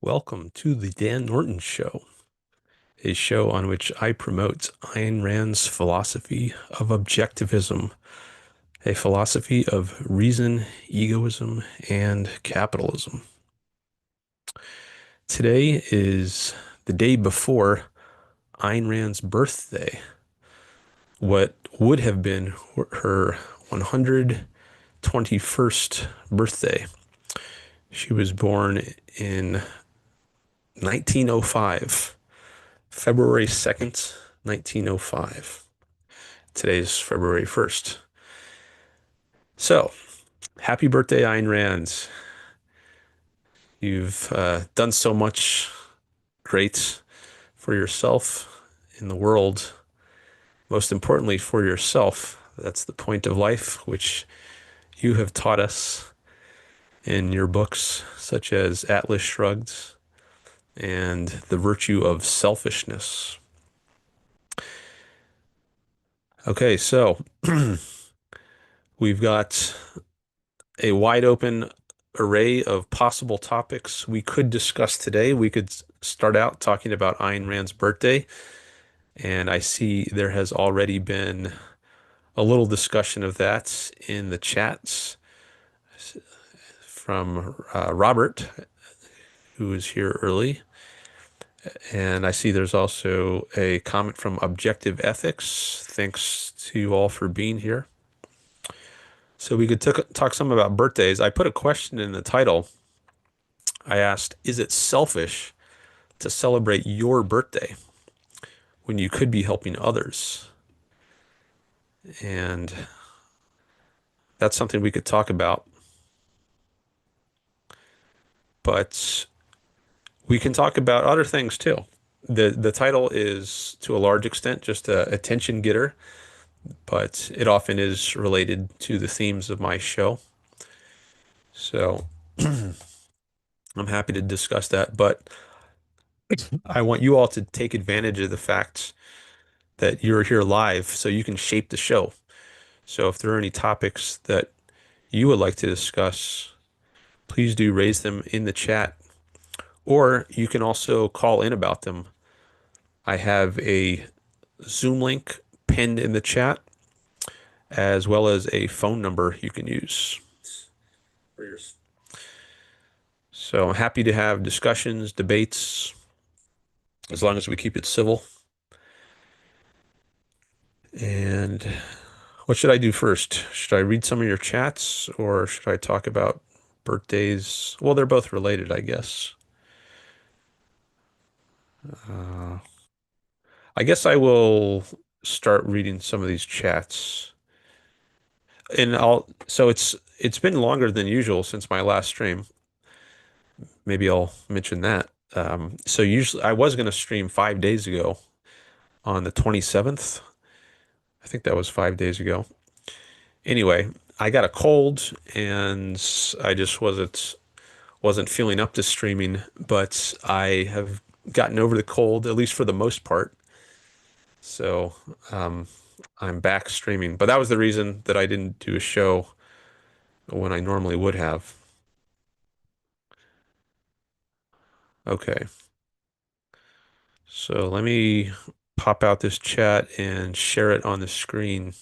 Welcome to the Dan Norton Show, a show on which I promote Ayn Rand's philosophy of objectivism, a philosophy of reason, egoism, and capitalism. Today is the day before Ayn Rand's birthday, what would have been her 121st birthday. She was born in 1905. February 2nd, 1905. Today's February 1st. So, happy birthday, Ayn Rand. You've done so much great for yourself in the world. Most importantly, for yourself. That's the point of life, which you have taught us in your books, such as Atlas Shrugged and The Virtue of Selfishness. Okay, so we've got a wide open array of possible topics we could discuss today. We could start out talking about Ayn Rand's birthday, and I see there has already been a little discussion of that in the chats from Robert, who was here early. And I see there's also a comment from Objective Ethics. Thanks to you all for being here. So we could talk some about birthdays. I put a question in the title. I asked, is it selfish to celebrate your birthday when you could be helping others? And that's something we could talk about. But we can talk about other things too. The title is to a large extent just a attention getter, but it often is related to the themes of my show. So I'm happy to discuss that, but I want you all to take advantage of the fact that you're here live so you can shape the show. So if there are any topics that you would like to discuss, please do raise them in the chat, or you can also call in about them. I have a Zoom link pinned in the chat, as well as a phone number you can use. So I'm happy to have discussions, debates, as long as we keep it civil. And what should I do first? Should I read some of your chats, or should I talk about birthdays? Well, they're both related, I guess. I guess I will start reading some of these chats. And so it's been longer than usual since my last stream. Maybe I'll mention that. So usually I was going to stream 5 days ago on the 27th. I think that was 5 days ago. Anyway, I got a cold and I just wasn't feeling up to streaming, but I have gotten over the cold, at least for the most part. So I'm back streaming. But that was the reason that I didn't do a show when I normally would have. Okay. So let me pop out this chat and share it on the screen.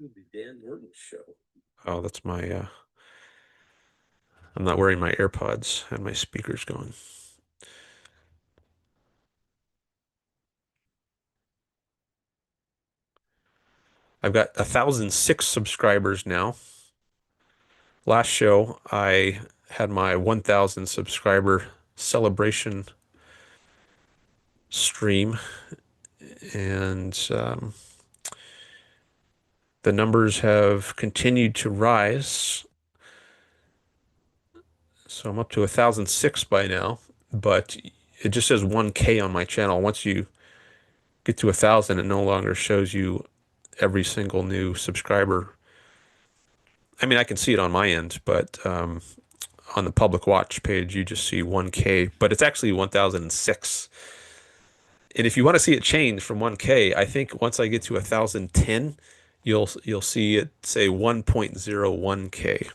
The Dan Norton Show. Oh, that's my I'm not wearing my AirPods and my speaker's going. I've got 1,006 subscribers now. Last show, I had my 1,000 subscriber celebration stream, and the numbers have continued to rise. So I'm up to 1,006 by now, but it just says 1K on my channel. Once you get to 1,000, it no longer shows you every single new subscriber. I mean, I can see it on my end, but on the public watch page, you just see 1K, but it's actually 1,006. And if you want to see it change from 1K, I think once I get to 1010, you'll see it say 1.01K.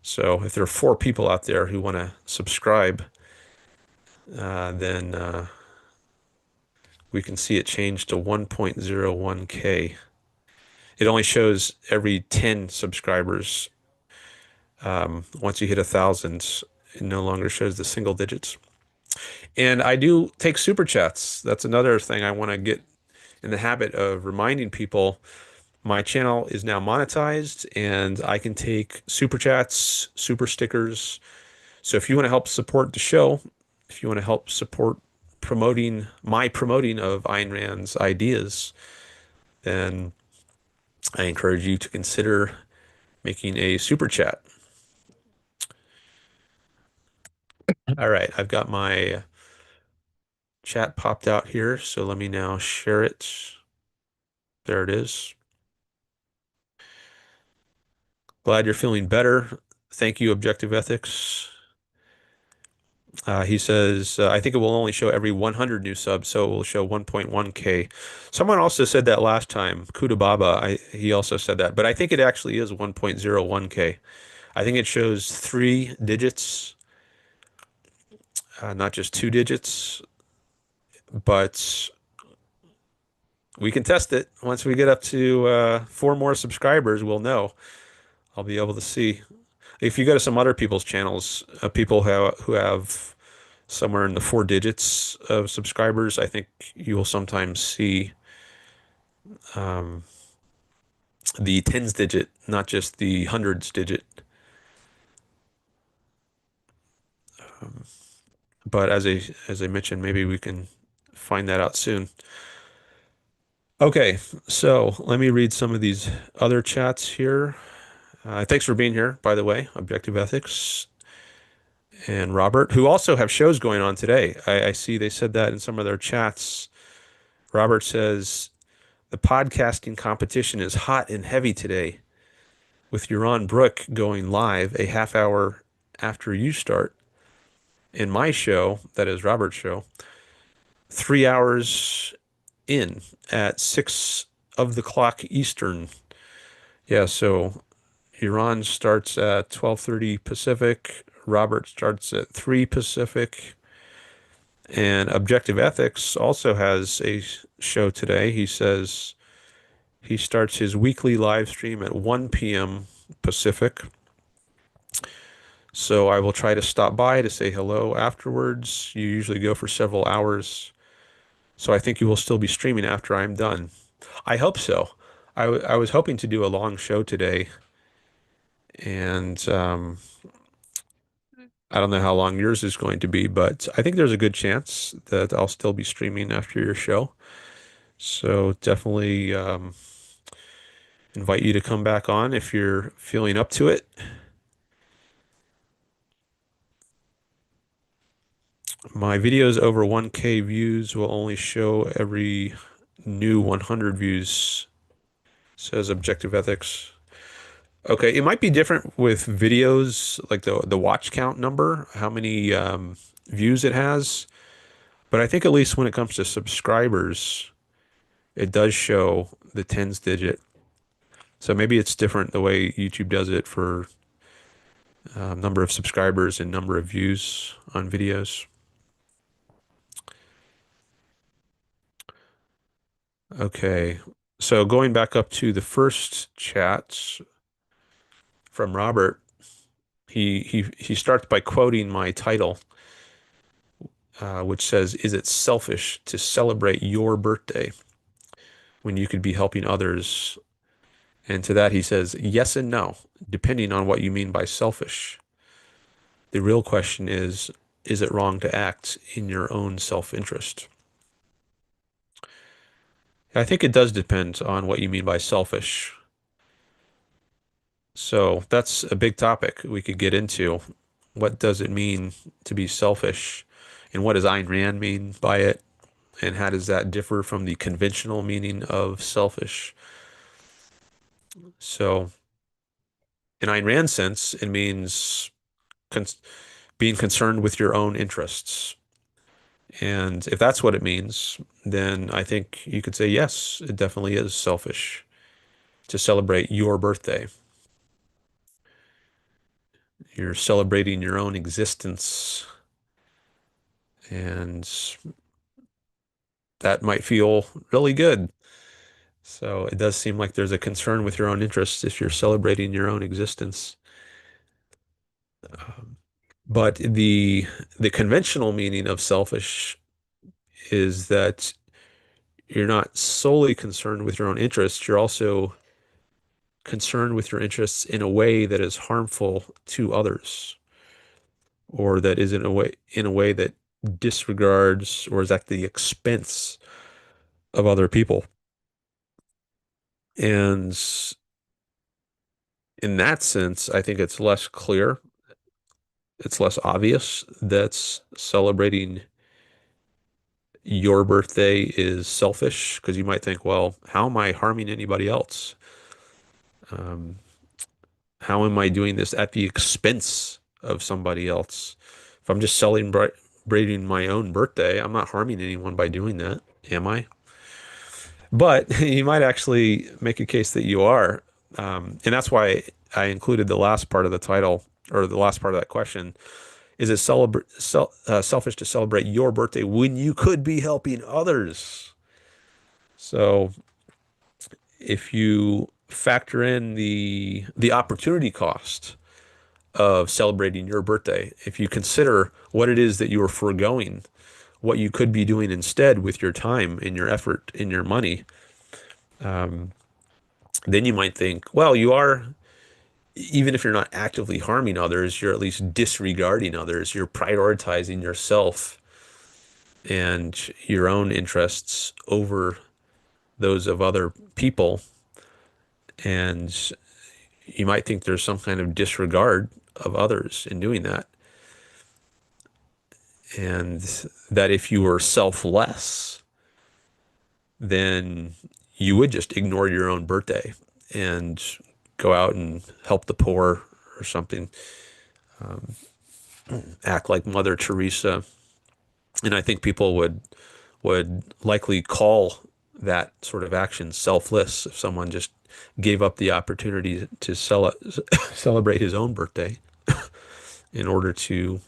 So if there are four people out there who want to subscribe, then we can see it change to 1.01K. It only shows every 10 subscribers. Once you hit 1,000, it no longer shows the single digits. And I do take super chats. That's another thing I want to get in the habit of reminding people. My channel is now monetized and I can take super chats, super stickers. So if you want to help support the show, if you want to help support promoting of Ayn Rand's ideas, then I encourage you to consider making a super chat. All right, I've got my chat popped out here, so let me now share it. There it is. Glad you're feeling better. Thank you, Objective Ethics. He says, I think it will only show every 100 new subs, so it will show 1.1K. Someone also said that last time, Cudababa, he also said that, but I think it actually is 1.01K. I think it shows three digits, not just two digits, but we can test it. Once we get up to four more subscribers, we'll know. I'll be able to see. If you go to some other people's channels, people who have somewhere in the four digits of subscribers, I think you will sometimes see um, the tens digit, not just the hundreds digit. Um, but as I mentioned, maybe we can find that out soon. Okay, so let me read some of these other chats here. Thanks for being here, by the way, Objective Ethics and Robert, who also have shows going on today. I see they said that in some of their chats. Robert says, the podcasting competition is hot and heavy today, with Yaron Brook going live a half hour after you start. In my show, that is Robert's show, 3 hours in at 6 of the clock Eastern. Yeah, so Iran starts at 12:30 Pacific. Robert starts at 3 Pacific. And Objective Ethics also has a show today. He says he starts his weekly live stream at 1 p.m. Pacific. So I will try to stop by to say hello afterwards. You usually go for several hours. So I think you will still be streaming after I'm done. I hope so. I was hoping to do a long show today, and I don't know how long yours is going to be, but I think there's a good chance that I'll still be streaming after your show. So definitely invite you to come back on if you're feeling up to it. My videos over 1K views will only show every new 100 views, says Objective Ethics. Okay, it might be different with videos, like the watch count number, how many views it has. But I think at least when it comes to subscribers, it does show the tens digit. So maybe it's different the way YouTube does it for number of subscribers and number of views on videos. Okay, so going back up to the first chat from Robert, he starts by quoting my title, which says, "Is it selfish to celebrate your birthday when you could be helping others?" And to that he says, "Yes and no, depending on what you mean by selfish. The real question is it wrong to act in your own self-interest?" I think it does depend on what you mean by selfish. So that's a big topic we could get into. What does it mean to be selfish? And what does Ayn Rand mean by it? And how does that differ from the conventional meaning of selfish? So, in Ayn Rand's sense, it means being concerned with your own interests. And if that's what it means, then I think you could say, yes, it definitely is selfish to celebrate your birthday. You're celebrating your own existence, and that might feel really good. So it does seem like there's a concern with your own interests if you're celebrating your own existence. Um, but the conventional meaning of selfish is that you're not solely concerned with your own interests, you're also concerned with your interests in a way that is harmful to others, or that is in a way that disregards or is at the expense of other people. And in that sense, I think it's less clear, it's less obvious that celebrating your birthday is selfish because you might think, well, how am I harming anybody else? Um, how am I doing this at the expense of somebody else? If I'm just celebrating my own birthday, I'm not harming anyone by doing that, am I? But you might actually make a case that you are. And that's why I included the last part of the title or the last part of that question. Is it selfish to celebrate your birthday when you could be helping others? So if you factor in the opportunity cost of celebrating your birthday, if you consider what it is that you are foregoing, what you could be doing instead with your time and your effort and your money, then you might think, well, you are, even if you're not actively harming others, you're at least disregarding others. You're prioritizing yourself and your own interests over those of other people. And you might think there's some kind of disregard of others in doing that. And that if you were selfless, then you would just ignore your own birthday and go out and help the poor or something, act like Mother Teresa. And I think people would likely call that sort of action selfless if someone just gave up the opportunity to celebrate his own birthday in order to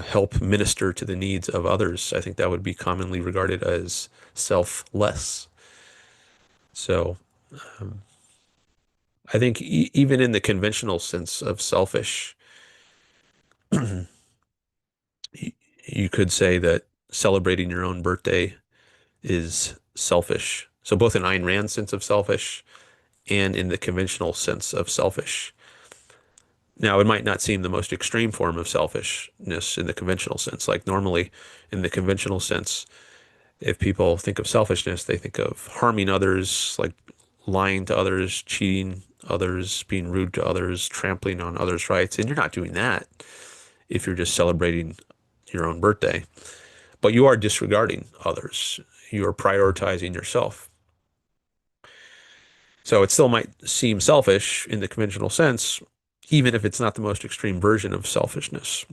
help minister to the needs of others. I think that would be commonly regarded as selfless. So I think even in the conventional sense of selfish, you could say that celebrating your own birthday is selfish. So both in Ayn Rand's sense of selfish and in the conventional sense of selfish. Now, it might not seem the most extreme form of selfishness in the conventional sense. Like normally, in the conventional sense, if people think of selfishness, they think of harming others, like lying to others, cheating others, being rude to others, trampling on others' rights. And you're not doing that if you're just celebrating your own birthday, but you are disregarding others. You are prioritizing yourself. So it still might seem selfish in the conventional sense, even if it's not the most extreme version of selfishness.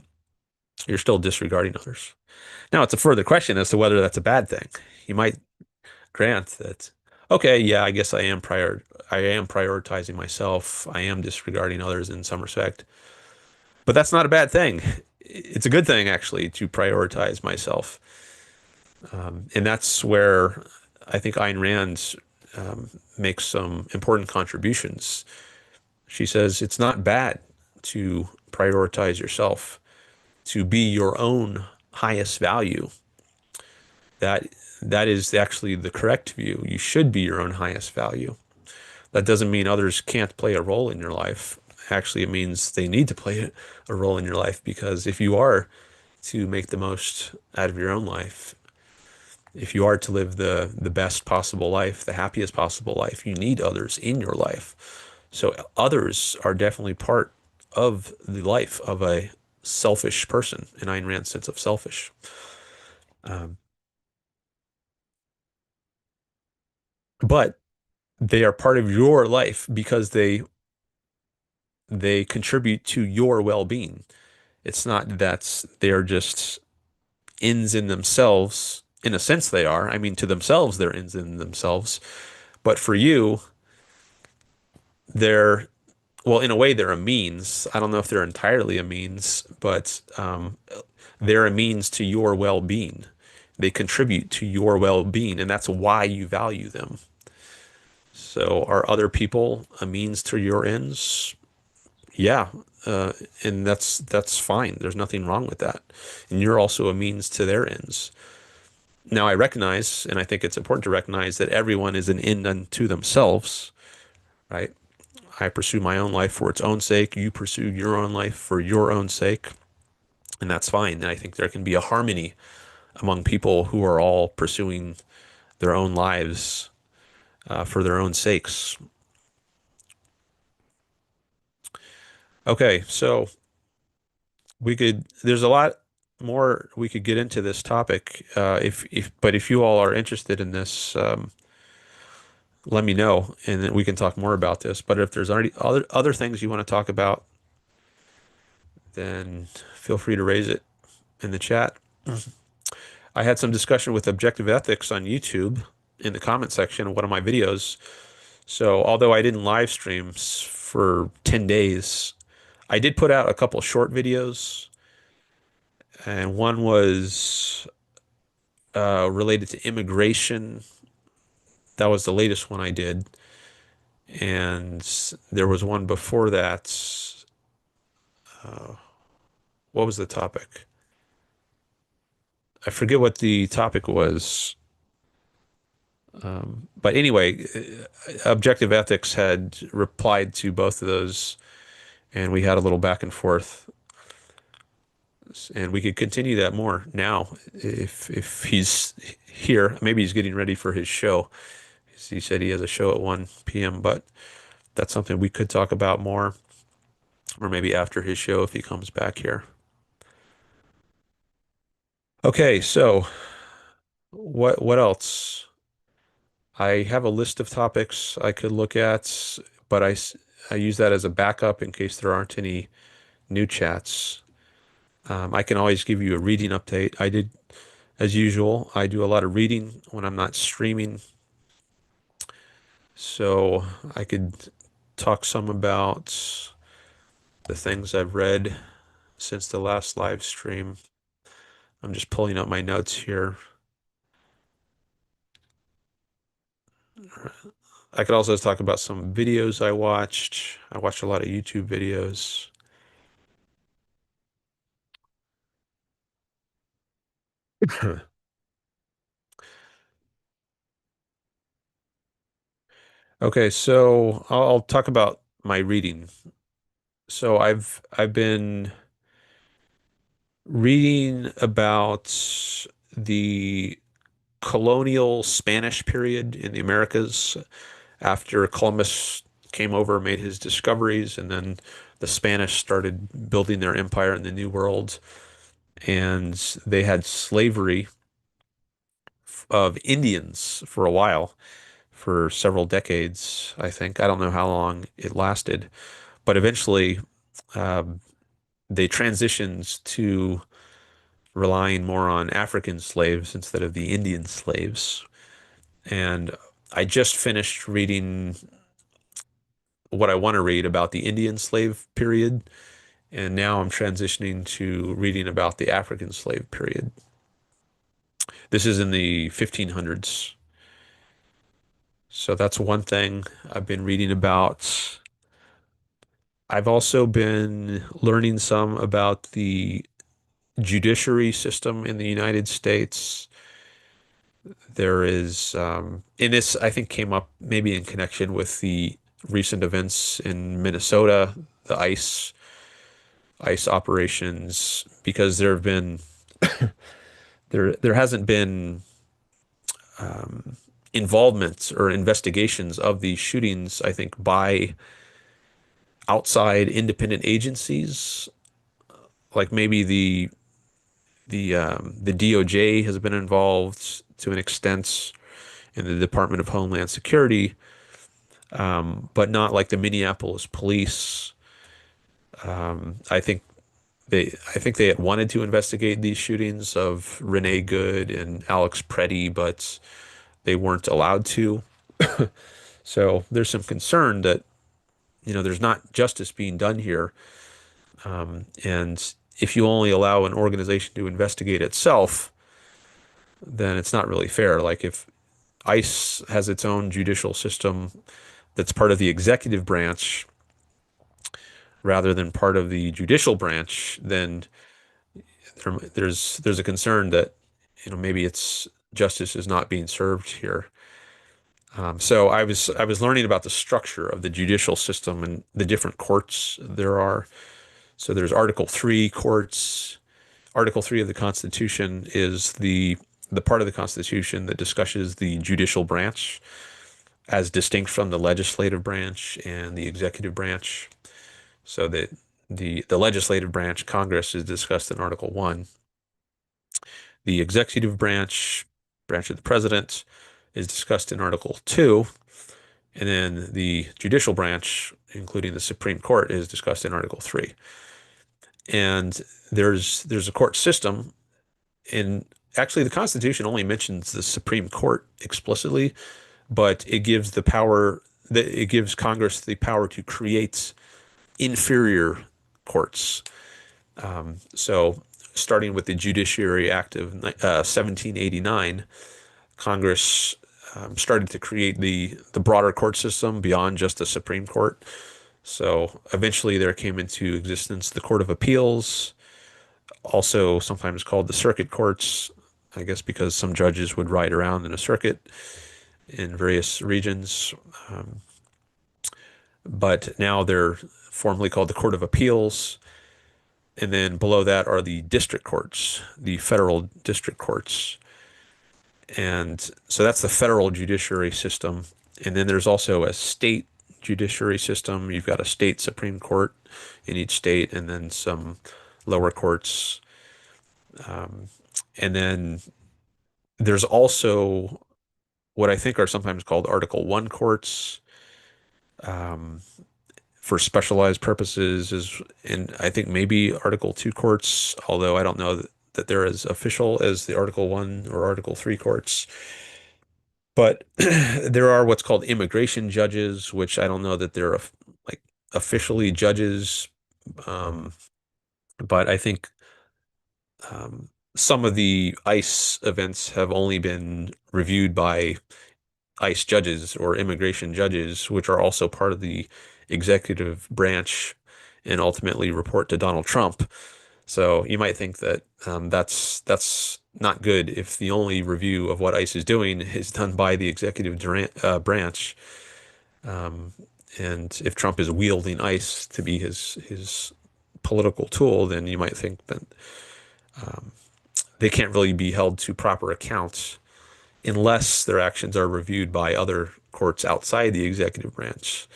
You're still disregarding others. Now, it's a further question as to whether that's a bad thing. You might grant that, okay, yeah, I guess I am prioritizing myself. I am disregarding others in some respect. But that's not a bad thing. It's a good thing, actually, to prioritize myself. And that's where I think Ayn Rand makes some important contributions. She says it's not bad to prioritize yourself, to be your own highest value. That that is actually the correct view. You should be your own highest value. That doesn't mean others can't play a role in your life. Actually, it means they need to play a role in your life because if you are to make the most out of your own life, if you are to live the best possible life, the happiest possible life, you need others in your life. So others are definitely part of the life of a selfish person in Ayn Rand's sense of selfish. Um, but they are part of your life because they contribute to your well-being. It's not that they are just ends in themselves. In a sense, they are. I mean, to themselves, they're ends in themselves. But for you, they're, well, in a way, they're a means. I don't know if they're entirely a means, but they're a means to your well-being. They contribute to your well-being, and that's why you value them. So, are other people a means to your ends? Yeah, uh, and that's fine. There's nothing wrong with that. And you're also a means to their ends. Now, I recognize, and I think it's important to recognize that everyone is an end unto themselves, right? I pursue my own life for its own sake. You pursue your own life for your own sake, and that's fine. And I think there can be a harmony among people who are all pursuing their own lives for their own sakes. Okay, so there's a lot more we could get into this topic. But if you all are interested in this, let me know, and then we can talk more about this. But if there's already other things you want to talk about, then feel free to raise it in the chat. I had some discussion with Objective Ethics on YouTube in the comment section of one of my videos. So although I didn't live stream for 10 days, I did put out a couple short videos, and one was related to immigration. That was the latest one I did. And there was one before that. What was the topic? I forget what the topic was. But anyway, Objective Ethics had replied to both of those, and we had a little back and forth. And we could continue that more now if he's here. Maybe he's getting ready for his show. He said he has a show at 1 p.m., but that's something we could talk about more, or maybe after his show if he comes back here. Okay, so what else? I have a list of topics I could look at, but I use that as a backup in case there aren't any new chats. I can always give you a reading update. I did, as usual, I do a lot of reading when I'm not streaming. So I could talk some about the things I've read since the last live stream. I'm just pulling up my notes here. I could also talk about some videos I watched. I watched a lot of YouTube videos. Okay, so I'll talk about my reading. So I've been reading about the colonial Spanish period in the Americas after Columbus came over, made his discoveries, and then the Spanish started building their empire in the New World, and they had slavery of Indians for a while, for several decades, I think. I don't know how long it lasted, but eventually um, they transitioned to relying more on African slaves instead of the Indian slaves. And I just finished reading what I want to read about the Indian slave period, and now I'm transitioning to reading about the African slave period. This is in the 1500s. So that's one thing I've been reading about. I've also been learning some about the judiciary system in the United States. There is, and this I think came up maybe in connection with the recent events in Minnesota, the ICE operations, because there hasn't been involvement or investigations of these shootings, I think, by outside independent agencies, like maybe the DOJ has been involved to an extent in the Department of Homeland Security, but not like the Minneapolis police. I think I think they had wanted to investigate these shootings of Renee Good and Alex Preddy, but they weren't allowed to. So there's some concern that, there's not justice being done here. And if you only allow an organization to investigate itself, then it's not really fair. Like if ICE has its own judicial system that's part of the executive branch rather than part of the judicial branch, then there's a concern that maybe it's justice is not being served here. So I was learning about the structure of the judicial system and the different courts there are. So there's Article 3 courts. Article 3 of the Constitution is the part of the Constitution that discusses the judicial branch as distinct from the legislative branch and the executive branch. So that the legislative branch, Congress, is discussed in Article 1. The executive branch of the president, is discussed in Article 2. And then the judicial branch, including the Supreme Court, is discussed in Article 3. And there's a court system. And actually, the Constitution only mentions the Supreme Court explicitly, but it gives Congress the power to create inferior courts. So starting with the Judiciary Act of 1789, Congress started to create the broader court system beyond just the Supreme Court. So eventually there came into existence the Court of Appeals, also sometimes called the circuit courts, I guess because some judges would ride around in a circuit in various regions. But now they're formally called the Court of Appeals. And then below that are the district courts, the federal district courts. And so that's the federal judiciary system. And then there's also a state judiciary system. You've got a state Supreme Court in each state, and then some lower courts. And then there's also what I think are sometimes called Article 1 courts for specialized purposes, and I think maybe Article 2 courts, although I don't know that they're as official as the Article 1 or Article 3 courts. But there are what's called immigration judges, which I don't know that they're like officially judges, um, but I think some of the ICE events have only been reviewed by ICE judges or immigration judges, which are also part of the executive branch and ultimately report to Donald Trump. So you might think that that's not good if the only review of what ICE is doing is done by the executive branch, um, and if Trump is wielding ICE to be his political tool, then you might think that they can't really be held to proper account unless their actions are reviewed by other courts outside the executive branch,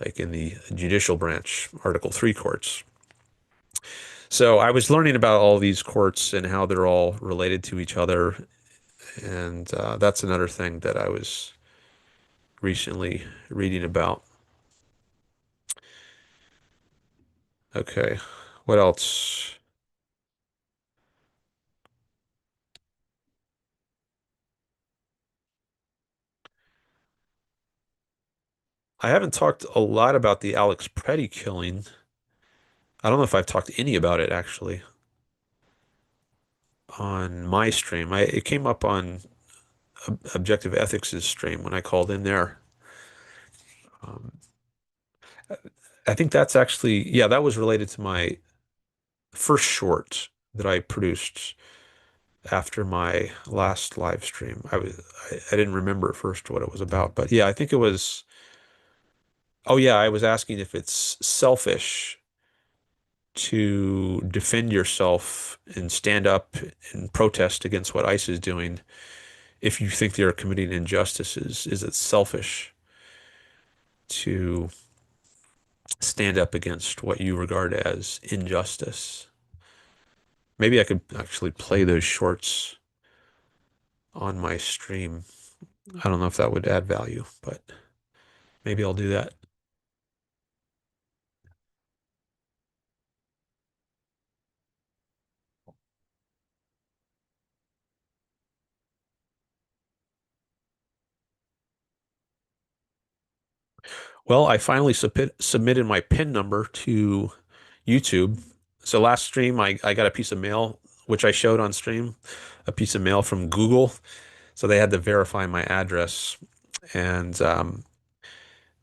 like in the judicial branch, Article 3 courts. So I was learning about all these courts and how they're all related to each other. And that's another thing that I was recently reading about. Okay, what else? I haven't talked a lot about the Alex Preddy killing. I don't know if I've talked any about it actually on my stream. It came up on Objective Ethics' stream when I called in there. Um, I think that's actually, yeah, that was related to my first short that I produced after my last live stream. I didn't remember at first what it was about, but yeah, I think it was, oh yeah, I was asking if it's selfish to defend yourself and stand up and protest against what ICE is doing if you think they're committing injustices. Is it selfish to stand up against what you regard as injustice? Maybe I could actually play those shorts on my stream. I don't know if that would add value, but maybe I'll do that. Well, I finally submitted my PIN number to YouTube. So last stream, I got a piece of mail, which I showed on stream, a piece of mail from Google. So they had to verify my address, and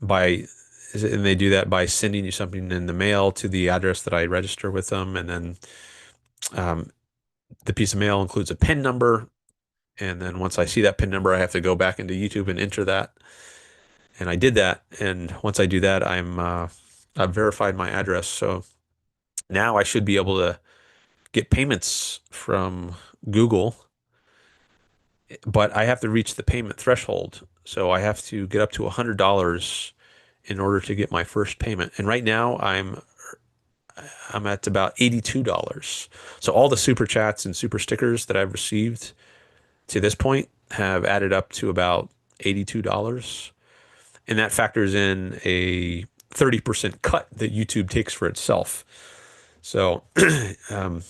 by and they do that by sending you something in the mail to the address that I register with them, and then um, the piece of mail includes a PIN number, and then once I see that PIN number, I have to go back into YouTube and enter that. And I did that, and once I do that, I've verified my address. So now I should be able to get payments from Google, but I have to reach the payment threshold. So I have to get up to $100 in order to get my first payment. And right now I'm at about $82. So all the super chats and super stickers that I've received to this point have added up to about $82. And that factors in a 30% cut that YouTube takes for itself. So um,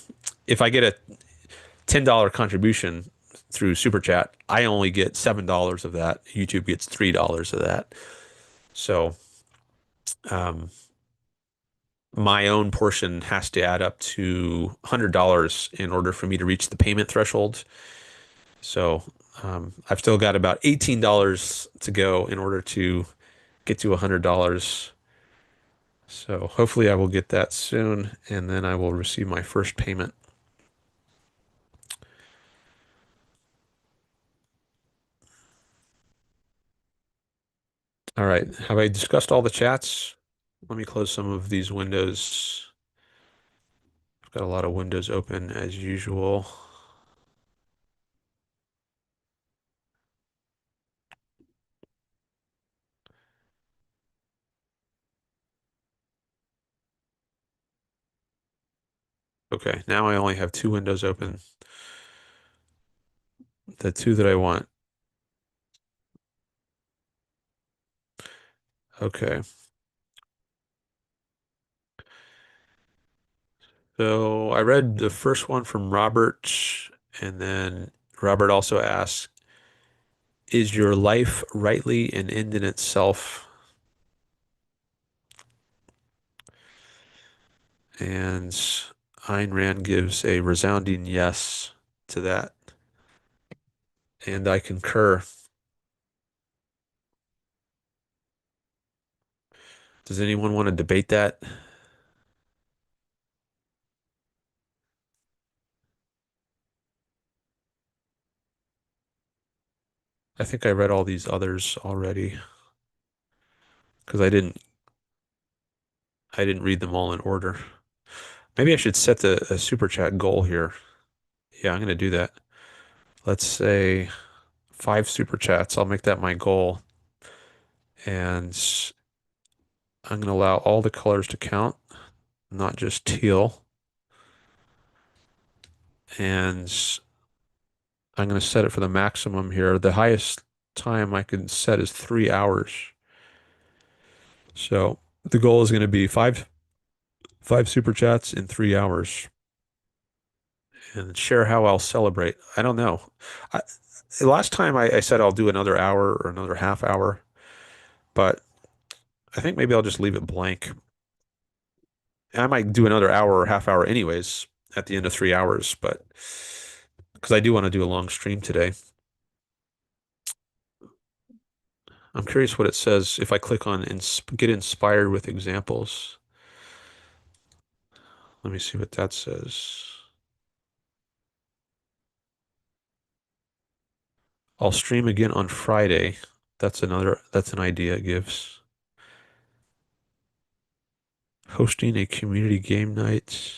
if I get a $10 contribution through Super Chat, I only get $7 of that. YouTube gets $3 of that. So um, my own portion has to add up to $100 in order for me to reach the payment threshold. So I've still got about $18 to go in order to get to $100. So hopefully I will get that soon, and then I will receive my first payment. All right. Have I discussed all the chats? Let me close some of these windows. I've got a lot of windows open as usual. Okay, now I only have two windows open. The two that I want. Okay. So I read the first one from Robert, and then Robert also asked, is your life rightly an end in itself? And Ayn Rand gives a resounding yes to that. And I concur. Does anyone want to debate that? I think I read all these others already because I didn't read them all in order. Maybe I should set a super chat goal here. Yeah, I'm going to do that. Let's say 5 super chats. I'll make that my goal. And I'm going to allow all the colors to count, not just teal. And I'm going to set it for the maximum here. The highest time I can set is 3 hours. So the goal is going to be five super chats in 3 hours. And share how I'll celebrate. I don't know. I, last time I said I'll do another hour or another half hour, but I think maybe I'll just leave it blank. I might do another hour or half hour anyways at the end of 3 hours, but because I do want to do a long stream today. I'm curious what it says if I click on get inspired with examples. Let me see what that says. I'll stream again on Friday. That's an idea it gives. Hosting a community game night.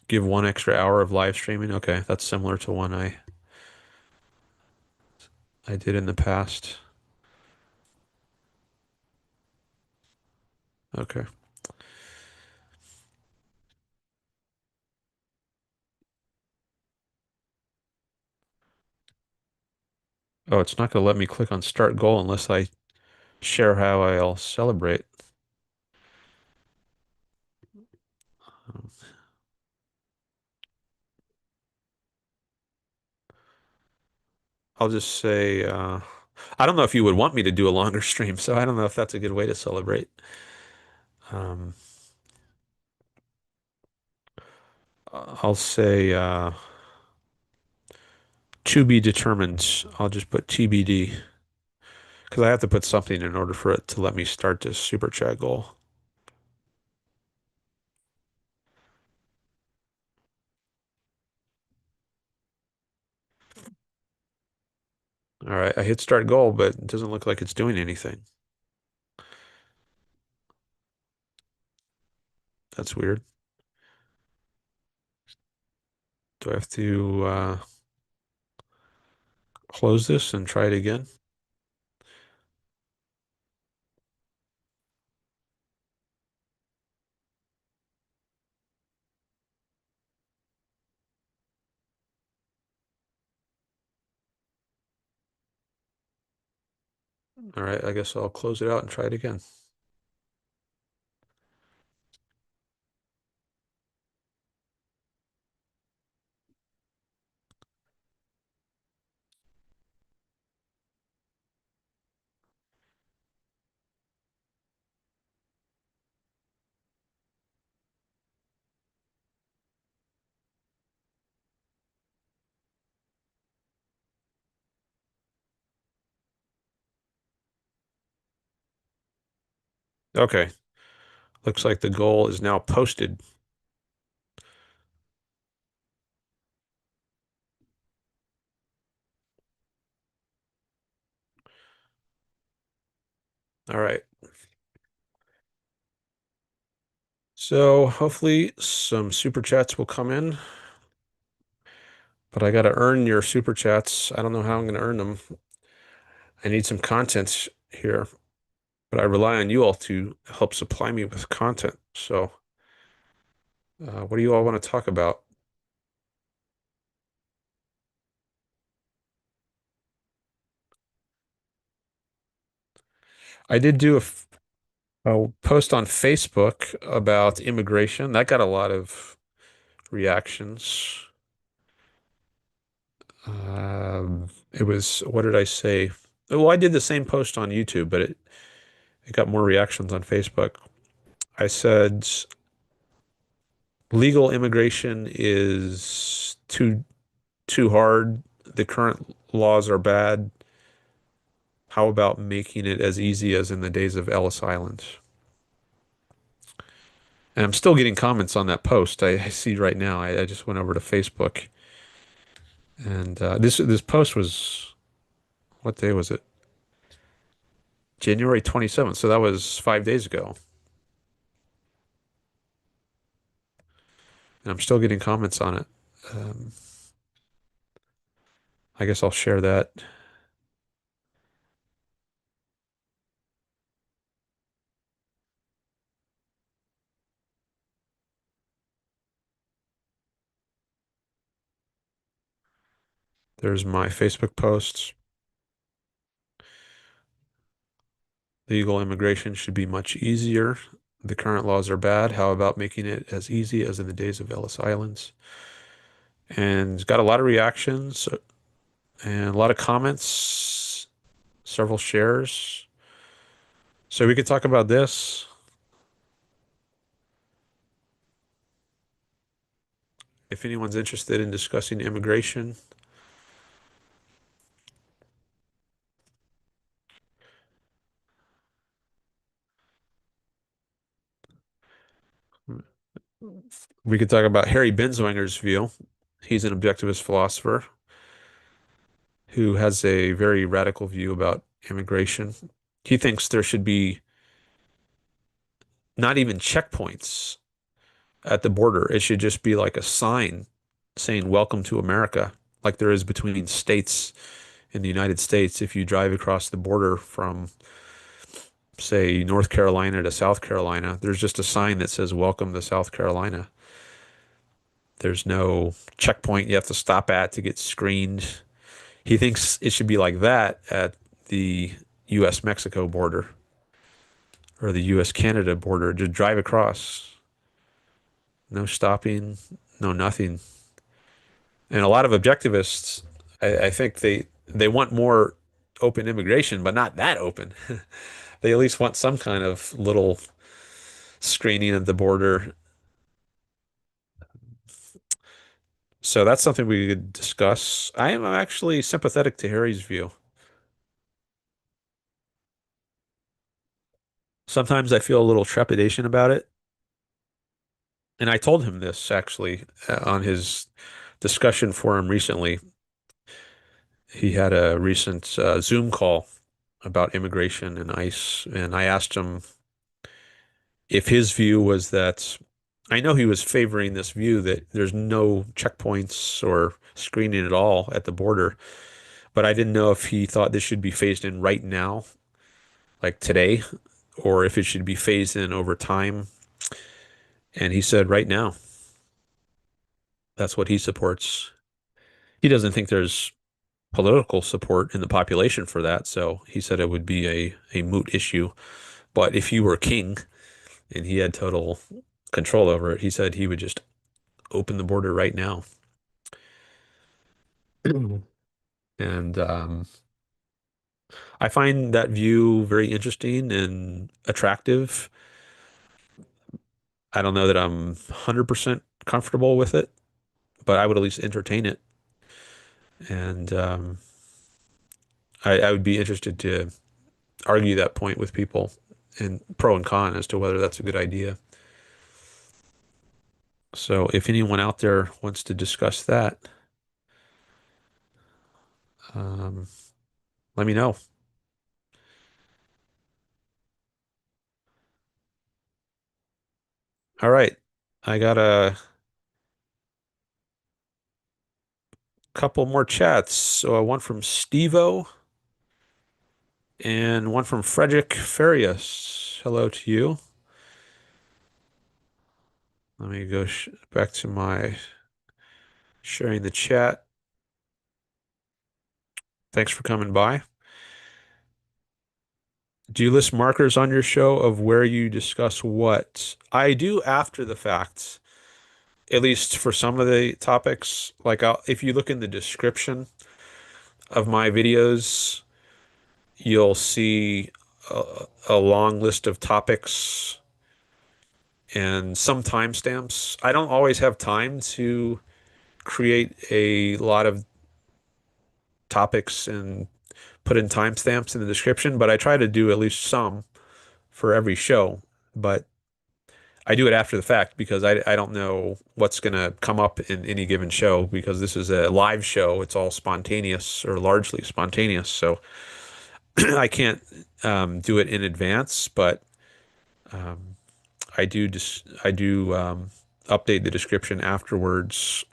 Give 1 extra hour of live streaming. Okay, that's similar to one I did in the past. Okay. Oh, it's not going to let me click on start goal unless I share how I'll celebrate. I'll just say, I don't know if you would want me to do a longer stream, so I don't know if that's a good way to celebrate. Um, I'll say to be determined. I'll just put TBD because I have to put something in order for it to let me start this super chat goal. All right, I hit start goal, but it doesn't look like it's doing anything. That's weird. Do I have to close this and try it again? All right, I guess I'll close it out and try it again. Okay, looks like the goal is now posted. All right. So hopefully some super chats will come in, but I got to earn your super chats. I don't know how I'm going to earn them. I need some content here, but I rely on you all to help supply me with content. So, what do you all want to talk about? I did do a post on Facebook about immigration. That got a lot of reactions. It was, what did I say? Well, I did the same post on YouTube, but it got more reactions on Facebook. I said legal immigration is too hard. The current laws are bad. How about making it as easy as in the days of Ellis Island? And I'm still getting comments on that post. I see right now. I just went over to Facebook, and this post was, what day was it? January 27th. So that was 5 days ago. And I'm still getting comments on it. Um, I guess I'll share that. There's my Facebook posts. Legal immigration should be much easier. The current laws are bad. How about making it as easy as in the days of Ellis Islands? And got a lot of reactions and a lot of comments, several shares. So we could talk about this if anyone's interested in discussing immigration. We could talk about Harry Binswanger's view. He's an objectivist philosopher who has a very radical view about immigration. He thinks there should be not even checkpoints at the border. It should just be like a sign saying "Welcome to America," like there is between states in the United States. If you drive across the border from, say, North Carolina to South Carolina, there's just a sign that says "Welcome to South Carolina." There's no checkpoint you have to stop at to get screened. He thinks it should be like that at the US Mexico border or the US Canada border. Just drive across. No stopping, no nothing. And a lot of objectivists, I think they want more open immigration, but not that open. They at least want some kind of little screening at the border. So that's something we could discuss. I am actually sympathetic to Harry's view. Sometimes I feel a little trepidation about it. And I told him this actually on his discussion forum recently. He had a recent Zoom call about immigration and ICE, and I asked him if his view was that I know he was favoring this view that there's no checkpoints or screening at all at the border, but I didn't know if he thought this should be phased in right now, like today, or if it should be phased in over time. And he said right now, that's what he supports. He doesn't think there's political support in the population for that, so he said it would be a moot issue. But if he were king and he had total control over it, he said he would just open the border right now. And I find that view very interesting and attractive. I don't know that I'm 100% comfortable with it, but I would at least entertain it. And I would be interested to argue that point with people and pro and con as to whether that's a good idea. So if anyone out there wants to discuss that, um, let me know. All right. I got a couple more chats. So one from Stevo and one from Frederick Farias. Hello to you. Let me go back to my sharing the chat. Thanks for coming by. Do you list markers on your show of where you discuss what? I do after the fact, at least for some of the topics. Like if you look in the description of my videos, you'll see a long list of topics and some timestamps. I don't always have time to create a lot of topics and put in timestamps in the description, but I try to do at least some for every show. But I do it after the fact because I don't know what's going to come up in any given show because this is a live show. It's all spontaneous or largely spontaneous. So I can't do it in advance, but um, I do update the description afterwards.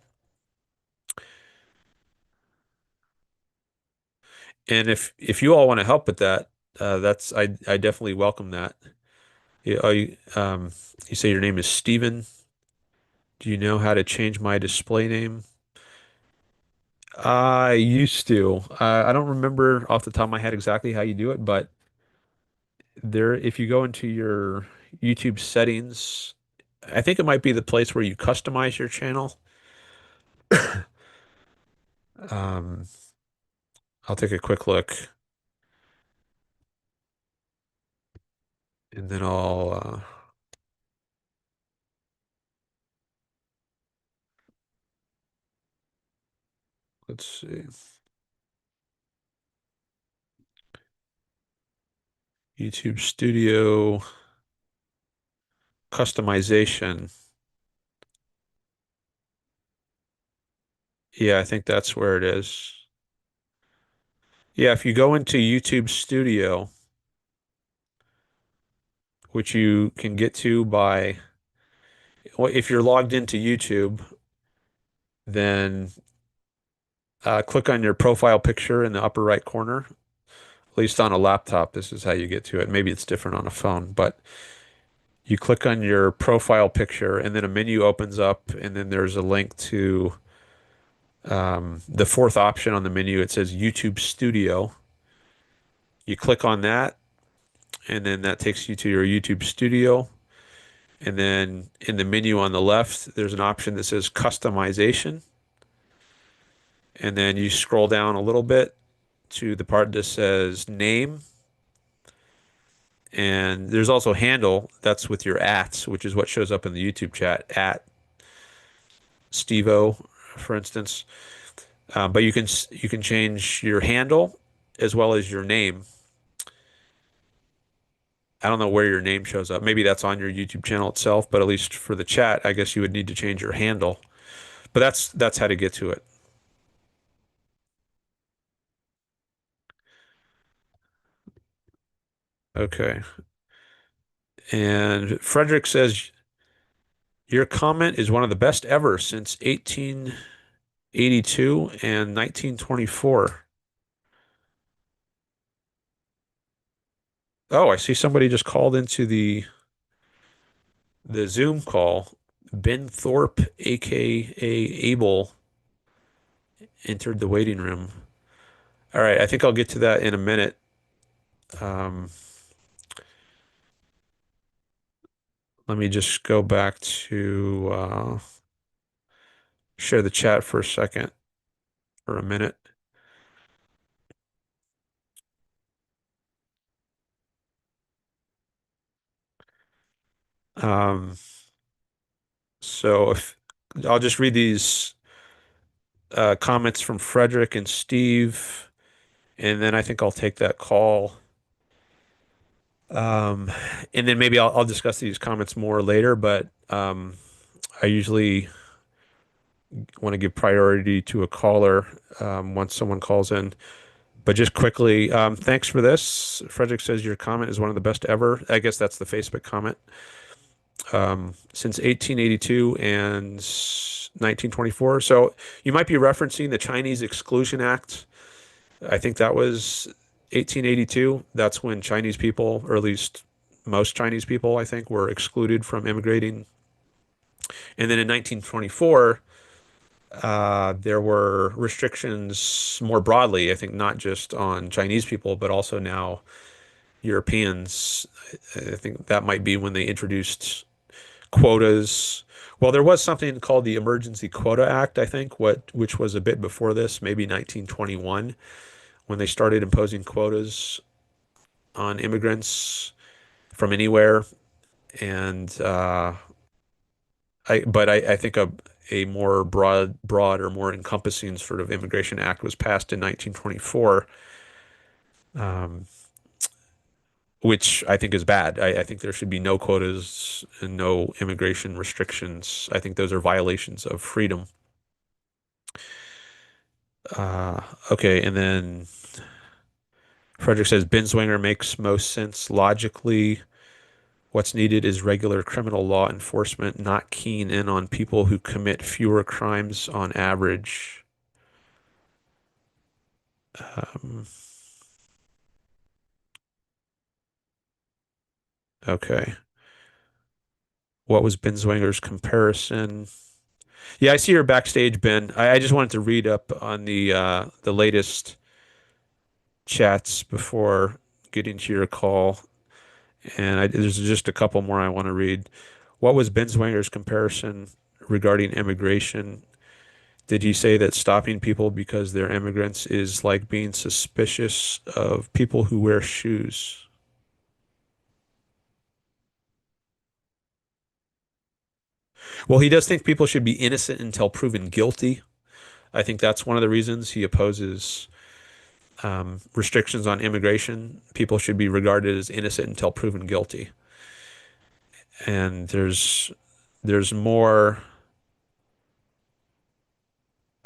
And if you all want to help with that, that's I definitely welcome that. You say your name is Steven. Do you know how to change my display name? I used to. I don't remember off the top of my head exactly how you do it, but if you go into your YouTube settings, I think it might be the place where you customize your channel. Um, I'll take a quick look and then let's see, YouTube Studio customization. Yeah, I think that's where it is. Yeah, if you go into YouTube Studio, which you can get to by, well, if you're logged into YouTube, then click on your profile picture in the upper right corner. At least on a laptop, this is how you get to it. Maybe it's different on a phone, but you click on your profile picture and then a menu opens up and then there's a link to the fourth option on the menu. It says YouTube Studio. You click on that and then that takes you to your YouTube Studio. And then in the menu on the left, there's an option that says customization. And then you scroll down a little bit to the part that says name, and there's also handle. That's with your ats, which is what shows up in the YouTube chat at Stevo, for instance. But you can change your handle as well as your name. I don't know where your name shows up. Maybe that's on your YouTube channel itself, but at least for the chat, I guess you would need to change your handle. But that's how to get to it. Okay. And Frederick says your comment is one of the best ever since 1882 and 1924. Oh, I see somebody just called into the Zoom call. Ben Thorp, aka Abel, entered the waiting room. All right, I think I'll get to that in a minute. Um, Let me just go back to share the chat for a second or a minute. Um, so if I'll just read these comments from Frederick and Steve, and then I think I'll take that call. Um, and then maybe I'll discuss these comments more later, but I usually want to give priority to a caller once someone calls in. But just quickly, thanks for this. Frederick says your comment is one of the best ever. I guess that's the Facebook comment. Since 1882 and 1924. So you might be referencing the Chinese Exclusion Act. I think that was 1882. That's when Chinese people, or at least most Chinese people, I think, were excluded from immigrating. And then in 1924, there were restrictions more broadly, I think, not just on Chinese people, but also now Europeans. I think that might be when they introduced quotas. Well, there was something called the Emergency Quota Act, I think, which was a bit before this, maybe 1921, when they started imposing quotas on immigrants from anywhere. And I think a more broad or more encompassing sort of immigration act was passed in 1924, um, which I think is bad. I think there should be no quotas and no immigration restrictions. I think those are violations of freedom. Uh, okay, and then Frederick says Binswanger makes most sense logically. What's needed is regular criminal law enforcement, not keen in on people who commit fewer crimes on average. Um, okay. What was Binswanger's comparison? Yeah, I see her backstage, Ben. I just wanted to read up on the latest chats before getting to your call, and there's just a couple more I want to read. What was Binswanger's comparison regarding immigration? Did he say that stopping people because they're immigrants is like being suspicious of people who wear shoes? Well, he does think people should be innocent until proven guilty. I think that's one of the reasons he opposes restrictions on immigration. People should be regarded as innocent until proven guilty. And there's more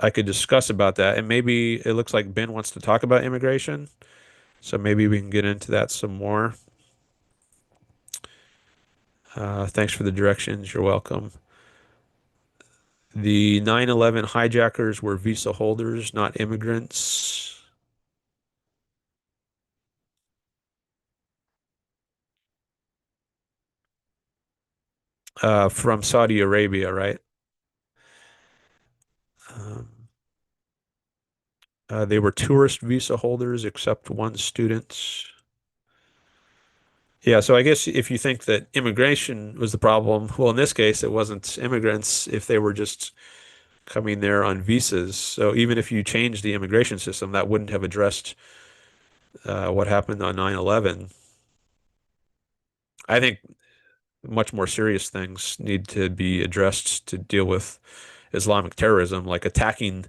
I could discuss about that. And maybe it looks like Ben wants to talk about immigration. So maybe we can get into that some more. Thanks for the directions. You're welcome. The 9/11 hijackers were visa holders, not immigrants. From Saudi Arabia, right? Um, they were tourist visa holders, except one student. Yeah, so I guess if you think that immigration was the problem, well, in this case, it wasn't immigrants if they were just coming there on visas. So even if you change the immigration system, that wouldn't have addressed what happened on 9/11. I think much more serious things need to be addressed to deal with Islamic terrorism, like attacking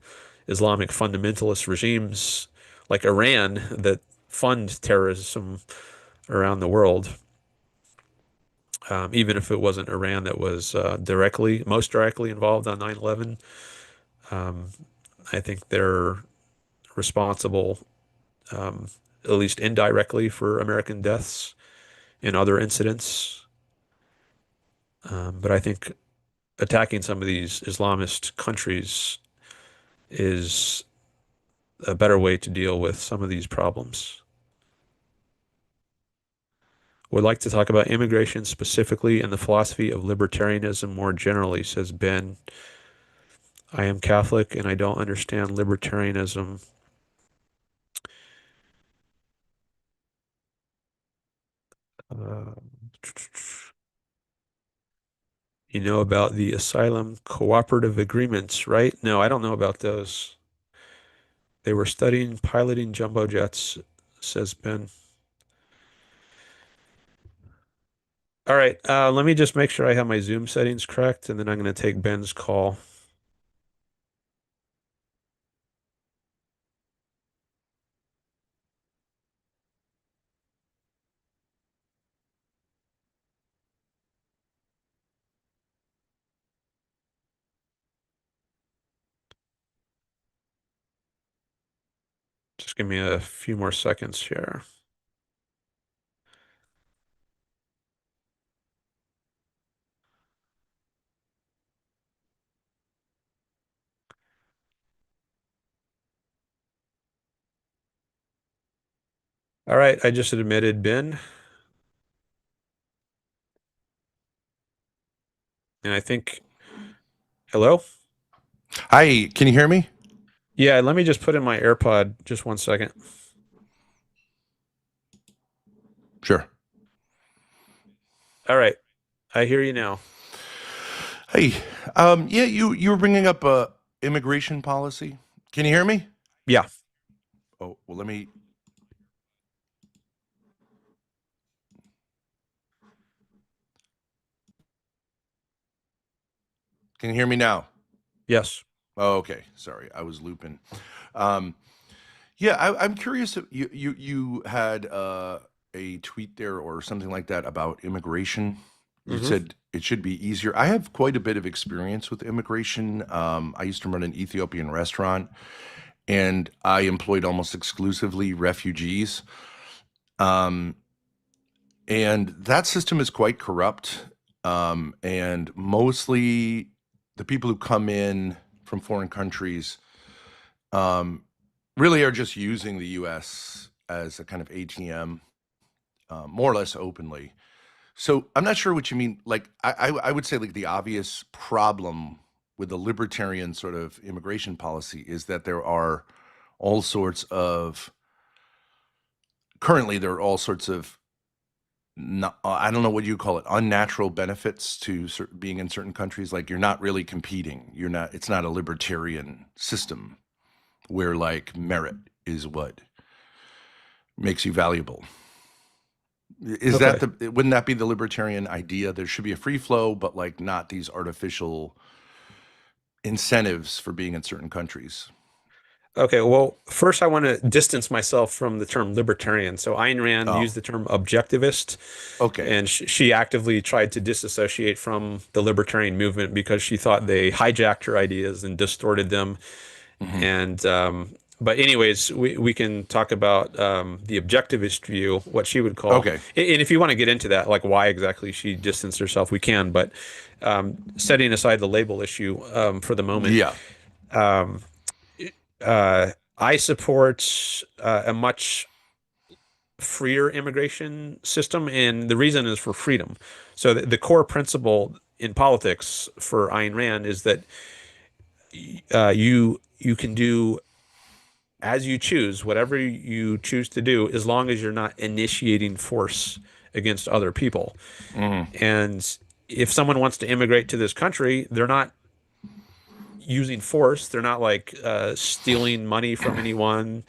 Islamic fundamentalist regimes like Iran that fund terrorism around the world. Even if it wasn't Iran that was most directly involved on 9/11, um, I think they're responsible, um, at least indirectly, for American deaths in other incidents. But I think attacking some of these Islamist countries is a better way to deal with some of these problems. Would like to talk about immigration specifically and the philosophy of libertarianism more generally, says Ben. I am Catholic and I don't understand libertarianism. Uh, you know about the asylum cooperative agreements, right? No, I don't know about those. They were studying piloting jumbo jets, says Ben. All right, let me just make sure I have my Zoom settings correct, and then I'm going to take Ben's call. Just give me a few more seconds here. All right, I just admitted Ben, and I think, hello? Hi, can you hear me? Yeah, let me just put in my AirPod just one second. Sure. All right, I hear you now. Hey, yeah, you were bringing up immigration policy. Can you hear me? Yeah, Oh, well, let me. Can you hear me now? yes. Oh, okay. Sorry, I was looping. Um, yeah, I'm curious. If you had a tweet there or something like that about immigration. You Hmm. said it should be easier. I have quite a bit of experience with immigration. I used to run an Ethiopian restaurant, and I employed almost exclusively refugees. Um, and that system is quite corrupt. And mostly the people who come in from foreign countries um, really are just using the US as a kind of ATM, more or less openly. So I'm not sure what you mean. Like, I would say, like, the obvious problem with the libertarian sort of immigration policy is that there are all sorts of, currently, there are all sorts of no, I don't know what you call it, unnatural benefits to being in certain countries. Like, you're not really competing. You're not. It's not a libertarian system where like merit is what makes you valuable. Is that Okay. the? Wouldn't that be the libertarian idea? There should be a free flow, but like not these artificial incentives for being in certain countries. Okay, well, first I want to distance myself from the term libertarian. So Ayn Rand Oh, used the term objectivist, okay. and she actively tried to disassociate from the libertarian movement because she thought they hijacked her ideas and distorted them. Hmm. And but anyways, we can talk about the objectivist view, what she would call, Okay. and if you want to get into that, like why exactly she distanced herself, we can. But setting aside the label issue for the moment, Yeah. um, I support a much freer immigration system, and the reason is for freedom. So the core principle in politics for Ayn Rand is that you can do as you choose, whatever you choose to do, as long as you're not initiating force against other people. Hmm. And if someone wants to immigrate to this country, they're not using force. They're not like stealing money from anyone.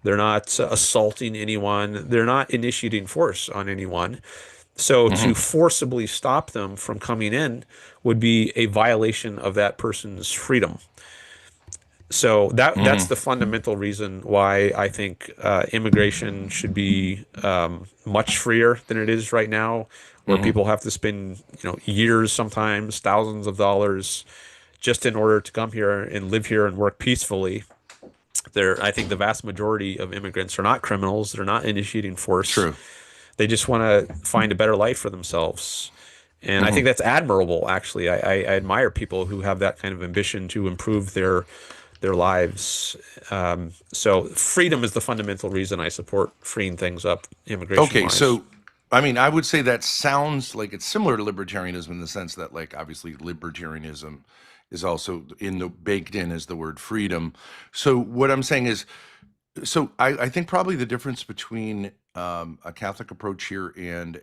They're not assaulting anyone. They're not initiating force on anyone. So to Hmm. forcibly stop them from coming in would be a violation of that person's freedom. So that's Hmm. the fundamental reason why I think immigration should be much freer than it is right now, where Hmm. people have to spend, years, sometimes thousands of dollars, just in order to come here and live here and work peacefully. I think the vast majority of immigrants are not criminals. They're not initiating force. True. They just want to find a better life for themselves. And I think Hmm. that's admirable, actually. I admire people who have that kind of ambition to improve their lives. So freedom is the fundamental reason I support freeing things up immigration Okay, wise. so I mean, I would say that sounds like it's similar to libertarianism in the sense that, like, obviously, libertarianism is also in the baked in as the word freedom. So what I'm saying is, so I think probably the difference between a Catholic approach here and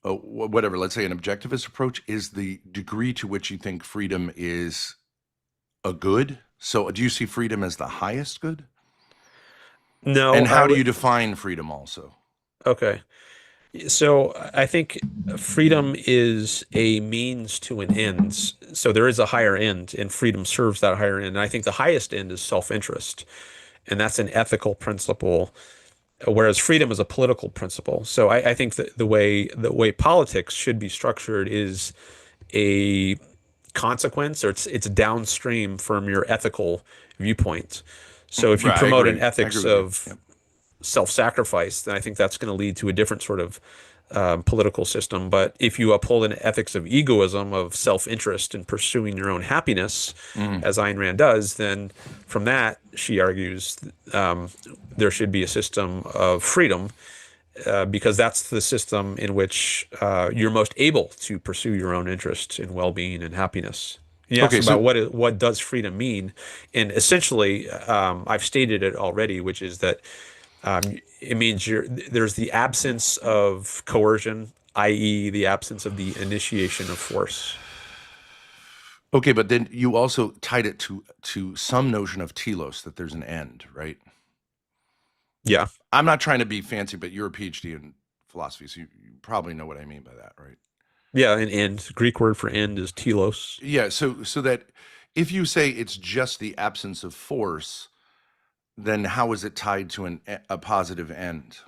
whatever, let's say an objectivist approach, is the degree to which you think freedom is a good. So do you see freedom as the highest good? No, And I how do would. you define freedom also? Okay. So I think freedom is a means to an end. So there is a higher end, and freedom serves that higher end. And I think the highest end is self-interest, and that's an ethical principle, whereas freedom is a political principle. So I think that the way politics should be structured is a consequence, or it's downstream from your ethical viewpoint. So if you Right, I promote an agree. I agree ethics with you. of Yep. self-sacrifice, then I think that's going to lead to a different sort of political system. But if you uphold an ethics of egoism, of self-interest and pursuing your own happiness, Mhm. as Ayn Rand does, then from that, she argues, um, there should be a system of freedom, because that's the system in which you're most able to pursue your own interests in well-being and happiness. You asked Okay, about so what does freedom mean, and essentially, I've stated it already, which is that it means there's the absence of coercion, i.e., the absence of the initiation of force. okay, but then you also tied it to some notion of telos that there's an end, right? Yeah, I'm not trying to be fancy, but you're a PhD in philosophy, so you probably know what I mean by that, right? yeah, and end. Greek word for end is telos. Yeah, so that if you say it's just the absence of force, then how is it tied to a positive end?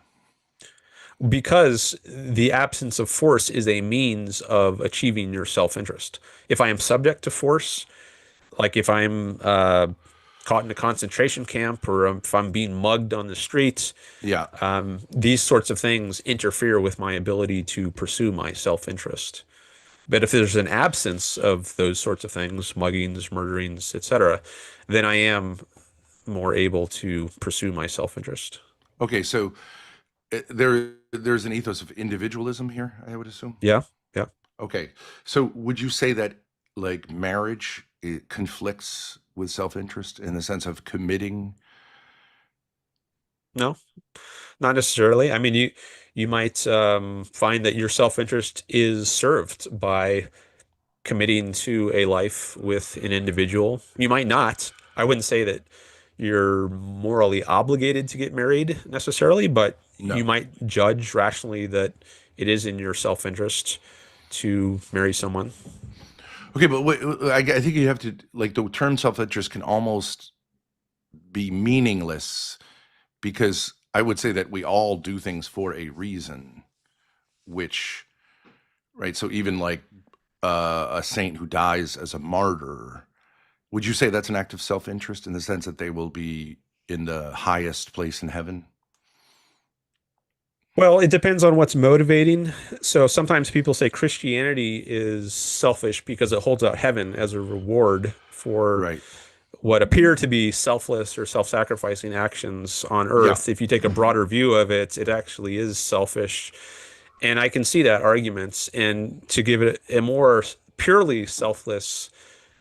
Because the absence of force is a means of achieving your self-interest. If I am subject to force, like if I'm caught in a concentration camp, or if I'm being mugged on the streets, Yeah. these sorts of things interfere with my ability to pursue my self-interest. But if there's an absence of those sorts of things, muggings, murderings, etc., then I am more able to pursue my self-interest. Okay, so there's an ethos of individualism here, I would assume. Yeah, yeah. Okay. So would you say that, like, marriage, it conflicts with self-interest in the sense of committing? No, not necessarily. I mean, you might find that your self-interest is served by committing to a life with an individual. You might not. I wouldn't say that you're morally obligated to get married necessarily, but you No. might judge rationally that it is in your self-interest to marry someone. Okay, but I think you have to, like, the term self-interest can almost be meaningless because I would say that we all do things for a reason, which, right? So even like a saint who dies as a martyr, would you say that's an act of self-interest in the sense that they will be in the highest place in heaven? Well, it depends on what's motivating. So sometimes people say Christianity is selfish because it holds out heaven as a reward for Right. what appear to be selfless or self-sacrificing actions on Yeah. earth. If you take a broader view of it, it actually is selfish. And I can see that arguments. And to give it a more purely selfless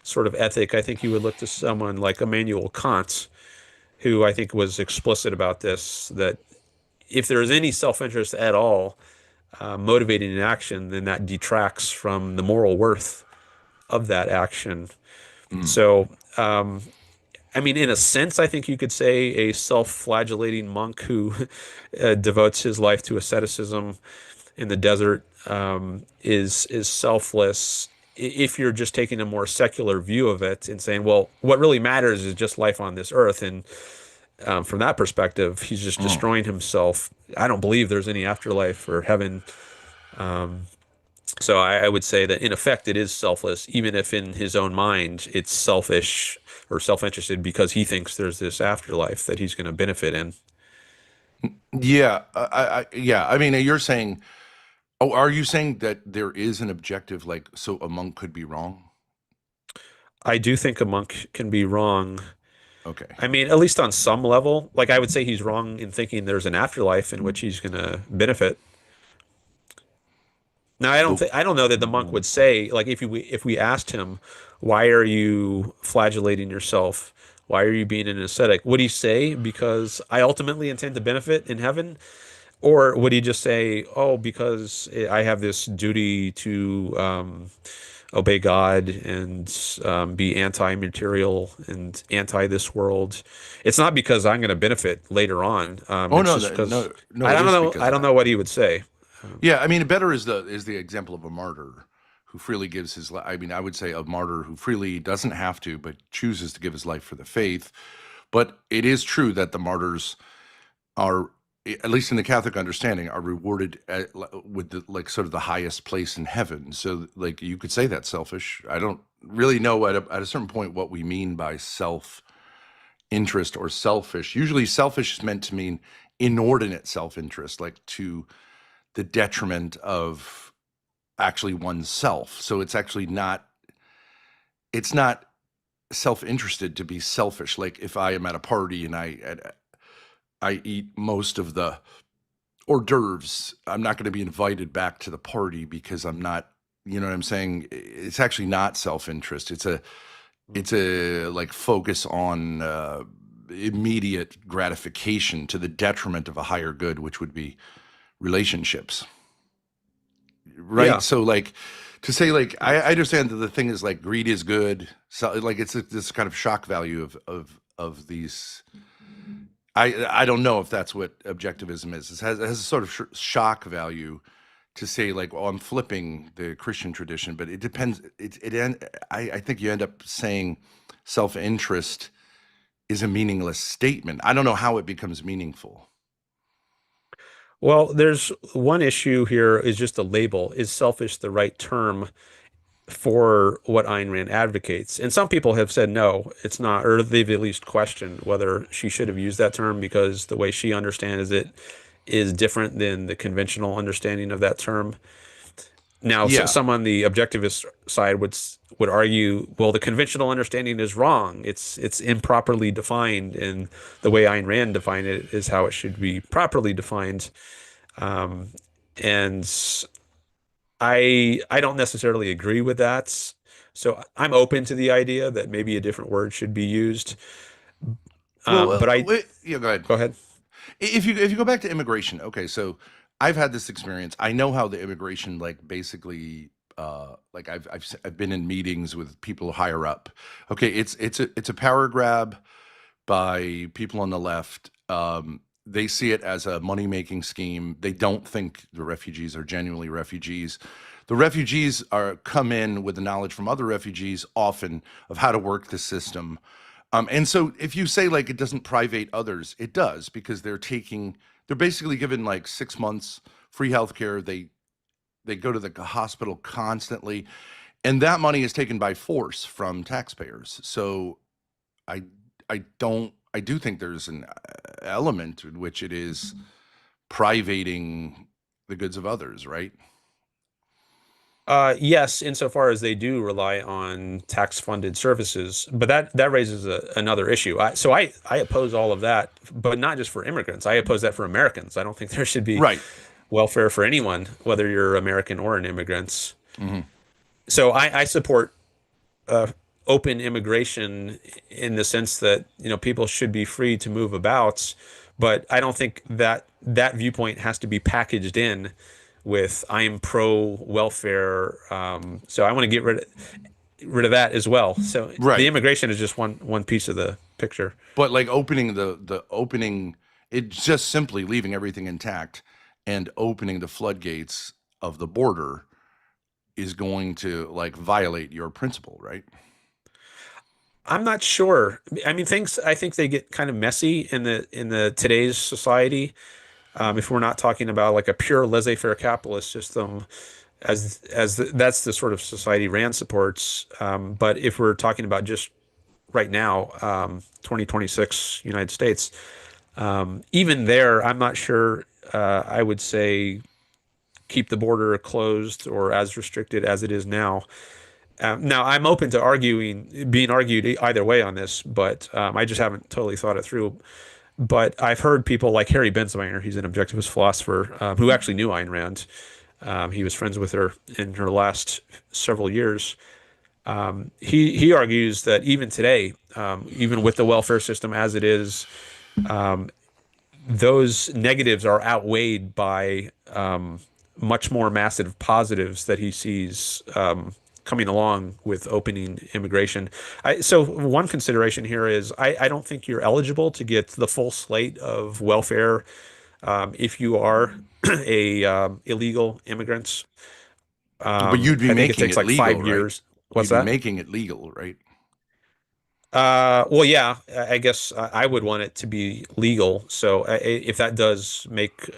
sort of ethic, I think you would look to someone like Immanuel Kant, who I think was explicit about this, that if there is any self-interest at all motivating an action, then that detracts from the moral worth of that action. Mm. So, I mean, in a sense, I think you could say a self-flagellating monk who devotes his life to asceticism in the desert is selfless. If you're just taking a more secular view of it and saying, well, what really matters is just life on this earth, and from that perspective, he's just Mm. destroying himself. I don't believe there's any afterlife or heaven. So I would say that in effect, it is selfless, even if in his own mind it's selfish or self-interested because he thinks there's this afterlife that he's going to benefit in. Yeah, yeah. I mean, you're saying, oh, are you saying that there is an objective, like, so a monk could be wrong? I do think a monk can be wrong. Okay. I mean, at least on some level, like I would say he's wrong in thinking there's an afterlife in which he's going to benefit. Now, The I don't know that the monk would say, like, if we asked him, why are you flagellating yourself? Why are you being an ascetic? Would he say, because I ultimately intend to benefit in heaven? Or would he just say, oh, because I have this duty to obey God and be anti-material and anti this world? It's not because I'm going to benefit later on. oh It's no, just because no, no, it is because I of don't know that. what he would say. Yeah, I mean, better is the example of a martyr who freely gives his life. I mean, I would say a martyr who freely doesn't have to, but chooses to give his life for the faith. But it is true that the martyrs are, at least in the Catholic understanding, are rewarded with the, like, sort of the highest place in heaven. So, like, you could say that's selfish. I don't really know at a certain point what we mean by self interest or selfish. Usually, selfish is meant to mean inordinate self interest, like to the detriment of actually oneself. So it's actually not, it's not self-interested to be selfish. Like if I am at a party and I eat most of the hors d'oeuvres, I'm not going to be invited back to the party because I'm not, you know what I'm saying? It's actually not self-interest. It's a like focus on immediate gratification to the detriment of a higher good, which would be relationships. Right? Yeah. So like to say, like, I understand that the thing is like greed is good. So like it's this kind of shock value of these. I don't know if that's what objectivism is. It has a sort of shock value to say like, well, I'm flipping the Christian tradition, but it depends. I think you end up saying self interest is a meaningless statement. I don't know how it becomes meaningful. Well, there's one issue here is just a label. Is selfish the right term for what Ayn Rand advocates? And some people have said no, it's not, or they've at least questioned whether she should have used that term because the way she understands it is different than the conventional understanding of that term. Now, Yeah. some on the objectivist side would argue, well, the conventional understanding is wrong. It's improperly defined, and the way Ayn Rand defined it is how it should be properly defined. Um, and I don't necessarily agree with that. So I'm open to the idea that maybe a different word should be used. Well, But I wait, yeah. Go ahead. Go ahead. If you go back to immigration, okay, so I've had this experience. I know how the immigration, like, basically, like I've been in meetings with people higher up. Okay, it's a power grab by people on the left. They see it as a money making scheme. They don't think the refugees are genuinely refugees. The refugees are come in with the knowledge from other refugees, often, of how to work the system. And so if you say like it doesn't private others, it does, because they're basically given like 6 months free healthcare. They go to the hospital constantly, and that money is taken by force from taxpayers. So I I do think there's an element in which it is privating the goods of others, right? Yes, insofar as they do rely on tax-funded services, but that raises another issue. I oppose all of that, but not just for immigrants. I oppose that for Americans. I don't think there should be Right. welfare for anyone, whether you're American or an immigrant. Hmm. So I support uh, open immigration in the sense that, people should be free to move about, but I don't think that that viewpoint has to be packaged in with I am pro welfare. So I want to get rid of rid of that as well. So the Right. immigration is just one piece of the picture. But like opening the opening, it's just simply leaving everything intact and opening the floodgates of the border is going to like violate your principle, right? I'm not sure. I mean, things I think they get kind of messy in the today's society. If we're not talking about like a pure laissez-faire capitalist system, that's the sort of society Rand supports. But if we're talking about just right now, 2026 United States, even there, I'm not sure. I would say keep the border closed or as restricted as it is now. Now, I'm open to being argued either way on this, but I just haven't totally thought it through. But I've heard people like Harry Binswanger, he's an objectivist philosopher who actually knew Ayn Rand. He was friends with her in her last several years. He argues that even today, even with the welfare system as it is, those negatives are outweighed by much more massive positives that he sees coming along with opening immigration. So one consideration here is I don't think you're eligible to get the full slate of welfare if you are a illegal immigrant. But you'd be I think it making takes it like legal, five right? years. What's You'd be that? making it legal, right? Well, yeah, I guess I would want it to be legal. So if that does make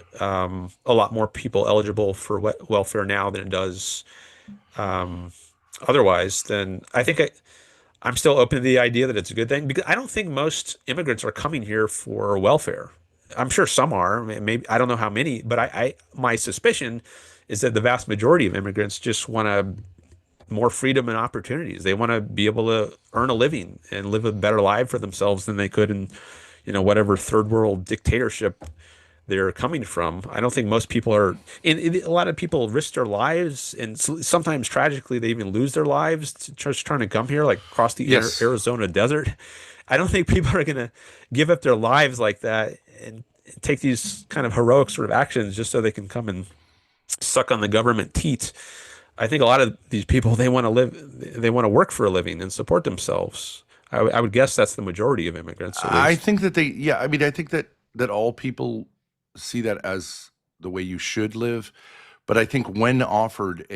a lot more people eligible for welfare now than it does um, otherwise, then I'm still open to the idea that it's a good thing because I don't think most immigrants are coming here for welfare. I'm sure some are, maybe I don't know how many, but my suspicion is that the vast majority of immigrants just want to more freedom and opportunities. They want to be able to earn a living and live a better life for themselves than they could in, whatever third world dictatorship they're coming from. I don't think most people are. A lot of people risk their lives, and sometimes tragically, they even lose their lives just trying to come here, like cross the Yes. Arizona desert. I don't think people are going to give up their lives like that and take these kind of heroic sort of actions just so they can come and suck on the government teat. I think a lot of these people they want to work for a living and support themselves. I would guess that's the majority of immigrants, at I least. think that yeah, I mean, I think that all people see that as the way you should live. But I think when offered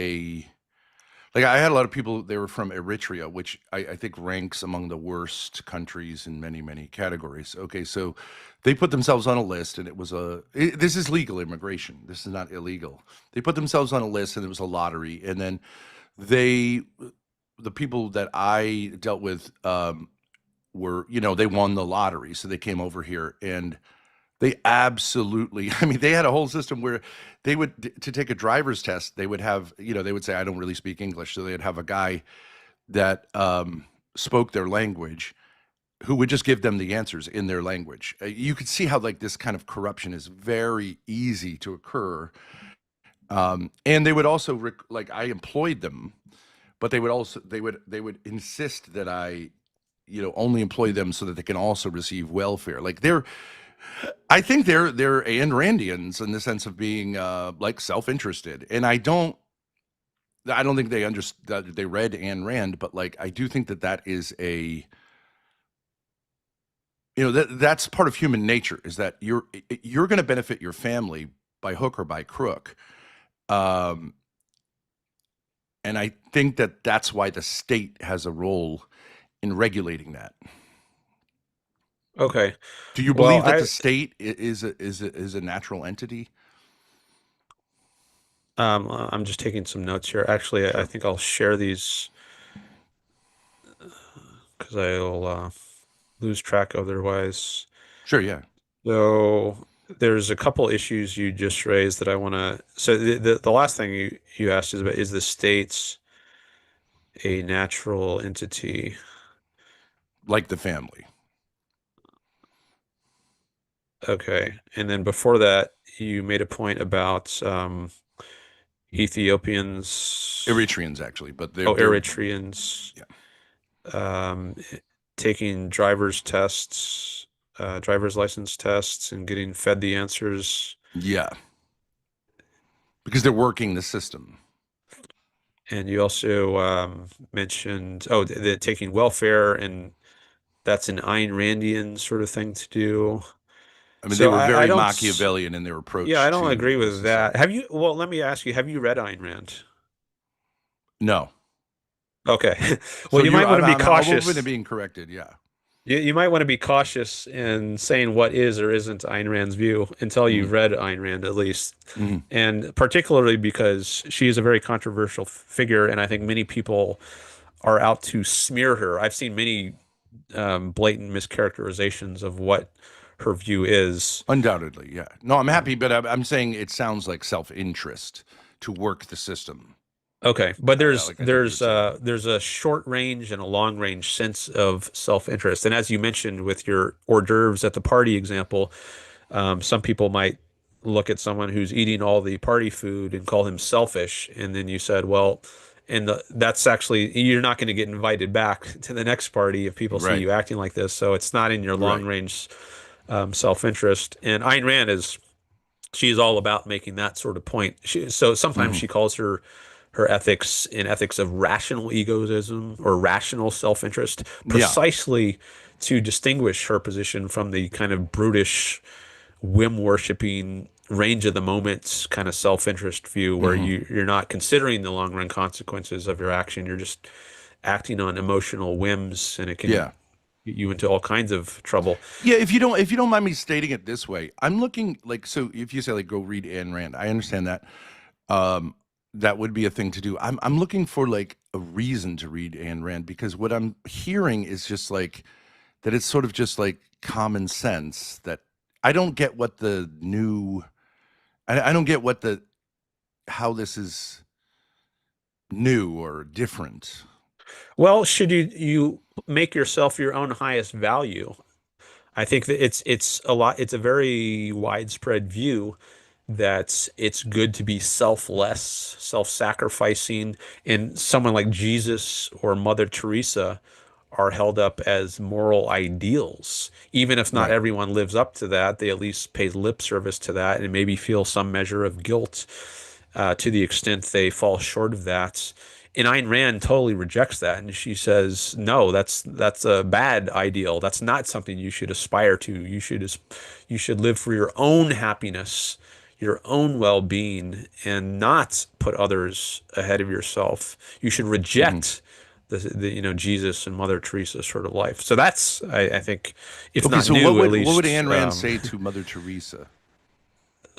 like I had a lot of people, they were from Eritrea, which I think ranks among the worst countries in many, many categories. Okay, so they put themselves on a list and this is legal immigration. This is not illegal. They put themselves on a list and it was a lottery. And then they, the people that I dealt with, they won the lottery. So they came over here and they absolutely, I mean, they had a whole system where they would, to take a driver's test, they would have, they would say, I don't really speak English. So they'd have a guy that spoke their language who would just give them the answers in their language. You could see how like this kind of corruption is very easy to occur. And they would also, like I employed them, but they would insist that I, only employ them so that they can also receive welfare. Like I think they're Ayn Randians in the sense of being like self-interested, and I don't think they understood that they read Ayn Rand, but like I do think that is that's part of human nature is that you're going to benefit your family by hook or by crook, um, and I think that's why the state has a role in regulating that. Okay. Do you Well, believe that the state is a natural entity? I'm just taking some notes here. Actually, I Sure. think I'll share these because I'll lose track otherwise. Sure. Yeah. So there's a couple issues you just raised that I want to. So the last thing you asked is the states a natural entity? Like the family. Okay. And then before that, you made a point about Ethiopians, Eritreans actually, but they're oh, they're Eritreans, yeah. um, taking driver's license tests and getting fed the answers. Yeah, because they're working the system. And you also mentioned, oh, the taking welfare, and that's an Ayn Randian sort of thing to do. I mean, they So were I very don't, Machiavellian in their yeah, I approach don't to agree the with that. society. Have you, well, let me ask you, have you read Ayn Rand? No. Okay. Well, So you might want to be I'm open to cautious. being corrected. Yeah. You might want to be cautious in saying what is or isn't Ayn Rand's view until Mm-hmm. you've read Ayn Rand at least. Mm-hmm. And particularly because she is a very controversial figure, and I think many people are out to smear her. I've seen many blatant mischaracterizations of what her view is. Undoubtedly, yeah. No, I'm happy, but I'm saying it sounds like self-interest to work the system. Okay, but Like I think you would say. there's a short range and a long range sense of self-interest. And as you mentioned with your hors d'oeuvres at the party example, some people might look at someone who's eating all the party food and call him selfish. And then you said, well, that's actually, you're not going to get invited back to the next party if people see Right, you acting like this. So it's not in your long right. range self-interest. And Ayn Rand is, she's all about making that sort of point. So sometimes Hmm. she calls her ethics in ethics of rational egoism or rational self-interest, Yeah. precisely to distinguish her position from the kind of brutish, whim worshipping, range of the moment kind of self-interest view where Hmm. you're not considering the long run consequences of your action. You're just acting on emotional whims, and it can Yeah. get you into all kinds of trouble. Yeah, if you don't mind me stating it this way, I'm looking like so if you say like go read Ayn Rand, I understand that. Um that would be a thing to do. I'm looking for like a reason to read Ayn Rand because what I'm hearing is just like that it's sort of just like common sense that I don't get what the new I don't get what the how this is new or different. Well, should you make yourself your own highest value? I think that it's a very widespread view that it's good to be selfless, self-sacrificing, and someone like Jesus or Mother Teresa are held up as moral ideals. Even if not Right. everyone lives up to that, they at least pay lip service to that and maybe feel some measure of guilt to the extent they fall short of that. And Ayn Rand totally rejects that, and she says, "No, that's a bad ideal. That's not something you should aspire to. You should live for your own happiness, your own well-being, and not put others ahead of yourself. You should Hmm. reject the Jesus and Mother Teresa sort of life." So that's, I think, if Okay, not so new, at what would least Ayn Rand say to Mother Teresa?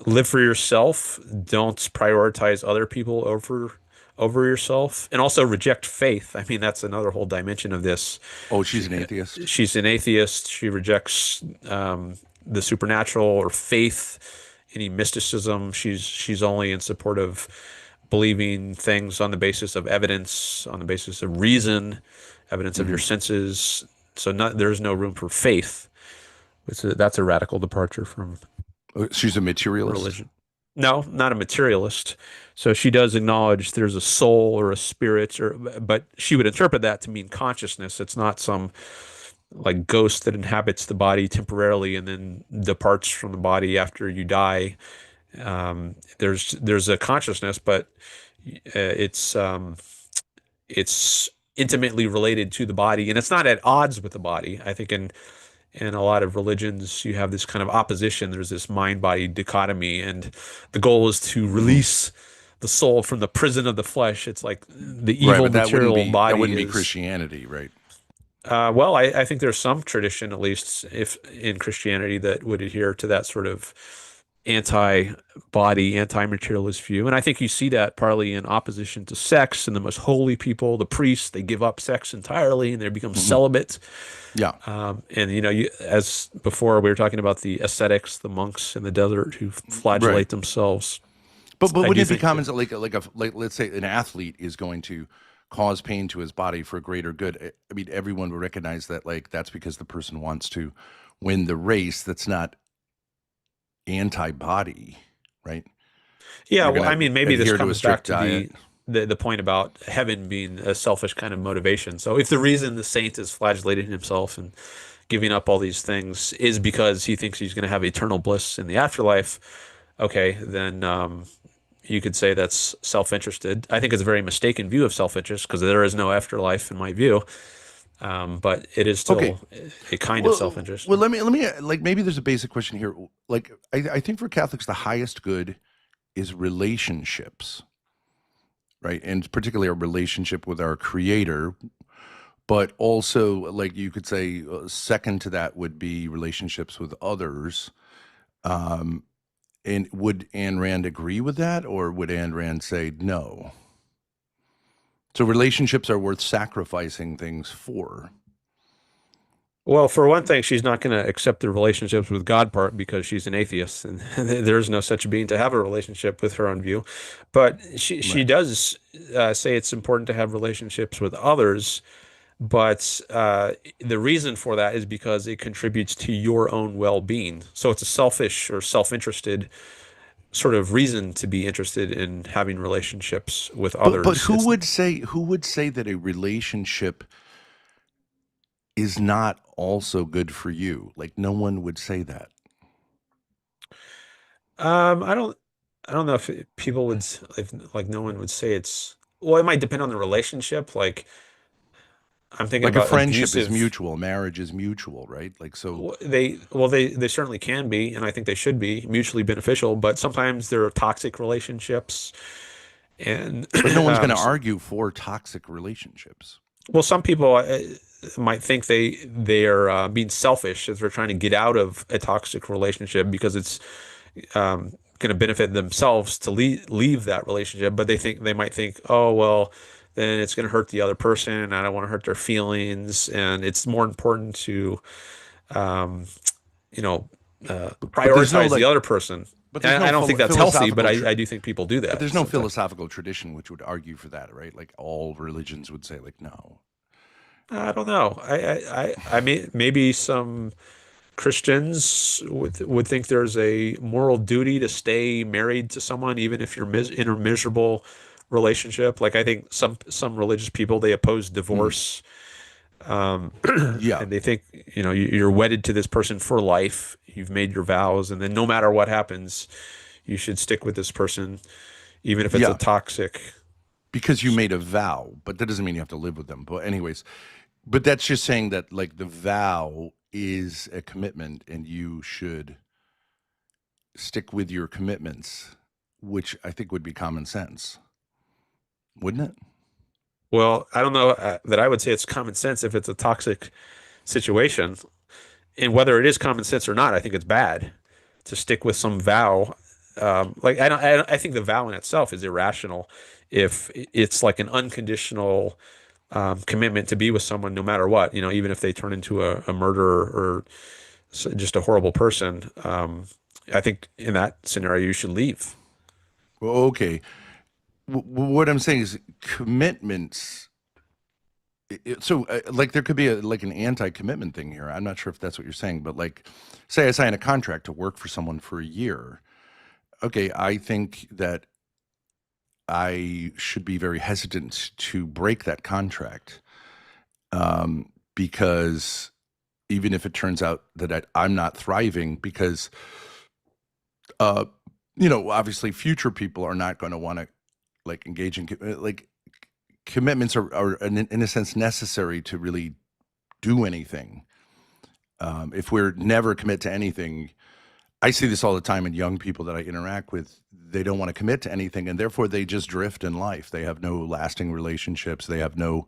live for yourself. Don't prioritize other people over yourself, and also reject faith. I mean, that's another whole dimension of this. Oh, she's She, an atheist. she's an atheist. She rejects the supernatural or faith, any mysticism. She's only in support of believing things on the basis of evidence, on the basis of reason, evidence of your Hmm. senses. So there's no room for faith. That's a radical departure from She's a materialist. religion. No, not a materialist. So she does acknowledge there's a soul or a spirit, but she would interpret that to mean consciousness. It's not some like ghost that inhabits the body temporarily and then departs from the body after you die. There's a consciousness, but it's intimately related to the body, and it's not at odds with the body. I think in a lot of religions, you have this kind of opposition. There's this mind-body dichotomy, and the goal is to Hmm. release the soul from the prison of the flesh. It's like the Right, evil but material that body wouldn't be is. Christianity, right? Well, I think there's some tradition, at least if in Christianity, that would adhere to that sort of anti-body, anti-materialist view. And I think you see that partly in opposition to sex, and the most holy people, the priests, they give up sex entirely and they become Hmm. celibate. Yeah. And as before, we were talking about the ascetics, the monks in the desert who Right. flagellate themselves. But I do wouldn't it be think that, common that like let's say an athlete is going to cause pain to his body for greater good? I mean, everyone would recognize that like that's because the person wants to win the race. That's not anti-body, right? yeah, You're well, I gonna mean, maybe this adhere to a comes back strict to diet. the point about heaven being a selfish kind of motivation. So if the reason the saint is flagellating himself and giving up all these things is because he thinks he's going to have eternal bliss in the afterlife, okay, then you could say that's self-interested. I think it's a very mistaken view of self-interest because there is no afterlife in my view. But it is Okay. still a kind of Well, self-interest. well, let me like maybe there's a basic question here. Like, I think for Catholics, the highest good is relationships, right? And particularly our relationship with our Creator. But also, like you could say, second to that would be relationships with others. Um, and would Ayn Rand agree with that, or would Ayn Rand say no? So relationships are worth sacrificing things for. Well, for one thing, she's not going to accept the relationships with God part because she's an atheist, and there's no such being to have a relationship with her own view. But she Right. does say it's important to have relationships with others. But the reason for that is because it contributes to your own well-being. So it's a selfish or self-interested sort of reason to be interested in having relationships with But others. It's who would say that a relationship is not also good for you? Like no one would say that. I don't know if people would if like no one would say it's well, it might depend on the relationship. Like I'm thinking Like a about friendship is abusive. mutual, marriage is mutual, right? Like so, They certainly can be, and I think they should be mutually beneficial. But sometimes there are toxic relationships, and but no one's going to argue for toxic relationships. well, some people might think they're being selfish if they're trying to get out of a toxic relationship because it's going to benefit themselves to leave that relationship. But they might think, oh well, then it's going to hurt the other person. I don't want to hurt their feelings, and it's more important to um, you know But there's no prioritize the like, other person. but there's And no I don't think that's healthy, but philosophical. I do think people do But that there's no sometimes. philosophical tradition which would argue for that, right? Like all religions would say, like, no. I don't know. I mean, maybe some Christians would think there's a moral duty to stay married to someone even if you're in a miserable relationship. Like I think some religious people they oppose Hmm. divorce, um, Yeah, and they think you're wedded to this person for life. You've made your vows, and then no matter what happens, you should stick with this person, even if it's a yeah, toxic. because you made a vow, but that doesn't mean you have to live with them. But anyways, but that's just saying that like the vow is a commitment, and you should stick with your commitments, which I think would be common sense, wouldn't it? Well, I don't know that I would say it's common sense if it's a toxic situation. And whether it is common sense or not, I think it's bad to stick with some vow. Like I think the vow in itself is irrational if it's like an unconditional commitment to be with someone no matter what, even if they turn into a murderer or just a horrible person. I think in that scenario, you should leave. Well, okay. What I'm saying is commitments. So, like, there could be like an anti-commitment thing here. I'm not sure if that's what you're saying, but like, say I sign a contract to work for someone for a year. Okay, I think that I should be very hesitant to break that contract, because even if it turns out that I'm not thriving, because uh, obviously future people are not going to want to like engage in like commitments are in a sense necessary to really do anything. If we're never commit to anything, I see this all the time in young people that I interact with. They don't want to commit to anything, and therefore they just drift in life. They have no lasting relationships. They have no.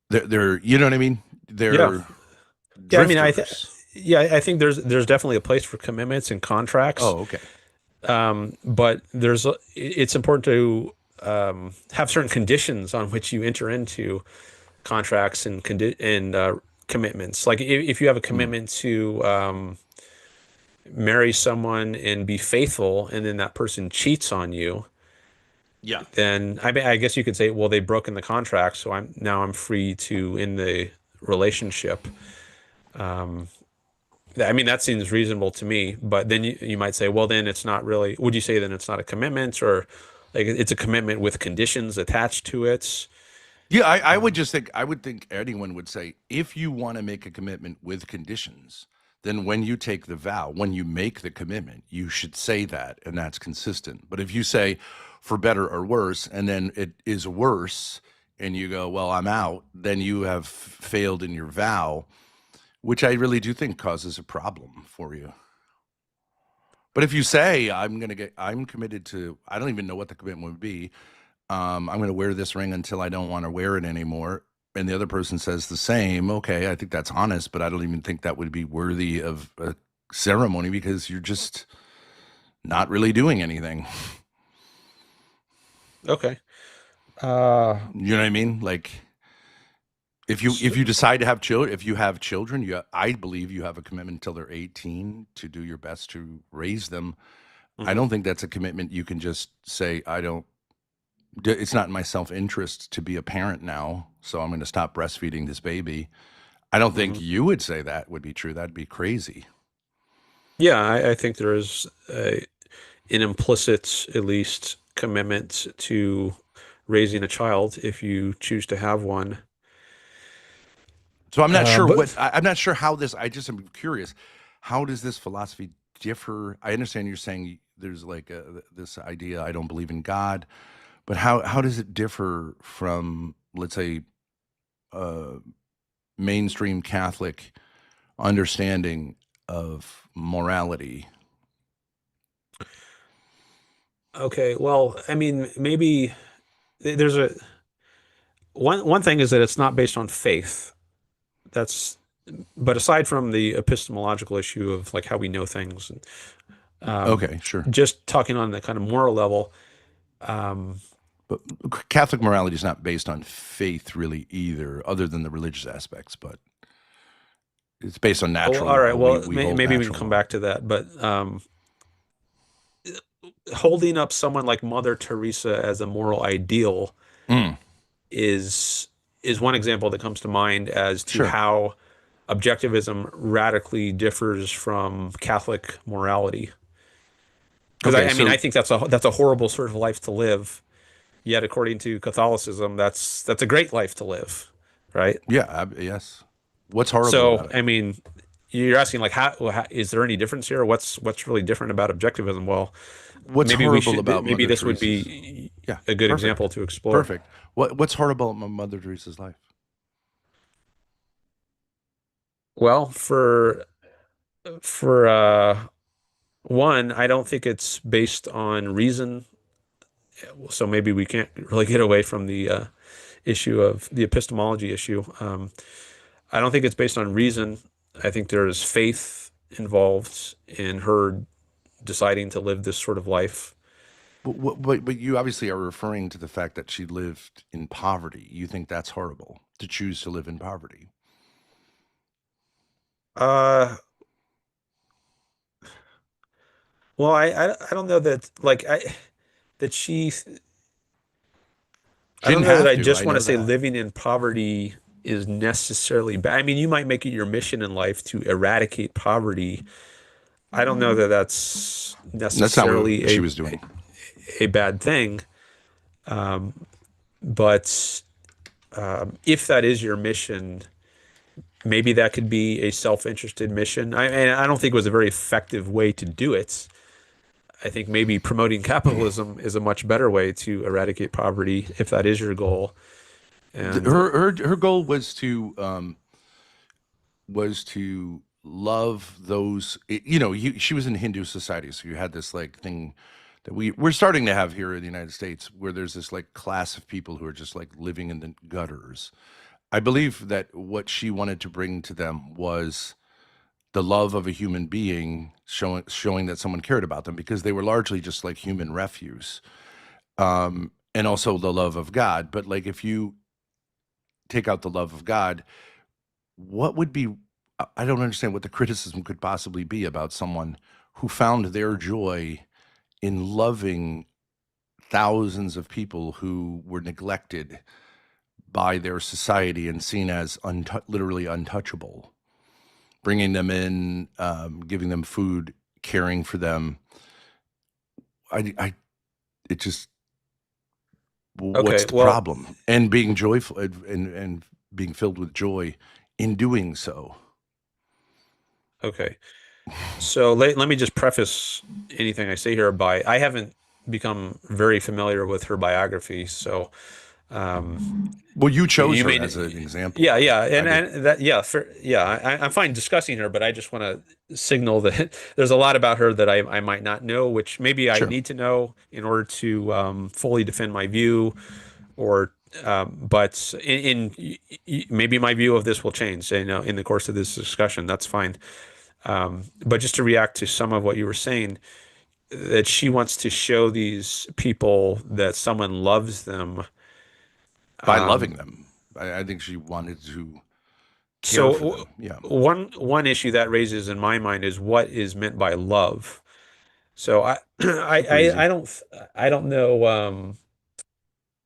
They're you know what I mean. Yeah, They're yeah. I mean, drifters. yeah, I think there's definitely a place for commitments and contracts. Oh, okay. But it's important to have certain conditions on which you enter into contracts and commitments. Like if you have a Hmm. commitment to marry someone and be faithful, and then that person cheats on you, Yeah. then I guess you could say, well, they've broken the contract, so I'm free to end the relationship. Um, I mean, that seems reasonable to me, but then you might say, well, then it's not really, would you say then it's not a commitment or like it's a commitment with conditions attached to it? Yeah, I would just think I would think anyone would say if you want to make a commitment with conditions, then when you take the vow, when you make the commitment, you should say that, and that's consistent. But if you say for better or worse, and then it is worse, and you go, well, I'm out, then you have failed in your vow, which I really do think causes a problem for you. But if you say, I'm committed to, I don't even know what the commitment would be. I'm going to wear this ring until I don't want to wear it anymore. And the other person says the same. Okay, I think that's honest, but I don't even think that would be worthy of a ceremony because you're just not really doing anything. Okay. Uh, You know what I mean? Like if so, you decide to have children, if you have children, I believe you have a commitment until they're 18 to do your best to raise them. I mhm, don't think that's a commitment you can just say, I don't it's not in my self-interest to be a parent now, so I'm going to stop breastfeeding this baby. I don't think mhm. you would say that would be true. That'd be crazy. Yeah, I think there is an implicit, at least, commitment to raising a child if you choose to have one. So I'm not sure But I'm not sure how this. I just am curious. How does this philosophy differ? I understand you're saying there's like this idea. I don't believe in God, but how does it differ from, let's say, uh, mainstream Catholic understanding of morality? okay, well, I mean, maybe there's a one thing is that it's not based on faith. That's but aside from the epistemological issue of like how we know things, um, Okay, sure. just talking on the kind of moral level, um, But Catholic morality is not based on faith, really, either, other than the religious aspects. But it's based on oh, natural all right, law. well, We hold maybe we can natural come law. back to that, but holding up someone like Mother Teresa as a moral ideal Mm, is is one example that comes to mind as to sure. how objectivism radically differs from Catholic morality. Because Okay. I mean, I So think that's a horrible sort of life to live. Yet, according to Catholicism, that's a great life to live, right? yeah, yes. What's horrible So, about it? I mean, you're asking like, how is there any difference here? What's really different about objectivism? Well, What's maybe we horrible should. about Maybe Mother this would Teresa's? be Yeah, a good perfect, example to explore. perfect. What's horrible about Mother Teresa's life? Well, for one, I don't think it's based on reason. So maybe we can't really get away from the issue of the epistemology issue. I don't think it's based on reason. I think there is faith involved in her deciding to live this sort of life. But you obviously are referring to the fact that she lived in poverty. You think that's horrible to choose to live in poverty? Uh, well, I don't know that like I that she She I don't didn't know that have I to. just I want to know say that. living in poverty is necessarily bad. I mean, you might make it your mission in life to eradicate poverty. I don't know that that's That's not necessarily what she was doing. a bad thing. But if that is your mission, maybe that could be a self-interested mission. And I don't think it was a very effective way to do it. I think maybe promoting capitalism is a much better way to eradicate poverty if that is your goal. And Her goal was to love those. She was in Hindu society, so you had this like thing that we're starting to have here in the United States, where there's this like class of people who are just like living in the gutters. I believe that what she wanted to bring to them was the love of a human being, showing that someone cared about them, because they were largely just like human refuse, and also the love of God. But like if you take out the love of God, what would be I don't understand what the criticism could possibly be about someone who found their joy in loving thousands of people who were neglected by their society and seen as literally untouchable, bringing them in, giving them food, caring for them. I it just okay, what's the well, problem? And being joyful and being filled with joy in doing so. Okay. So let me just preface anything I say here by I haven't become very familiar with her biography, so um, Well, you chose you her as may, an example. yeah, yeah, I didn't. and that, yeah, yeah, I'm fine discussing her, but I just want to signal that there's a lot about her that I might not know, which maybe I Sure. need to know in order to fully defend my view, or but maybe my view of this will change, in the course of this discussion. That's fine. But just to react to some of what you were saying, that she wants to show these people that someone loves them. By loving Um, them, I think she wanted to care for so them. Yeah. one issue that raises in my mind is what is meant by love. So Super easy. I don't know.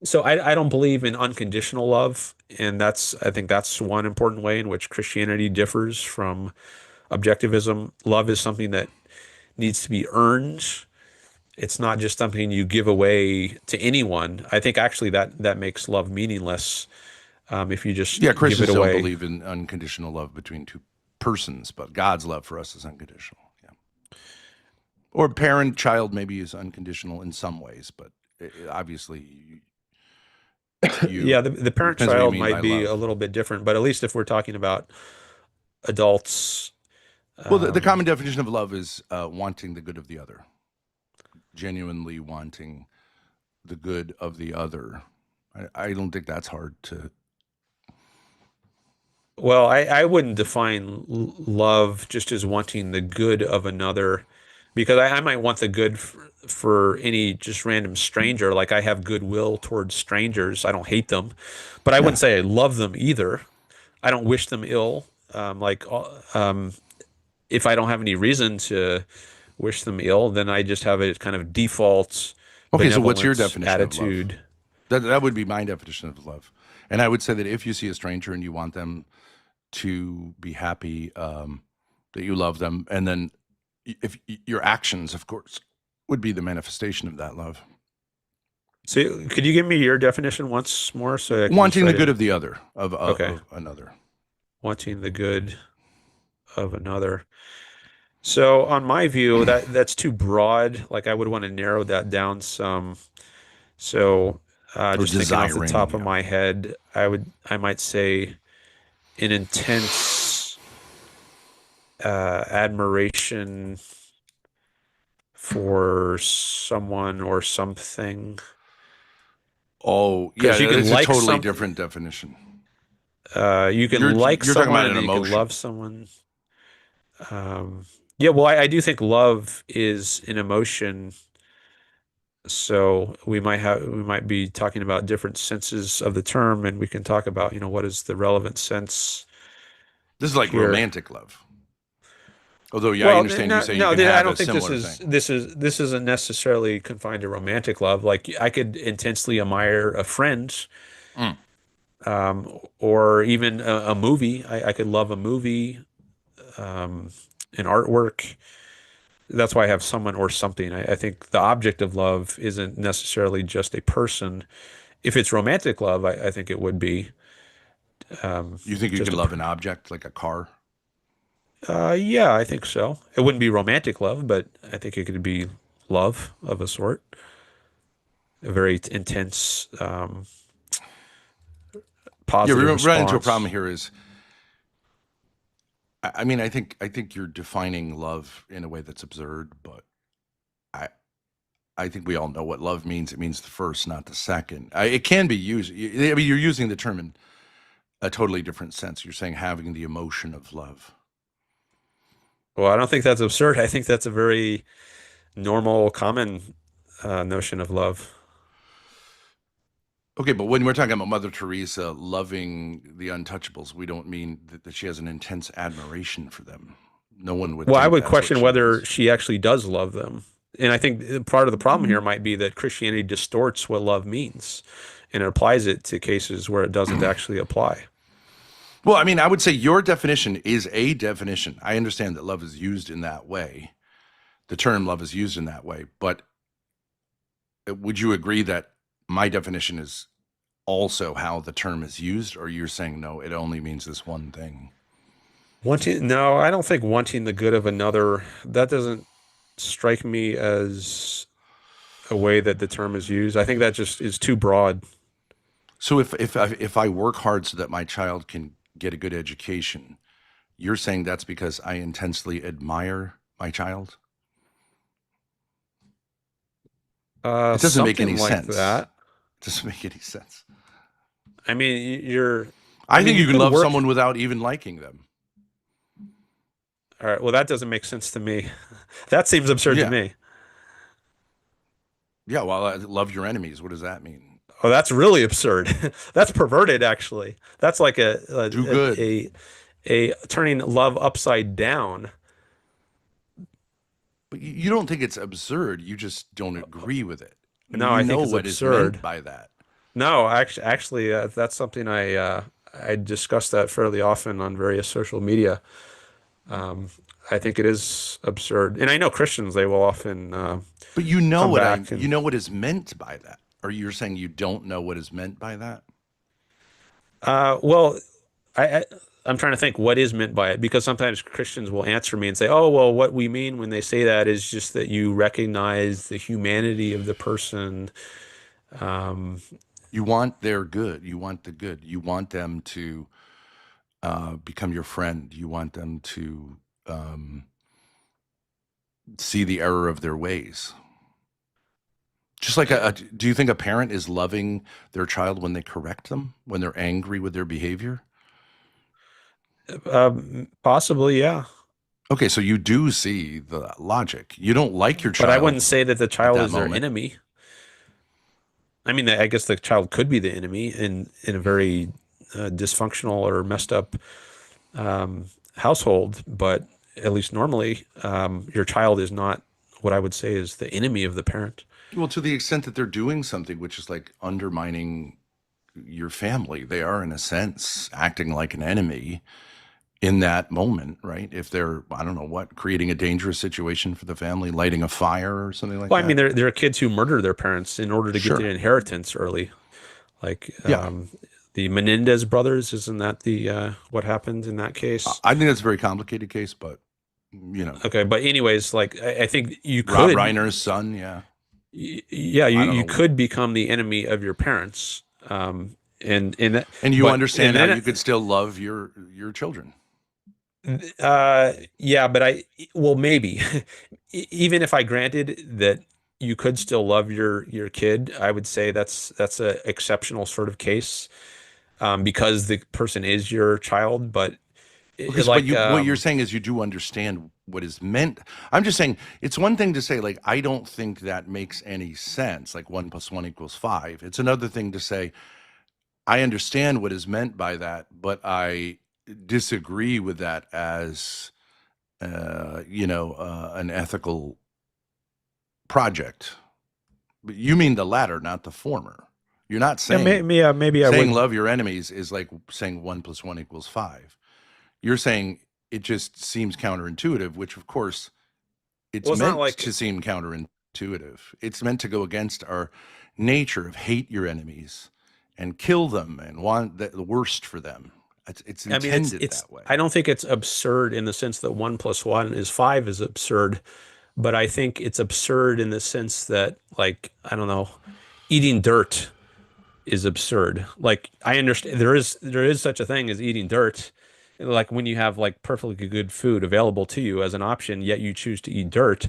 So I don't believe in unconditional love, and I think that's one important way in which Christianity differs from objectivism. Love is something that needs to be earned. It's not just something you give away to anyone. I think actually that makes love meaningless if you just Yeah, give it Christians don't away. believe in unconditional love between two persons, but God's love for us is unconditional. Yeah. Or parent child maybe is unconditional in some ways, but obviously Yeah, you the it depends what you parent-child mean by might be a love. little bit different, but at least if we're talking about adults, Well, the um, common definition of love is wanting the good of the other, genuinely wanting the good of the other. I don't think that's hard to. well, I wouldn't define love just as wanting the good of another, because I might want the good for any just random stranger. Like I have goodwill towards strangers. I don't hate them, but I Yeah. wouldn't say I love them either. I don't wish them ill. If I don't have any reason to wish them ill, then I just have a kind of default Okay, so what's your benevolent definition of love? attitude. That would be my definition of love. And I would say that if you see a stranger and you want them to be happy, that you love them, and then if your actions, of course, would be the manifestation of that love. So, could you give me your definition once more so I can just Wanting the write it? good of the other, Okay. of another. Wanting the good of another. So, on my view, that's too broad. Like, I would want to narrow that down some. So, Or just thinking off the desiring, top of yeah. my head, I might say an intense admiration for someone or something. Oh, yeah, Because it's a totally different definition. you can like You're talking someone about and an then you can love emotion. someone. Yeah, well, I do think love is an emotion. So we might be talking about different senses of the term, and we can talk about, what is the relevant sense This is like here. romantic love. Although, yeah, I Well, understand you no, say you no, can I have a don't think similar thing. this isn't necessarily confined to romantic love. Like I could intensely admire a friend, Mm. or even a movie. I could love a movie, um, an artwork. That's why I have someone or something. I think the object of love isn't necessarily just a person. If it's romantic love, I think it would be You think you just can a. love an object like a car? Yeah, I think so. It wouldn't be romantic love, but I think it could be love of a sort, a very intense, Yeah, we positive run into a problem response. here is I mean, I think you're defining love in a way that's absurd, but I I think we all know what love means. It means the first, not the second. It can be used. I mean, you're using the term in a totally different sense. You're saying having the emotion of love. Well, I don't think that's absurd. I think that's a very normal, common notion of love. Okay, but when we're talking about Mother Teresa loving the untouchables, we don't mean that she has an intense admiration for them. No one would Well, I think would that's what question she whether means. she actually does love them. And I think part of the problem here might be that Christianity distorts what love means and it applies it to cases where it doesn't actually apply. Well, I mean, I would say your definition is a definition. I understand that love is used in that way. The term love is used in that way, but would you agree that my definition is also how the term is used, or you're saying no, it only means this one thing? Wanting, no, I don't think wanting the good of another, that doesn't strike me as a way that the term is used. I think that just is too broad. So if I work hard so that my child can get a good education, you're saying that's because I intensely admire my child? It doesn't make any Something like sense. that. It doesn't make any sense. I mean, I I mean, think you you can could love work. someone without even liking them. All right, well, that doesn't make sense to me. That seems absurd to Yeah. me. Yeah. Well, love your enemies. What does that mean? Oh, that's really absurd. That's perverted, actually. That's like Do good. a turning love upside down. But you don't think it's absurd. You just don't agree with it. I mean, No, you I know think it's what is meant absurd. by that. No, actually, that's something I discuss that fairly often on various social media. Um, I think it is absurd, and I know Christians they will often But you know come what I back you and know what is meant by that. Or you're saying you don't know what is meant by that? well, I I'm trying to think what is meant by it because sometimes Christians will answer me and say, "Oh, well, what we mean when they say that is just that you recognize the humanity of the person." Um, You want their good. You want the good. You want them to become your friend. You want them to um, see the error of their ways. Just like do you think a parent is loving their child when they correct them, when they're angry with their behavior? possibly, yeah, Okay, so you do see the logic. You don't like your but I wouldn't child say that the at child that is their moment. enemy. I mean, I guess the child could be the enemy in a very dysfunctional or messed up um, household, but at least normally, your child is not what I would say is the enemy of the parent. Well, to the extent that they're doing something which is like undermining your family, they are in a sense acting like an enemy in that moment, right? If they're, I don't know what, creating a dangerous situation for the family, lighting a fire or something like Well, I mean, that. there are kids who murder their parents in order to get their Sure. inheritance early, like Yeah. the Menendez brothers. Isn't that the what happened in that case? I think that's a very complicated case, but you know, Okay, but anyways, like I think you Rob could, Reiner's son, yeah. yeah, I don't you know. could become the enemy of your parents, and that, And you but and understand how then you could still love your children. yeah, but well, maybe even if I granted that you could still love your kid, I would say that's a exceptional sort of case, because the person is your child. But Okay, so but like, you what you're saying is you do understand what is meant. I'm just saying it's one thing to say like I don't think that makes any sense, like 1 + 1 = 5. It's another thing to say I understand what is meant by that, but I disagree with that as an ethical project. But you mean the latter, not the former. You're not yeah, saying maybe I saying would. love your enemies is like saying 1 + 1 = 5. You're saying it just seems counterintuitive, which of course it's Well, it's not meant like to seem counterintuitive. It's meant to go against our nature of hate your enemies and kill them and want the worst for them. It's I mean, intended it's. that way. I don't think it's absurd in the sense that 1 + 1 = 5 is absurd, but I think it's absurd in the sense that, like, I don't know, eating dirt is absurd. Like, I understand there is such a thing as eating dirt. Like when you have like perfectly good food available to you as an option, yet you choose to eat dirt.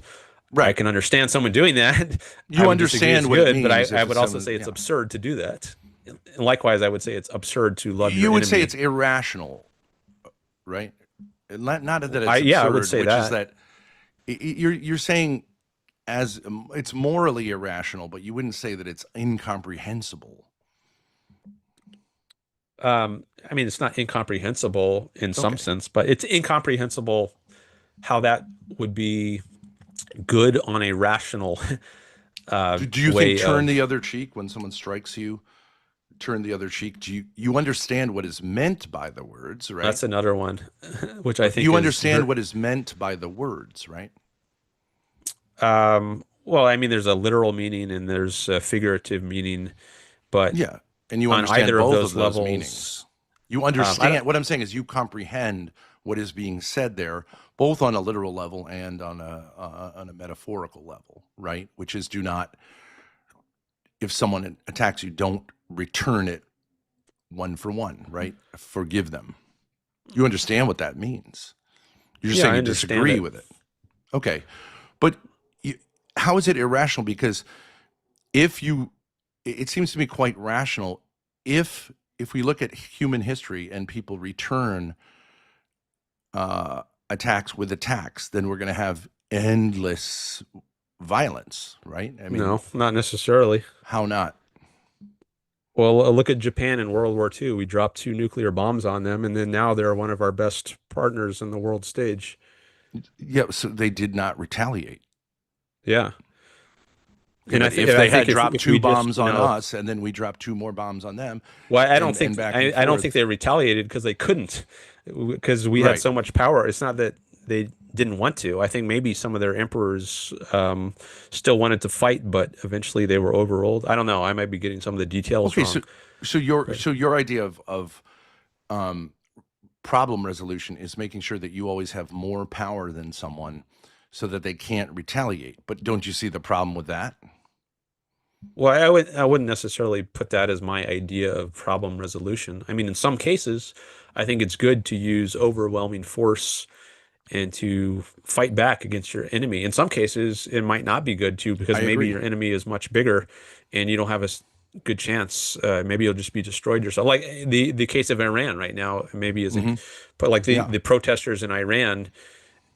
I Right. can understand someone doing that. I You would disagree it's understand what it good, but means I if would it's also some, say it's yeah. absurd to do that. And likewise, I would say it's absurd to love your You would say enemy. it's irrational, right? Not that I it's Yeah, I would absurd, say which is that. that you're saying as it's morally irrational, but you wouldn't say that it's incomprehensible. I mean, it's not incomprehensible in some Okay. sense, but it's incomprehensible how that would be good on a rational Do you think way turn the of. other cheek when someone strikes you? Turn the other cheek. Do you understand what is meant by the words, right? That's another one, which I think You is understand very. what is meant by the words, right? Well, I mean, there's a literal meaning and there's a figurative meaning, but Yeah, and you on understand either of both of those those levels, meanings. You I don't, understand what I'm saying is you comprehend what is being said there, both on a literal level and on a metaphorical level, right? Which is do not, if someone attacks you, don't return it one for one, right? Forgive them. You understand what that means. You're just yeah, saying I you understand disagree it. with it. Okay. But you, how is it irrational? Because if you, it seems to me quite rational if we look at human history and people return attacks with attacks, then we're going to have endless violence, right? I mean, No, not necessarily. how not? Well, look at Japan in World War II. We dropped two nuclear bombs on them, and then now they're one of our best partners in the world stage. Yeah, so they did not retaliate. Yeah. Okay, but And if I they think had dropped if we two just, bombs on us and then we dropped two more bombs on them, well, and back and I don't think forth, they retaliated because they couldn't, because we had right? so much power. It's not that they didn't want to. I think maybe some of their emperors still wanted to fight, but eventually they were overruled. I don't know. I might be getting some of the details Okay, wrong. But so your idea of um, problem resolution is making sure that you always have more power than someone, so that they can't retaliate. But don't you see the problem with that? well, I wouldn't necessarily put that as my idea of problem resolution. I mean, in some cases, I think it's good to use overwhelming force and to fight back against your enemy. In some cases, it might not be good to because I maybe agree. your enemy is much bigger and you don't have a good chance. Maybe you'll just be destroyed yourself. Like the case of Iran right now, maybe isn't, Hmm. but like Yeah, the protesters in Iran,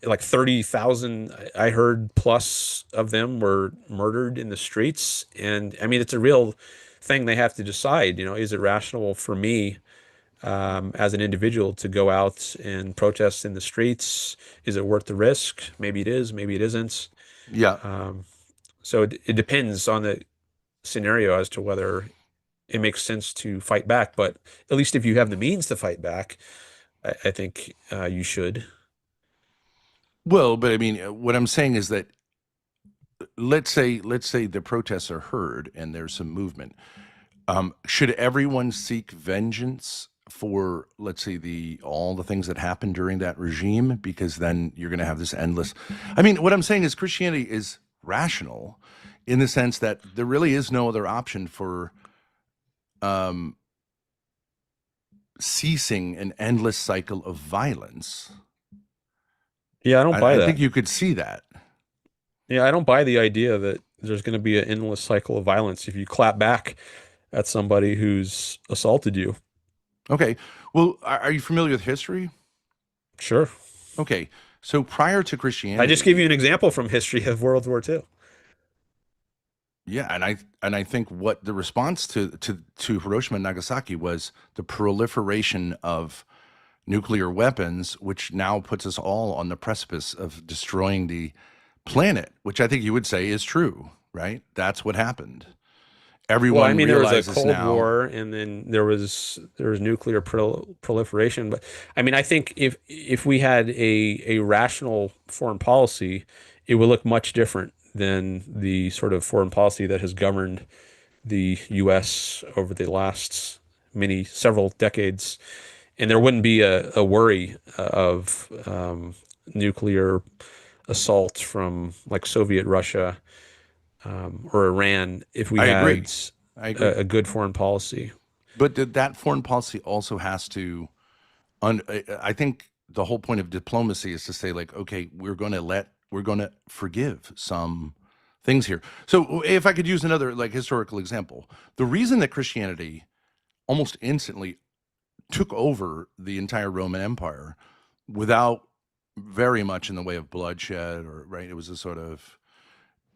like 30,000, I heard, plus of them were murdered in the streets. And I mean, it's a real thing they have to decide, is it rational for me as an individual to go out and protest in the streets? Is it worth the risk? Maybe it is, maybe it isn't. yeah. So it depends on the scenario as to whether it makes sense to fight back. But at least if you have the means to fight back, I think you should. Well, but I mean, what I'm saying is that let's say the protests are heard and there's some movement. Should everyone seek vengeance for, let's say, the all the things that happened during that regime? Because then you're going to have this endless. I mean, what I'm saying is Christianity is rational, in the sense that there really is no other option for um, ceasing an endless cycle of violence. Yeah, I don't buy I think that. you could see that. Yeah, I don't buy the idea that there's going to be an endless cycle of violence if you clap back at somebody who's assaulted you. Okay. Well, are you familiar with history? Sure. Okay. So prior to I just gave you Christianity, an example from history of World War II. yeah, and I think what the response to Hiroshima and Nagasaki was the proliferation of nuclear weapons, which now puts us all on the precipice of destroying the planet, which I think you would say is true, right? That's what happened. Well, I Everyone mean, there was a realizes Cold now. War, and then there was nuclear proliferation. But I mean, I think if we had a rational foreign policy, it would look much different than the sort of foreign policy that has governed the U.S. over the last several decades. And there wouldn't be a worry of nuclear assault from like Soviet Russia or Iran if we I had agree. I agree. a good foreign policy. But that foreign policy also has to. I think the whole point of diplomacy is to say, like, okay, we're going to forgive some things here. So, if I could use another like historical example, the reason that Christianity almost instantly took over the entire Roman Empire without very much in the way of bloodshed, or right, it was a sort of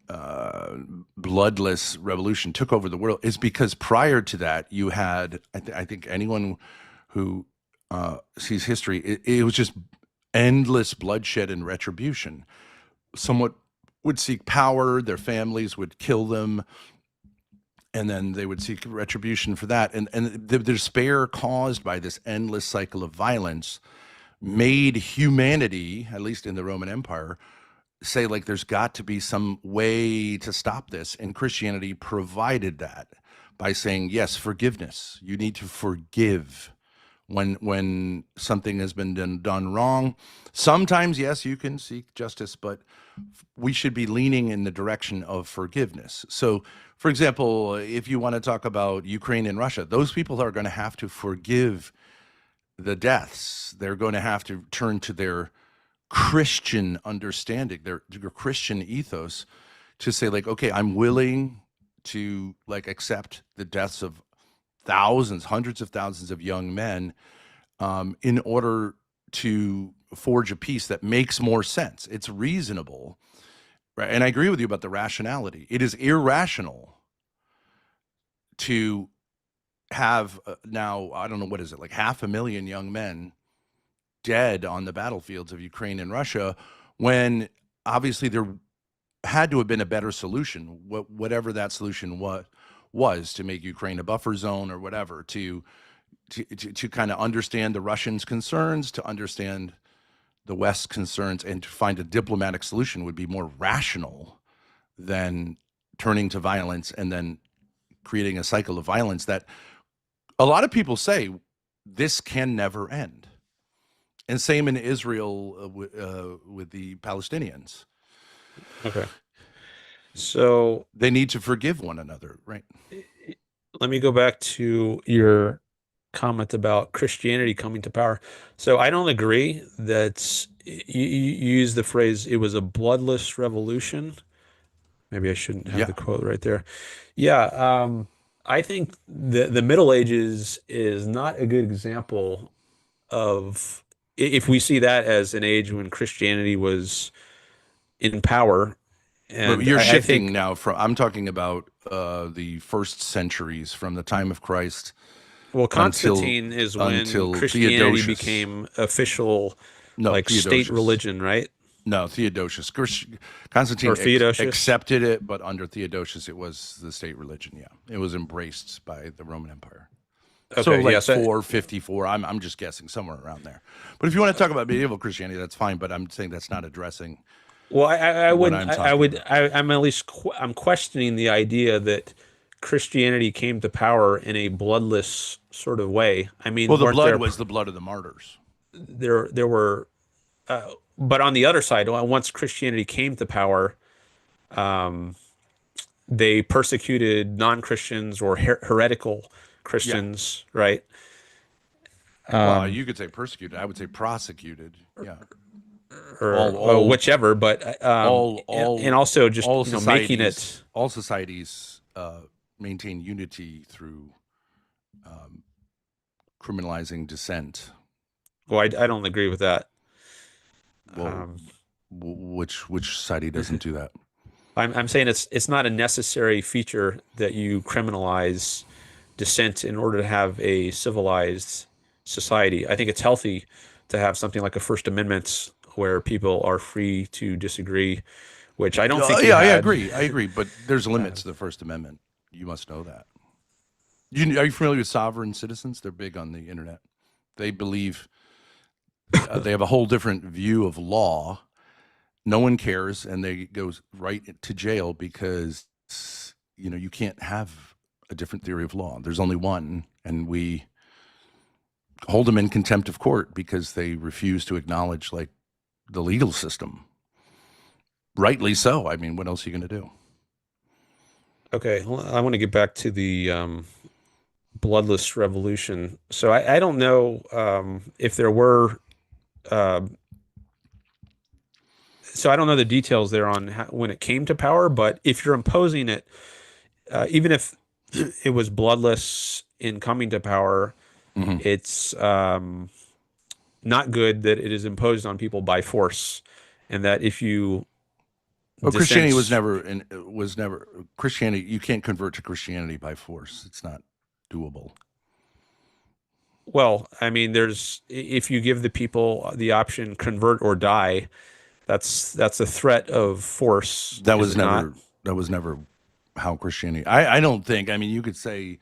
uh, bloodless revolution, took over the world, is because prior to that you had I think anyone who sees history, it was just endless bloodshed and retribution. Someone would seek power, their families would kill them, and then they would seek retribution for that. And the despair caused by this endless cycle of violence made humanity, at least in the Roman Empire, say, like, there's got to be some way to stop this. And Christianity provided that by saying, yes, forgiveness. You need to forgive when something has been done wrong. Sometimes, yes, you can seek justice, but we should be leaning in the direction of forgiveness. So, for example, if you want to talk about Ukraine and Russia, those people are going to have to forgive the deaths. They're going to have to turn to their Christian understanding, their Christian ethos, to say, like, okay, I'm willing to, like, accept the deaths of thousands, hundreds of thousands of young men, in order to forge a peace that makes more sense. It's reasonable, right? And I agree with you about the rationality. It is irrational to have, now, I don't know, what is it, like 500,000 young men dead on the battlefields of Ukraine and Russia, when obviously there had to have been a better solution, whatever that solution was, to make Ukraine a buffer zone or whatever, to kind of understand the Russians' concerns, to understand the West's concerns, and to find a diplomatic solution would be more rational than turning to violence and then creating a cycle of violence that a lot of people say this can never end. And same in Israel, with the Palestinians. Okay. So They need to forgive one another, right? let me go back to your comment about Christianity coming to power. So I don't agree that you use the phrase it was a bloodless revolution. Maybe I shouldn't have Yeah. the quote right there. Yeah, I think the Middle Ages is not a good example of if we see that as an age when Christianity was in power. But And you're I shifting think, now from, I'm talking about the first centuries, from the time of Christ well, until Constantine is when until Christianity Theodosius. became official, No, like state Theodosius. religion, right? No, Theodosius. Or Constantine Theodosius. accepted it, but under Theodosius, it was the state religion. Yeah, it was embraced by the Roman Empire. So Okay, like yes. 454. I'm just guessing, somewhere around there. But if you want to talk about medieval Christianity, that's fine. But I'm saying that's not addressing Well, I what wouldn't. I'm talking about. I'm at least I'm questioning the idea that Christianity came to power in a bloodless sort of way. I Well, mean, the weren't blood there was the blood of the martyrs. there were, but on the other side, once Christianity came to power, um, they persecuted non-Christians or heretical Yeah. Christians, right? Well, Um, you could say persecuted. I would say prosecuted. Yeah. or All well, all whichever, but all and all also just all making societies it. all societies maintain unity through criminalizing dissent. Well, I don't agree with that. Well, Um, which society doesn't do that? I'm saying it's not a necessary feature that you criminalize dissent in order to have a civilized society. I think it's healthy to have something like a First Amendment where people are free to disagree, which I don't think you Yeah, I had. agree. I agree. But there's limits to the First Amendment. You must know that. Are you familiar with sovereign citizens? They're big on the internet. They believe they have a whole different view of law. No one cares, and they go right to jail because you can't have a different theory of law. There's only one, and we hold them in contempt of court because they refuse to acknowledge, like, the legal system. Rightly so. I mean, what else are you going to do? Okay, well, I want to get back to the bloodless revolution. So I don't know if there were. Uh, so I don't know the details there on when it came to power, but if you're imposing it, even if it was bloodless in coming to power, Hmm. it's not good that it is imposed on people by force, and that if you Well, Christianity was dissent, never Christianity. You can't convert to Christianity by force. It's not doable. well, I mean, if you give the people the option convert or die, that's a threat of force, That is was it not? never that was never how Christianity. I don't think. I mean, you could say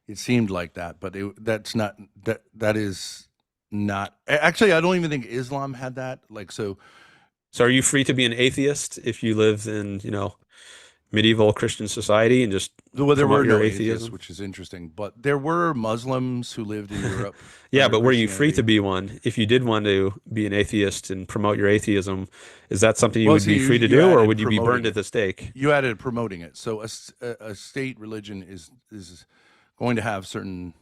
it seemed like that, but that's not that is not. Actually, I don't even think Islam had that. Like, so So are you free to be an atheist if you live in, medieval Christian society and just Well, there promote were your no atheists, atheism? which is interesting, but there were Muslims who lived in Europe Yeah, under but were you free to Christianity. be one? If you did want to be an atheist and promote your atheism, is that something you Well, would see, be free to you do, or added would you be burned promoting at it. the stake? You added promoting it. So a state religion is going to have certain,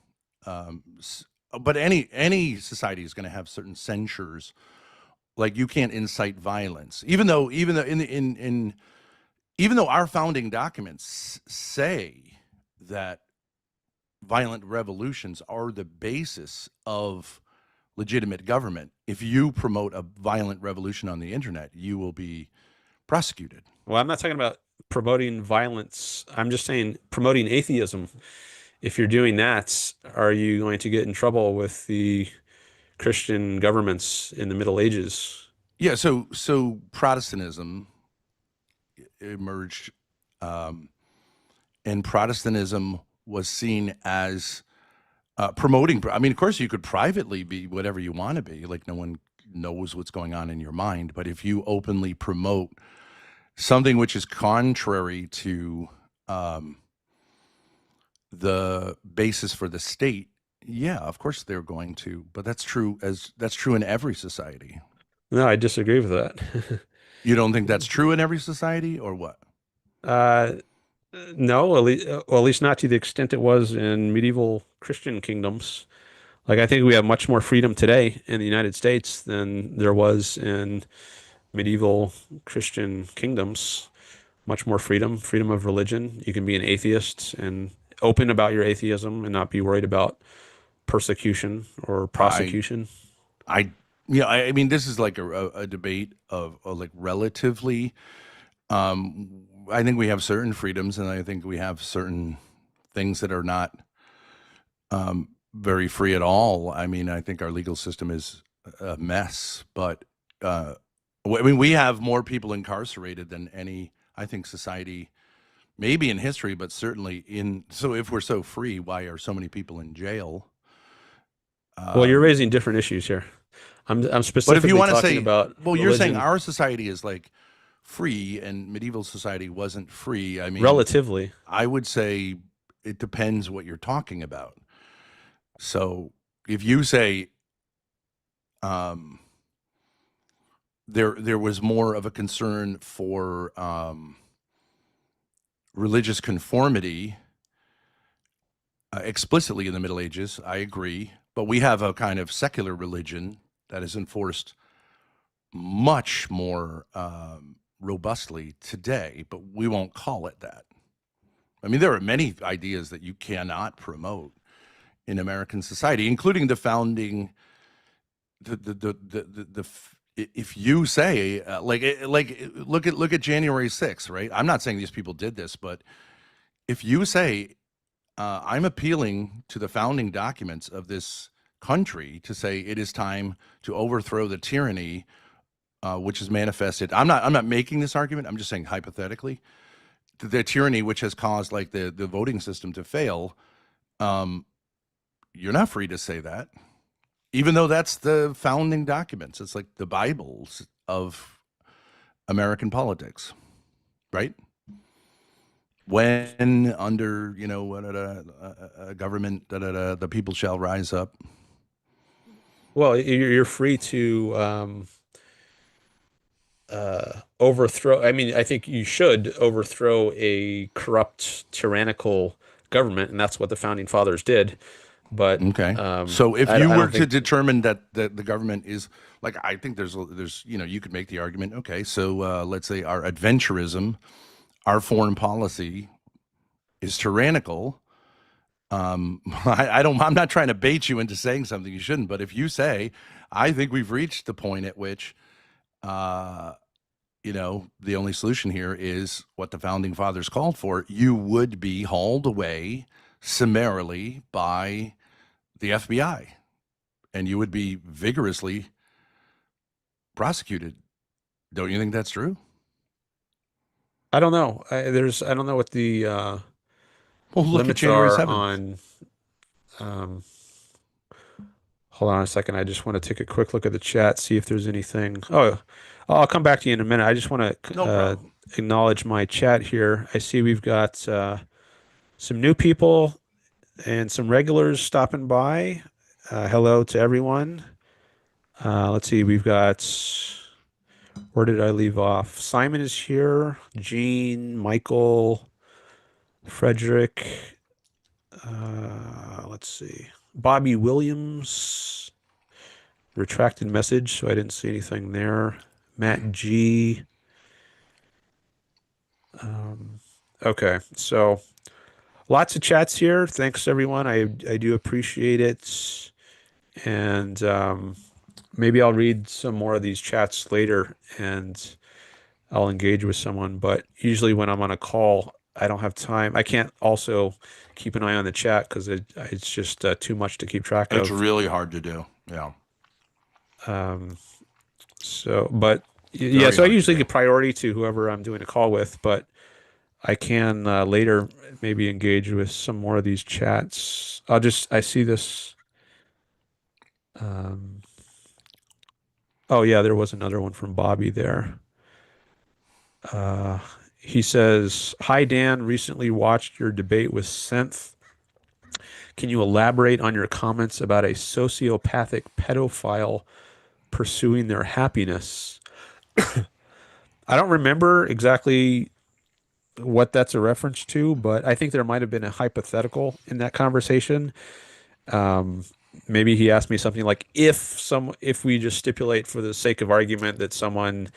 but any society is going to have certain censures. Like you can't incite violence, even though in even though our founding documents say that violent revolutions are the basis of legitimate government. If you promote a violent revolution on the internet, you will be prosecuted. Well, I'm not talking about promoting violence. I'm just saying promoting atheism. If you're doing that, are you going to get in trouble with the Christian governments in the Middle Ages? Yeah, so Protestantism emerged, um, and Protestantism was seen as promoting. I mean, of course, you could privately be whatever you want to be, like no one knows what's going on in your mind. But if you openly promote something which is contrary to um, the basis for the state, yeah, of course they're going to. But that's true in every society. No, I disagree with that. You don't think that's true in every society, or what? Uh, no, at least not to the extent it was in medieval Christian kingdoms. Like, I think we have much more freedom today in the United States than there was in medieval Christian kingdoms. Much more freedom, freedom of religion. You can be an atheist and open about your atheism and not be worried about persecution or I prosecution. I yeah, I mean, this is like a debate of like relatively. I think we have certain freedoms, and I think we have certain things that are not very free at all. I mean, I think our legal system is a mess, but I mean, we have more people incarcerated than any, I think, society, maybe in history, but certainly in. So, if we're so free, why are so many people in jail? Well, you're Um, raising different issues here. I'm but if you specifically want to talking say, about well, you're saying religion our society is like free and medieval society wasn't free. I mean, relatively. I would say it depends what you're talking about. So if you say um, there was more of a concern for religious conformity explicitly in the Middle Ages, I agree. But we have a kind of secular religion that is enforced much more robustly today, but we won't call it that. I mean, there are many ideas that you cannot promote in American society, including the founding. If you say look at January 6th, right? I'm not saying these people did this, but if you say I'm appealing to the founding documents of this country to say it is time to overthrow the tyranny which is manifested. I'm not making this argument. I'm just saying hypothetically the tyranny which has caused like the voting system to fail. Um, you're not free to say that, even though that's the founding documents. It's like the Bibles of American politics, right? When under a government, the people shall rise up. Well, you're free to overthrow. I mean, I think you should overthrow a corrupt, tyrannical government, and that's what the founding fathers did. But Okay. So if you I were don't to think. determine that the government is like, I think there's you could make the argument. Okay, so let's say our adventurism, our foreign policy is tyrannical. I'm not trying to bait you into saying something you shouldn't, but if you say, I think we've reached the point at which, uh, the only solution here is what the founding fathers called for, you would be hauled away summarily by the FBI, and you would be vigorously prosecuted. Don't you think that's true? I don't know. I don't know what the Well, look at limits January are 7th. on. Um, Hold on a second. I just want to take a quick look at the chat, see if there's anything. Oh, I'll come back to you in a minute. I just want to No problem. acknowledge my chat here. I see we've got some new people and some regulars stopping by. Hello to everyone. Let's see, we've got, where did I leave off? Simon is here, Gene, Michael, Frederick. Let's see, Bobby Williams, retracted message, so I didn't see anything there. Matt G. Okay, so lots of chats here. Thanks everyone. I do appreciate it. And maybe I'll read some more of these chats later and I'll engage with someone. But usually when I'm on a call, I don't have time. I can't also keep an eye on the chat because it's just too much to keep track It's of. really hard to do. Yeah. So, but yeah, Very so I hard to usually do. give priority to whoever I'm doing a call with, but I can later maybe engage with some more of these chats. I see this. Um, oh, yeah, there was another one from Bobby there. Uh, he says, "Hi, Dan. Recently watched your debate with Senth. Can you elaborate on your comments about a sociopathic pedophile pursuing their happiness?" I don't remember exactly what that's a reference to, but I think there might have been a hypothetical in that conversation. Um, Maybe he asked me something like, if we just stipulate for the sake of argument that someone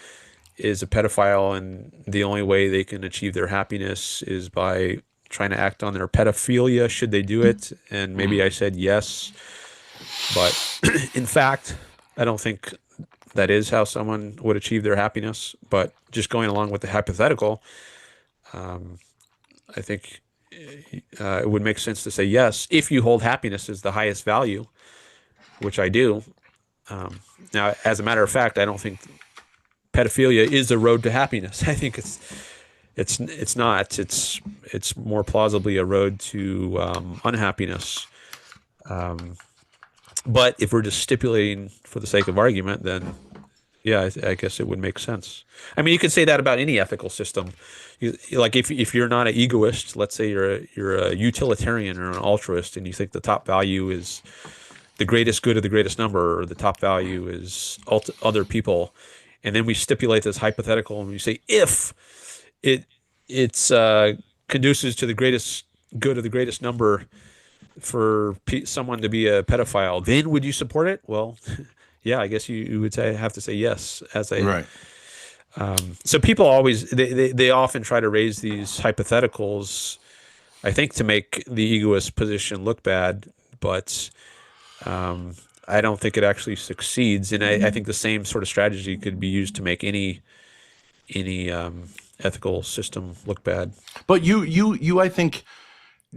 is a pedophile and the only way they can achieve their happiness is by trying to act on their pedophilia, should they do it? And maybe I said yes, but in fact, I don't think that is how someone would achieve their happiness. But just going along with the hypothetical, I think it would make sense to say yes if you hold happiness as the highest value, which I do. Now, as a matter of fact, I don't think pedophilia is a road to happiness. I think it's not. It's more plausibly a road to unhappiness. But if we're just stipulating for the sake of argument, then yeah, I guess it would make sense. I mean, you could say that about any ethical system. Like if you're not an egoist, let's say you're a utilitarian or an altruist, and you think the top value is the greatest good of the greatest number, or the top value is other people, and then we stipulate this hypothetical, and we say if it it's conduces to the greatest good of the greatest number for someone to be a pedophile, then would you support it? Well, yeah, I guess you would have to say yes. Right. So people always they often try to raise these hypotheticals, I think, to make the egoist position look bad, but I don't think it actually succeeds. And I think the same sort of strategy could be used to make any ethical system look bad. But I think,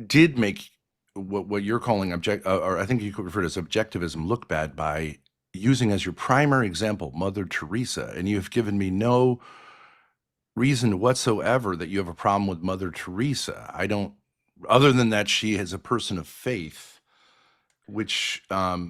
did make what you're calling or I think you could refer to as objectivism look bad by using as your primary example Mother Teresa, and you've given me no reason whatsoever that you have a problem with Mother Teresa. I don't, other than that she is a person of faith, which Well,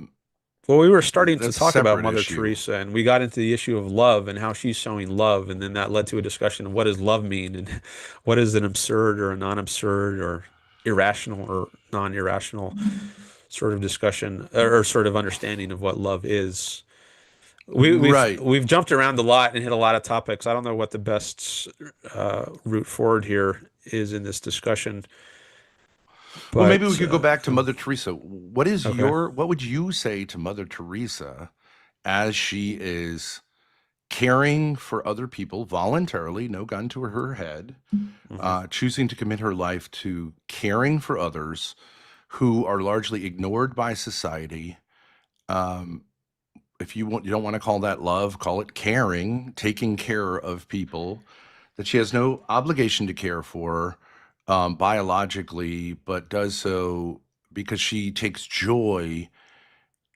we were starting to that's a talk about separate Mother issue. Teresa, and we got into the issue of love and how she's showing love, and then that led to a discussion of what does love mean, and what is an absurd or a non-absurd or irrational or non-irrational sort of discussion or sort of understanding of what love is. Right. We've jumped around a lot and hit a lot of topics. I don't know what the best route forward here is in this discussion, Well, maybe but we could go back to Mother Teresa. okay. What would you say to Mother Teresa as she is caring for other people voluntarily, no gun to her head, Mhm. choosing to commit her life to caring for others who are largely ignored by society? Um, if you don't want to call that love, call it caring, taking care of people that she has no obligation to care for biologically, but does so because she takes joy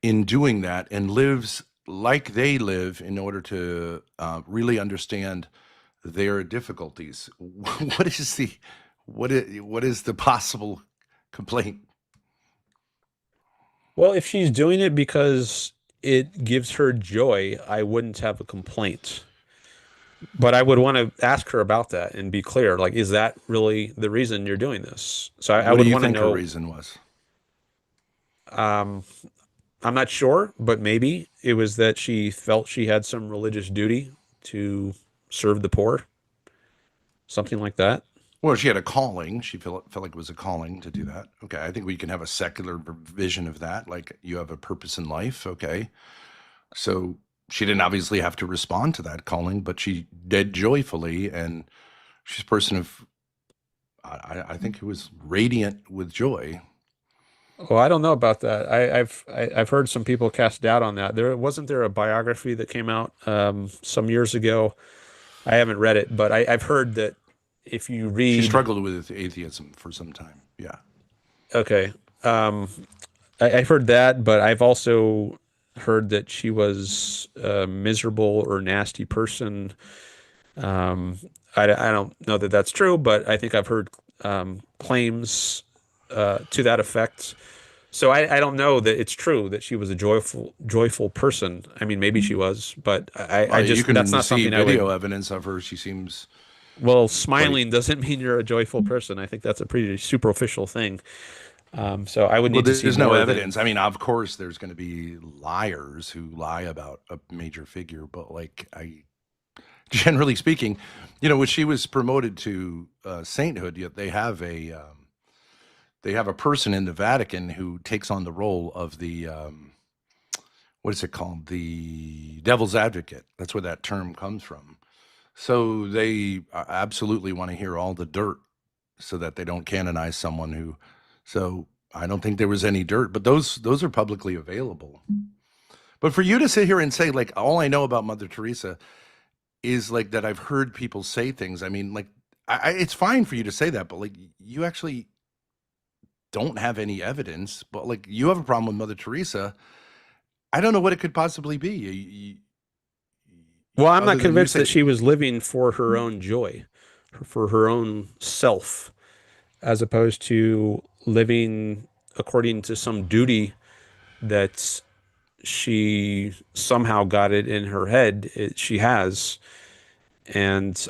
in doing that and lives like they live in order to really understand their difficulties. What is the what is the possible complaint? Well, if she's doing it because it gives her joy, I wouldn't have a complaint. But I would want to ask her about that and be clear. Like, is that really the reason you're doing this? So I What do would you want to think her know. reason was? Um, I'm not sure, but maybe it was that she felt she had some religious duty to serve the poor, something like that. Well, she had a calling. She felt like it was a calling to do that. Okay, I think we can have a secular vision of that. Like you have a purpose in life. Okay, so she didn't obviously have to respond to that calling, but she did joyfully, and she's a person of I think it was radiant with joy. Oh, I don't know about that. I've heard some people cast doubt on that. There a biography that came out some years ago. I haven't read it, but I've heard that if you She read, struggled with atheism for some time. Yeah. okay, um, I've heard that, but I've also heard that she was a miserable or nasty person. Um, I don't know that that's true, but I think I've heard claims to that effect. So I don't know that it's true that she was a joyful person. I mean, maybe she was, but I You just that's can not see something I video would. evidence of her. She seems Well, quite smiling doesn't mean you're a joyful person. I think that's a pretty superficial thing. So I would well. need to see There's no more than. evidence. I mean, of course, there's going to be liars who lie about a major figure, but like generally speaking, when she was promoted to sainthood, yet they have a person in the Vatican who takes on the role of the what is it called? The devil's advocate. That's where that term comes from. So they absolutely want to hear all the dirt so that they don't canonize someone who. So I don't think there was any dirt, but those are publicly available. But for you to sit here and say like all I know about Mother Teresa is like that I've heard people say things. I mean, like it's fine for you to say that, but like you actually don't have any evidence. But like you have a problem with Mother Teresa. I don't know what it could possibly be. Well, I'm not Other than you convinced that say, she was living for her own joy, for her own self, as opposed to living according to some duty that she somehow got it in her head she has, and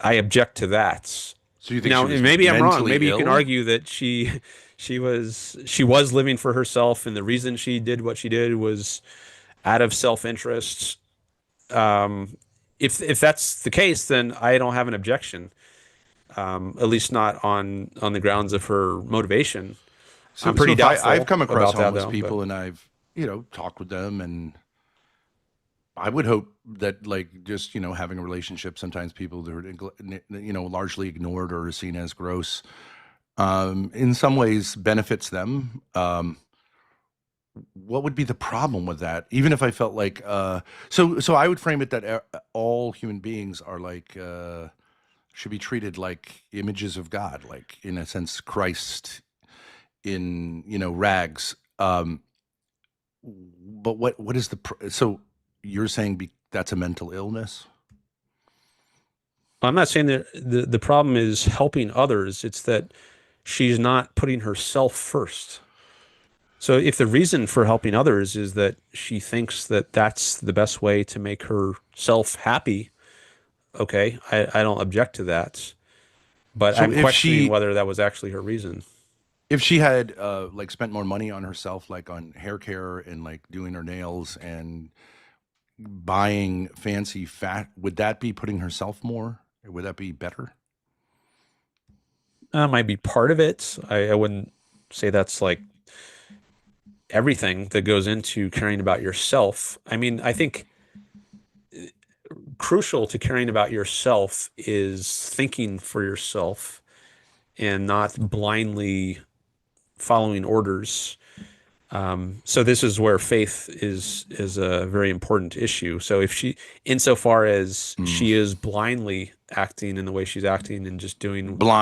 I object to that. so you think Now, she was maybe I'm wrong. mentally Maybe you can ill? argue that she was living for herself, and the reason she did what she did was out of self-interest. Um, if that's the case, then I don't have an objection. At least not on the grounds of her motivation. I'm So pretty if I've doubtful come across about that homeless though. But people and I've, talked with them and I would hope that like just, having a relationship, sometimes people that are, largely ignored or seen as gross, in some ways benefits them. What would be the problem with that? Even if I felt like, so I would frame it that all human beings are like, should be treated like images of God, like in a sense, Christ in rags. But what is so you're saying that's a mental illness? I'm not saying that the problem is helping others. It's that she's not putting herself first. So if the reason for helping others is that she thinks that that's the best way to make herself happy, okay, I don't object to that. But So I'm questioning whether that was actually her reason. if she had like spent more money on herself, like on hair care and like doing her nails and buying fancy fat, would that be putting herself more? Or would that be better? Might be part of it. I wouldn't say that's like everything that goes into caring about yourself. I mean, I think crucial to caring about yourself is thinking for yourself and not blindly following orders. So this is where faith is a very important issue. So if insofar as Mm. she is blindly acting in the way she's acting and just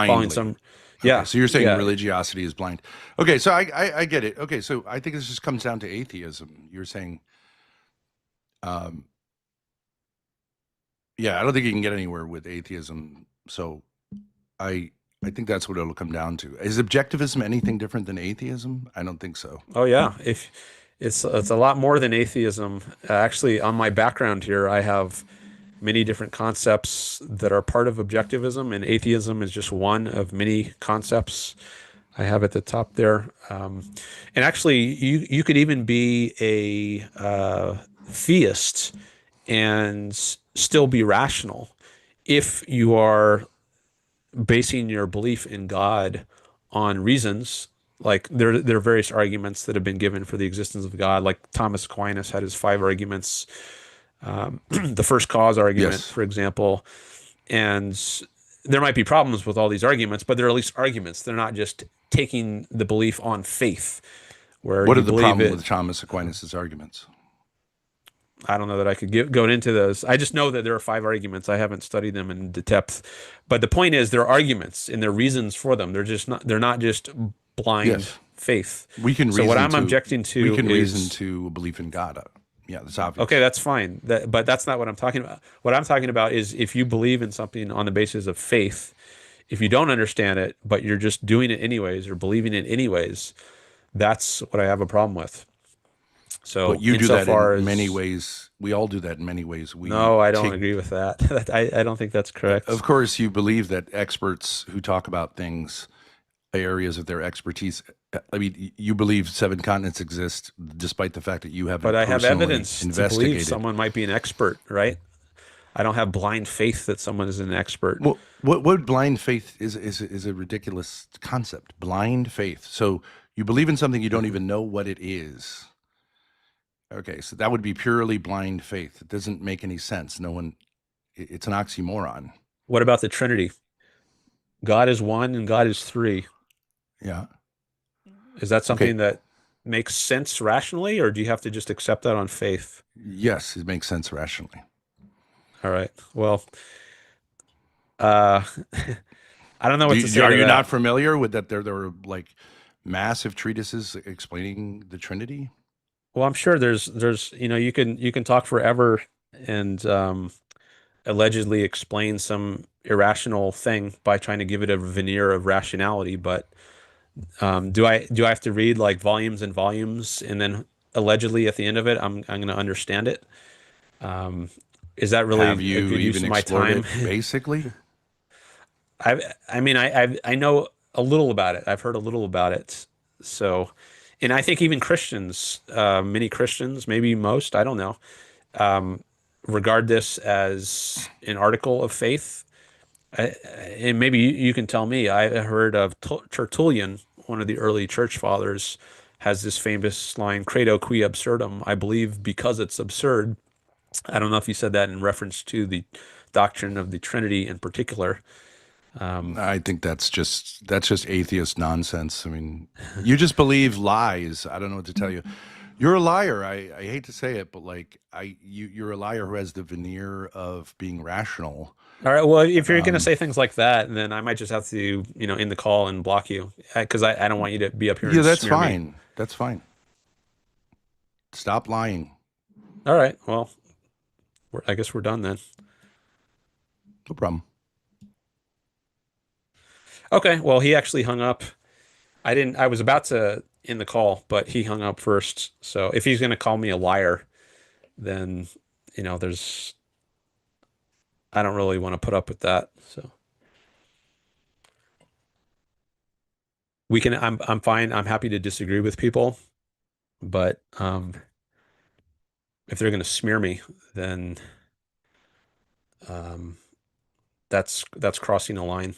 following Blindly. some, Okay, yeah, so you're saying yeah. religiosity is blind. Okay, so I get it. Okay, so I think this just comes down to atheism. You're saying, um, yeah, I don't think you can get anywhere with atheism. So I I think that's what it'll come down to. Is objectivism anything different than atheism? I don't think so. Oh yeah. If it's a lot more than atheism. Actually, on my background here, I have many different concepts that are part of objectivism, and atheism is just one of many concepts I have at the top there. And actually, you could even be a theist and still be rational if you are basing your belief in God on reasons. Like there are various arguments that have been given for the existence of God. Like Thomas Aquinas had his five arguments, the first cause argument, Yes. for example. And there might be problems with all these arguments, but they're at least arguments. They're not just taking the belief on faith, where What are you the believe problem it. with Thomas Aquinas' arguments? I don't know that I could go into those. I just know that there are five arguments. I haven't studied them in depth, but the point is, they're arguments and there are reasons for them. They're not just blind Yes. faith. We can So what reason I'm to objecting we to can reason is, to a belief in God. Yeah, that's okay, obvious. that's fine. But that's not what I'm talking about. What I'm talking about is if you believe in something on the basis of faith, if you don't understand it, but you're just doing it anyways or believing it anyways, that's what I have a problem with. But So you do that in insofar many as, ways. We all do that in many ways. We no, I don't take, agree with that. I don't think that's of correct. course, you believe that experts who talk about things, areas of their expertise. I mean, you believe seven continents exist, despite the fact that you But haven't I have personally evidence to believe investigated. someone might be an expert, right? I don't have blind faith that someone is an expert. Well, what blind faith is a ridiculous concept. Blind faith. So you believe in something you don't even know what it is. Okay, so that would be purely blind faith. It doesn't make any sense. No one, it's an oxymoron. What about the Trinity? God is one and God is three. Yeah. Is that Okay. something that makes sense rationally, or do you have to just accept that on faith? Yes, it makes sense rationally. All right. Well, uh, I don't know what to say Are to you not that. familiar with that? There were like massive treatises explaining the Trinity. Well, I'm sure there's you can talk forever and allegedly explain some irrational thing by trying to give it a veneer of rationality, but do I have to read like volumes and volumes and then allegedly at the end of it I'm going to understand it? Um, is that Have really a you good use even of my explored time? it basically? I mean I know a little about it. I've heard a little about it. So, and I think even Christians, many Christians, maybe most, I don't know, um, regard this as an article of faith. And maybe you can tell me. I heard of Tertullian, one of the early church fathers, has this famous line, "Credo qui absurdum." I believe because it's absurd. I don't know if you said that in reference to the doctrine of the Trinity in particular. Um, I think that's just atheist nonsense. I mean, you just believe lies. I don't know what to tell you. You're a liar. I hate to say it, but like you're a liar who has the veneer of being rational. all right. Well, if you're going to Um, say things like that, then I might just have to, end the call and block you because I don't want you to be up here yeah, and that's smear me. fine. That's fine. Stop lying. All right. Well, I guess we're done then. No problem. Okay. Well, he actually hung up. I didn't, I was about to end the call, but he hung up first. So if he's going to call me a liar, then, there's, I don't really want to put up with that. So I'm fine. I'm happy to disagree with people, but, if they're going to smear me, then, um, that's crossing a line.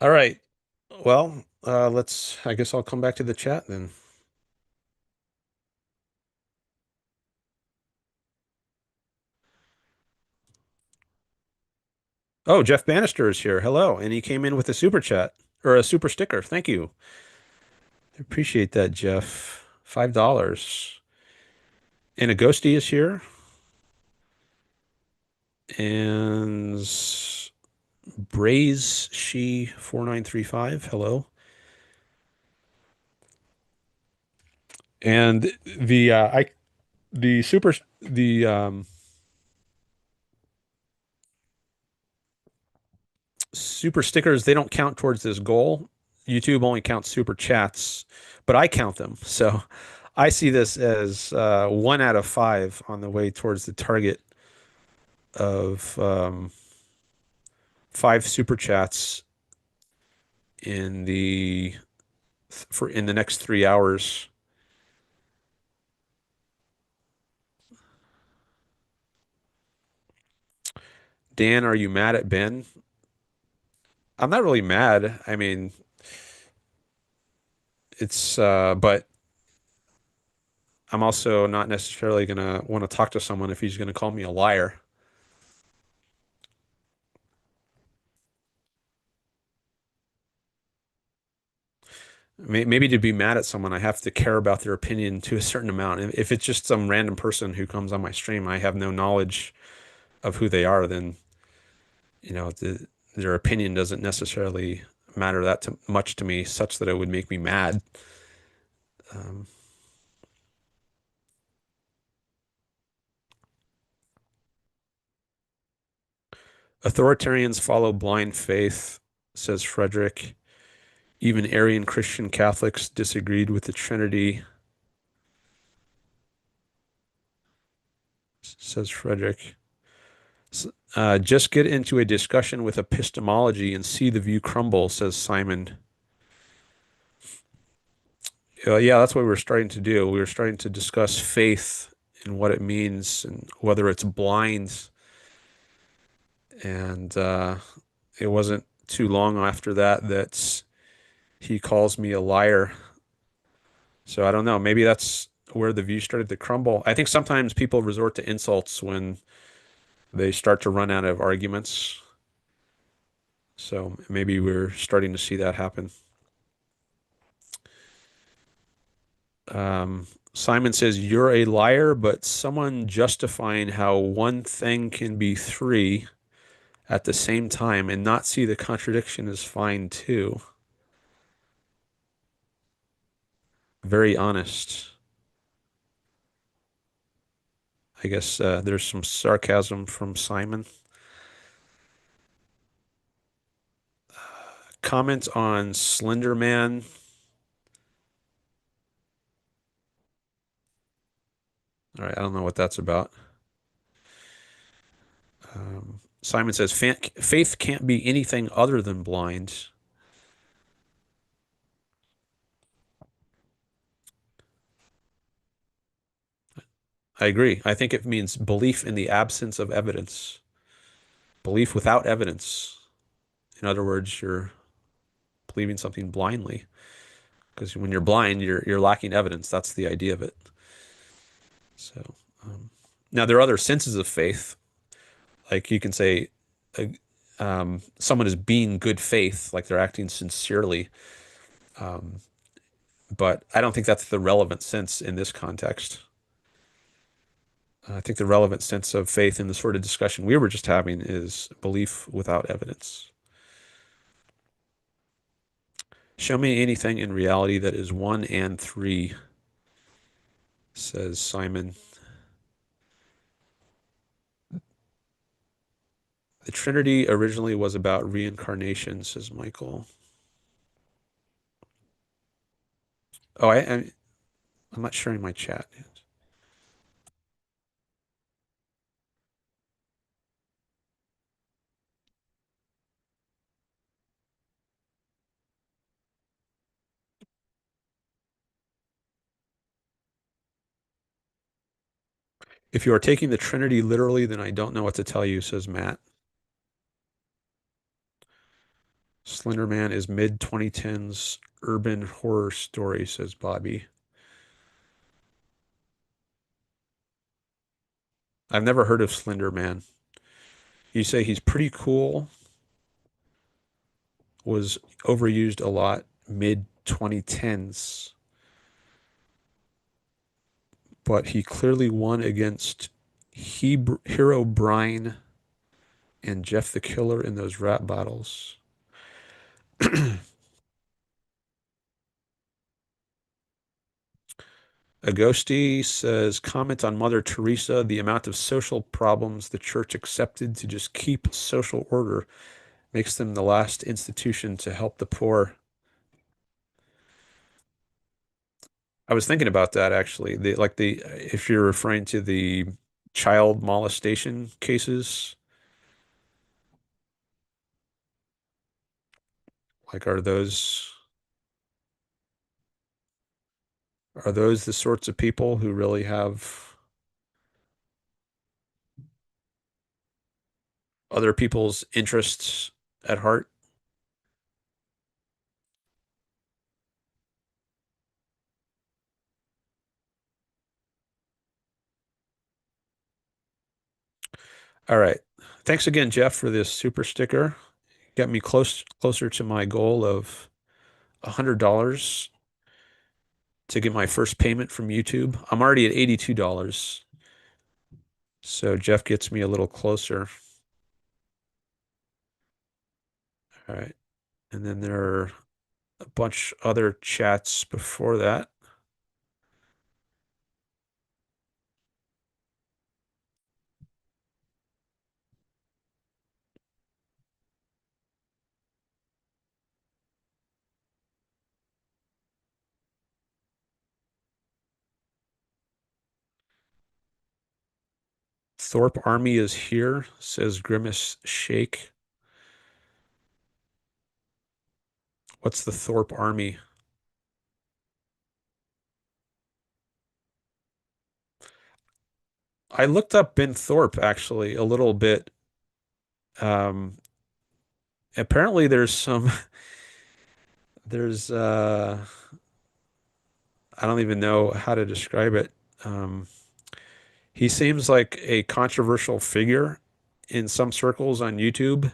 All right. Well, I guess I'll come back to the chat then. Oh, Jeff Bannister is here. Hello. And he came in with a super chat or a super sticker. Thank you. I appreciate that, Jeff. $5. And a ghosty is here. And Braze She 4935. Hello. And the super the super stickers, they don't count towards this goal. YouTube only counts super chats, but I count them. So I see this as 1 out of 5 on the way towards the target of 5 super chats in the next 3 hours. Dan, are you mad at Ben? I'm not really mad. I mean, but I'm also not necessarily gonna want to talk to someone if he's gonna call me a liar. Maybe to be mad at someone, I have to care about their opinion to a certain amount. If it's just some random person who comes on my stream, I have no knowledge of who they are, then, their opinion doesn't necessarily matter that much to me, such that it would make me mad. Um, Authoritarians follow blind faith, says Frederick. Even Arian Christian Catholics disagreed with the Trinity, says Frederick. Just get into a discussion with epistemology and see the view crumble, says Simon. Yeah, that's what we were starting to do. We were starting to discuss faith and what it means and whether it's blind. And it wasn't too long after that he calls me a liar. So I don't know. Maybe that's where the view started to crumble. I think sometimes people resort to insults when they start to run out of arguments. So maybe we're starting to see that happen. Simon says, you're a liar, but someone justifying how one thing can be three at the same time and not see the contradiction is fine too. Very honest. I guess there's some sarcasm from Simon. Comment on Slender Man. All right, I don't know what that's about. Simon says, faith can't be anything other than blind. I agree. I think it means belief in the absence of evidence, belief without evidence. In other words, you're believing something blindly because when you're blind, you're lacking evidence. That's the idea of it. So now there are other senses of faith, like you can say uh, someone is being good faith, like they're acting sincerely. But I don't think that's the relevant sense in this context. I think the relevant sense of faith in the sort of discussion we were just having is belief without evidence. Show me anything in reality that is one and three, says Simon. The Trinity originally was about reincarnation, says Michael. Oh, I'm not sharing my chat. If you are taking the Trinity literally, then I don't know what to tell you, says Matt. Slender Man is mid 2010s urban horror story, says Bobby. I've never heard of Slender Man. You say he's pretty cool, was overused a lot mid 2010s, but he clearly won against Hero Brine and Jeff the Killer in those rap battles. Agosti says, comment on Mother Teresa, the amount of social problems the church accepted to just keep social order makes them the last institution to help the poor. I was thinking about that actually. The if you're referring to the child molestation cases, like are those the sorts of people who really have other people's interests at heart? All right. Thanks again, Jeff, for this super sticker. Got me closer to my goal of $100 to get my first payment from YouTube. I'm already at $82. So Jeff gets me a little closer. All right. And then there are a bunch other chats before that. Thorpe Army is here, says Grimace Shake. What's the Thorpe Army? I looked up Ben Thorp actually a little bit. Um, apparently there's I don't even know how to describe it. Um, he seems like a controversial figure in some circles on YouTube.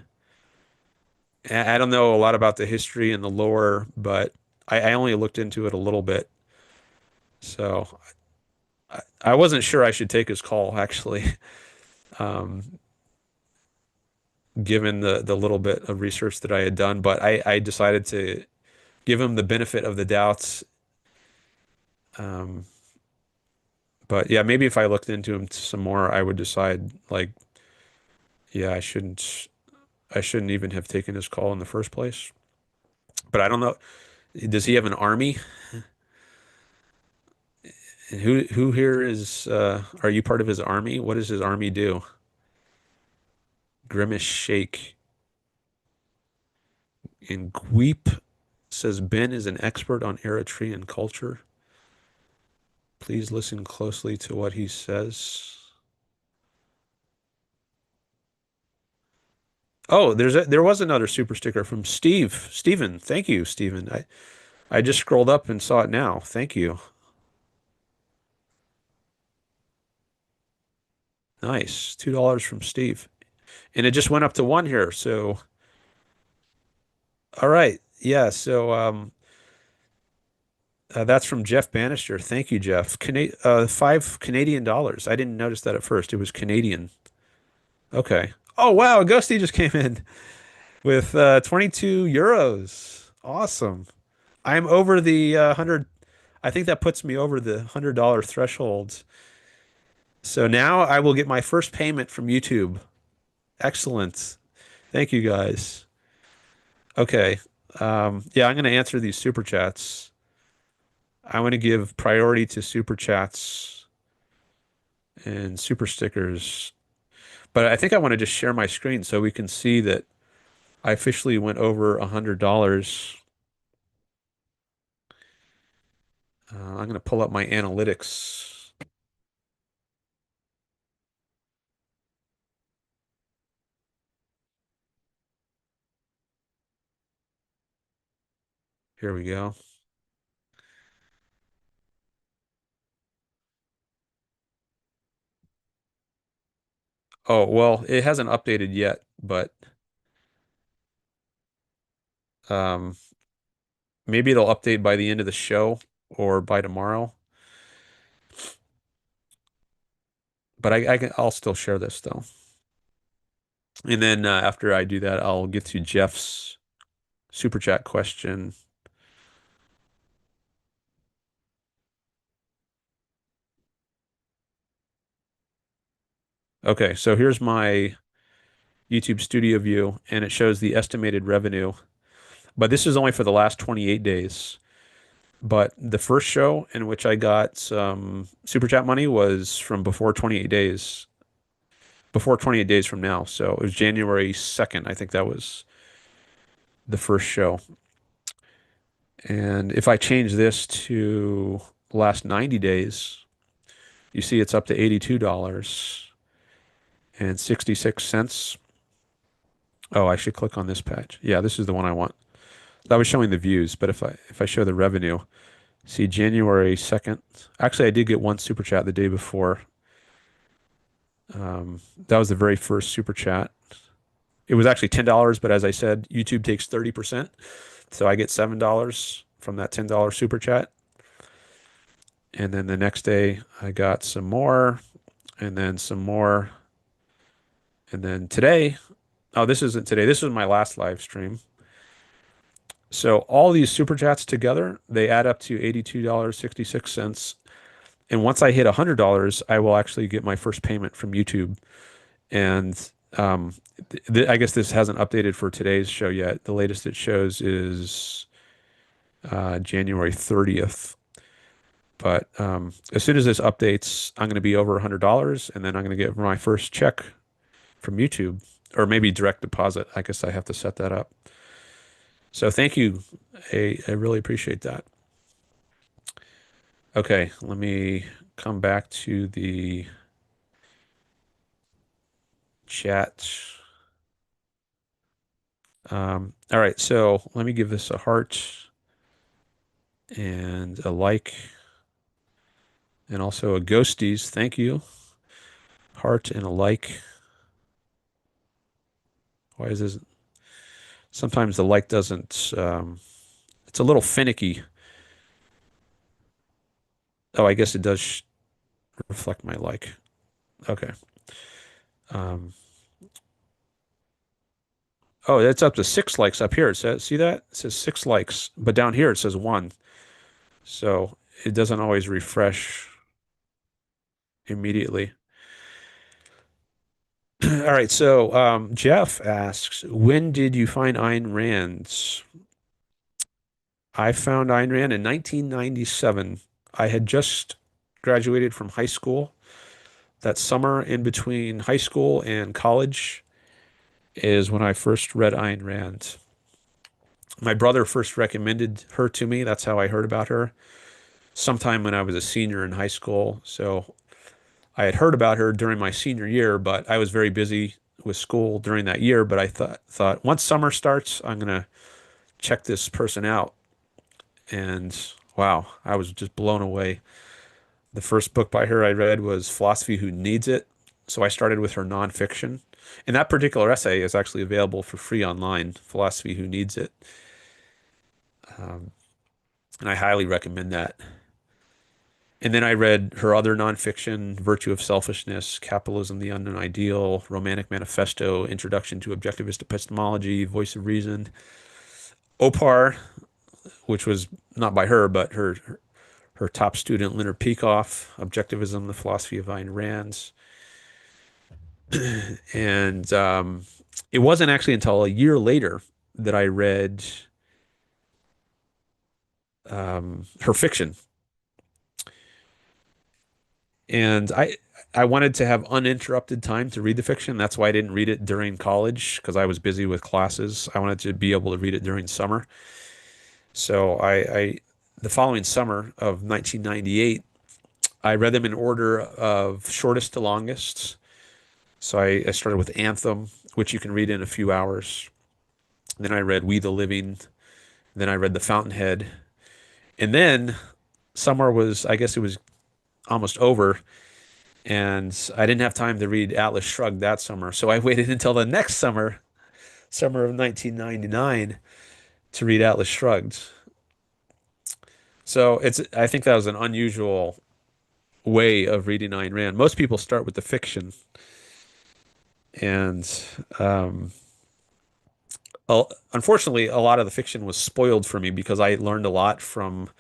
I don't know a lot about the history and the lore, but I only looked into it a little bit. So I wasn't sure I should take his call, actually, um, given the little bit of research that I had done. But I decided to give him the benefit of the doubts. Um, but yeah, maybe if I looked into him some more, I would decide like, yeah, I shouldn't even have taken his call in the first place. But I don't know. Does he have an army? And who here is are you part of his army? What does his army do? Grimace Shake and Gweep says Ben is an expert on Eritrean culture. Please listen closely to what he says. Oh, there was another super sticker from Steven. Thank you, Steven. I just scrolled up and saw it now. Thank you. Nice. $2 from Steve. And it just went up to one here. So, all right. Yeah. So, that's from Jeff Bannister. Thank you, Jeff. $5 Canadian. I didn't notice that at first. It was Canadian. Okay. Oh, wow. Ghosty just came in with 22 euros. Awesome. I'm over the 100. I think that puts me over the $100 threshold. So now I will get my first payment from YouTube. Excellent. Thank you guys. Okay. Yeah, I'm going to answer these super chats. I want to give priority to super chats and super stickers. But I think I want to just share my screen so we can see that I officially went over $100. I'm going to pull up my analytics. Here we go. Oh, well, it hasn't updated yet, but um, maybe it'll update by the end of the show or by tomorrow. But I'll still share this though. And then after I do that, I'll get to Jeff's super chat question. Okay, so here's my YouTube studio view, and it shows the estimated revenue. But this is only for the last 28 days. But the first show in which I got some super chat money was from before 28 days from now. So it was January 2nd. I think that was the first show. And if I change this to the last 90 days, you see it's up to $82.66. Oh, I should click on this patch. Yeah, this is the one I want. That was showing the views, but if I show the revenue, see January 2nd. Actually, I did get one super chat the day before. That was the very first super chat. It was actually $10, but as I said, YouTube takes 30%. So I get $7 from that $10 super chat. And then the next day I got some more and then some more. And then today, oh, this isn't today. This was my last live stream. So all these super chats together, they add up to $82.66. And once I hit $100, I will actually get my first payment from YouTube. And I guess this hasn't updated for today's show yet. The latest it shows is January 30th. But as soon as this updates, I'm going to be over $100, and then I'm going to get my first check from YouTube, or maybe direct deposit. I guess I have to set that up. So thank you. I really appreciate that. Okay, let me come back to the chat. All right, so let me give this a heart and a like, and also a ghosties. Thank you. Heart and a like. Why is this? Sometimes the like doesn't, it's a little finicky. Oh, I guess it does reflect my like. Okay. Um, oh, it's up to 6 likes up here. It says, see that? It says 6 likes, but down here it says one. So it doesn't always refresh immediately. All right. So Jeff asks, when did you find Ayn Rand? I found Ayn Rand in 1997. I had just graduated from high school. That summer in between high school and college is when I first read Ayn Rand. My brother first recommended her to me. That's how I heard about her. Sometime when I was a senior in high school. So I had heard about her during my senior year, but I was very busy with school during that year. But I thought once summer starts, I'm gonna check this person out. And wow, I was just blown away. The first book by her I read was Philosophy Who Needs It. So I started with her nonfiction. And that particular essay is actually available for free online, Philosophy Who Needs It. And I highly recommend that. And then I read her other nonfiction, Virtue of Selfishness, Capitalism, the Unknown Ideal, Romantic Manifesto, Introduction to Objectivist Epistemology, Voice of Reason, Opar, which was not by her, but her top student, Leonard Peikoff, Objectivism, the Philosophy of Ayn Rand. And it wasn't actually until a year later that I read her fiction. And I wanted to have uninterrupted time to read the fiction. That's why I didn't read it during college because I was busy with classes. I wanted to be able to read it during summer. So the following summer of 1998, I read them in order of shortest to longest. So I started with Anthem, which you can read in a few hours. Then I read We the Living. Then I read The Fountainhead. And then summer was, I guess it was almost over. And I didn't have time to read Atlas Shrugged that summer. So I waited until the next summer, summer of 1999, to read Atlas Shrugged. So I think that was an unusual way of reading Ayn Rand. Most people start with the fiction. And um, unfortunately, a lot of the fiction was spoiled for me because I learned a lot from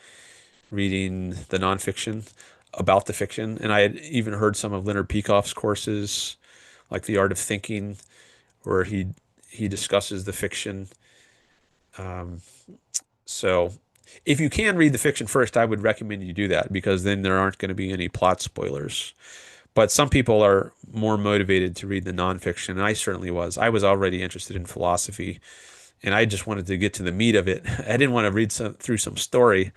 reading the nonfiction about the fiction. And I had even heard some of Leonard Peikoff's courses, like The Art of Thinking, where he discusses the fiction. So If you can read the fiction first, I would recommend you do that because then there aren't going to be any plot spoilers. But some people are more motivated to read the nonfiction, and I certainly was. I was already interested in philosophy, and I just wanted to get to the meat of it. I didn't want to read through some story.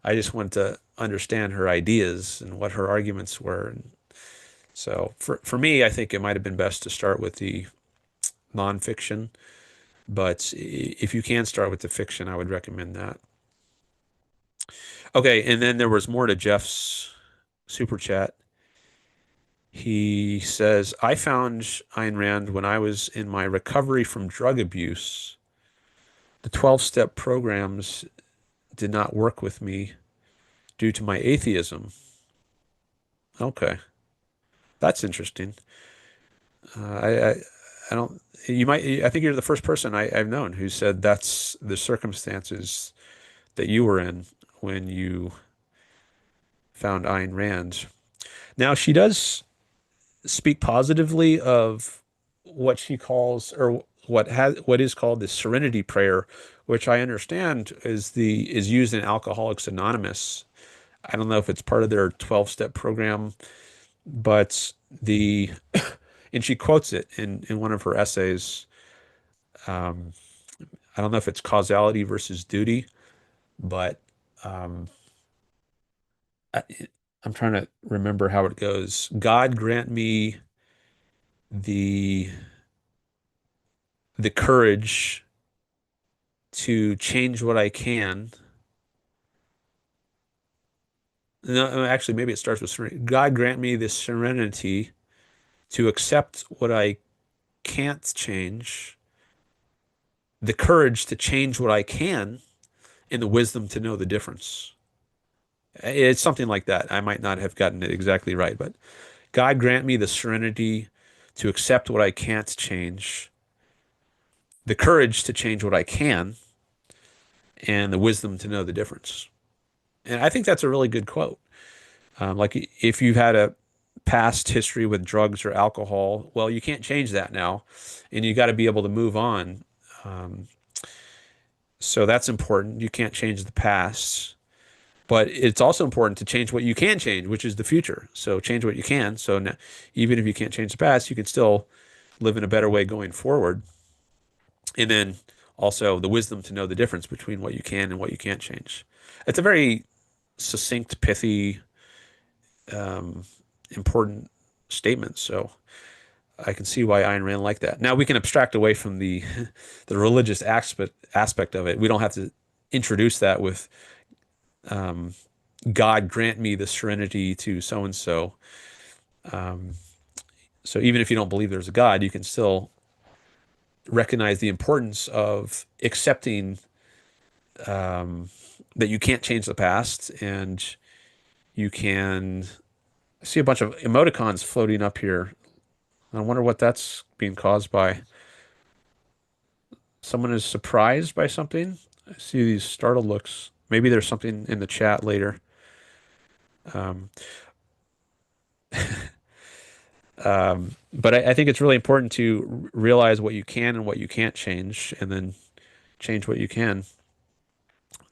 I just wanted to understand her ideas and what her arguments were. And so for me, I think it might have been best to start with the nonfiction. But if you can start with the fiction, I would recommend that. Okay, and then there was more to Jeff's super chat. He says, I found Ayn Rand when I was in my recovery from drug abuse. The 12-step programs did not work with me due to my atheism. Okay, that's interesting. I don't, you might, I think you're the first person I've known who said that's the circumstances that you were in when you found Ayn Rand. Now, she does speak positively of what she calls or what is called the Serenity prayer, which I understand is used in Alcoholics Anonymous. I don't know if it's part of their 12-step program, but the and she quotes it in one of her essays. Um, I don't know if it's causality versus duty, but um, I, I'm trying to remember how it goes. God grant me the the courage to change what I can. No, actually, maybe it starts with serenity. God grant me the serenity to accept what I can't change, the courage to change what I can, and the wisdom to know the difference. It's something like that. I might not have gotten it exactly right, but God grant me the serenity to accept what I can't change, the courage to change what I can, and the wisdom to know the difference. And I think that's a really good quote. Like if you've had a past history with drugs or alcohol, well, you can't change that now, and you got to be able to move on. Um, so that's important. You can't change the past, but it's also important to change what you can change, which is the future. So change what you can. So now, even if you can't change the past, you can still live in a better way going forward. And then also the wisdom to know the difference between what you can and what you can't change. It's a very succinct, pithy, um, important statement. So I can see why Ayn Rand liked that. Now we can abstract away from the the religious aspect of it. We don't have to introduce that with um, God grant me the serenity to so and so. So even if you don't believe there's a God, you can still recognize the importance of accepting that you can't change the past, and you can see a bunch of emoticons floating up here. I wonder what that's being caused by. Someone is surprised by something. I see these startled looks. Maybe there's something in the chat later. Um, but I think it's really important to realize what you can and what you can't change, and then change what you can.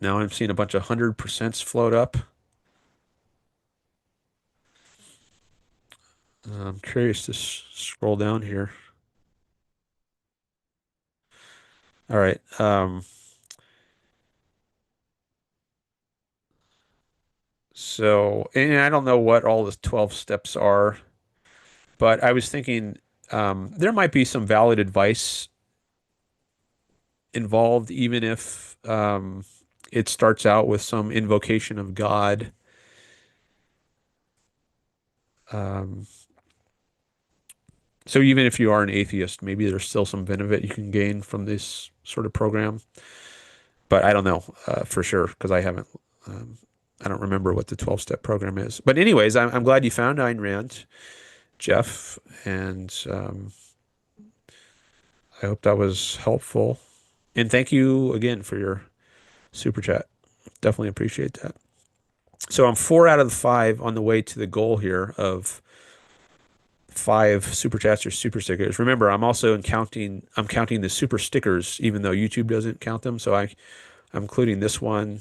Now I'm seeing a bunch of 100% float up. I'm curious to scroll down here. All right. So, and I don't know what all the 12 steps are, but I was thinking there might be some valid advice involved, even if it starts out with some invocation of God. Um, so even if you are an atheist, maybe there's still some benefit you can gain from this sort of program. But I don't know for sure because um, I don't remember what the 12-step program is. But anyways, I'm glad you found Ayn Rand, Jeff, and I hope that was helpful. And thank you again for your super chat. Definitely appreciate that. So I'm 4 out of the 5 on the way to the goal here of 5 super chats or super stickers. Remember, I'm counting the super stickers, even though YouTube doesn't count them. So I'm including this one,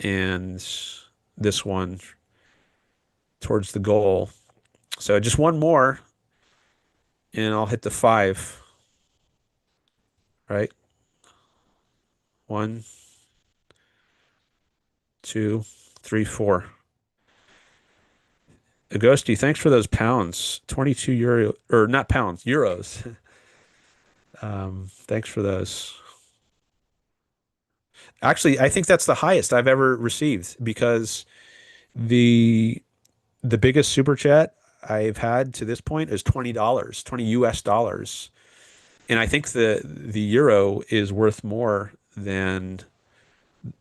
and this one towards the goal. So just one more, and I'll hit the five, right? One, two, three, four. Agosti, thanks for those pounds. 22 euro, or not pounds, euros. Thanks for those. Actually, I think that's the highest I've ever received because the the biggest super chat I've had to this point is $20, 20 US dollars. And I think the euro is worth more than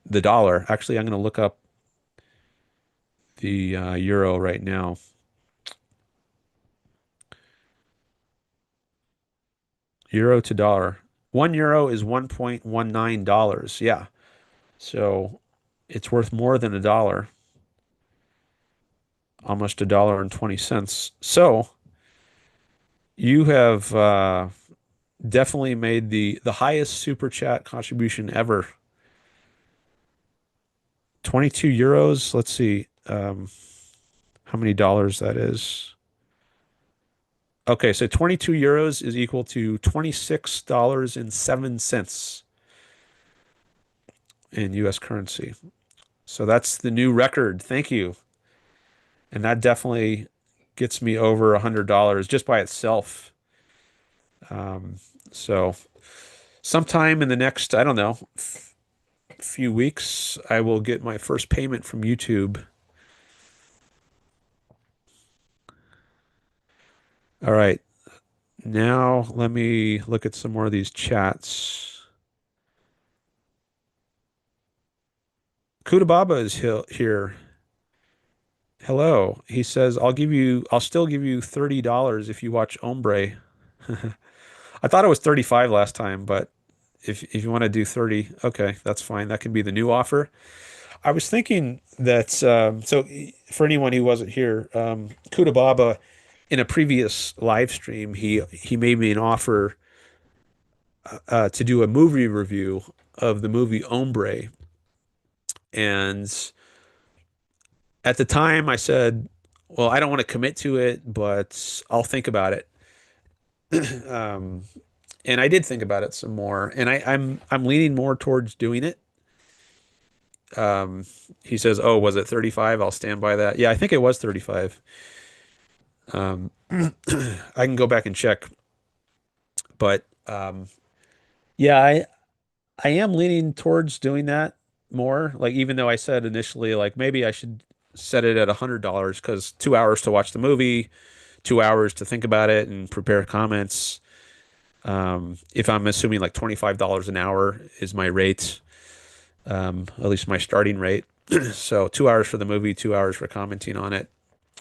the dollar. Actually, I'm going to look up the euro right now. Euro to dollar. 1 euro is $1.19. Yeah. So it's worth more than a dollar, almost $1.20. So you have definitely made the highest super chat contribution ever. 22 euros. Let's see how many dollars that is. Okay, so 22 euros is equal to $26.07 in US currency. So that's the new record. Thank you. And that definitely gets me over $100 just by itself. Um, so sometime in the next, I don't know, few weeks, I will get my first payment from YouTube. All right. Now let me look at some more of these chats. Cudababa is here. Hello. He says, I'll still give you $30 if you watch Ombre. I thought it was 35 last time, but if you want to do 30, okay, that's fine. That can be the new offer. I was thinking that, so for anyone who wasn't here, Cudababa, in a previous live stream, he made me an offer to do a movie review of the movie Ombre. And at the time, I said, well, I don't want to commit to it, but I'll think about it. Um, and I did think about it some more, and I'm leaning more towards doing it. Um, he says, "Oh, was it 35? I'll stand by that." Yeah, I think it was 35. I can go back and check, but yeah, I am leaning towards doing that more. Like even though I said initially, like maybe I should set it at $100 because 2 hours to watch the movie, 2 hours to think about it and prepare comments. If I'm assuming like $25 an hour is my rate, at least my starting rate. So 2 hours for the movie, 2 hours for commenting on it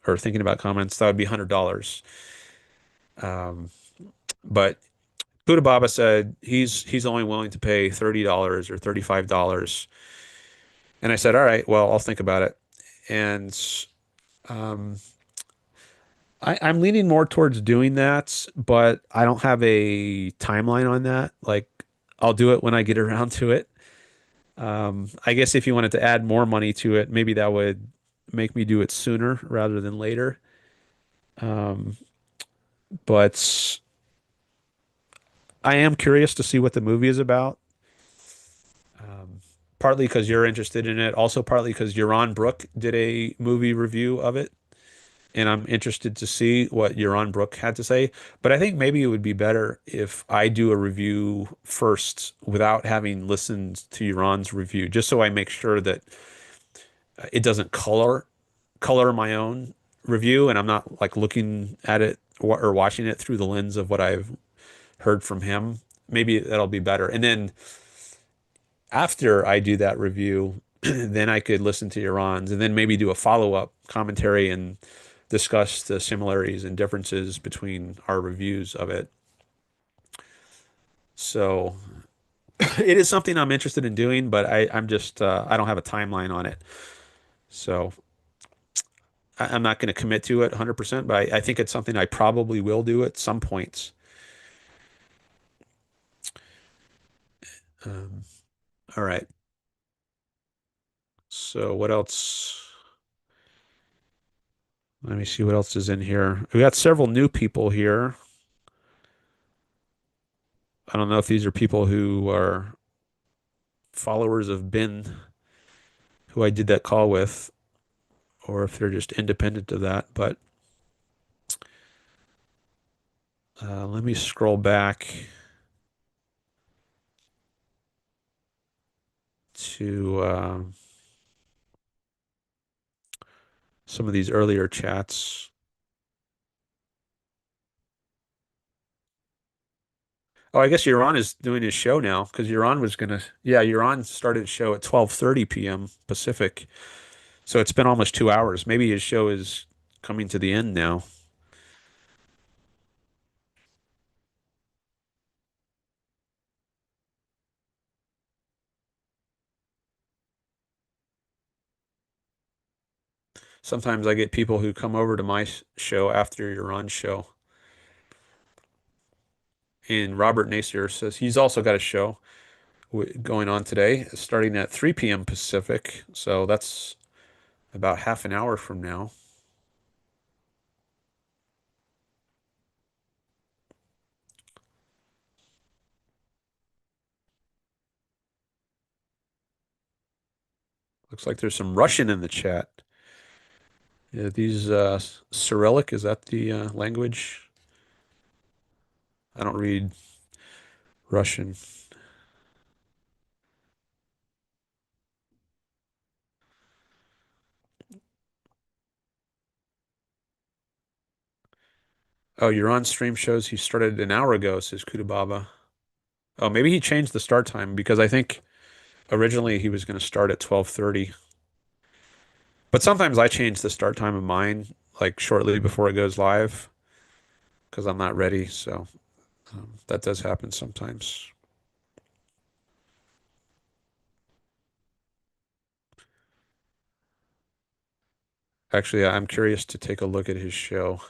or thinking about comments, that would be $100. But Buddha Baba said he's only willing to pay $30 or $35. And I said, all right, well, I'll think about it. And um, I'm leaning more towards doing that, but I don't have a timeline on that. Like I'll do it when I get around to it. I guess if you wanted to add more money to it, maybe that would make me do it sooner rather than later. Um, but I am curious to see what the movie is about. Partly because you're interested in it, also partly because Yaron Brook did a movie review of it, and I'm interested to see what Yaron Brook had to say. But I think maybe it would be better if I do a review first without having listened to Yaron's review, just so I make sure that it doesn't color my own review, and I'm not like looking at it or watching it through the lens of what I've heard from him. Maybe that'll be better. And then after I do that review, then I could listen to Iran's and then maybe do a follow-up commentary and discuss the similarities and differences between our reviews of it. So it is something I'm interested in doing, but I'm just I don't have a timeline on it. So I'm not going to commit to it 100%, but I think it's something I probably will do at some points. Um, all right. So what else? Let me see what else is in here. We got several new people here. I don't know if these are people who are followers of Ben, who I did that call with, or if they're just independent of that. But let me scroll back to some of these earlier chats. Oh, I guess Yaron is doing his show now because Yaron was gonna, yeah, Yaron started his show at 12:30 p.m. Pacific. So it's been almost 2 hours. Maybe his show is coming to the end now. Sometimes I get people who come over to my show after Yaron's show. And Robert Nacier says he's also got a show going on today, starting at 3 p.m. Pacific. So that's about half an hour from now. Looks like there's some Russian in the chat. Yeah, these Cyrillic, is that the language? I don't read Russian. Oh, you're on stream shows. He started an hour ago, says Cudababa. Oh, maybe he changed the start time because I think originally he was going to start at 12:30. But sometimes I change the start time of mine like shortly before it goes live because I'm not ready. So that does happen sometimes. Actually, I'm curious to take a look at his show.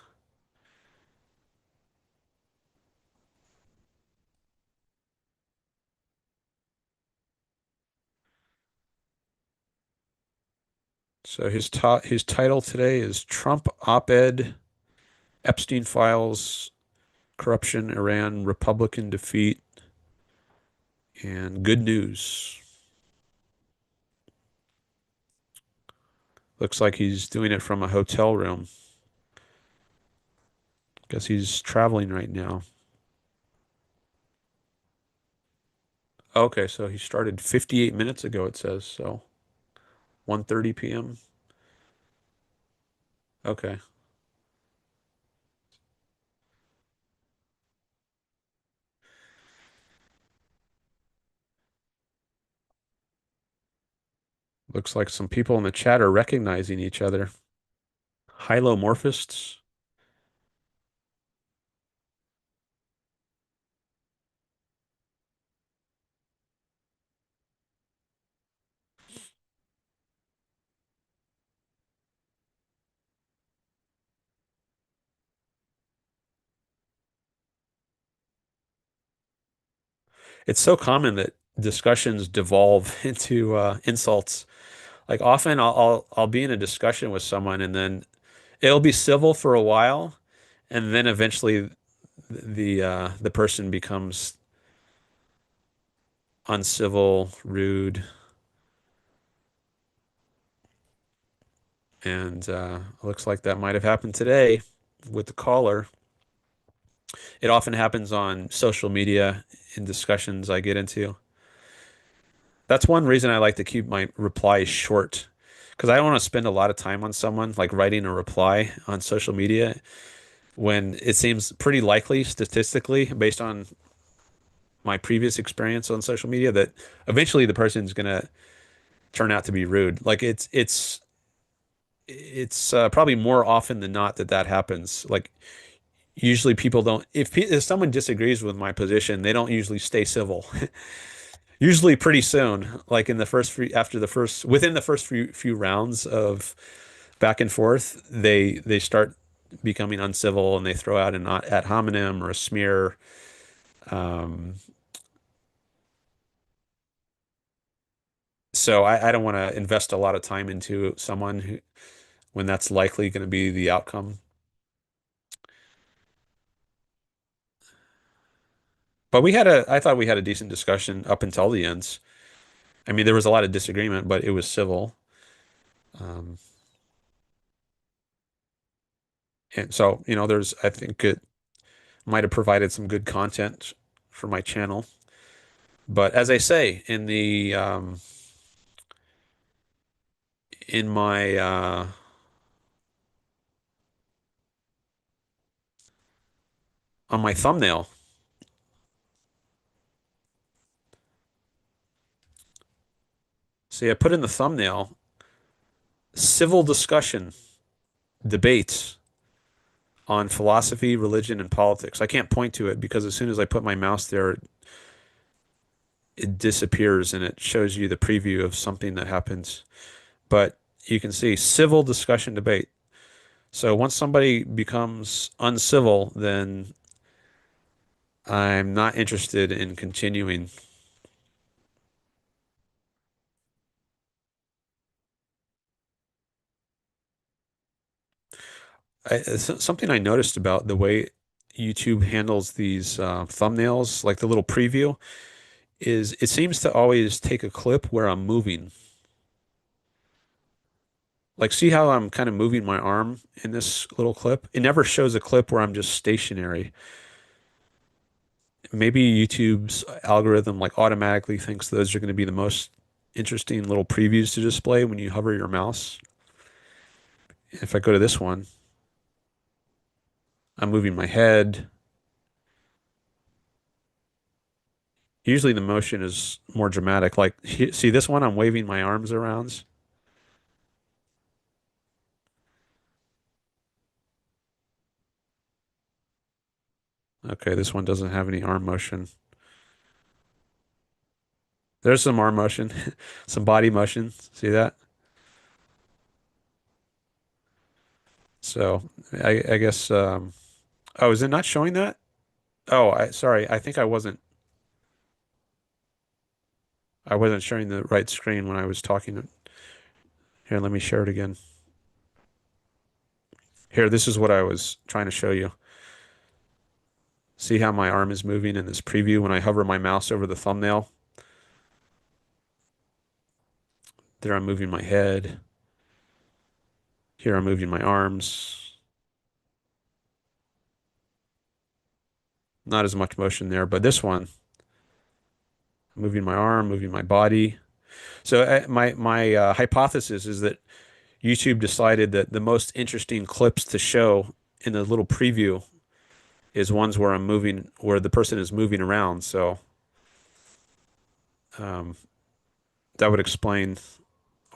So his title today is Trump Op-Ed, Epstein Files, Corruption, Iran, Republican Defeat, and Good News. Looks like he's doing it from a hotel room. Guess he's traveling right now. Okay, so he started 58 minutes ago, it says. So 1:30 p.m. Okay. Looks like some people in the chat are recognizing each other. Hylomorphists. It's so common that discussions devolve into insults. Like often I'll be in a discussion with someone and then it'll be civil for a while, and then eventually the person becomes uncivil, rude, and looks like that might have happened today with the caller. It often happens on social media in discussions I get into. That's one reason I like to keep my replies short because I don't want to spend a lot of time on someone like writing a reply on social media when it seems pretty likely statistically based on my previous experience on social media that eventually the person's gonna turn out to be rude. Like it's probably more often than not that that happens. Like usually people don't if someone disagrees with my position, they don't usually stay civil. Usually pretty soon, like in the first few, after the first within the first few rounds of back and forth, they start becoming uncivil and they throw out an ad hominem or a smear. Um, So I don't want to invest a lot of time into someone who, when that's likely going to be the outcome. But I thought we had a decent discussion up until the ends. I mean, there was a lot of disagreement, but it was civil. Um, and so, I think it might have provided some good content for my channel. But as I say in my on my thumbnail, see, I put in the thumbnail civil discussion debates on philosophy, religion, and politics. I can't point to it because as soon as I put my mouse there, it disappears and it shows you the preview of something that happens. But you can see civil discussion debate. So once somebody becomes uncivil, then I'm not interested in continuing. Something I noticed about the way YouTube handles these thumbnails, like the little preview, is it seems to always take a clip where I'm moving. Like, see how I'm kind of moving my arm in this little clip? It never shows a clip where I'm just stationary. Maybe YouTube's algorithm like automatically thinks those are going to be the most interesting little previews to display when you hover your mouse. If I go to this one, I'm moving my head. Usually the motion is more dramatic. Like, see this one, I'm waving my arms around. Okay, this one doesn't have any arm motion. There's some arm motion, some body motion. See that? So I guess, oh, is it not showing that? Oh, sorry. I think I wasn't sharing the right screen when I was talking. Here, let me share it again. Here, this is what I was trying to show you. See how my arm is moving in this preview when I hover my mouse over the thumbnail? There I'm moving my head. Here I'm moving my arms. Not as much motion there, but this one, I'm moving my arm, moving my body. So my hypothesis is that YouTube decided that the most interesting clips to show in the little preview is ones where I'm moving, where the person is moving around. So um, that would explain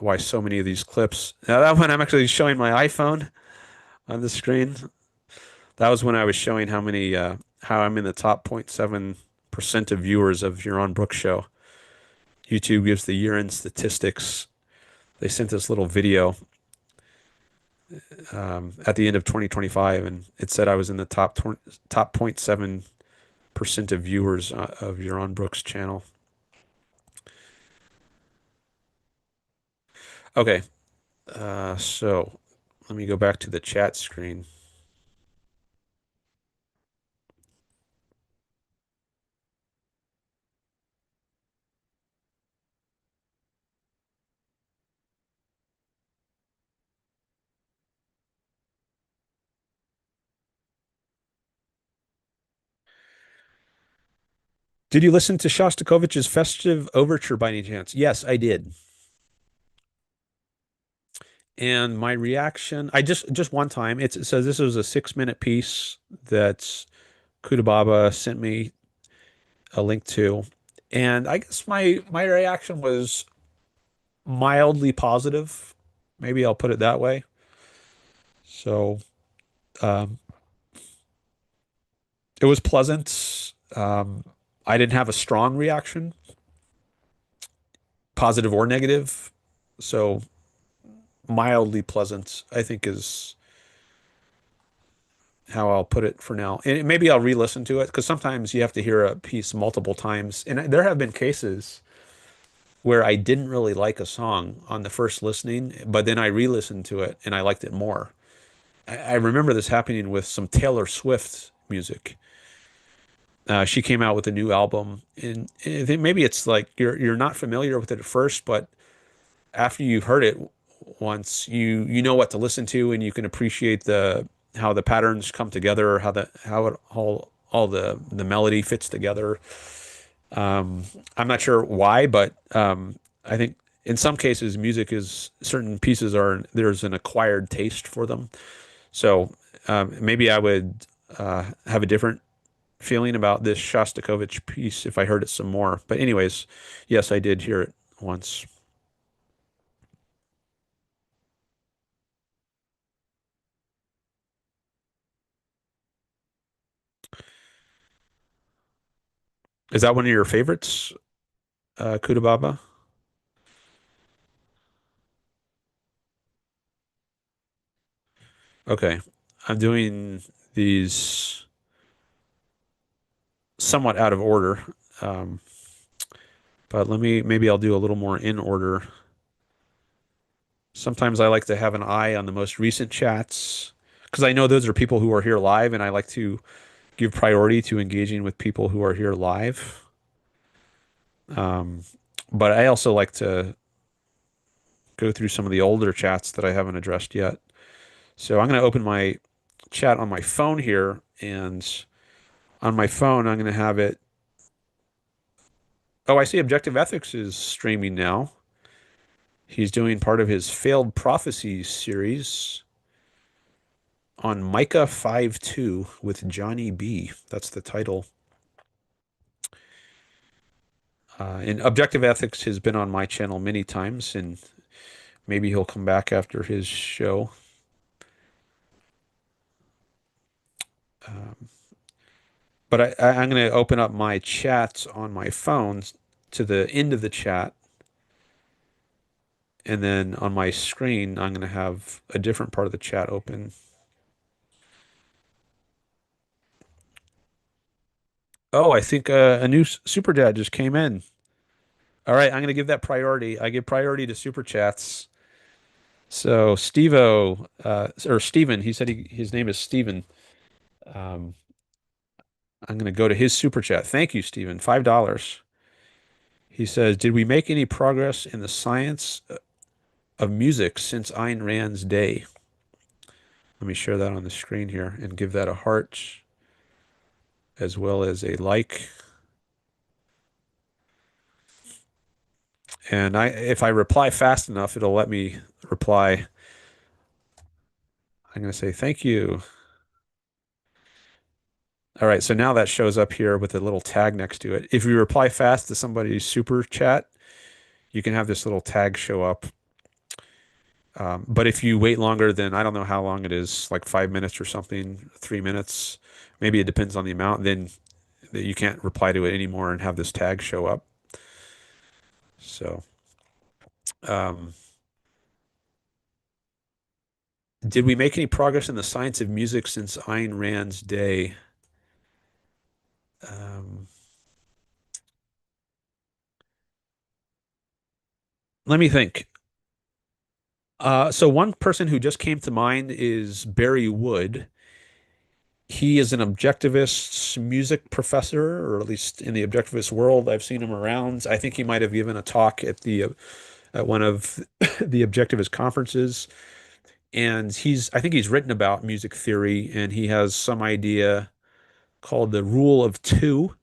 why so many of these clips. Now that one I'm actually showing my iPhone on the screen. That was when I was showing how I'm in the top 0.7% of viewers of your on Brooks show. YouTube gives the year-end statistics. They sent this little video at the end of 2025, and it said I was in the top 0.7% of viewers of your on Brooks channel. Okay, so let me go back to the chat screen. Did you listen to Shostakovich's Festive Overture by any chance? Yes, I did. And my reaction, I just one time, it says this was a 6-minute piece that Cudababa sent me a link to. And I guess my reaction was mildly positive. Maybe I'll put it that way. So um, it was pleasant. I didn't have a strong reaction, positive or negative. So mildly pleasant, I think, is how I'll put it for now. And maybe I'll re-listen to it because sometimes you have to hear a piece multiple times. And there have been cases where I didn't really like a song on the first listening, but then I re-listened to it and I liked it more. I remember this happening with some Taylor Swift music. She came out with a new album, and I think maybe it's like you're not familiar with it at first, but after you've heard it once, you know what to listen to, and you can appreciate the how the patterns come together, how it all the melody fits together. I'm not sure why, but I think in some cases, music is certain pieces are there's an acquired taste for them. So maybe I would have a different feeling about this Shostakovich piece if I heard it some more. But anyways, yes, I did hear it once. Is that one of your favorites, Cudababa? Okay, I'm doing these somewhat out of order, um, but maybe I'll do a little more in order. Sometimes I like to have an eye on the most recent chats because I know those are people who are here live, and I like to give priority to engaging with people who are here live. Um, but I also like to go through some of the older chats that I haven't addressed yet. So I'm going to open my chat on my phone here, and on my phone, I'm going to have it. Oh, I see Objective Ethics is streaming now. He's doing part of his Failed Prophecies series on Micah 5:2 with Johnny B. That's the title. And Objective Ethics has been on my channel many times, and maybe he'll come back after his show. Um, but I'm going to open up my chats on my phone to the end of the chat. And then on my screen, I'm going to have a different part of the chat open. Oh, I think a new super chat just came in. All right, I'm going to give that priority. I give priority to super chats. So Stevo, or Steven, he said his name is Steven. Um, I'm going to go to his super chat. Thank you, Steven. $5. He says, did we make any progress in the science of music since Ayn Rand's day? Let me share that on the screen here and give that a heart as well as a like. And if I reply fast enough, it'll let me reply. I'm going to say thank you. All right, so now that shows up here with a little tag next to it. If you reply fast to somebody's super chat, you can have this little tag show up. But if you wait longer than, I don't know how long it is, like 5 minutes or something, 3 minutes, maybe it depends on the amount, then you can't reply to it anymore and have this tag show up. So, um, did we make any progress in the science of music since Ayn Rand's day? Um, Let me think. So one person who just came to mind is Barry Wood. He is an objectivist music professor, or at least in the objectivist world, I've seen him around. I think he might have given a talk at one of the objectivist conferences. And I think he's written about music theory, and he has some idea called the rule of two,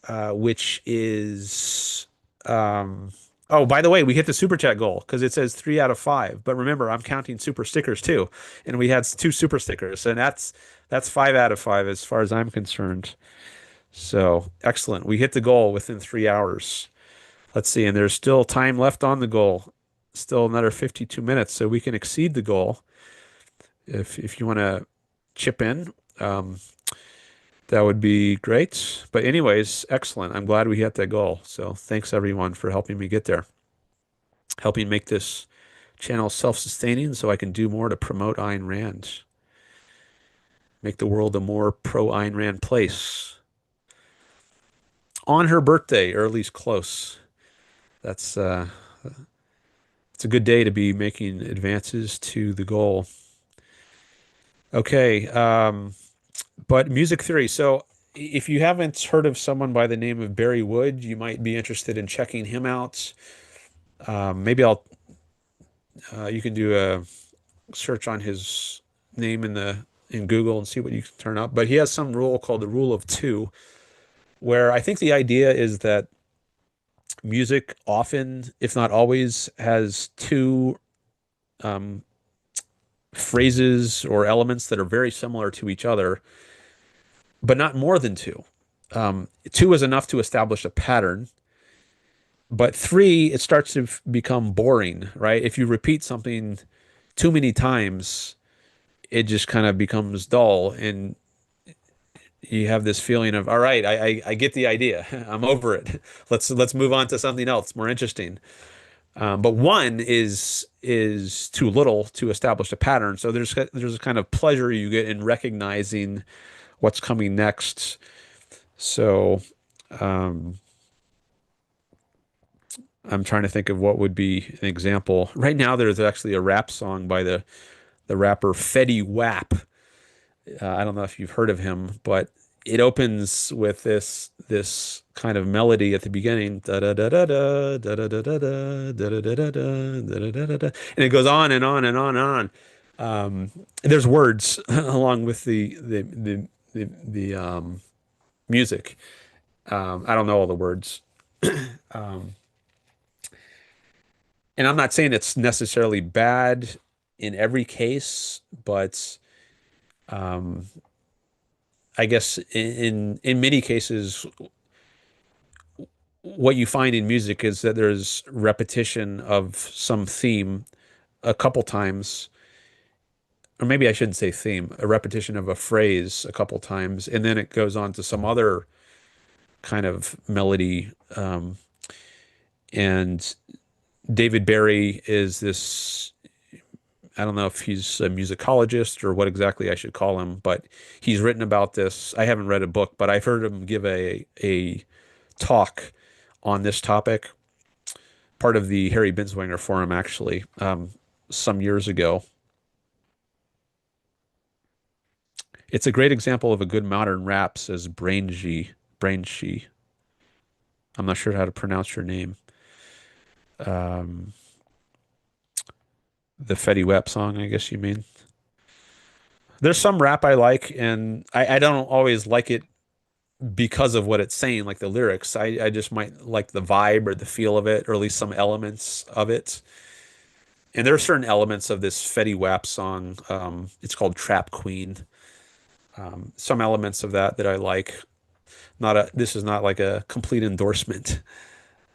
which is oh, by the way, we hit the super chat goal because it says 3 out of 5. But remember, I'm counting super stickers too, and we had two super stickers, and that's 5 out of 5 as far as I'm concerned. So excellent. We hit the goal within 3 hours. Let's see, and there's still time left on the goal. Still another 52 minutes, so we can exceed the goal if you want to chip in. That would be great. But anyways, excellent. I'm glad we hit that goal. So thanks everyone for helping me get there, helping make this channel self-sustaining so I can do more to promote Ayn Rand, make the world a more pro Ayn Rand place. On her birthday, or at least close. That's it's a good day to be making advances to the goal. Okay, but music theory. So if you haven't heard of someone by the name of Barry Wood, you might be interested in checking him out. Maybe I'll you can do a search on his name in Google and see what you can turn up. But he has some rule called the rule of two, where I think the idea is that music often, if not always, has two um, phrases or elements that are very similar to each other, but not more than two. Two is enough to establish a pattern, but three, it starts to become boring, right? If you repeat something too many times, it just kind of becomes dull, and you have this feeling of, all right, I get the idea. I'm over it. Let's move on to something else more interesting. But one is too little to establish a pattern. So there's a kind of pleasure you get in recognizing what's coming next. So um, I'm trying to think of what would be an example. Right now, there's actually a rap song by the rapper Fetty Wap. I don't know if you've heard of him, but it opens with this kind of melody at the beginning, da da da da da da da da da da da da da da da da da, and it goes on and on and on and on. There's words along with the music. I don't know all the words, and I'm not saying it's necessarily bad in every case, but um, I guess in many cases, what you find in music is that there's repetition of some theme a couple times, or maybe I shouldn't say theme, a repetition of a phrase a couple times, and then it goes on to some other kind of melody. And David Barry is this, I don't know if he's a musicologist or what exactly I should call him, but he's written about this. I haven't read a book, but I've heard him give a talk on this topic, part of the Harry Binswanger forum, actually, some years ago. It's a great example of a good modern rap, says Brainshi. I'm not sure how to pronounce your name. Um, the Fetty Wap song, I guess you mean. There's some rap I like, and I don't always like it because of what it's saying, like the lyrics. I just might like the vibe or the feel of it, or at least some elements of it. And there are certain elements of this Fetty Wap song. It's called Trap Queen. Some elements of that I like. Not a This is not like a complete endorsement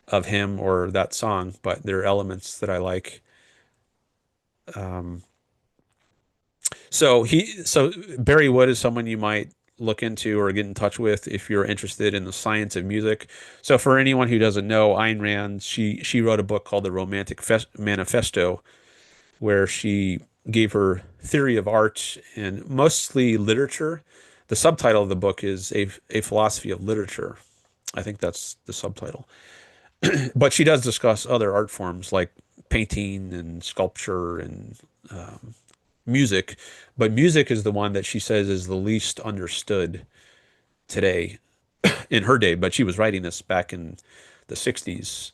of him or that song, but there are elements that I like. Um, so Barry Wood is someone you might look into or get in touch with if you're interested in the science of music. So for anyone who doesn't know, Ayn Rand, she wrote a book called The Romantic Manifesto, where she gave her theory of art and mostly literature. The subtitle of the book is a philosophy of literature. I think that's the subtitle. But she does discuss other art forms like painting and sculpture and music. But music is the one that she says is the least understood today in her day. But she was writing this back in the 60s.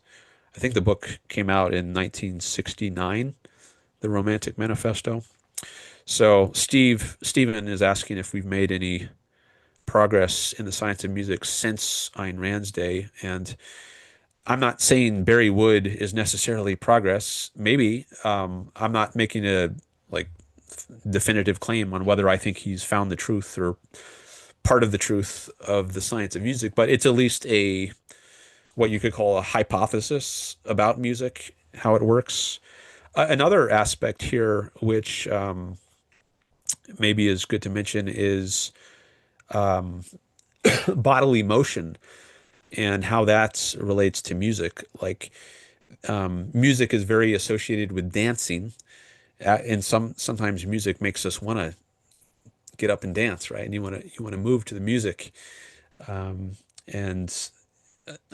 I think the book came out in 1969, The Romantic Manifesto. So Stephen is asking if we've made any progress in the science of music since Ayn Rand's day. And I'm not saying Barry Wood is necessarily progress. Maybe I'm not making a like definitive claim on whether I think he's found the truth or part of the truth of the science of music, but it's at least a what you could call a hypothesis about music, how it works. Another aspect here, which maybe is good to mention, is bodily motion and how that relates to music. Like music is very associated with dancing, and sometimes music makes us want to get up and dance, right? And you want to move to the music, and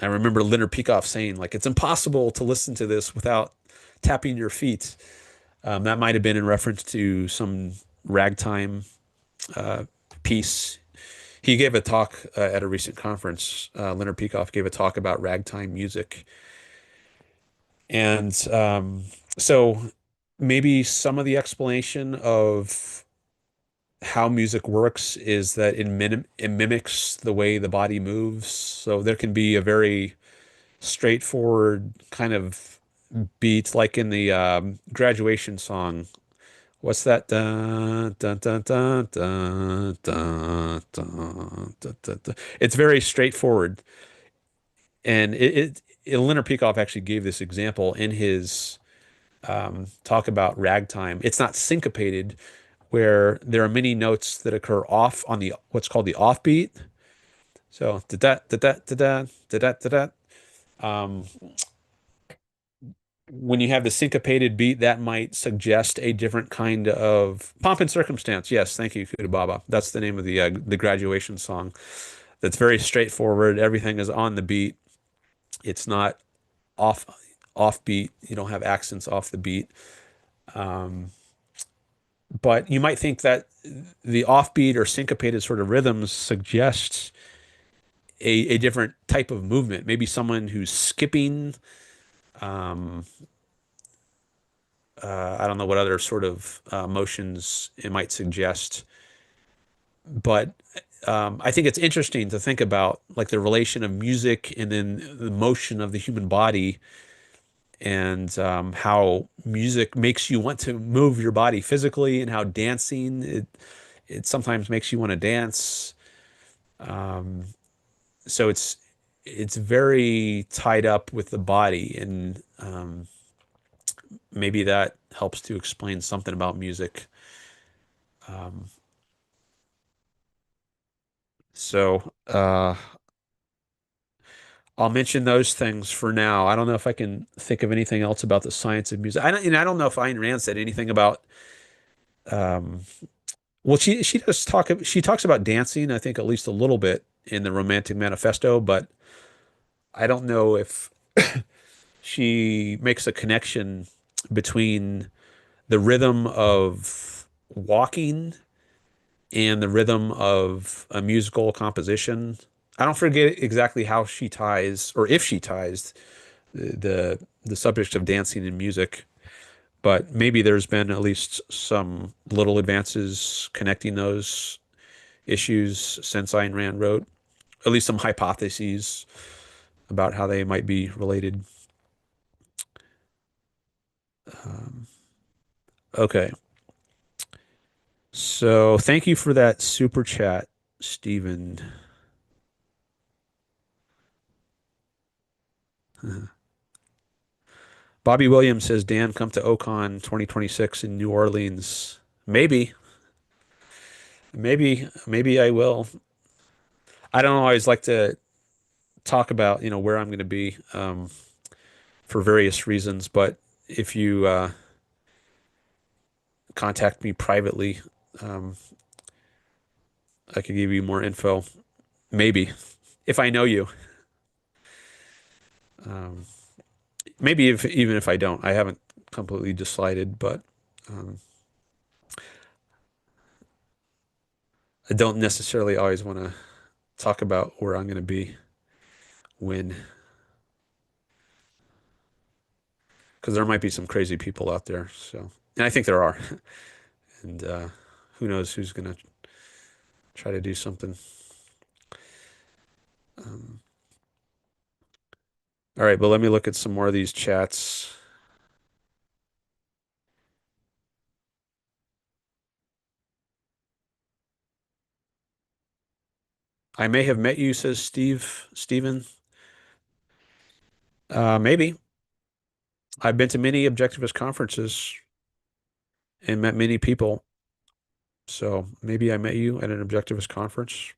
I remember Leonard Peikoff saying like it's impossible to listen to this without tapping your feet. That might have been in reference to some ragtime uh, piece. He gave a talk at a recent conference. Leonard Peikoff gave a talk about ragtime music, and so maybe some of the explanation of how music works is that it mimics the way the body moves. So there can be a very straightforward kind of beat, like in the graduation song. What's that? Dun, dun, dun, dun, dun, dun, dun, dun, dun, dun. It's very straightforward, and Leonard Peikoff actually gave this example in his talk about ragtime. It's not syncopated, where there are many notes that occur off on the what's called the offbeat. So da da da da da da da da da. Um, when you have the syncopated beat, that might suggest a different kind of pomp and circumstance. Yes, thank you, Cudababa. That's the name of the graduation song. That's very straightforward. Everything is on the beat. It's not off off beat. You don't have accents off the beat. Um, but you might think that the offbeat or syncopated sort of rhythms suggest a different type of movement. Maybe someone who's skipping. Um, I don't know what other sort of motions it might suggest, but I think it's interesting to think about like the relation of music and then the motion of the human body and how music makes you want to move your body physically and how dancing it sometimes makes you want to dance. Um, so it's very tied up with the body and maybe that helps to explain something about music. Um, so I'll mention those things for now. I don't know if I can think of anything else about the science of music. I don't know if Ayn Rand said anything about. Um, well, she talks about dancing. I think at least a little bit in the Romantic Manifesto, but I don't know if she makes a connection between the rhythm of walking and the rhythm of a musical composition. I don't forget exactly how she ties or if she ties the subject of dancing and music, but maybe there's been at least some little advances connecting those issues since Ayn Rand wrote, at least some hypotheses about how they might be related. Um, okay. So thank you for that super chat, Stephen. Bobby Williams says, Dan, come to Ocon 2026 in New Orleans. Maybe, maybe I will. I don't always like to talk about, where I'm going to be for various reasons, but if you contact me privately, um, I could give you more info. Maybe, if I know you. Um, maybe if even if I don't, I haven't completely decided, but um, I don't necessarily always want to talk about where I'm going to be when, because there might be some crazy people out there. So, and I think there are, and who knows who's going to try to do something. Um, all right, but let me look at some more of these chats. I may have met you, says Steven. Maybe. I've been to many objectivist conferences and met many people. So maybe I met you at an objectivist conference.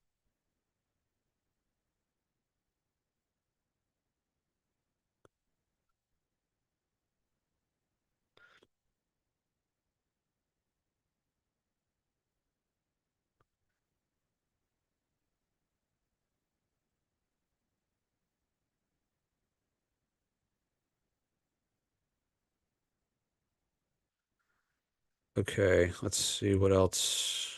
Okay, let's see what else.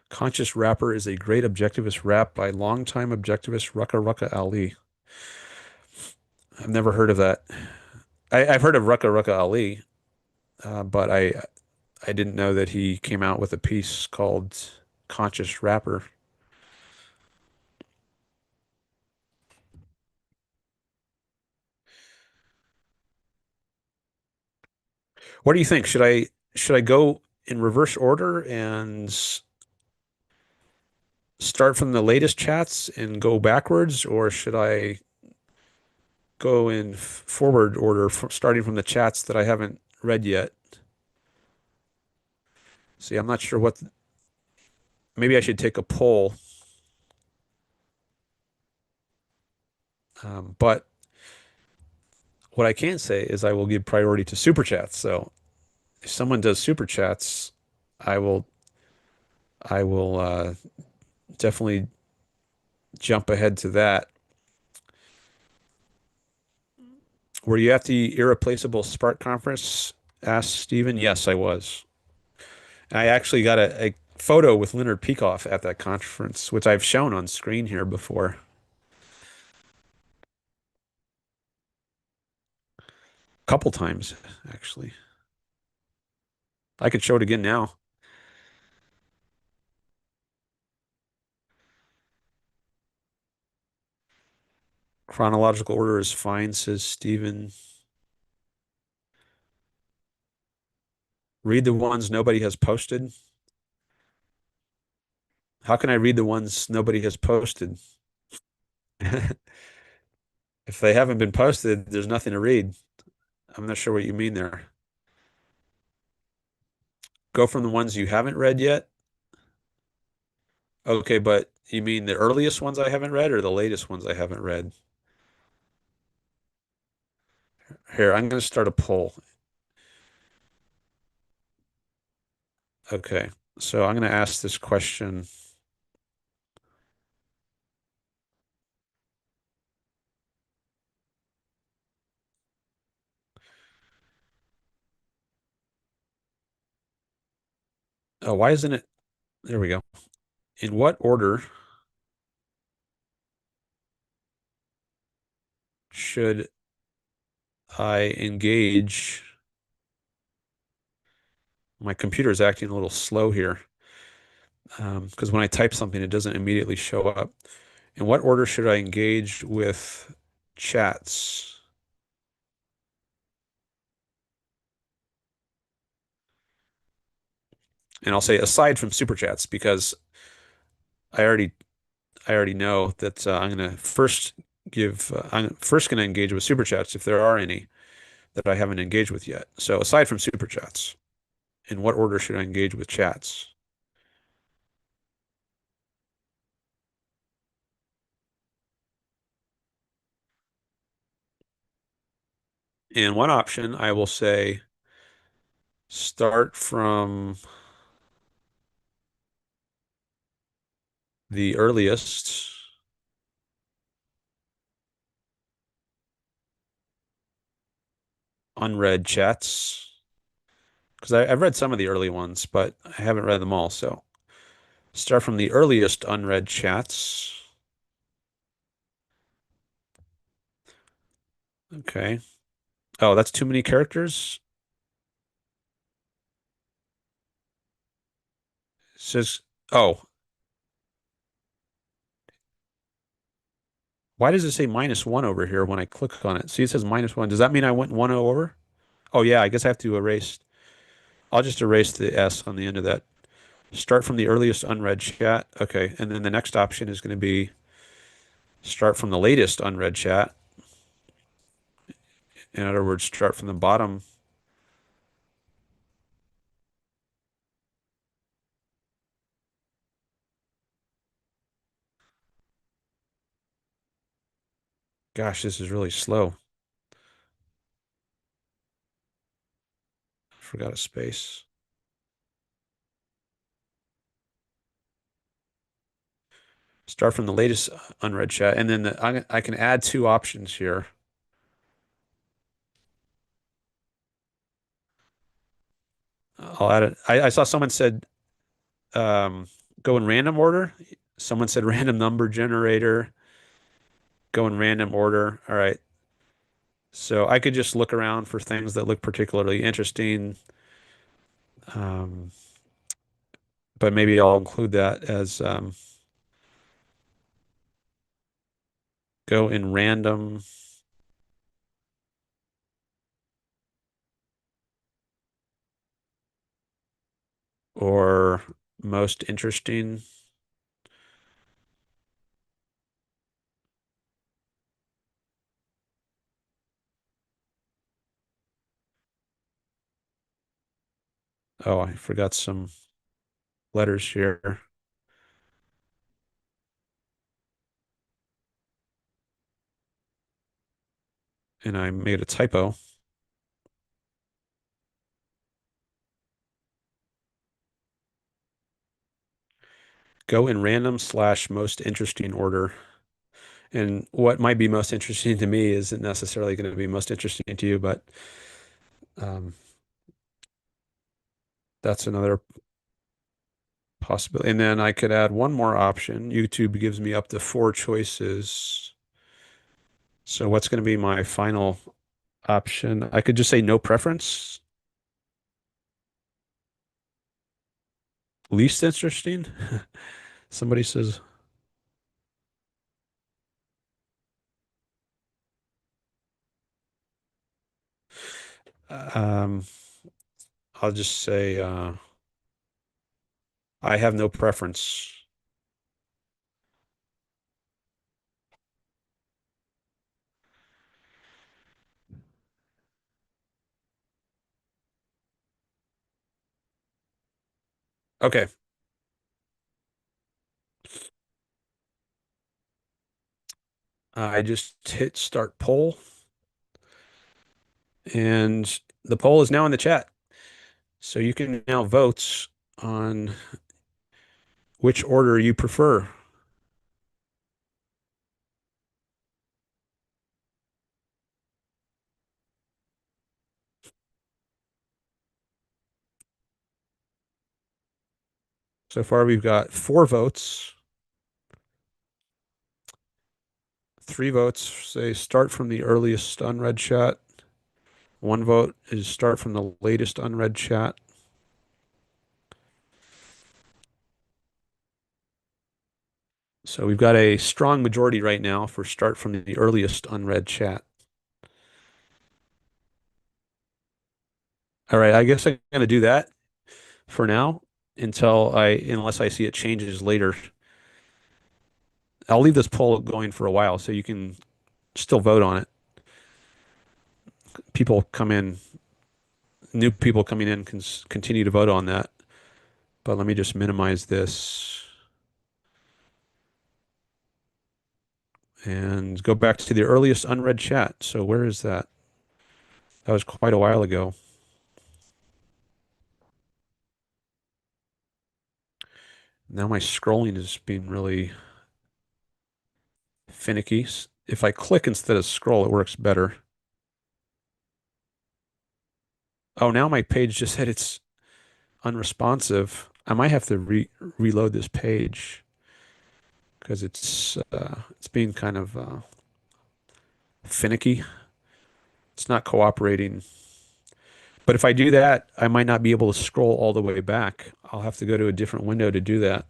Conscious Rapper is a great objectivist rap by longtime objectivist Rucka Rucka Ali. I've never heard of that. I've heard of Rucka Rucka Ali, but I didn't know that he came out with a piece called Conscious Rapper. What do you think? Should I go in reverse order and start from the latest chats and go backwards, or should I go in forward order, starting from the chats that I haven't read yet? See, I'm not sure what. Maybe I should take a poll. But what I can say is I will give priority to super chats. So if someone does super chats, I will I will definitely jump ahead to that. Were you at the Irreplaceable Spark Conference? Asked Stephen. Yes, I was. I actually got a photo with Leonard Peikoff at that conference, which I've shown on screen here before. A couple times, actually. I could show it again now. Chronological order is fine, says Stephen. Read the ones nobody has posted. How can I read the ones nobody has posted? If they haven't been posted, there's nothing to read. I'm not sure what you mean there. Go from the ones you haven't read yet. Okay, but you mean the earliest ones I haven't read or the latest ones I haven't read? Here, I'm going to start a poll. Okay, so I'm going to ask this question. Oh, why isn't it? There we go. In what order should I engage? My computer is acting a little slow here because when I type something, it doesn't immediately show up. In what order should I engage with chats? And I'll say aside from super chats because I already I already know that I'm going to first I'm first going to engage with super chats if there are any that I haven't engaged with yet. So aside from super chats, in what order should I engage with chats? In one option, I will say start from the earliest unread chats because I've read some of the early ones, but I haven't read them all. So start from the earliest unread chats. Okay. Oh, that's too many characters. It says, oh, why does it say -1 over here when I click on it? See, it says -1. Does that mean I went 1 over? Oh, yeah, I guess I have to erase. I'll just erase the S on the end of that. Start from the earliest unread chat. Okay. And then the next option is going to be start from the latest unread chat. In other words, start from the bottom. Gosh, this is really slow. Forgot a space. Start from the latest unread chat. And then I can add two options here. I'll add it. I saw someone said um, go in random order. Someone said random number generator, go in random order. All right. So I could just look around for things that look particularly interesting. Um, but maybe I'll include that as go in random or most interesting. Oh, I forgot some letters here and I made a typo. Go in random slash most interesting order. And what might be most interesting to me isn't necessarily going to be most interesting to you, but um, that's another possibility. And then I could add one more option. YouTube gives me up to four choices. So what's going to be my final option? I could just say no preference, least interesting. Somebody says, um, I'll just say I have no preference. Okay. I just hit start poll and the poll is now in the chat. So you can now vote on which order you prefer. So far, we've got four votes. Three votes say start from the earliest unread chat. One vote is start from the latest unread chat. So we've got a strong majority right now for start from the earliest unread chat. All right, I guess I'm going to do that for now unless I see it changes later. I'll leave this poll going for a while so you can still vote on it. People come in, new people coming in can continue to vote on that. But let me just minimize this and go back to the earliest unread chat. So where is that? That was quite a while ago. Now my scrolling is being really finicky. If I click instead of scroll, it works better. Oh, now my page just said it's unresponsive. I might have to reload this page because it's being kind of finicky. It's not cooperating. But if I do that, I might not be able to scroll all the way back. I'll have to go to a different window to do that.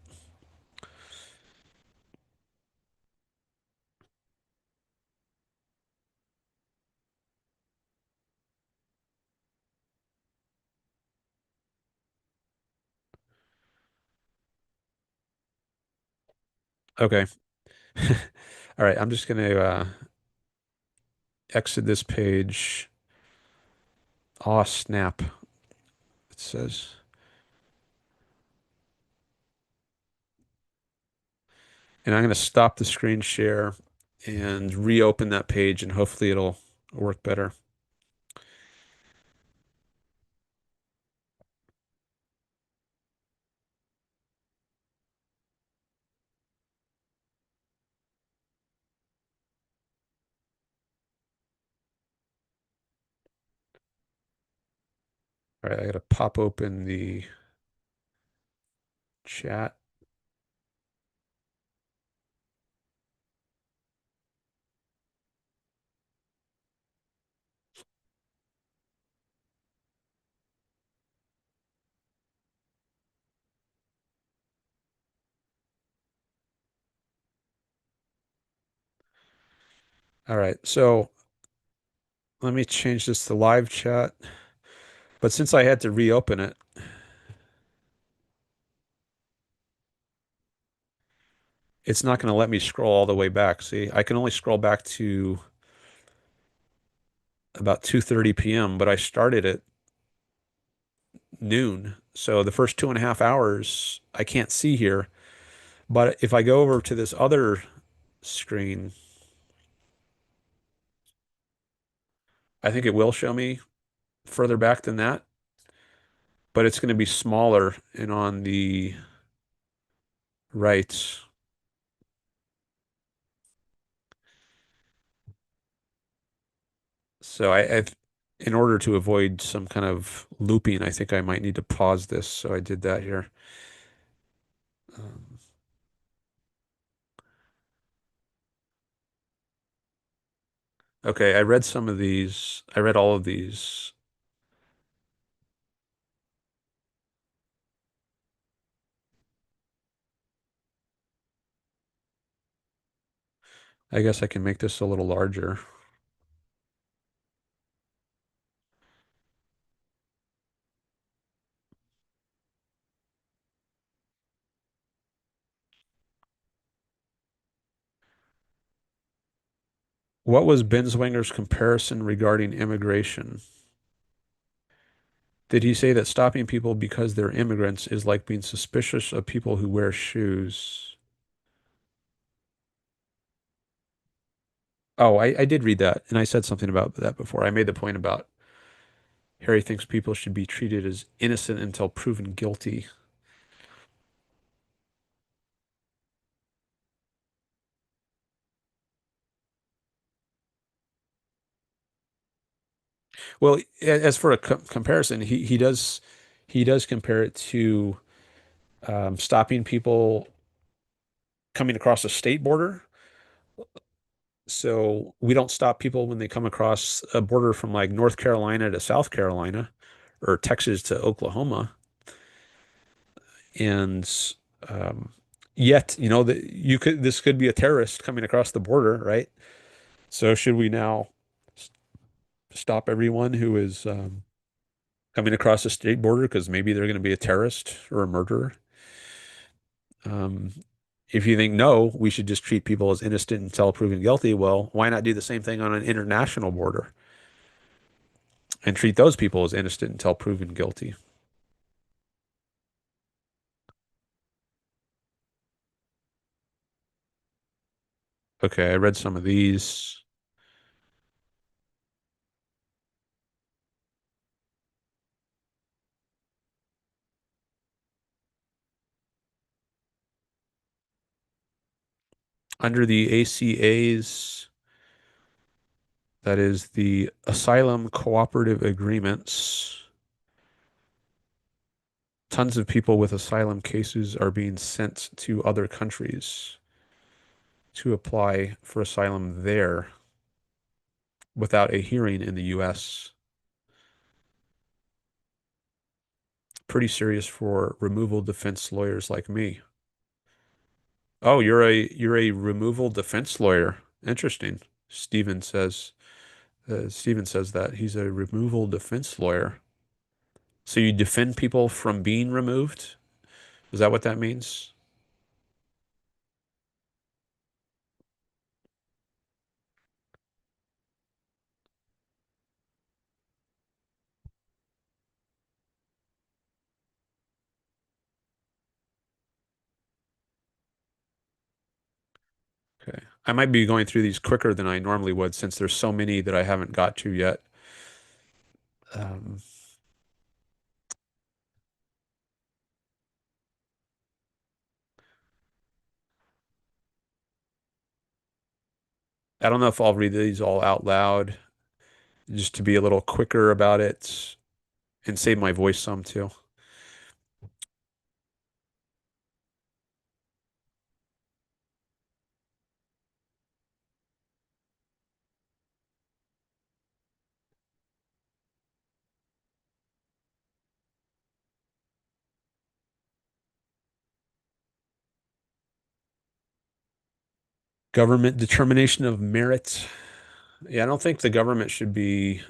Okay. All right, I'm just going to exit this page. Aw, snap, it says. And I'm going to stop the screen share and reopen that page, and hopefully it'll work better. All right, I gotta pop open the chat. All right, so let me change this to live chat. But since I had to reopen it, it's not going to let me scroll all the way back. See, I can only scroll back to about 2:30 p.m., but I started at noon. So the first 2.5 hours I can't see here. But if I go over to this other screen, I think it will show me further back than that, but it's going to be smaller and on the right. So in order to avoid some kind of looping, I think I might need to pause this. So I did that here. Um, okay, I read some of these. I read all of these. I guess I can make this a little larger. What was Binswanger's comparison regarding immigration? Did he say that stopping people because they're immigrants is like being suspicious of people who wear shoes? Oh, I did read that, and I said something about that before. I made the point about Harry thinks people should be treated as innocent until proven guilty. Well, as for a comparison, he does compare it to stopping people coming across a state border. So we don't stop people when they come across a border from like North Carolina to South Carolina or Texas to Oklahoma. And um, yet, that this could be a terrorist coming across the border, right? So should we now stop everyone who is coming across the state border because maybe they're going to be a terrorist or a murderer? Um, if you think no, we should just treat people as innocent until proven guilty, well, why not do the same thing on an international border and treat those people as innocent until proven guilty? Okay, I read some of these. Under the ACAs, that is the Asylum Cooperative Agreements, tons of people with asylum cases are being sent to other countries to apply for asylum there without a hearing in the US. Pretty serious for removal defense lawyers like me. Oh, you're a removal defense lawyer. Interesting. Steven says Steven says that he's a removal defense lawyer. So you defend people from being removed? Is that what that means? Okay. I might be going through these quicker than I normally would since there's so many that I haven't got to yet. Um, I don't know if I'll read these all out loud just to be a little quicker about it. and save my voice some too. Government determination of merit. Yeah, I don't think the government should be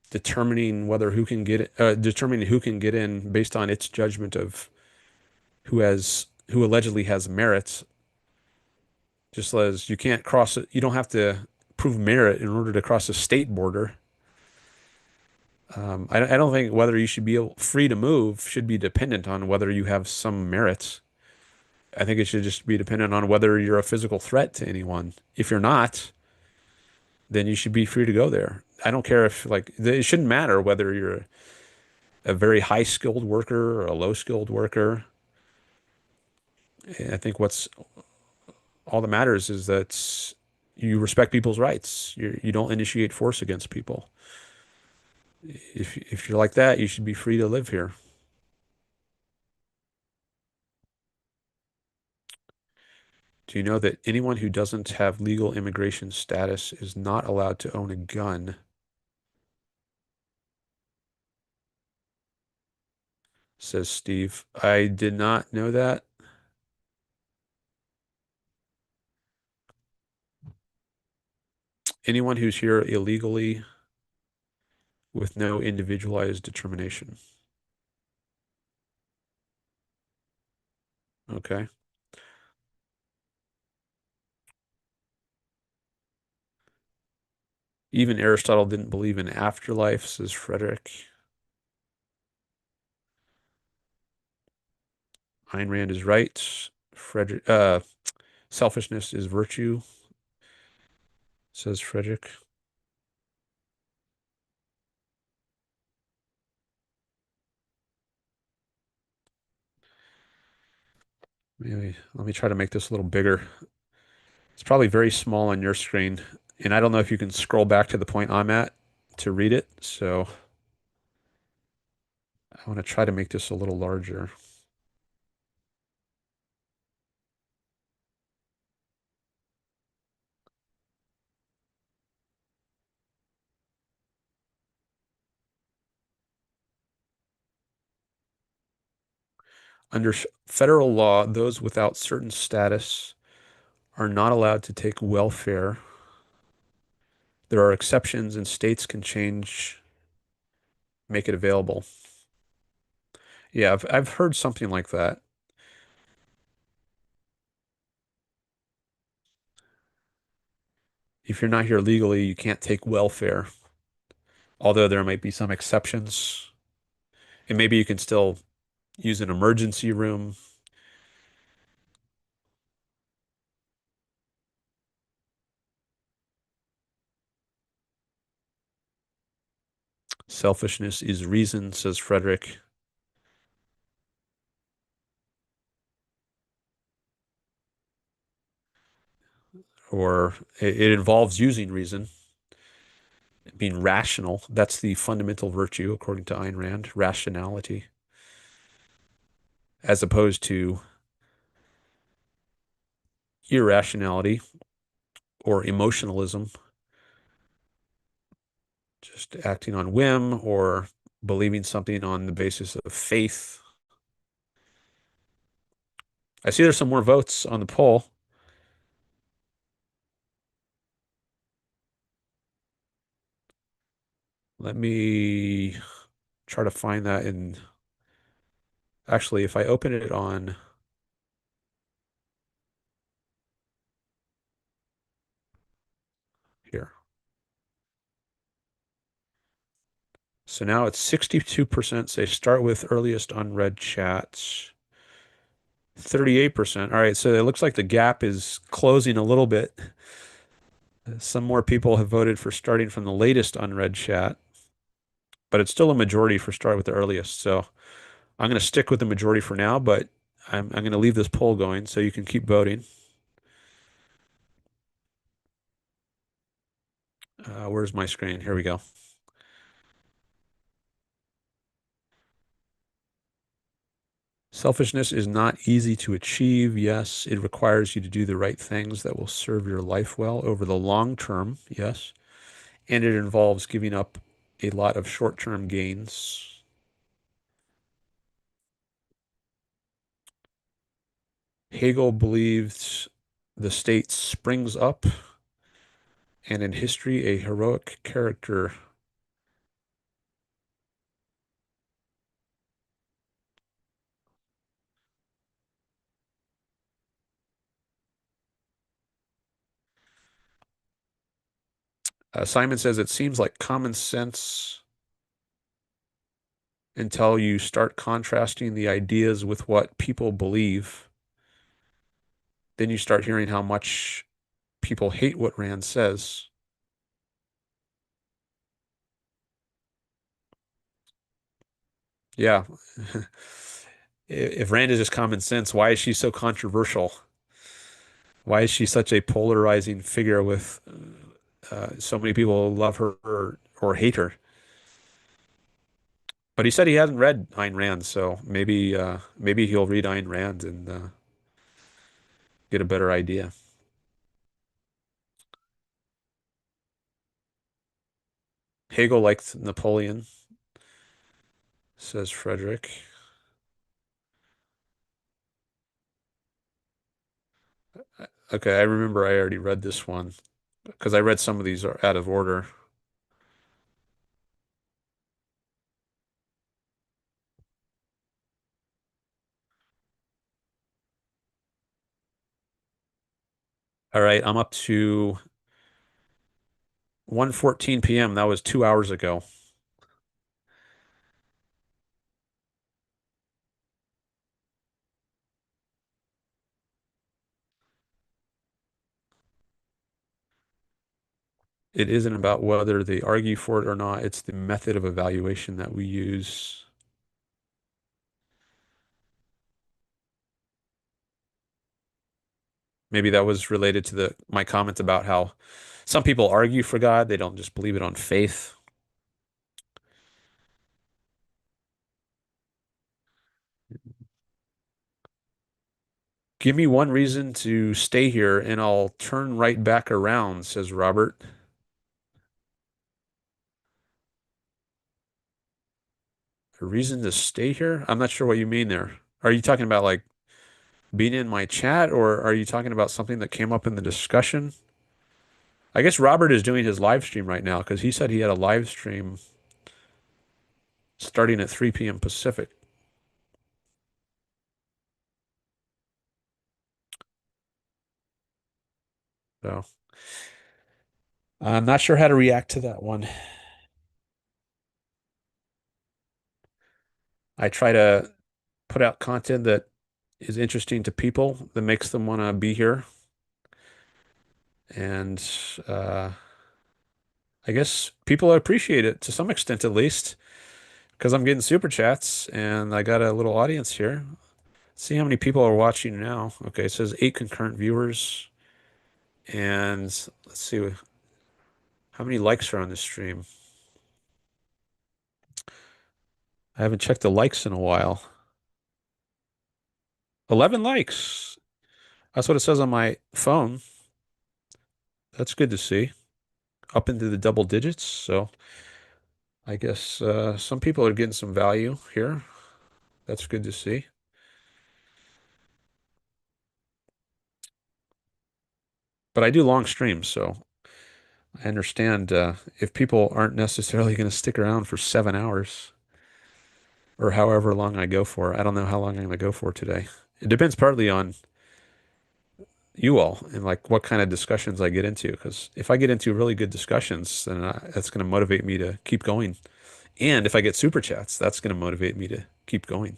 determining who can get in based on its judgment of who allegedly has merits. Just as you can't cross it, you don't have to prove merit in order to cross a state border. I don't think whether you should be free to move should be dependent on whether you have some merits. I think it should just be dependent on whether you're a physical threat to anyone. If you're not, then you should be free to go there. I don't care if like it shouldn't matter whether you're a very high skilled worker or a low skilled worker. I think what's all that matters is that you respect people's rights. You don't initiate force against people. If you're like that, you should be free to live here. Do you know that anyone who doesn't have legal immigration status is not allowed to own a gun? Says Steve. I did not know that. Anyone who's here illegally with no individualized determination. Okay. Even Aristotle didn't believe in afterlife, says Frederick. Ayn Rand is right. Frederick, selfishness is virtue, says Frederick. Maybe let me try to make this a little bigger. It's probably very small on your screen, and I don't know if you can scroll back to the point I'm at to read it. So I want to try to make this a little larger. Under federal law, those without certain status are not allowed to take welfare. There are exceptions, and states can make it available. Yeah, I've heard something like that. If you're not here legally, you can't take welfare, although there might be some exceptions. And maybe you can still use an emergency room. Selfishness is reason, says Frederick. Or it involves using reason, being rational. That's the fundamental virtue, according to Ayn Rand, rationality, as opposed to irrationality or emotionalism, just acting on whim or believing something on the basis of faith. I see there's some more votes on the poll. Let me try to find that in. Actually, if I open it on here. So now it's 62% say start with earliest unread chats. 38%. All right, so it looks like the gap is closing a little bit. Some more people have voted for starting from the latest unread chat, but it's still a majority for start with the earliest. So I'm going to stick with the majority for now, but I'm going to leave this poll going so you can keep voting. Where's my screen? Here we go. Selfishness is not easy to achieve. Yes, it requires you to do the right things that will serve your life well over the long term. Yes. And it involves giving up a lot of short-term gains. Hegel believed the state springs up, and in history, a heroic character. Simon says it seems like common sense until you start contrasting the ideas with what people believe. Then you start hearing how much people hate what Rand says. Yeah. If Rand is just common sense, why is she so controversial? Why is she such a polarizing figure with so many people love her or hate her? But he said he hasn't read Ayn Rand, so maybe he'll read Ayn Rand and get a better idea. Hegel liked Napoleon, says Frederick. Okay, I remember I already read this one because I read some of these are out of order. All right, I'm up to 1:14 p.m. That was 2 hours ago. It isn't about whether they argue for it or not. It's the method of evaluation that we use. Maybe that was related to the my comment about how some people argue for God. They don't just believe it on faith. Give me one reason to stay here and I'll turn right back around, says Robert. A reason to stay here? I'm not sure what you mean there. Are you talking about like being in my chat or are you talking about something that came up in the discussion? I guess Robert is doing his live stream right now because he said he had a live stream starting at 3 p.m. Pacific. So I'm not sure how to react to that one. I try to put out content that is interesting to people, that makes them want to be here. And uh, I guess people appreciate it to some extent, at least, because I'm getting super chats and I got a little audience here. See how many people are watching now. Okay, it says 8 concurrent viewers. And let's see how many likes are on this stream. I haven't checked the likes in a while. 11 likes. That's what it says on my phone. That's good to see. Up into the double digits. So I guess some people are getting some value here. That's good to see. But I do long streams, so I understand if people aren't necessarily going to stick around for 7 hours or however long I go for. I don't know how long I'm going to go for today. It depends partly on you all and like what kind of discussions I get into. Because if I get into really good discussions, then that's going to motivate me to keep going. And if I get super chats, that's going to motivate me to keep going.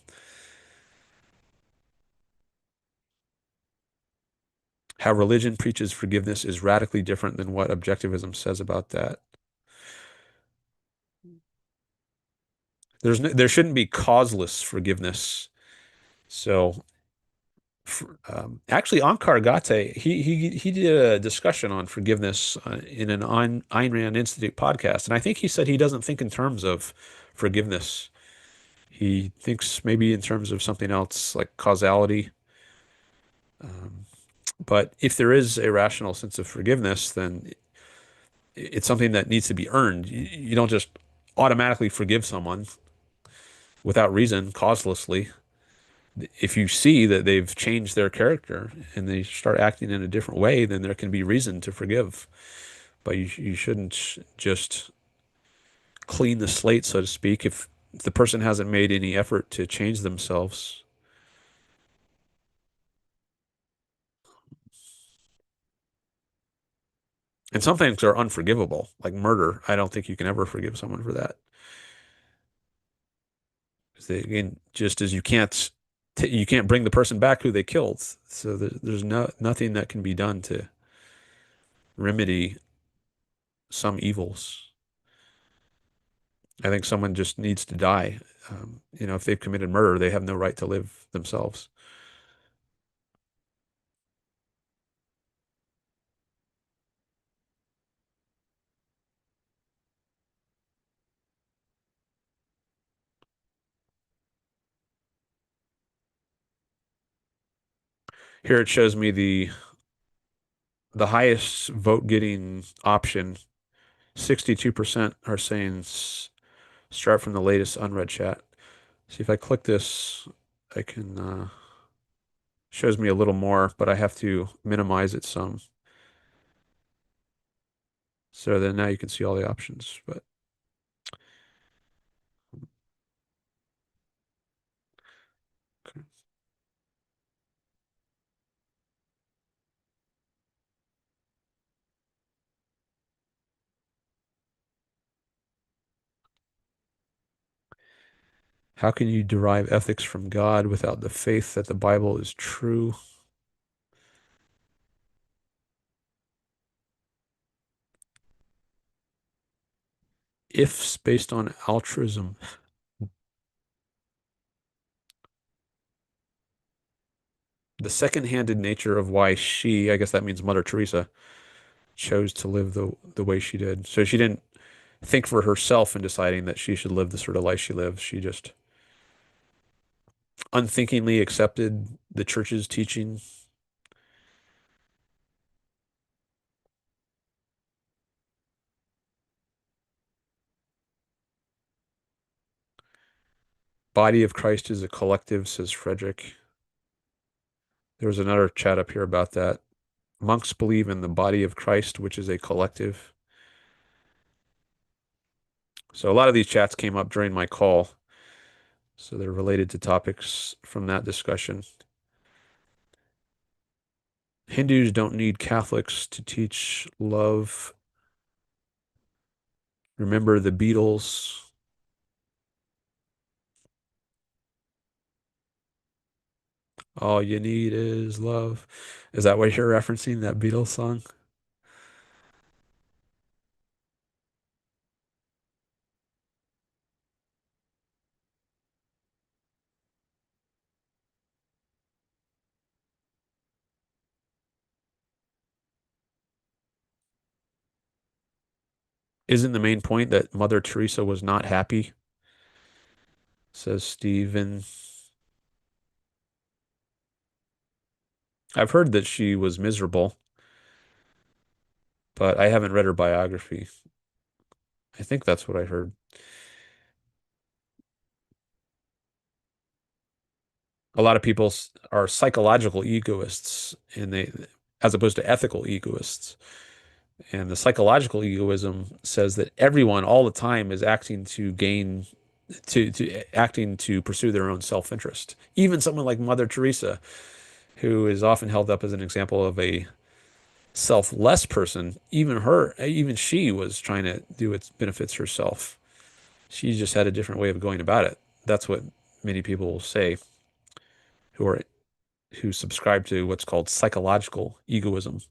How religion preaches forgiveness is radically different than what objectivism says about that. There shouldn't be causeless forgiveness. So actually, Onkar Gate, he did a discussion on forgiveness in an Ayn Rand Institute podcast, and I think he said he doesn't think in terms of forgiveness. He thinks maybe in terms of something else like causality. Um, but if there is a rational sense of forgiveness, then it's something that needs to be earned. You don't just automatically forgive someone without reason, causelessly. If you see that they've changed their character and they start acting in a different way, then there can be reason to forgive. But you shouldn't just clean the slate, so to speak, if the person hasn't made any effort to change themselves. And some things are unforgivable, like murder. I don't think you can ever forgive someone for that. 'Cause again, just as you can't bring the person back who they killed. So there's nothing that can be done to remedy some evils. I think someone just needs to die. If they've committed murder, they have no right to live themselves. Here it shows me the highest vote getting option. 62% are saying start from the latest unread chat. See if I click this, I can shows me a little more, but I have to minimize it some. So then now you can see all the options. But okay. How can you derive ethics from God without the faith that the Bible is true? Ifs based on altruism. The second-handed nature of why she, I guess that means Mother Teresa, chose to live the way she did. So she didn't think for herself in deciding that she should live the sort of life she lived. She just unthinkingly accepted the church's teaching. Body of Christ is a collective, says Frederick. There was another chat up here about that. Monks believe in the body of Christ, which is a collective. So a lot of these chats came up during my call. So they're related to topics from that discussion. Hindus don't need Catholics to teach love. Remember the Beatles. All you need is love. Is that what you're referencing, that Beatles song? Isn't the main point that Mother Teresa was not happy? Says Stephen. I've heard that she was miserable, but I haven't read her biography. I think that's what I heard. A lot of people are psychological egoists, and as opposed to ethical egoists. And the psychological egoism says that everyone all the time is acting to gain, to acting to pursue their own self-interest. Even someone like Mother Teresa, who is often held up as an example of a selfless person, even she was trying to do what benefits herself. She just had a different way of going about it. That's what many people will say who are who subscribe to what's called psychological egoism,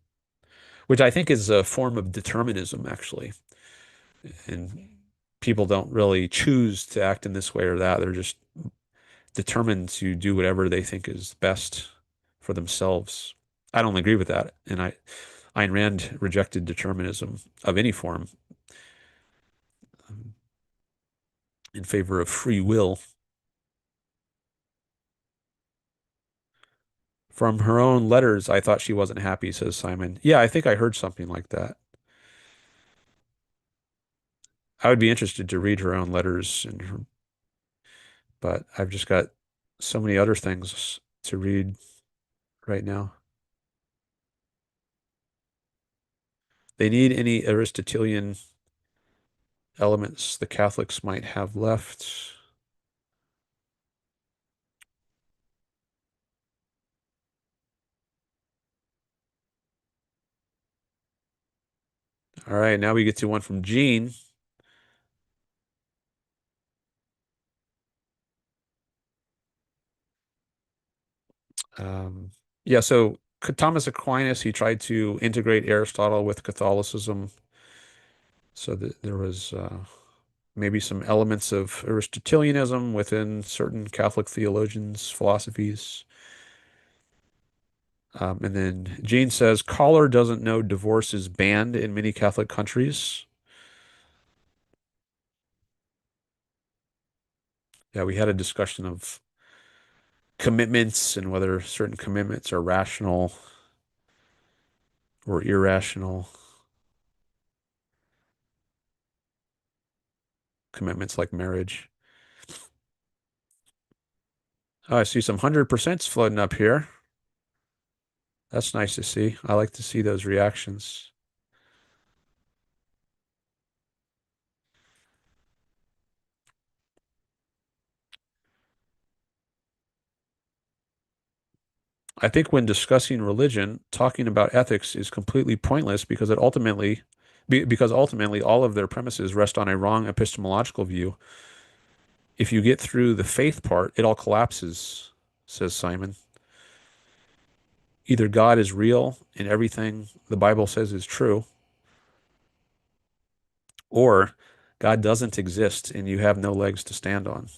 which I think is a form of determinism, actually. And people don't really choose to act in this way or that. They're just determined to do whatever they think is best for themselves. I don't agree with that. And Ayn Rand rejected determinism of any form in favor of free will. From her own letters, I thought she wasn't happy, says Simon. Yeah, I think I heard something like that. I would be interested to read her own letters, but I've just got so many other things to read right now. They need any Aristotelian elements the Catholics might have left. All right, now we get to one from Gene. Um, yeah, so Thomas Aquinas, he tried to integrate Aristotle with Catholicism so that there was maybe some elements of Aristotelianism within certain Catholic theologians' philosophies. And then Gene says, Collar doesn't know divorce is banned in many Catholic countries. Yeah, we had a discussion of commitments and whether certain commitments are rational or irrational. Commitments like marriage. Oh, I see some 100% floating up here. That's nice to see. I like to see those reactions. I think when discussing religion, talking about ethics is completely pointless because ultimately all of their premises rest on a wrong epistemological view. If you get through the faith part, it all collapses, says Simon. Either God is real and everything the Bible says is true, or God doesn't exist and you have no legs to stand on.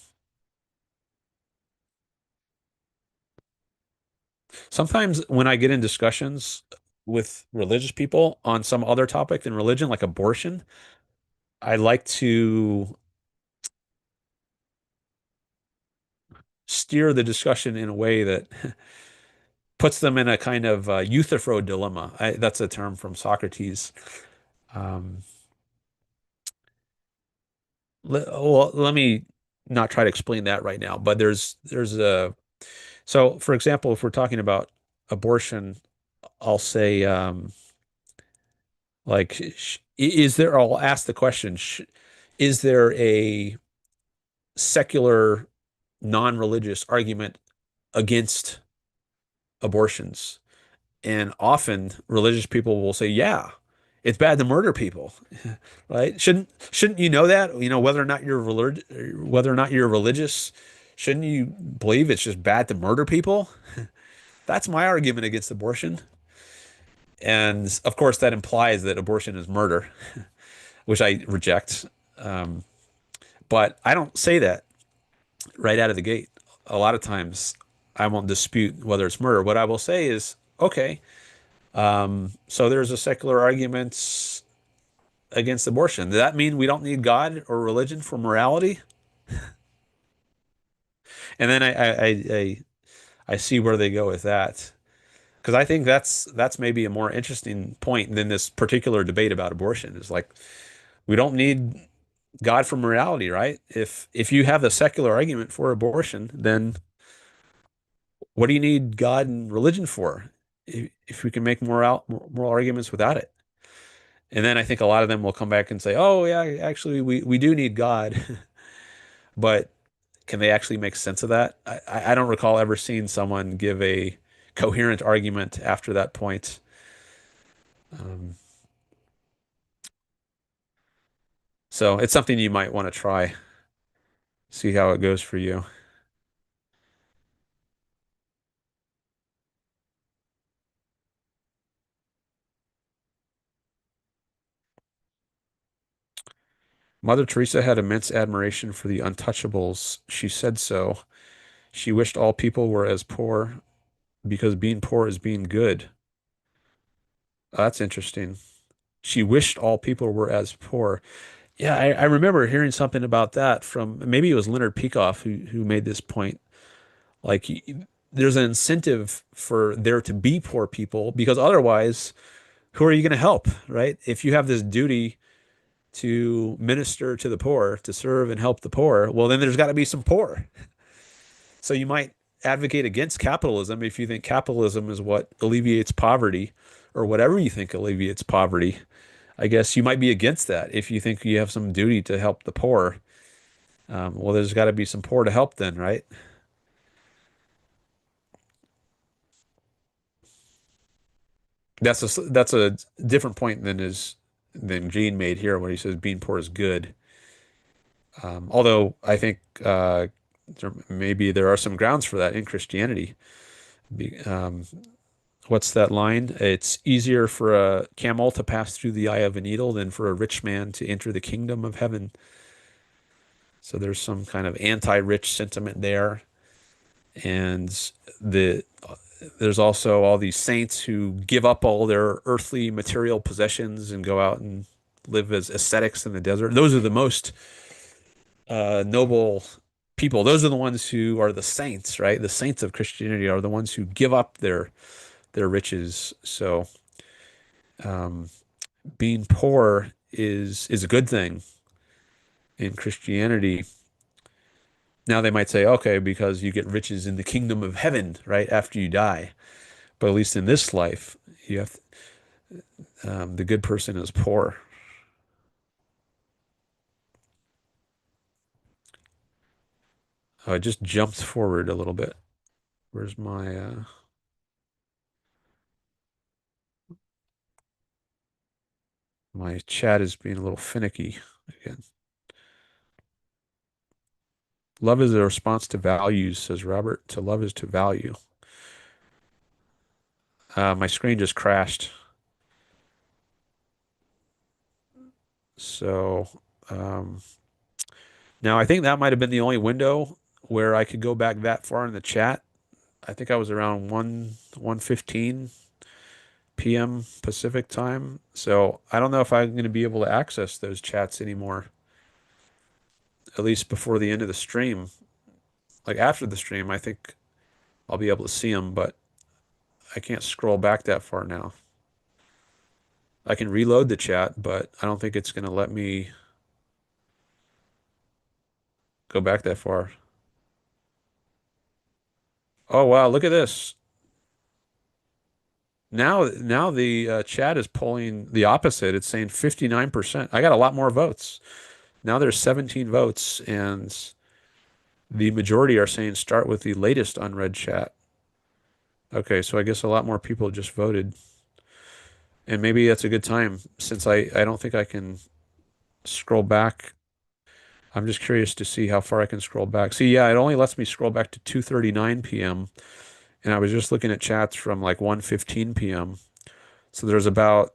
Sometimes when I get in discussions with religious people on some other topic than religion, like abortion, I like to steer the discussion in a way that puts them in a kind of Euthyphro dilemma. That's a term from Socrates. Um, let me not try to explain that right now, but there's a so for example, if we're talking about abortion, I'll say like is there I'll ask the question, is there a secular non-religious argument against abortions? And often religious people will say, yeah, it's bad to murder people, right? Shouldn't you know that? You know, whether or not you're religious, shouldn't you believe it's just bad to murder people? That's my argument against abortion. And of course, that implies that abortion is murder, which I reject. Um, but I don't say that right out of the gate. A lot of times I won't dispute whether it's murder. What I will say is, okay, so there's a secular argument against abortion. Does that mean we don't need God or religion for morality? And then I see where they go with that. Because I think that's maybe a more interesting point than this particular debate about abortion. Is like we don't need God for morality, right? If you have a secular argument for abortion, then what do you need God and religion for? If we can make moral arguments without it. And then I think a lot of them will come back and say, "Oh yeah, actually we do need God." But can they actually make sense of that? I don't recall ever seeing someone give a coherent argument after that point. Um, so it's something you might want to try, see how it goes for you. Mother Teresa had immense admiration for the untouchables. She said so. She wished all people were as poor because being poor is being good. That's interesting. She wished all people were as poor. Yeah, I remember hearing something about that from maybe it was Leonard Peikoff who made this point. Like there's an incentive for there to be poor people because otherwise, who are you going to help, right? If you have this duty to minister to the poor, to serve and help the poor, well, then there's got to be some poor. So you might advocate against capitalism if you think capitalism is what alleviates poverty or whatever you think alleviates poverty. I guess you might be against that if you think you have some duty to help the poor. Well, there's got to be some poor to help then, right? That's a different point than Gene made here when he says being poor is good. Although I think maybe there are some grounds for that in Christianity. Be, what's that line? It's easier for a camel to pass through the eye of a needle than for a rich man to enter the kingdom of heaven. So there's some kind of anti-rich sentiment there. And the there's also all these saints who give up all their earthly material possessions and go out and live as ascetics in the desert. Those are the most noble people. Those are the ones who are the saints, right? The saints of Christianity are the ones who give up their riches. So um, being poor is a good thing in Christianity. Now they might say, okay, because you get riches in the kingdom of heaven, right, after you die. But at least in this life, you have the good person is poor. Oh, I just jumped forward a little bit. Where's my chat is being a little finicky again. Love is a response to values, says Robert. To love is to value. My screen just crashed. So um, now I think that might have been the only window where I could go back that far in the chat. I think I was around 1:15 p.m. Pacific time. So I don't know if I'm going to be able to access those chats anymore, at least before the end of the stream. Like after the stream, I think I'll be able to see them, but I can't scroll back that far now. I can reload the chat, but I don't think it's going to let me go back that far. Oh wow, look at this. Now the chat is polling the opposite. It's saying 59%. I got a lot more votes. Now there's 17 votes, and the majority are saying start with the latest unread chat. Okay, so I guess a lot more people just voted. And maybe that's a good time since I don't think I can scroll back. I'm just curious to see how far I can scroll back. See, yeah, it only lets me scroll back to 2:39 p.m. And I was just looking at chats from like 1:15 p.m. So there's about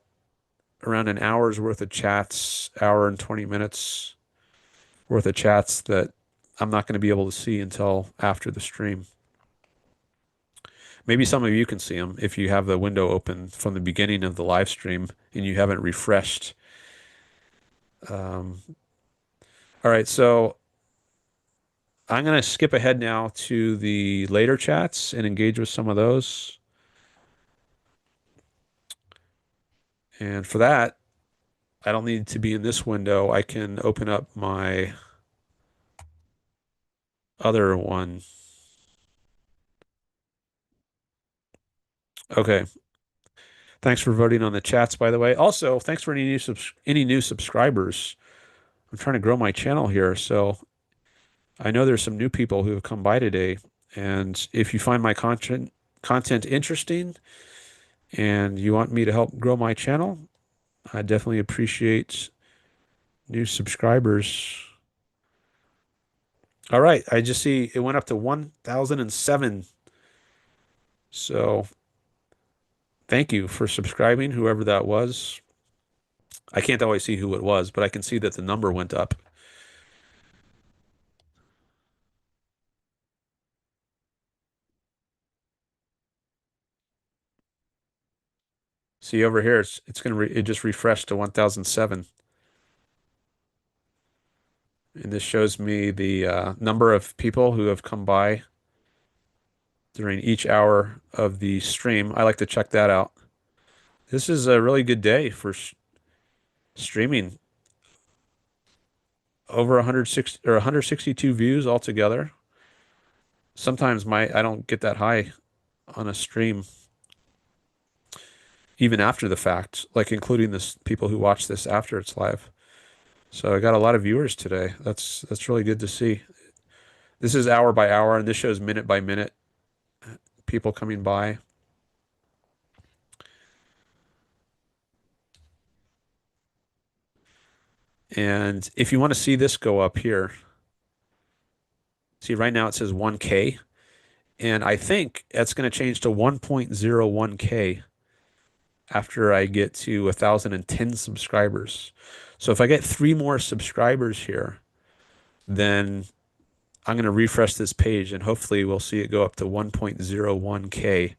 around an hour's worth of chats, hour and 20 minutes worth of chats that I'm not going to be able to see until after the stream. Maybe some of you can see them if you have the window open from the beginning of the live stream and you haven't refreshed. Um, all right, so I'm going to skip ahead now to the later chats and engage with some of those. And for that, I don't need to be in this window. I can open up my other one. Okay. Thanks for voting on the chats, by the way. Also, thanks for any new subscribers. I'm trying to grow my channel here, so I know there's some new people who have come by today. And if you find my content interesting and you want me to help grow my channel, I definitely appreciate new subscribers. All right, I just see it went up to 1,007. So thank you for subscribing, whoever that was. I can't always see who it was, but I can see that the number went up. See over here, it's gonna it just refreshed to 1,007, and this shows me the number of people who have come by during each hour of the stream. I like to check that out. This is a really good day for streaming. Over 160 or 162 views altogether. Sometimes my I don't get that high on a stream even after the fact, like including this people who watch this after it's live. So I got a lot of viewers today. That's really good to see. This is hour by hour, and this shows minute by minute people coming by. And if you want to see this go up here, see right now it says 1K, and I think that's going to change to 1.01K after I get to 1,010 subscribers. So if I get three more subscribers here, then I'm going to refresh this page and hopefully we'll see it go up to 1.01K.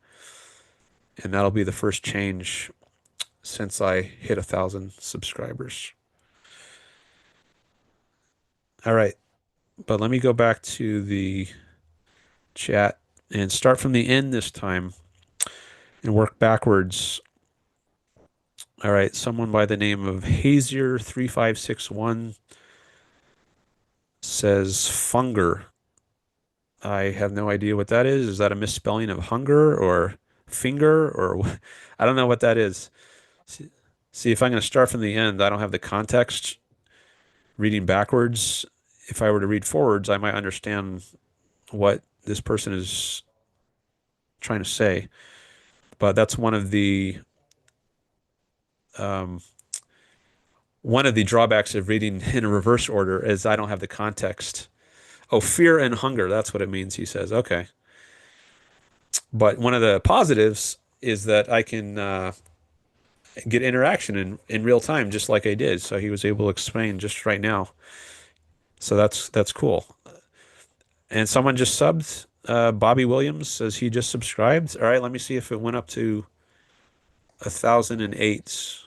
And that'll be the first change since I hit 1,000 subscribers. All right. But let me go back to the chat and start from the end this time and work backwards. All right. Someone by the name of Hazier3561 says Funger. I have no idea what that is. Is that a misspelling of hunger or finger or I don't know what that is. See, if I'm going to start from the end, I don't have the context. Reading backwards, if I were to read forwards, I might understand what this person is trying to say. But that's um, one of the drawbacks of reading in a reverse order is I don't have the context. Oh, fear and hunger, that's what it means, he says. Okay. But one of the positives is that I can get interaction in real time, just like I did. So he was able to explain just right now. So that's cool. And someone just subbed. Bobby Williams says he just subscribed. All right, let me see if it went up to 1,008.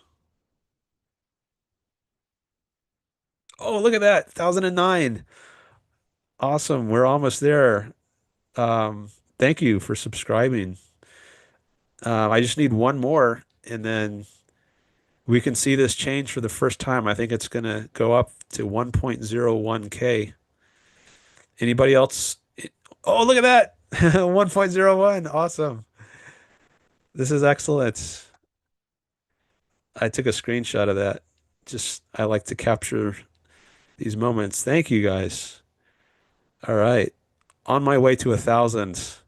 Oh, look at that, 1,009. Awesome, we're almost there. Thank you for subscribing. I just need one more, and then we can see this change for the first time. I think it's going to go up to 1.01K. Anybody else? Oh, look at that. 1.01. Awesome. This is excellent. I took a screenshot of that. Just, I like to capture these moments. Thank you guys. All right. On my way to 1,000.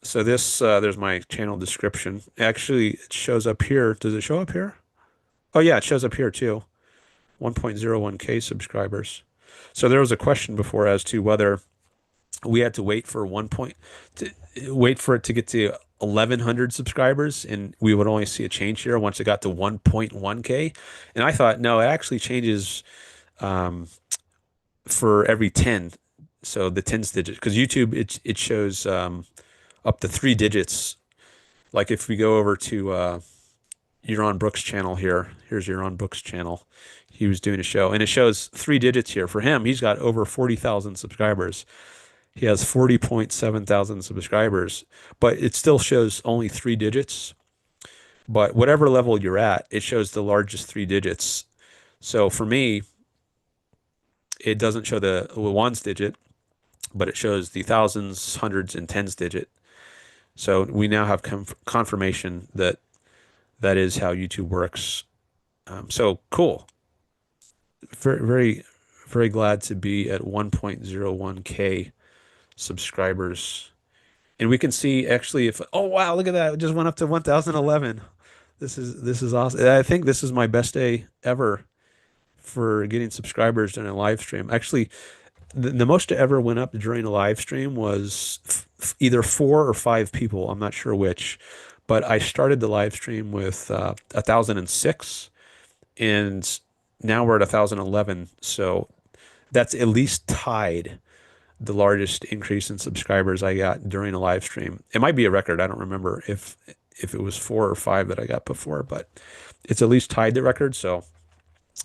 So this, there's my channel description. Actually, it shows up here. Does it show up here? Oh, yeah, it shows up here too. 1.01K subscribers. So there was a question before as to whether we had to wait for wait for it to get to 1,100 subscribers, and we would only see a change here once it got to 1.1K. And I thought, no, it actually changes um, for every 10. So the tens digit, because YouTube it shows up to three digits. Like if we go over to Euron Brooks' channel here, here's Euron Brooks' channel. He was doing a show, and it shows three digits here. For him, he's got over 40,000 subscribers. He has 40.7 thousand subscribers, but it still shows only three digits. But whatever level you're at, it shows the largest three digits. So for me, it doesn't show the ones digit, but it shows the thousands, hundreds, and tens digit. So we now have confirmation that that is how YouTube works. So cool. Very, very, very glad to be at 1.01K subscribers. And we can see actually if, oh wow, look at that. It just went up to 1,011. This is awesome. I think this is my best day ever for getting subscribers during a live stream. Actually, the most that ever went up during a live stream was either four or five people. I'm not sure which, but I started the live stream with 1,006, and now we're at 1,011. So that's at least tied the largest increase in subscribers I got during a live stream. It might be a record. I don't remember if it was four or five that I got before, but it's at least tied the record. So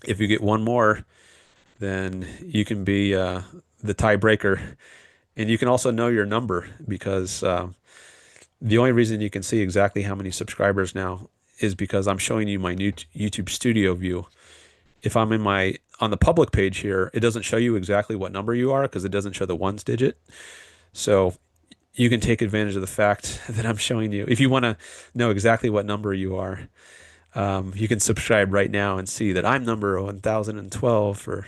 if you get one more, then you can be the tiebreaker And you can also know your number because the only reason you can see exactly how many subscribers now is because I'm showing you my new YouTube studio view. If I'm in my on the public page here, it doesn't show you exactly what number you are because it doesn't show the ones digit. So you can take advantage of the fact that I'm showing you. If you want to know exactly what number you are, you can subscribe right now and see that I'm number 1012 or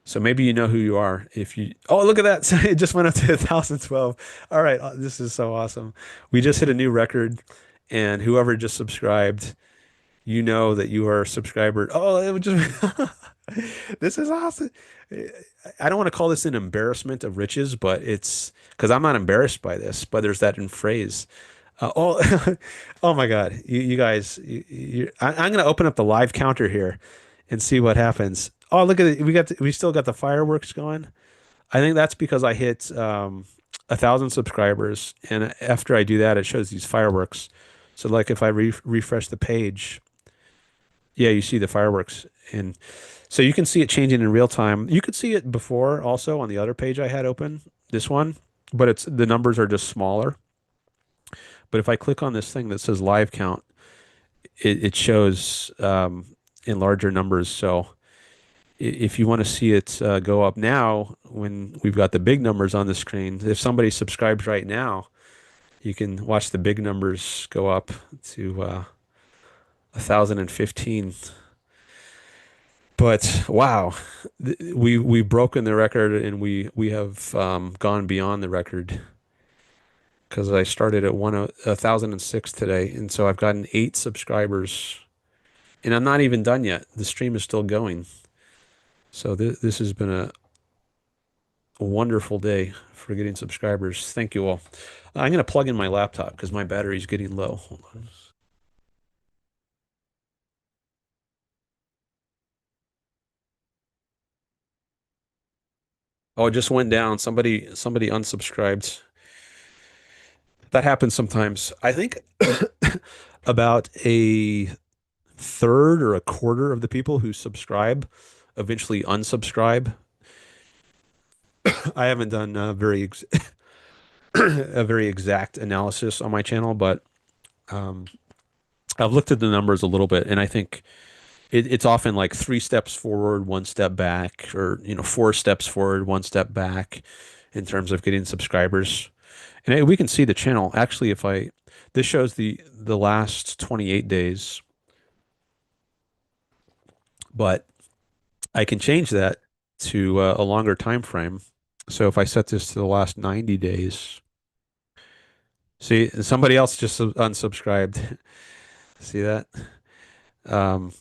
so maybe you know who you are if you. Oh, look at that. So it just went up to 1012. All right, this is so awesome. We just hit a new record and whoever just subscribed, you know that you are a subscriber. Oh, it would just this is awesome. I don't want to call this an embarrassment of riches, but it's because I'm not embarrassed by this, but there's that in phrase. Oh, oh my God. You guys, I'm going to open up the live counter here and see what happens. Oh, look at it. We still got the fireworks going. I think that's because I hit 1,000 subscribers. And after I do that, it shows these fireworks. So like if I refresh the page, yeah, you see the fireworks. And so you can see it changing in real time. You could see it before also on the other page I had open, this one, but it's the numbers are just smaller. But if I click on this thing that says live count, it shows in larger numbers. So if you want to see it go up now, when we've got the big numbers on the screen, if somebody subscribes right now, you can watch the big numbers go up to 1,015. But wow, we've broken the record and we have gone beyond the record because I started at 1,006 today, and so I've gotten 8 subscribers, and I'm not even done yet. The stream is still going. So this has been a wonderful day for getting subscribers. Thank you all. I'm going to plug in my laptop because my battery's getting low. Hold on. Oh, it just went down. Somebody unsubscribed. That happens sometimes. I think about a third or a quarter of the people who subscribe eventually unsubscribe. I haven't done a very exact analysis on my channel, but um, I've looked at the numbers a little bit, and I think it's often like 3 steps forward, 1 step back, or 4 steps forward, 1 step back in terms of getting subscribers. And we can see the channel. Actually, if I this shows the last 28 days, but I can change that to a longer time frame. So if I set this to the last 90 days, see somebody else just unsubscribed. See that? Um,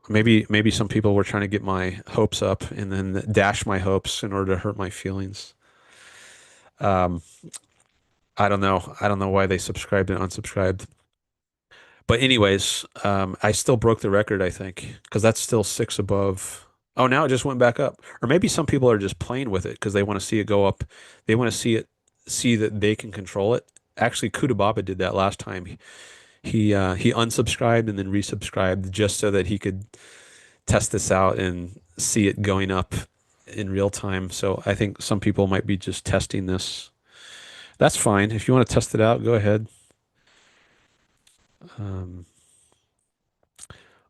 maybe some people were trying to get my hopes up and then dash my hopes in order to hurt my feelings. Um, I don't know. I don't know why they subscribed and unsubscribed. But anyways, I still broke the record, I think, because that's still 6 above. Oh, now it just went back up. Or maybe some people are just playing with it because they want to see it go up. They want to see that they can control it. Actually, Cudababa did that last time. He unsubscribed and then resubscribed just so that he could test this out and see it going up in real time. So I think some people might be just testing this. That's fine. If you want to test it out, go ahead. Um,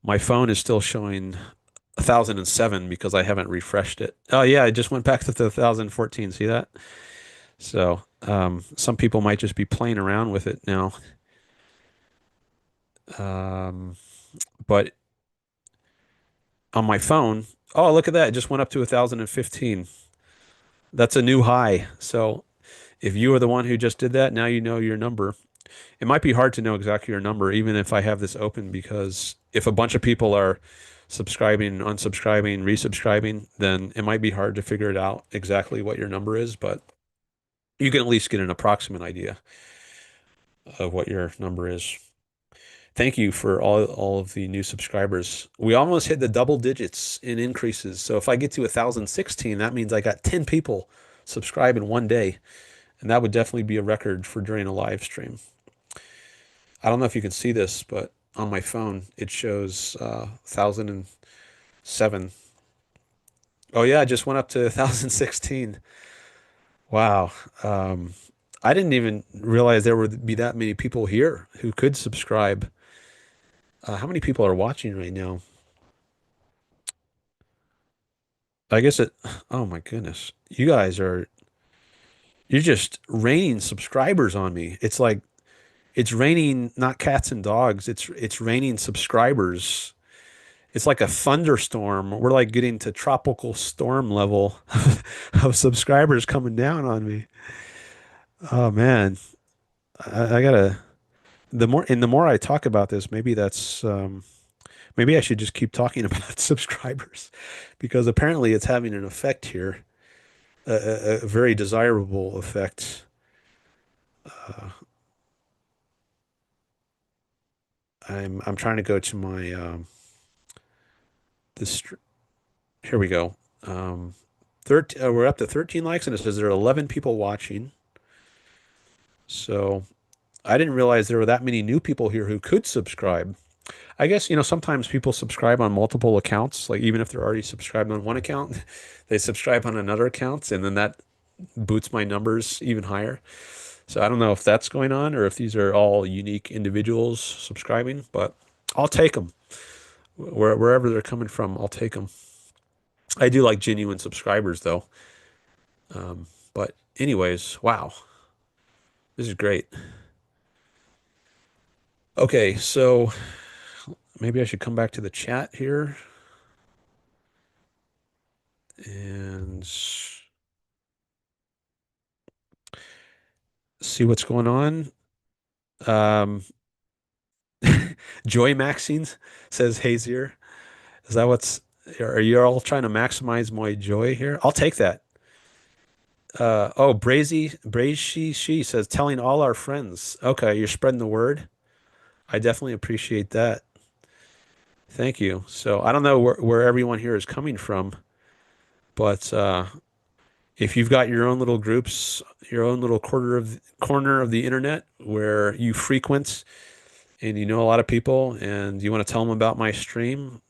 my phone is still showing 1,007 because I haven't refreshed it. Oh yeah, I just went back to the 1,014. See that? So some people might just be playing around with it now. Um, but on my phone, oh look at that! It just went up to 1,015. That's a new high. So if you are the one who just did that, now you know your number. It might be hard to know exactly your number, even if I have this open, because if a bunch of people are subscribing, unsubscribing, resubscribing, then it might be hard to figure it out exactly what your number is, but you can at least get an approximate idea of what your number is. Thank you for all of the new subscribers. We almost hit the double digits in increases. So if I get to 1,016, that means I got 10 people subscribe in one day. And that would definitely be a record for during a live stream. I don't know if you can see this, but on my phone, it shows 1,007. Oh yeah, I just went up to 1016. Wow. Um, I didn't even realize there would be that many people here who could subscribe. How many people are watching right now? I guess it, oh my goodness. You're just raining subscribers on me. It's like it's raining not cats and dogs. It's raining subscribers. It's like a thunderstorm. We're like getting to tropical storm level of subscribers coming down on me. Oh man, I gotta the more I talk about this, maybe I should just keep talking about subscribers because apparently it's having an effect here, a very desirable effect. I'm trying to go to my this here we go. Um, we're up to 13 likes and it says there are 11 people watching. So I didn't realize there were that many new people here who could subscribe. I guess, sometimes people subscribe on multiple accounts. Like even if they're already subscribed on one account, they subscribe on another account, and then that boosts my numbers even higher. So I don't know if that's going on or if these are all unique individuals subscribing, but I'll take them. Wherever they're coming from, I'll take them. I do like genuine subscribers though. But anyways, wow, this is great. Okay, so maybe I should come back to the chat here and see what's going on. Um, Joy Maxine says Hazier. Is that are you all trying to maximize my joy here? I'll take that. Oh, Brazy, she says, telling all our friends. Okay, you're spreading the word. I definitely appreciate that. Thank you. So I don't know where everyone here is coming from, but if you've got your own little groups, your own little corner of the internet where you frequent and you know a lot of people and you want to tell them about my stream,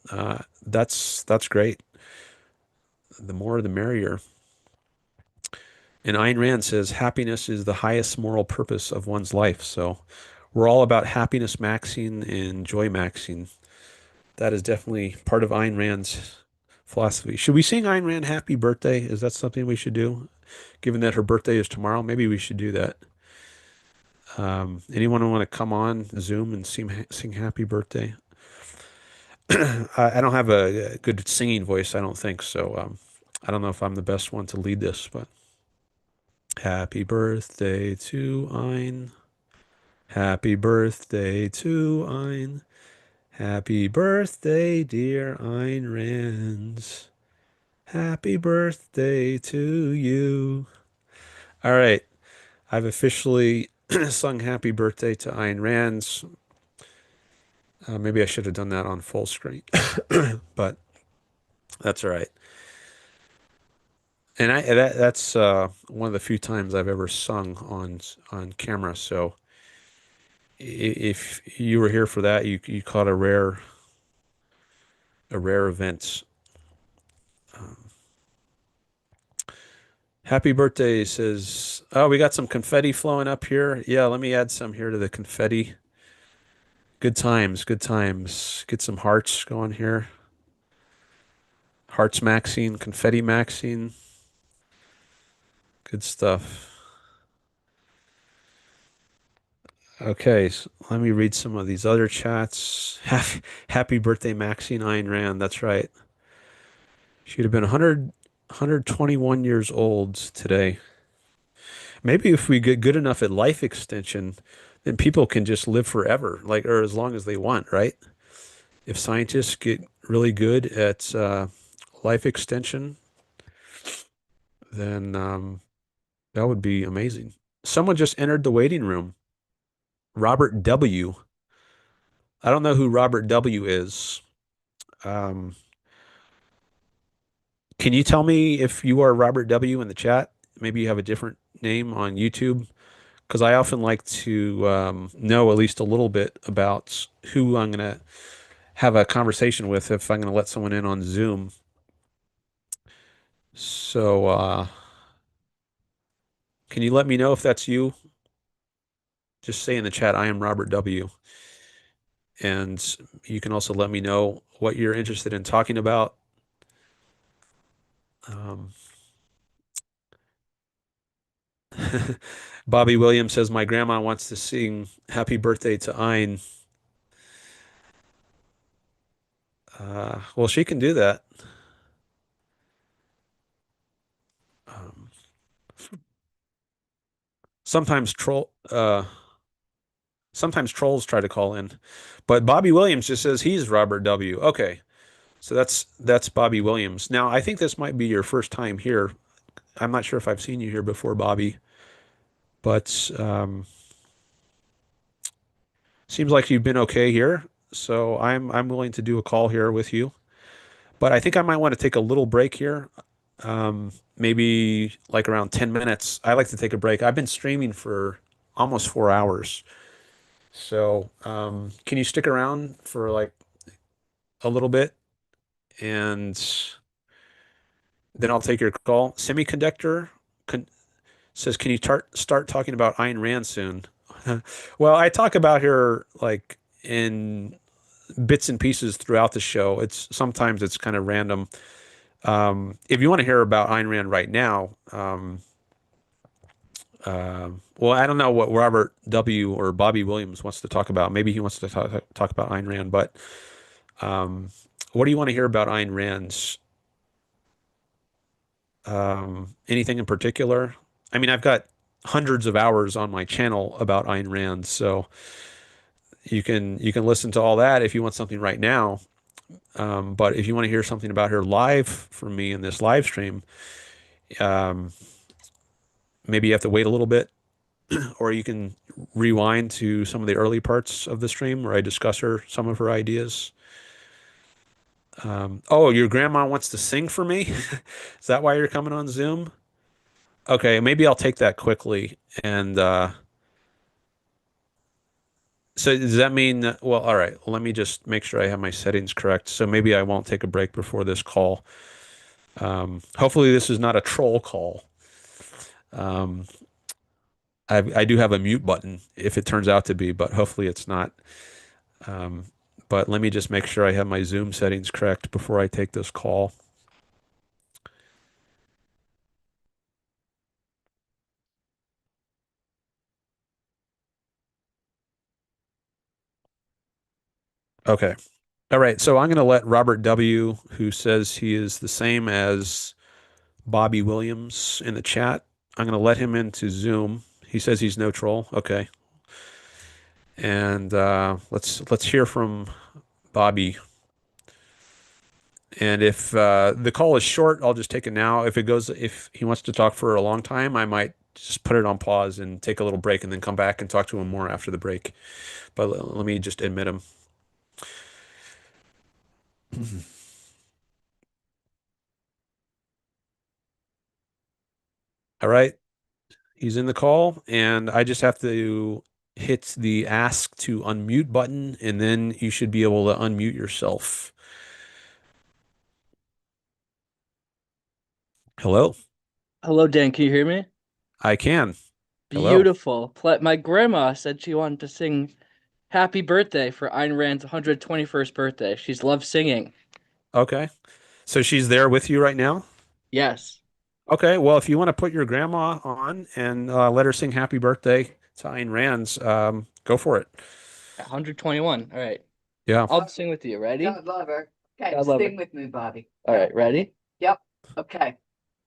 that's great. The more the merrier. And Ayn Rand says happiness is the highest moral purpose of one's life. So we're all about happiness maxing and joy maxing. That is definitely part of Ayn Rand's philosophy. Should we sing Ayn Rand happy birthday? Is that something we should do? Given that her birthday is tomorrow, maybe we should do that. Anyone want to come on Zoom and sing happy birthday? I don't have a good singing voice, I don't think. So I don't know if I'm the best one to lead this, but happy birthday to Ein. Happy birthday to Ein. Happy birthday, dear Ayn Rand. Happy birthday to you. All right. I've officially sung happy birthday to Ayn Rand. Maybe I should have done that on full screen, but that's all right. And that's one of the few times I've ever sung on camera. So if you were here for that, you caught a rare event. Happy birthday says, oh, we got some confetti flowing up here. Yeah, let me add some here to the confetti. Good times, good times. Get some hearts going here. Hearts maxing, confetti maxing. Good stuff. Okay, so let me read some of these other chats. Happy birthday, Maxine Ayn Rand. That's right. She'd have been 121 years old today. Maybe if we get good enough at life extension, then people can just live forever, like or as long as they want, right? If scientists get really good at life extension, then that would be amazing. Someone just entered the waiting room. Robert W. I don't know who Robert W. is. Um, can you tell me if you are Robert W. in the chat? Maybe you have a different name on YouTube, because I often like to know at least a little bit about who I'm going to have a conversation with if I'm going to let someone in on Zoom. So, can you let me know if that's you? Just say in the chat, I am Robert W. And you can also let me know what you're interested in talking about. Um, Bobby Williams says, my grandma wants to sing Happy Birthday to Ayn. Well, she can do that. Um, sometimes sometimes trolls try to call in, but Bobby Williams just says he's Robert W. Okay, so that's Bobby Williams. Now, I think this might be your first time here. I'm not sure if I've seen you here before, Bobby, but seems like you've been okay here. So I'm willing to do a call here with you. But I think I might want to take a little break here. Maybe like around 10 minutes. I like to take a break. I've been streaming for almost 4 hours. So, can you stick around for like a little bit and then I'll take your call? Semiconductor con says, can you start talking about Ayn Rand soon? Well, I talk about her like in bits and pieces throughout the show. It's sometimes it's kind of random. If you want to hear about Ayn Rand right now, well, I don't know what Robert W. or Bobby Williams wants to talk about. Maybe he wants to talk about Ayn Rand, but um, what do you want to hear about Ayn Rand's? Anything in particular? I mean, I've got hundreds of hours on my channel about Ayn Rand, so you can listen to all that if you want something right now. But if you want to hear something about her live from me in this live stream, um, maybe you have to wait a little bit, or you can rewind to some of the early parts of the stream where I discuss some of her ideas. Oh, your grandma wants to sing for me? Is that why you're coming on Zoom? Okay, maybe I'll take that quickly. And so does that mean that, well, all right, let me just make sure I have my settings correct. So maybe I won't take a break before this call. Hopefully this is not a troll call. Um, I do have a mute button if it turns out to be, but hopefully it's not. Um, but let me just make sure I have my Zoom settings correct before I take this call. Okay. All right. So I'm going to let Robert W., who says he is the same as Bobby Williams in the chat, I'm going to let him into Zoom. He says he's no troll. Okay. And let's hear from Bobby. And if the call is short, I'll just take it now. If he wants to talk for a long time, I might just put it on pause and take a little break and then come back and talk to him more after the break. But let me just admit him. All right, he's in the call, and I just have to hit the ask to unmute button, and then you should be able to unmute yourself. Hello, Hello, Dan. Can you hear me? I can. Hello. Beautiful. My grandma said she wanted to sing Happy Birthday for Ayn Rand's 121st birthday. She's loved singing. Okay. So she's there with you right now? Yes. Okay. Well, if you want to put your grandma on and let her sing Happy Birthday to Ayn Rand's, go for it. 121. All right. Yeah. I'll sing with you. Ready? God love her. Okay, God love sing her. with me, Bobby. All right. Ready? Yep. Okay.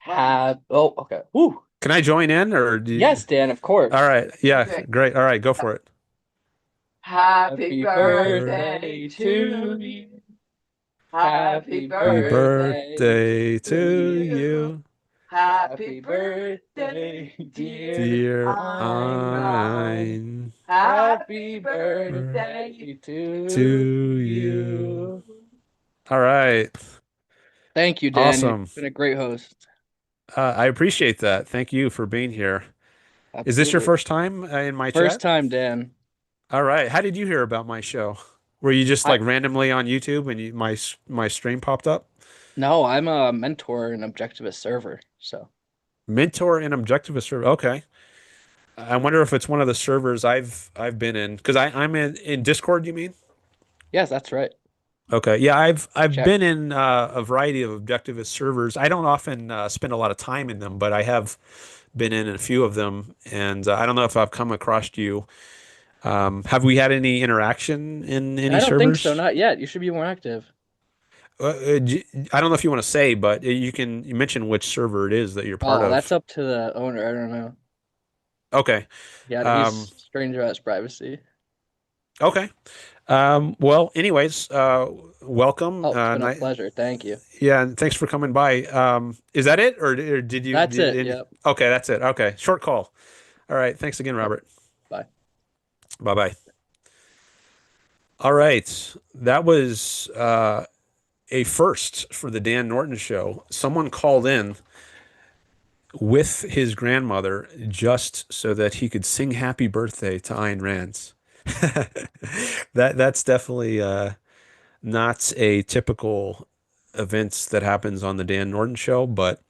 Oh, okay. Woo. Can I join in or Yes, Dan, of course. All right. Yeah. Okay. Great. All right. Go for it. Happy birthday birthday to to you. Happy Happy Happy birthday. birthday to to you. you, Happy birthday, dear dear Ayn Rand. Ayn. Happy birthday to To you. you. All right. Thank you, Dan. Awesome. You've been a great host. I appreciate that. Thank you for being here. Is this your Absolutely. first time in my First chat? time, Dan. All right. How did you hear about my show? Were you just I like randomly on YouTube and my stream popped up? No, I'm a mentor and objectivist server. So Mentor and Objectivist server. Okay. I wonder if it's one of the servers I've been in because I'm in Discord, you mean? yes, that's right. Okay. Yeah, I've Check. been in a variety of Objectivist servers. I don't often spend a lot of time in them, but I have been in a few of them, and I don't know if I've come across you. Have we had any interaction in any I don't think so, servers? not yet. You should be more active. I don't know if you want to say, but you mention which server it is that you're part Oh, that's of. up to the owner. I don't know. Okay. Yeah, Um, he's strange about his privacy. okay. Well, anyways, welcome. Oh, it's been a pleasure. Thank you. Yeah, and thanks for coming by. Is that it, or did you That's did it. any? Yep. Okay, that's it. Okay, short call. All right. Thanks again, Yep. Robert. Bye. Bye bye. All right, that was a first for the Dan Norton show. Someone called in with his grandmother just so that he could sing happy birthday to Ayn Rand. That's definitely not a typical event that happens on the Dan Norton show, but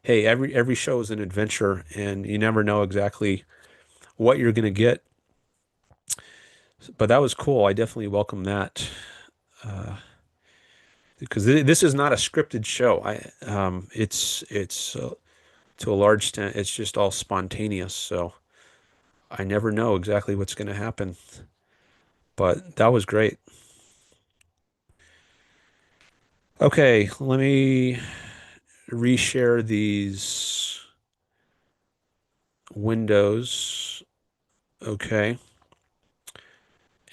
hey, every show is an adventure and you never know exactly what you're going to get. But that was cool. I definitely welcome that. Because this is not a scripted show. It's to a large extent it's just all spontaneous. So I never know exactly what's going to happen. But that was great. Okay, let me reshare these windows. Okay.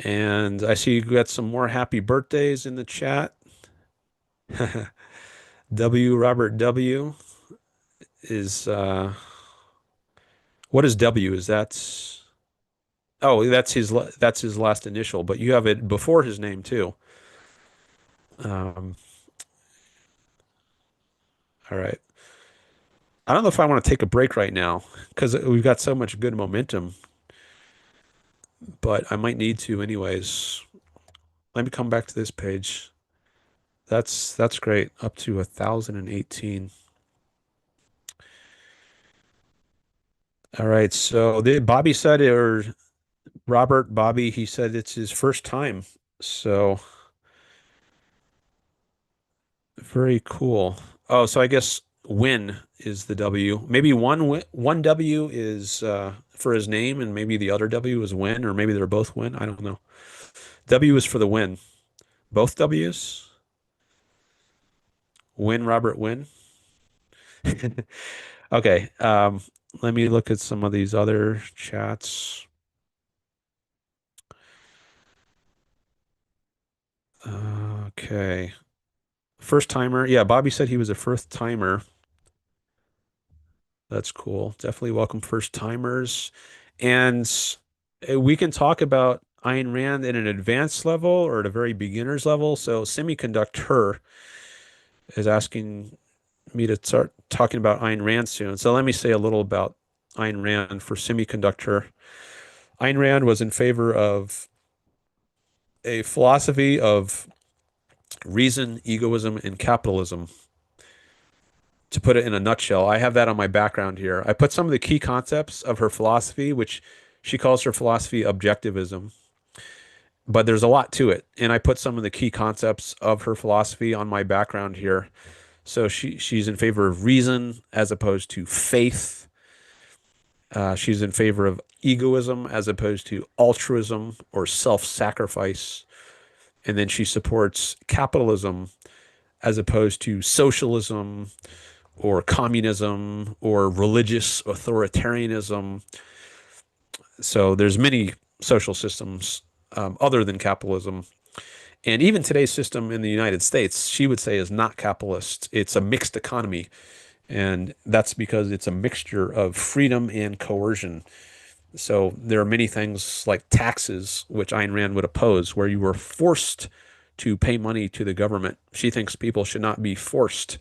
And I see you got some more happy birthdays in the chat. Robert W is what is W? Is that oh, that's his last initial, but you have it before his name too. Um, all right. I don't know if I want to take a break right now because we've got so much good momentum, but I might need to anyways. Let me come back to this page. That's great. Up to 1,018. All right. So Bobby said, or Robert Bobby, he said it's his first time. So very cool. Oh, so I guess win is the W. Maybe one W is for his name, and maybe the other W is win, or maybe they're both win. I don't know. W is for the win. Both W's. Win, Robert, win. Okay. Let me look at some of these other chats. Okay. First timer. Yeah, Bobby said he was a first timer. That's cool. Definitely welcome first timers. And we can talk about Ayn Rand at an advanced level or at a very beginner's level. So Semiconductor is asking me to start talking about Ayn Rand soon. So let me say a little about Ayn Rand for Semiconductor. Ayn Rand was in favor of a philosophy of reason, egoism, and capitalism. To put it in a nutshell, I have that on my background here. I put some of the key concepts of her philosophy, which she calls her philosophy objectivism, but there's a lot to it. And I put some of the key concepts of her philosophy on my background here. So she's in favor of reason as opposed to faith. She's in favor of egoism as opposed to altruism or self-sacrifice. And then she supports capitalism as opposed to socialism or communism or religious authoritarianism. So there's many social systems other than capitalism. And even today's system in the United States, she would say is not capitalist. It's a mixed economy. And that's because it's a mixture of freedom and coercion. So there are many things like taxes, which Ayn Rand would oppose, where you were forced to pay money to the government. She thinks people should not be forced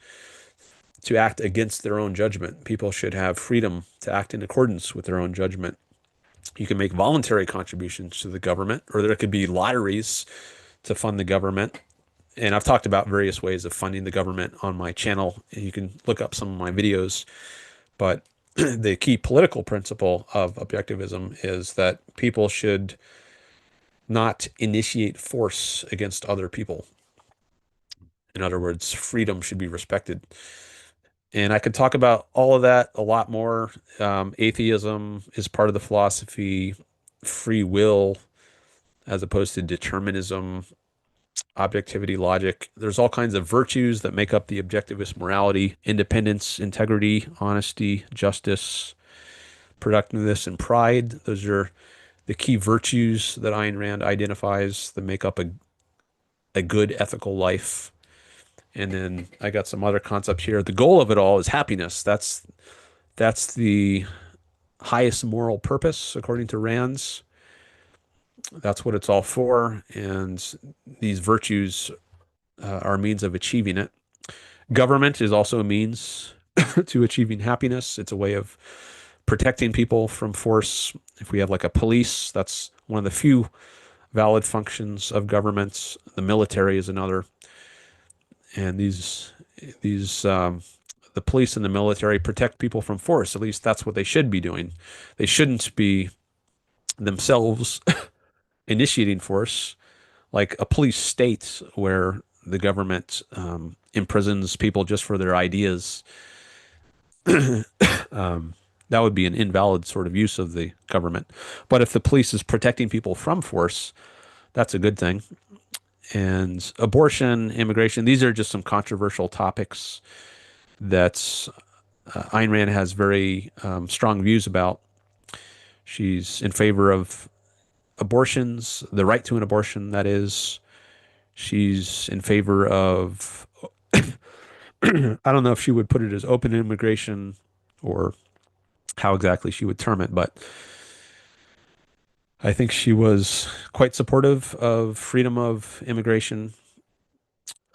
to act against their own judgment. People should have freedom to act in accordance with their own judgment. You can make voluntary contributions to the government, or there could be lotteries to fund the government. And I've talked about various ways of funding the government on my channel. You can look up some of my videos, but the key political principle of objectivism is that people should not initiate force against other people. In other words, freedom should be respected. And I could talk about all of that a lot more. Atheism is part of the philosophy, free will as opposed to determinism, objectivity, logic. There's all kinds of virtues that make up the objectivist morality: independence, integrity, honesty, justice, productiveness, and pride. Those are the key virtues that Ayn Rand identifies that make up a good ethical life. And then I got some other concepts here. The goal of it all is happiness. That's the highest moral purpose, according to Rand's. That's what it's all for. And these virtues are means of achieving it. Government is also a means to achieving happiness. It's a way of protecting people from force. If we have like a police, that's one of the few valid functions of governments. The military is another. And the police and the military protect people from force. At least that's what they should be doing. They shouldn't be themselves initiating force, like a police state where the government imprisons people just for their ideas. That would be an invalid sort of use of the government. But if the police is protecting people from force, that's a good thing. And abortion, immigration, these are just some controversial topics that Ayn Rand has very strong views about. She's in favor of abortions, the right to an abortion, that is. She's in favor of, I don't know if she would put it as open immigration or how exactly she would term it, but I think she was quite supportive of freedom of immigration.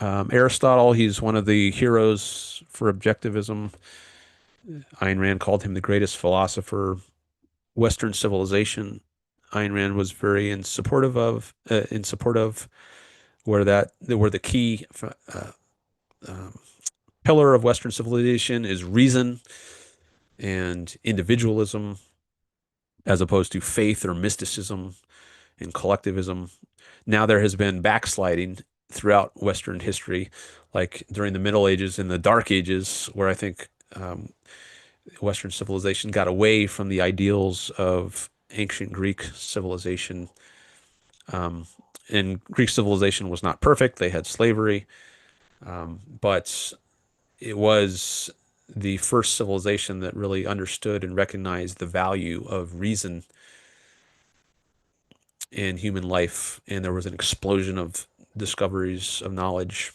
Aristotle, he's one of the heroes for objectivism. Ayn Rand called him the greatest philosopher. Western civilization, Ayn Rand was very in support of, where the key pillar of Western civilization is reason and individualism, as opposed to faith or mysticism and collectivism. Now there has been backsliding throughout Western history, like during the Middle Ages and the Dark Ages, where I think Western civilization got away from the ideals of ancient Greek civilization. And Greek civilization was not perfect. They had slavery, but it was the first civilization that really understood and recognized the value of reason in human life. And there was an explosion of discoveries of knowledge,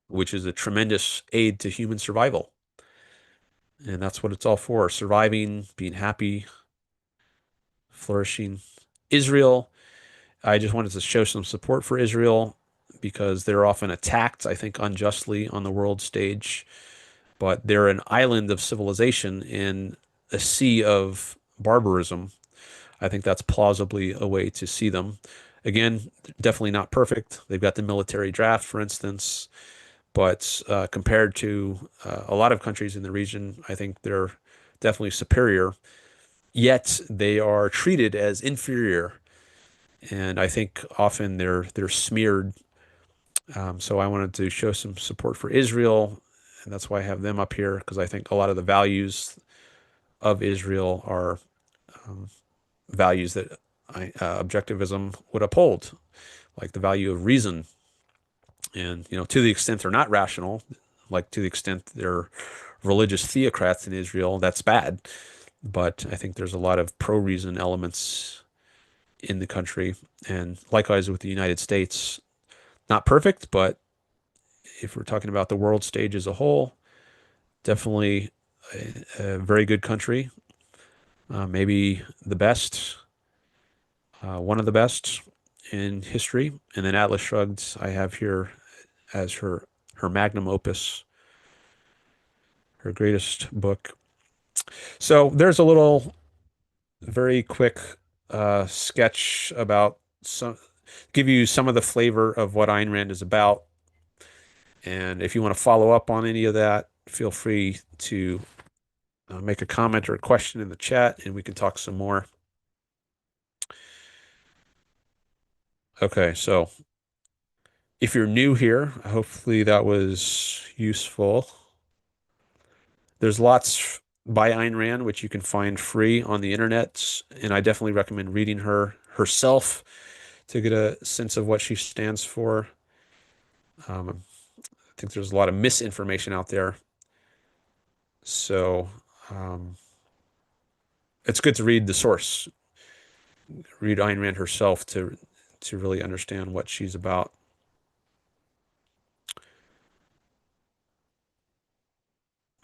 which is a tremendous aid to human survival. And that's what it's all for: surviving, being happy, flourishing. Israel, I just wanted to show some support for Israel because they're often attacked, I think, unjustly on the world stage. But they're an island of civilization in a sea of barbarism. I think that's plausibly a way to see them. Again, definitely not perfect. They've got the military draft, for instance, but compared to a lot of countries in the region, I think they're definitely superior. Yet they are treated as inferior, and I think often they're smeared. So I wanted to show some support for Israel, and that's why I have them up here, because I think a lot of the values of Israel are values that objectivism would uphold, like the value of reason. And, to the extent they're not rational, like to the extent they're religious theocrats in Israel, that's bad. But I think there's a lot of pro-reason elements in the country. And likewise with the United States, not perfect, but if we're talking about the world stage as a whole, definitely a very good country. Maybe the best, one of the best in history. And then Atlas Shrugged, I have here as her magnum opus, her greatest book. So there's a little very quick sketch about give you some of the flavor of what Ayn Rand is about. And if you want to follow up on any of that, feel free to make a comment or a question in the chat, and we can talk some more. Okay, so if you're new here, hopefully that was useful. There's lots by Ayn Rand, which you can find free on the internet, and I definitely recommend reading her herself to get a sense of what she stands for. I think there's a lot of misinformation out there. So it's good to read the source, read Ayn Rand herself to really understand what she's about.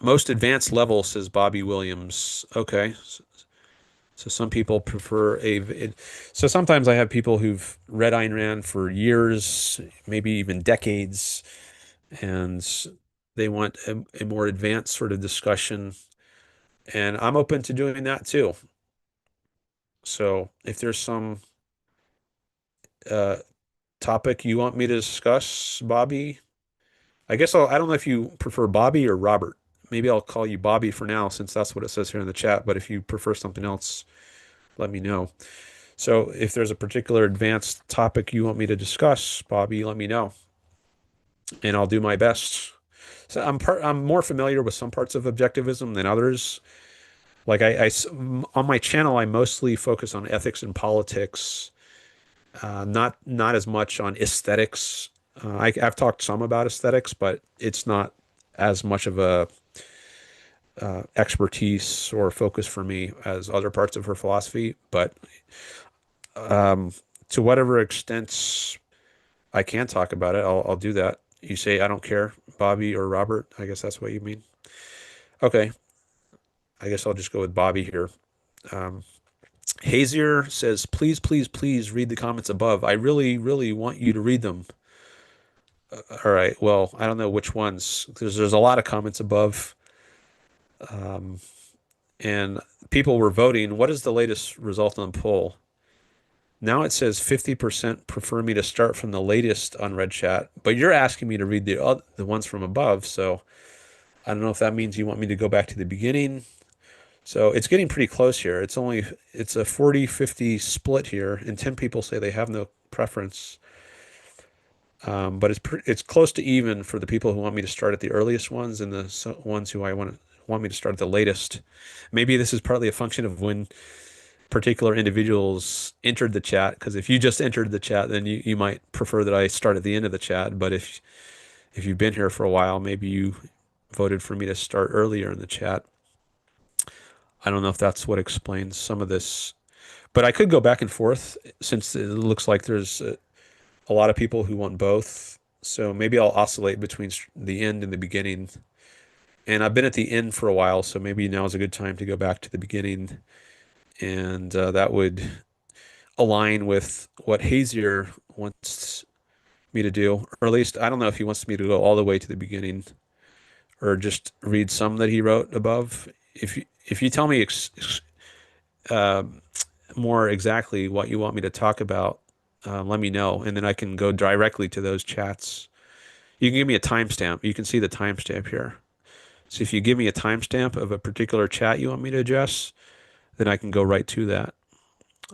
Most advanced level, says Bobby Williams. Okay. So some people prefer so sometimes I have people who've read Ayn Rand for years, maybe even decades, and they want a more advanced sort of discussion. And I'm open to doing that too. So if there's some topic you want me to discuss, Bobby, I guess I don't know if you prefer Bobby or Robert. Maybe I'll call you Bobby for now, since that's what it says here in the chat. But if you prefer something else, let me know. So if there's a particular advanced topic you want me to discuss, Bobby, let me know, and I'll do my best. So I'm more familiar with some parts of objectivism than others. Like on my channel, I mostly focus on ethics and politics, not as much on aesthetics. I've talked some about aesthetics, but it's not as much of a expertise or focus for me as other parts of her philosophy. But to whatever extent I can talk about it, I'll do that. You say I don't care, Bobby or Robert? I guess that's what you mean. Okay. I guess I'll just go with Bobby here. Hazier says, please, please, please read the comments above. I really, really want you to read them. All right. Well, I don't know which ones, because there's a lot of comments above. And people were voting. What is the latest result on the poll? Now it says 50% prefer me to start from the latest unread chat, but you're asking me to read the ones from above. So I don't know if that means you want me to go back to the beginning. So it's getting pretty close here. It's a 40-50 split here, and 10 people say they have no preference. But it's close to even for the people who want me to start at the earliest ones and the ones who want me to start at the latest. Maybe this is partly a function of when particular individuals entered the chat, because if you just entered the chat, then you might prefer that I start at the end of the chat. But if you've been here for a while, maybe you voted for me to start earlier in the chat. I don't know if that's what explains some of this, but I could go back and forth, since it looks like there's a lot of people who want both. So maybe I'll oscillate between the end and the beginning. And I've been at the end for a while, so maybe now is a good time to go back to the beginning. And that would align with what Hazier wants me to do, or at least I don't know if he wants me to go all the way to the beginning or just read some that he wrote above. If you tell me more exactly what you want me to talk about, let me know, and then I can go directly to those chats. You can give me a timestamp. You can see the timestamp here. So if you give me a timestamp of a particular chat you want me to address, then I can go right to that.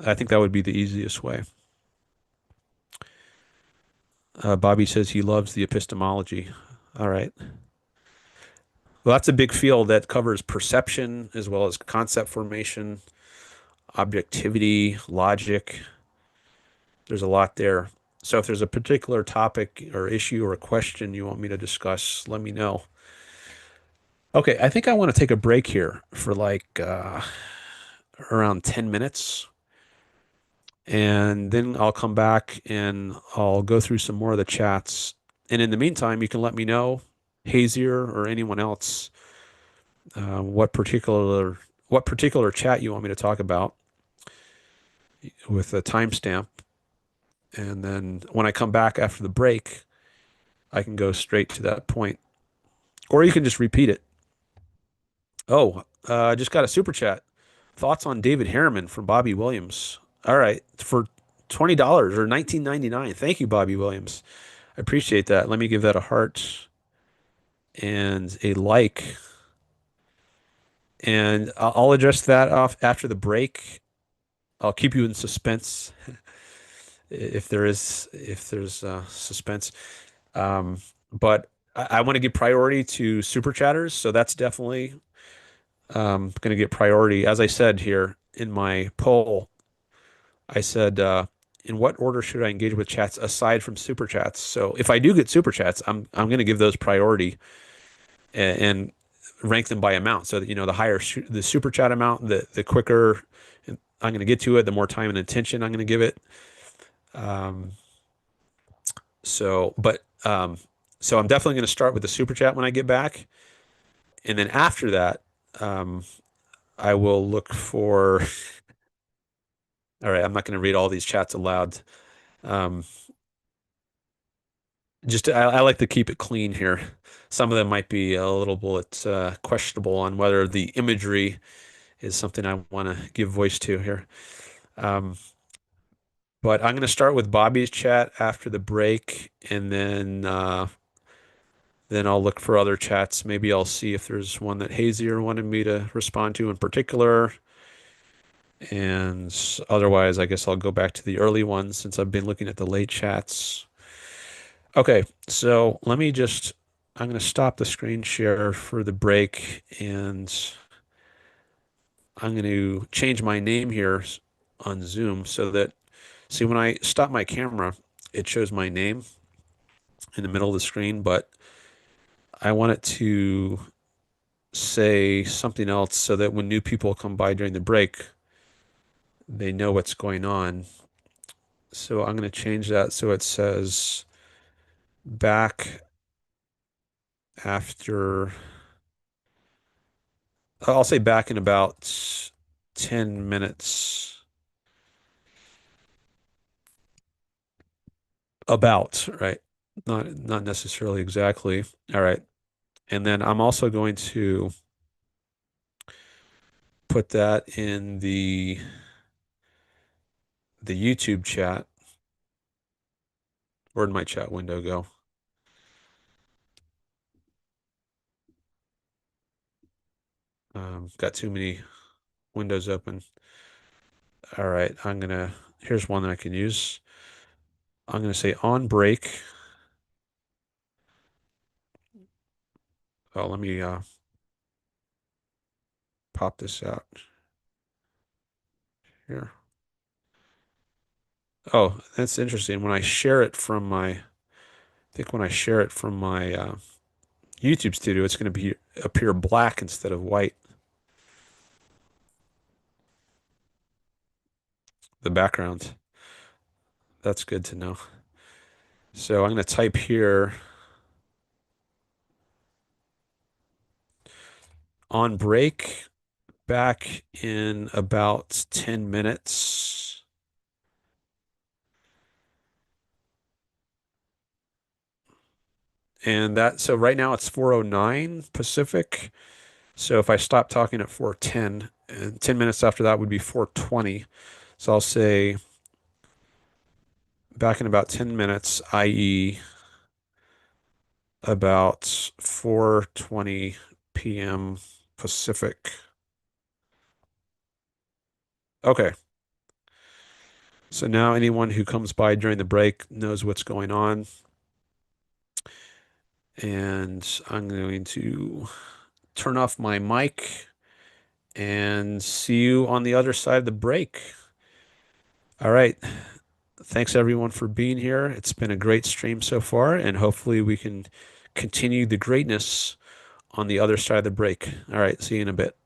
I think that would be the easiest way. Bobby says he loves the epistemology. All right. Well, that's a big field that covers perception as well as concept formation, objectivity, logic. There's a lot there. So if there's a particular topic or issue or a question you want me to discuss, let me know. Okay, I think I want to take a break here for like around 10 minutes. And then I'll come back and I'll go through some more of the chats. And in the meantime, you can let me know, Hazier or anyone else, what particular chat you want me to talk about with a timestamp. And then when I come back after the break, I can go straight to that point. Or you can just repeat it. Oh, I just got a super chat. Thoughts on David Harriman from Bobby Williams. All right. For $20 or 19.99. Thank you, Bobby Williams. I appreciate that. Let me give that a heart and a like. And I'll address that off after the break. I'll keep you in suspense if there's suspense. But I want to give priority to super chatters, so that's definitely going to get priority. As I said here in my poll, I said, in what order should I engage with chats aside from super chats? So if I do get super chats, I'm going to give those priority and rank them by amount. So that the higher the super chat amount, the quicker I'm going to get to it, the more time and attention I'm going to give it. Um, so I'm definitely going to start with the super chat when I get back, and then after that, um, I will look for. All right, I'm not going to read all these chats aloud. Um, I like to keep it clean here. Some of them might be a little bit questionable on whether the imagery is something I want to give voice to here. Um, but I'm going to start with Bobby's chat after the break, and then I'll look for other chats. Maybe I'll see if there's one that Hazier wanted me to respond to in particular. And otherwise, I guess I'll go back to the early ones since I've been looking at the late chats. Okay, so I'm going to stop the screen share for the break, and I'm going to change my name here on Zoom so that, see, when I stop my camera, it shows my name in the middle of the screen, but I want it to say something else so that when new people come by during the break, they know what's going on. So I'm going to change that so it says back after, I'll say back in about 10 minutes. About, right? Not necessarily exactly. All right. And then I'm also going to put that in the YouTube chat. Where'd my chat window go? Got too many windows open. All right, here's one that I can use. I'm gonna say on break. Oh, let me pop this out here. Oh, that's interesting. When I share it from I think when I share it from my YouTube studio, it's going to appear black instead of white. The background. That's good to know. So I'm going to type here on break, back in about 10 minutes. So right now it's 4:09 Pacific. So if I stop talking at 4:10, and 10 minutes after that would be 4:20. So I'll say back in about 10 minutes, i.e. about 4:20 p.m. Pacific. Okay. So now anyone who comes by during the break knows what's going on. And I'm going to turn off my mic and see you on the other side of the break. All right. Thanks everyone for being here. It's been a great stream so far, and hopefully we can continue the greatness on the other side of the break. All right. See you in a bit.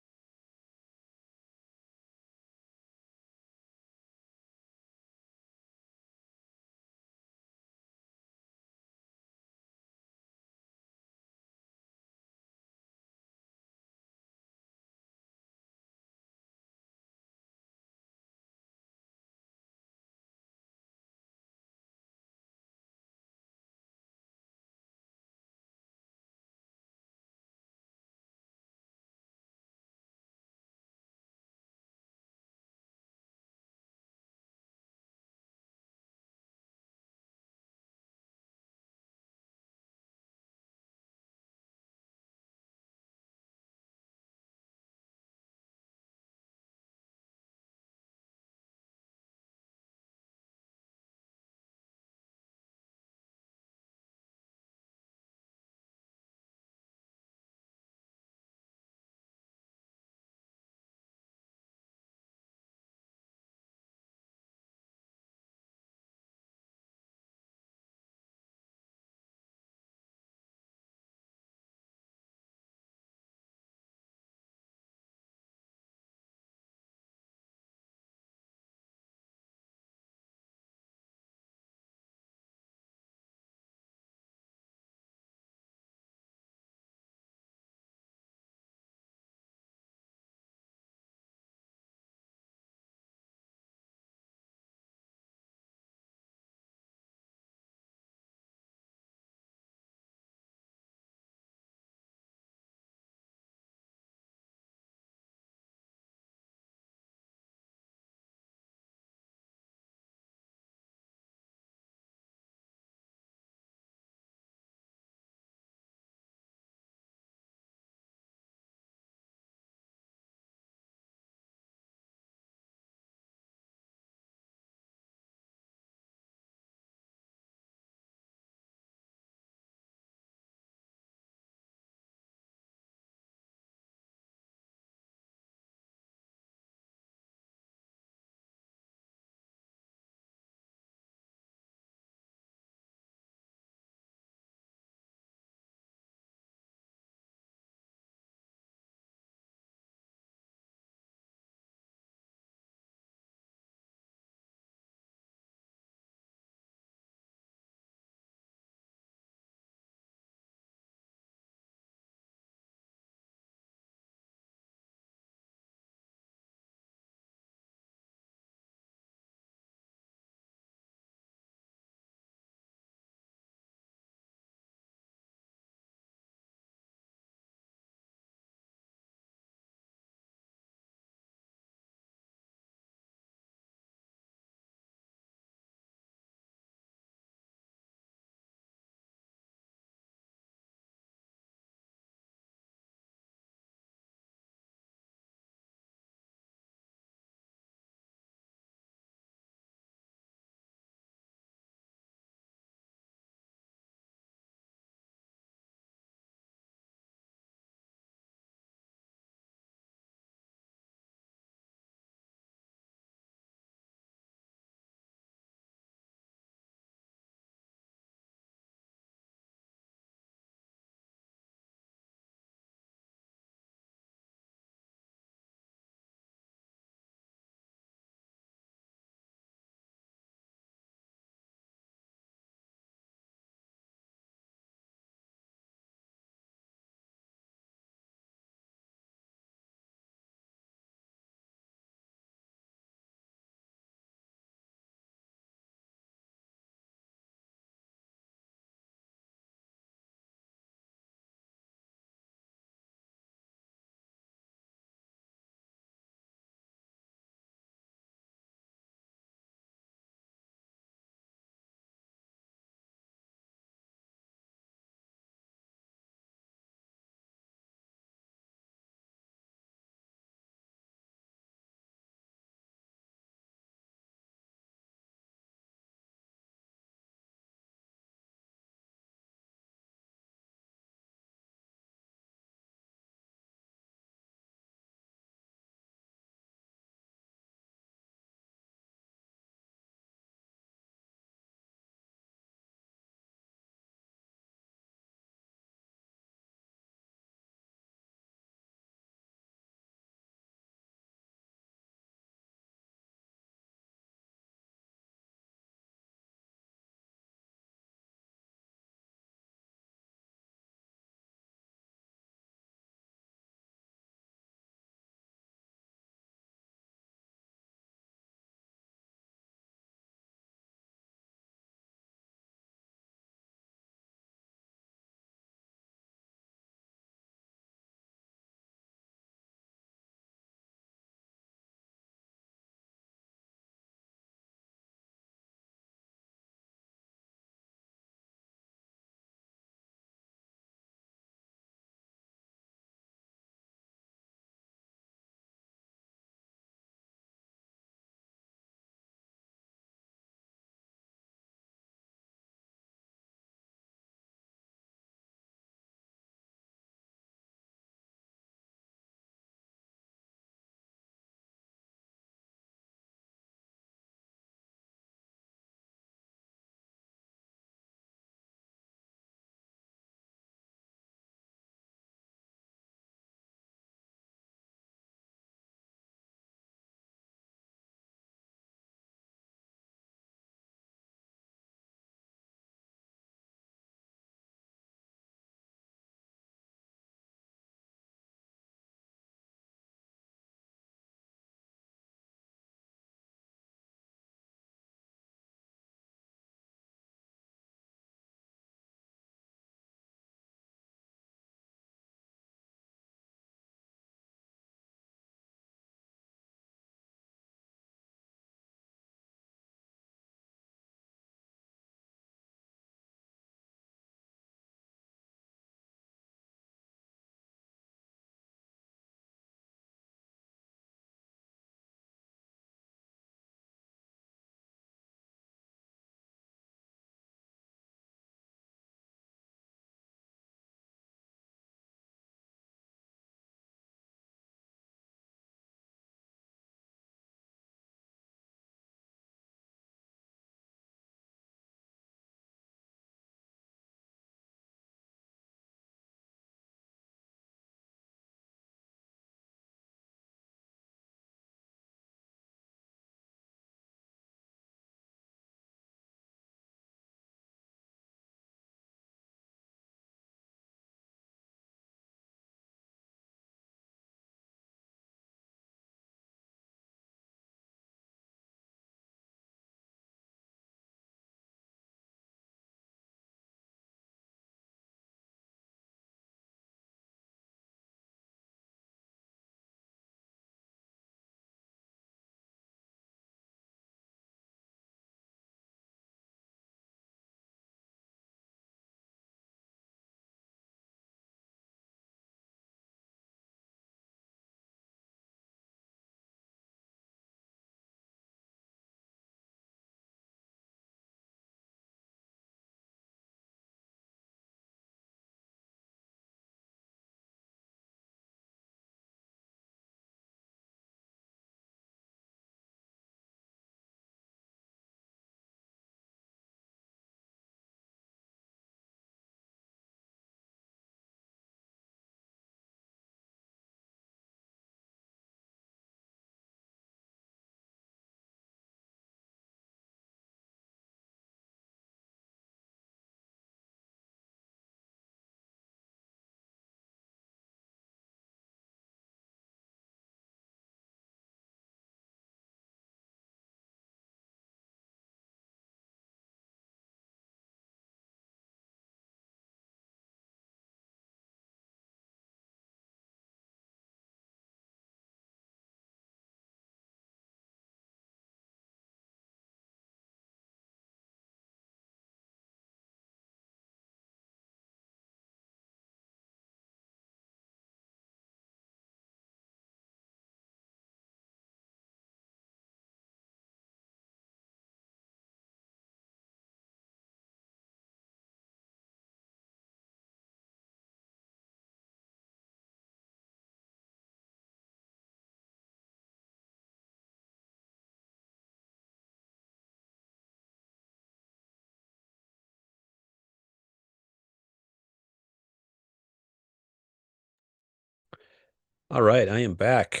All right, I am back.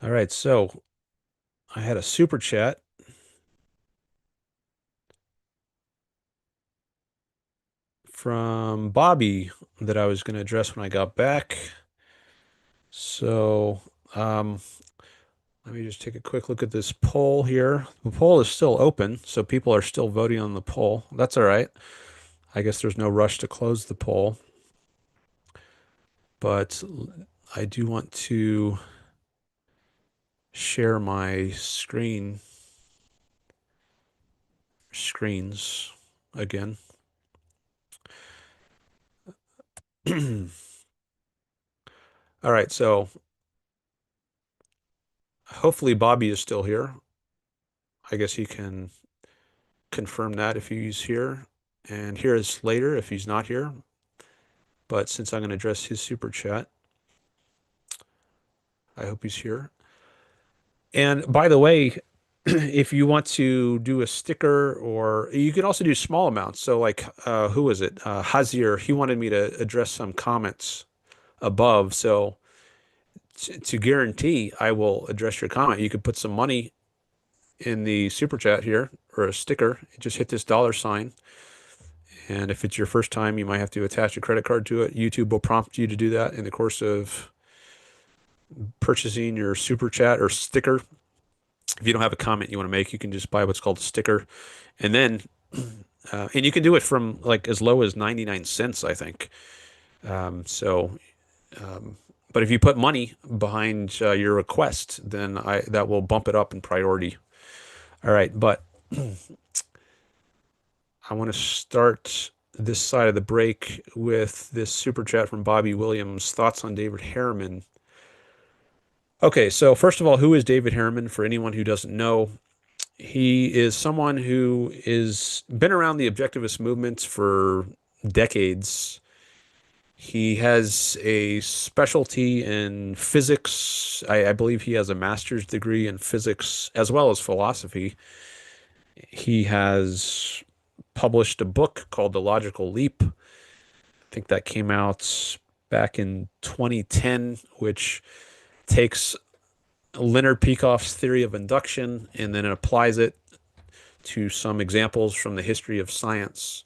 All right, so I had a super chat from Bobby that I was going to address when I got back. So, um, let me just take a quick look at this poll here. The poll is still open, so people are still voting on the poll. That's all right. I guess there's no rush to close the poll, but I do want to share my screens again. All right, so hopefully Bobby is still here. I guess he can confirm that if he's here. And here is later if he's not here. But since I'm going to address his super chat, I hope he's here. And by the way, if you want to do a sticker, or you can also do small amounts. So like, who was it? Hazir, he wanted me to address some comments above. So to guarantee I will address your comment, you could put some money in the super chat here or a sticker. Just hit this $sign. And if it's your first time, you might have to attach a credit card to it. YouTube will prompt you to do that in the course of purchasing your super chat or sticker. If you don't have a comment you want to make, you can just buy what's called a sticker. And then, and you can do it from like as low as 99 cents, I think. So, but if you put money behind your request, then that will bump it up in priority. All right, but I want to start this side of the break with this super chat from Bobby Williams. Thoughts on David Harriman? Okay, so first of all, who is David Harriman for anyone who doesn't know? He is someone who is been around the objectivist movement for decades. He has a specialty in physics. I believe he has a master's degree in physics as well as philosophy. He has published a book called The Logical Leap. I think that came out back in 2010, which takes Leonard Peikoff's theory of induction and then it applies it to some examples from the history of science.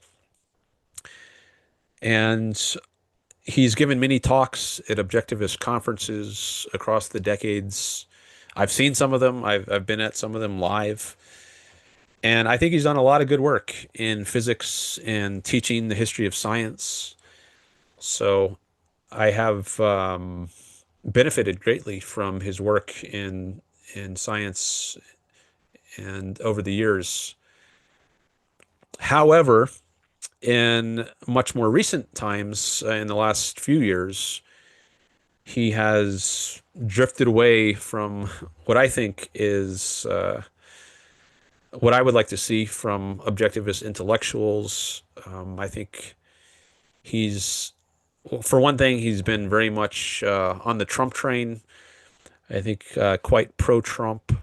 And he's given many talks at objectivist conferences across the decades. I've seen some of them. I've been at some of them live. And I think he's done a lot of good work in physics and teaching the history of science. So I have benefited greatly from his work in science and over the years. However, in much more recent times, in the last few years, he has drifted away from what I think is what I would like to see from objectivist intellectuals. I think he's, well, for one thing, he's been very much on the Trump train. I think quite pro-Trump,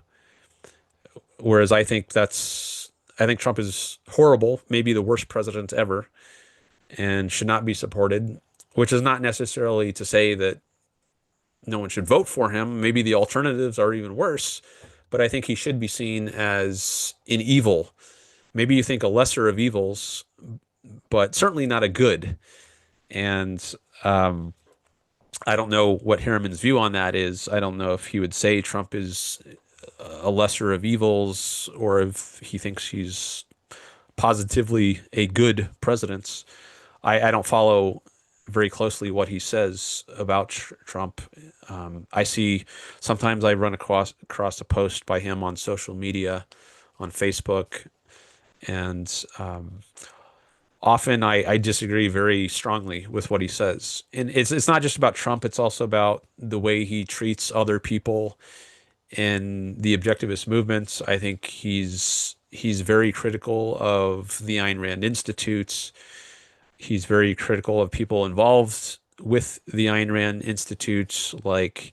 whereas I think Trump is horrible, maybe the worst president ever, and should not be supported, which is not necessarily to say that no one should vote for him. Maybe the alternatives are even worse, but I think he should be seen as an evil. Maybe you think a lesser of evils, but certainly not a good. And um, I don't know what Harriman's view on that is. I don't know if he would say Trump is a lesser of evils or if he thinks he's positively a good president. I don't follow very closely what he says about Trump. I see sometimes I run across a post by him on social media, on Facebook, and often I disagree very strongly with what he says. And it's not just about Trump; it's also about the way he treats other people in the objectivist movements. I think he's very critical of the Ayn Rand Institutes. He's very critical of people involved with the Ayn Rand Institute, like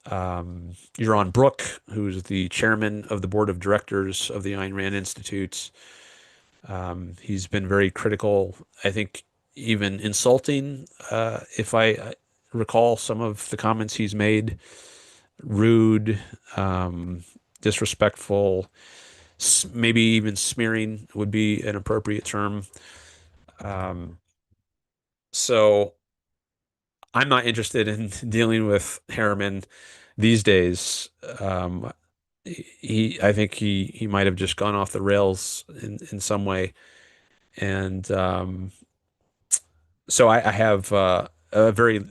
Yaron Brook, who's the chairman of the board of directors of the Ayn Rand Institute. He's been very critical, I think even insulting, if I recall some of the comments he's made, rude, um, disrespectful, maybe even smearing would be an appropriate term. Um, so I'm not interested in dealing with Harriman these days. I think he might have just gone off the rails in some way, and so I have a very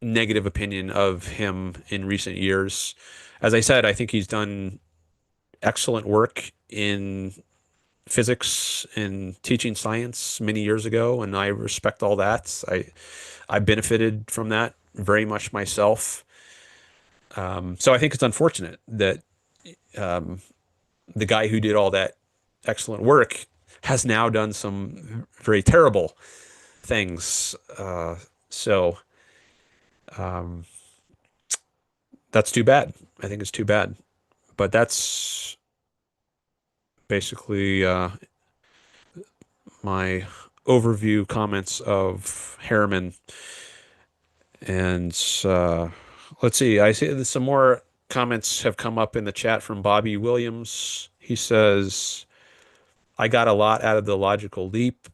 negative opinion of him in recent years. As I said, I think he's done excellent work in physics and teaching science many years ago, and I respect all that. I benefited from that very much myself. So I think it's unfortunate that um, the guy who did all that excellent work has now done some very terrible things. So um, that's too bad. I think it's too bad. But that's basically my overview comments of Harriman. And let's see, I see that some more comments have come up in the chat from Bobby Williams. He says, I got a lot out of the logical leap.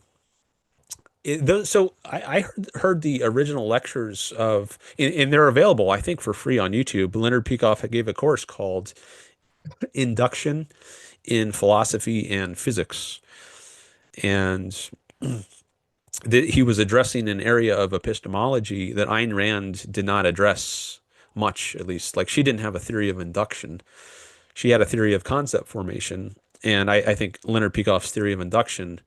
So I heard the original lectures of, and they're available, I think, for free on YouTube. Leonard Peikoff gave a course called Induction in Philosophy and Physics. And he was addressing an area of epistemology that Ayn Rand did not address much, at least. Like she didn't have a theory of induction. She had a theory of concept formation. And I think Leonard Peikoff's theory of induction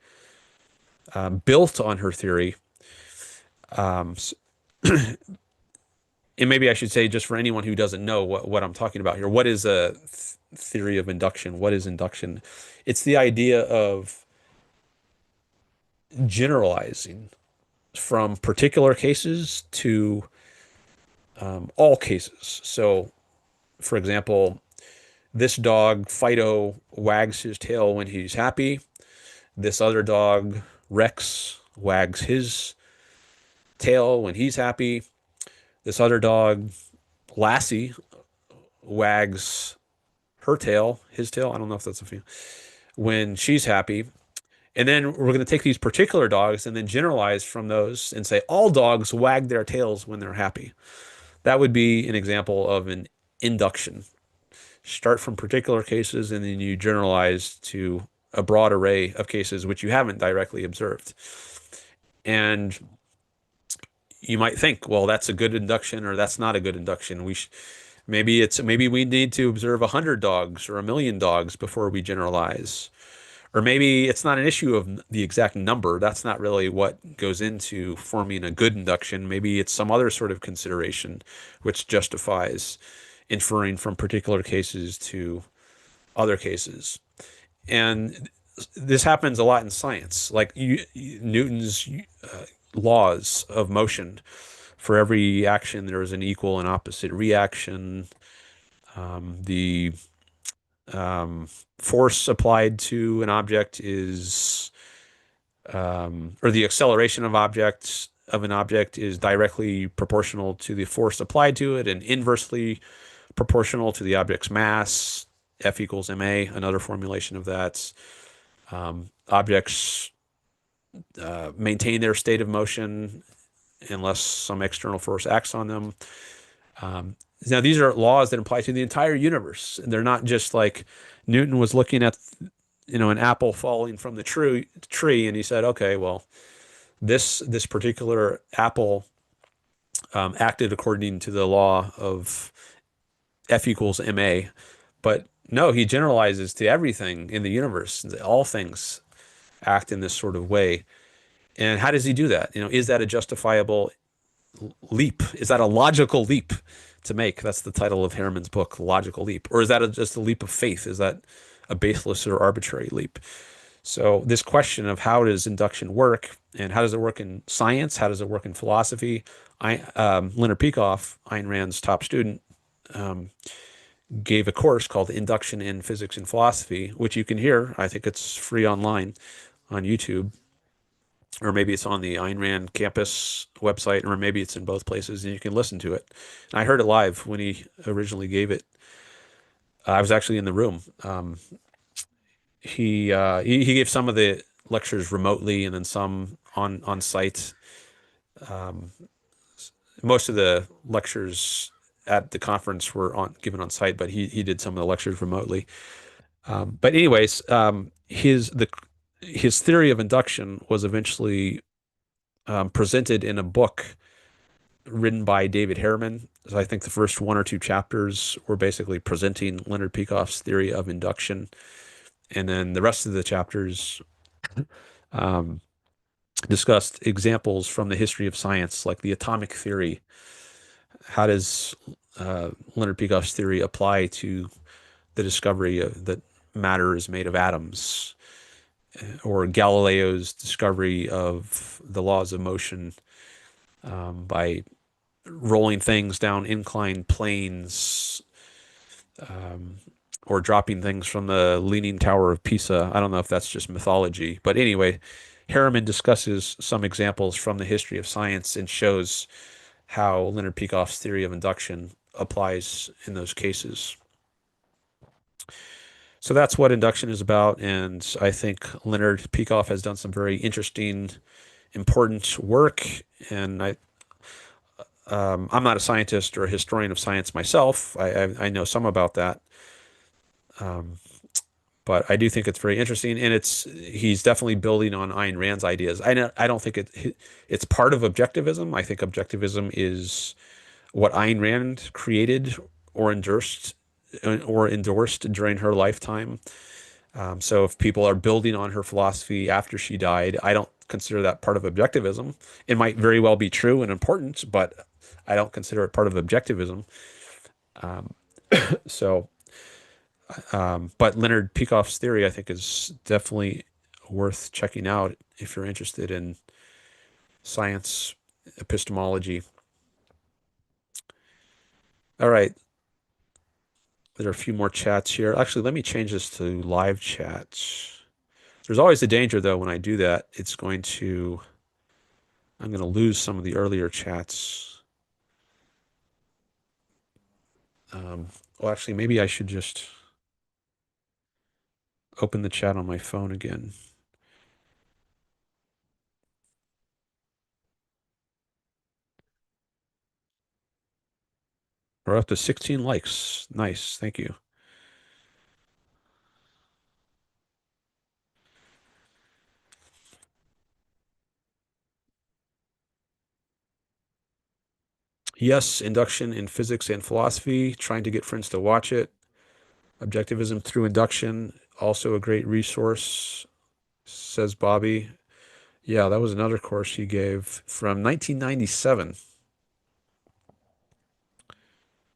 built on her theory. Um, and maybe I should say, just for anyone who doesn't know what I'm talking about here, what is a theory of induction? What is induction? It's the idea of generalizing from particular cases to all cases. So, for example, this dog, Fido, wags his tail when he's happy. This other dog, Rex, wags his tail when he's happy. This other dog, Lassie, wags her tail, his tail. I don't know if that's a female, when she's happy. And then we're going to take these particular dogs and then generalize from those and say all dogs wag their tails when they're happy. That would be an example of an induction. Start from particular cases and then you generalize to a broad array of cases which you haven't directly observed. And you might think, well, that's a good induction or that's not a good induction. Maybe we need to observe 100 dogs or 1,000,000 dogs before we generalize. Or maybe it's not an issue of the exact number. That's not really what goes into forming a good induction. Maybe it's some other sort of consideration which justifies inferring from particular cases to other cases. And this happens a lot in science, like Newton's laws of motion. For every action, there is an equal and opposite reaction. The force applied to an object is, or the acceleration of an object is directly proportional to the force applied to it and inversely proportional to the object's mass. F equals ma, another formulation of that. Objects maintain their state of motion unless some external force acts on them. Now, these are laws that apply to the entire universe. They're not just like Newton was looking at, an apple falling from the tree, and he said, okay, well, this particular apple acted according to the law of F equals ma. But no, he generalizes to everything in the universe. All things act in this sort of way. And how does he do that? Is that a justifiable leap? Is that a logical leap to make? That's the title of Harriman's book, Logical Leap. Or is that just a leap of faith? Is that a baseless or arbitrary leap? So this question of how does induction work and how does it work in science? How does it work in philosophy? Leonard Peikoff, Ayn Rand's top student, gave a course called Induction in Physics and Philosophy, which you can hear. I think it's free online on YouTube, or maybe it's on the Ayn Rand campus website, or maybe it's in both places, and you can listen to it. And I heard it live when he originally gave it. I was actually in the room. He gave some of the lectures remotely, and then some on site. Most of the lectures at the conference were given on site, but he did some of the lectures remotely. But anyways, his theory of induction was eventually presented in a book written by David Harriman. So I think the first one or two chapters were basically presenting Leonard Peikoff's theory of induction, and then the rest of the chapters discussed examples from the history of science, like the atomic theory. How does Leonard Peikoff's theory apply to the discovery that matter is made of atoms, or Galileo's discovery of the laws of motion by rolling things down inclined planes, or dropping things from the Leaning Tower of Pisa. I don't know if that's just mythology, but anyway, Harriman discusses some examples from the history of science and shows how Leonard Peikoff's theory of induction applies in those cases. So that's what induction is about, and I think Leonard Peikoff has done some very interesting, important work. And I'm not a scientist or a historian of science myself. I know some about that, but I do think it's very interesting, and he's definitely building on Ayn Rand's ideas. I don't think it's part of objectivism. I think objectivism is what Ayn Rand created or endorsed during her lifetime. So if people are building on her philosophy after she died, I don't consider that part of objectivism. It might very well be true and important, but I don't consider it part of objectivism. So, but Leonard Peikoff's theory, I think, is definitely worth checking out if you're interested in science epistemology. All right. There are a few more chats here. Actually, let me change this to live chats. There's always a danger, though, when I do that. I'm going to lose some of the earlier chats. Well, actually, maybe I should just open the chat on my phone again. We're up to 16 likes. Nice. Thank you. Yes, induction in physics and philosophy. Trying to get friends to watch it. Objectivism through induction. Also a great resource, says Bobby. Yeah, that was another course he gave from 1997.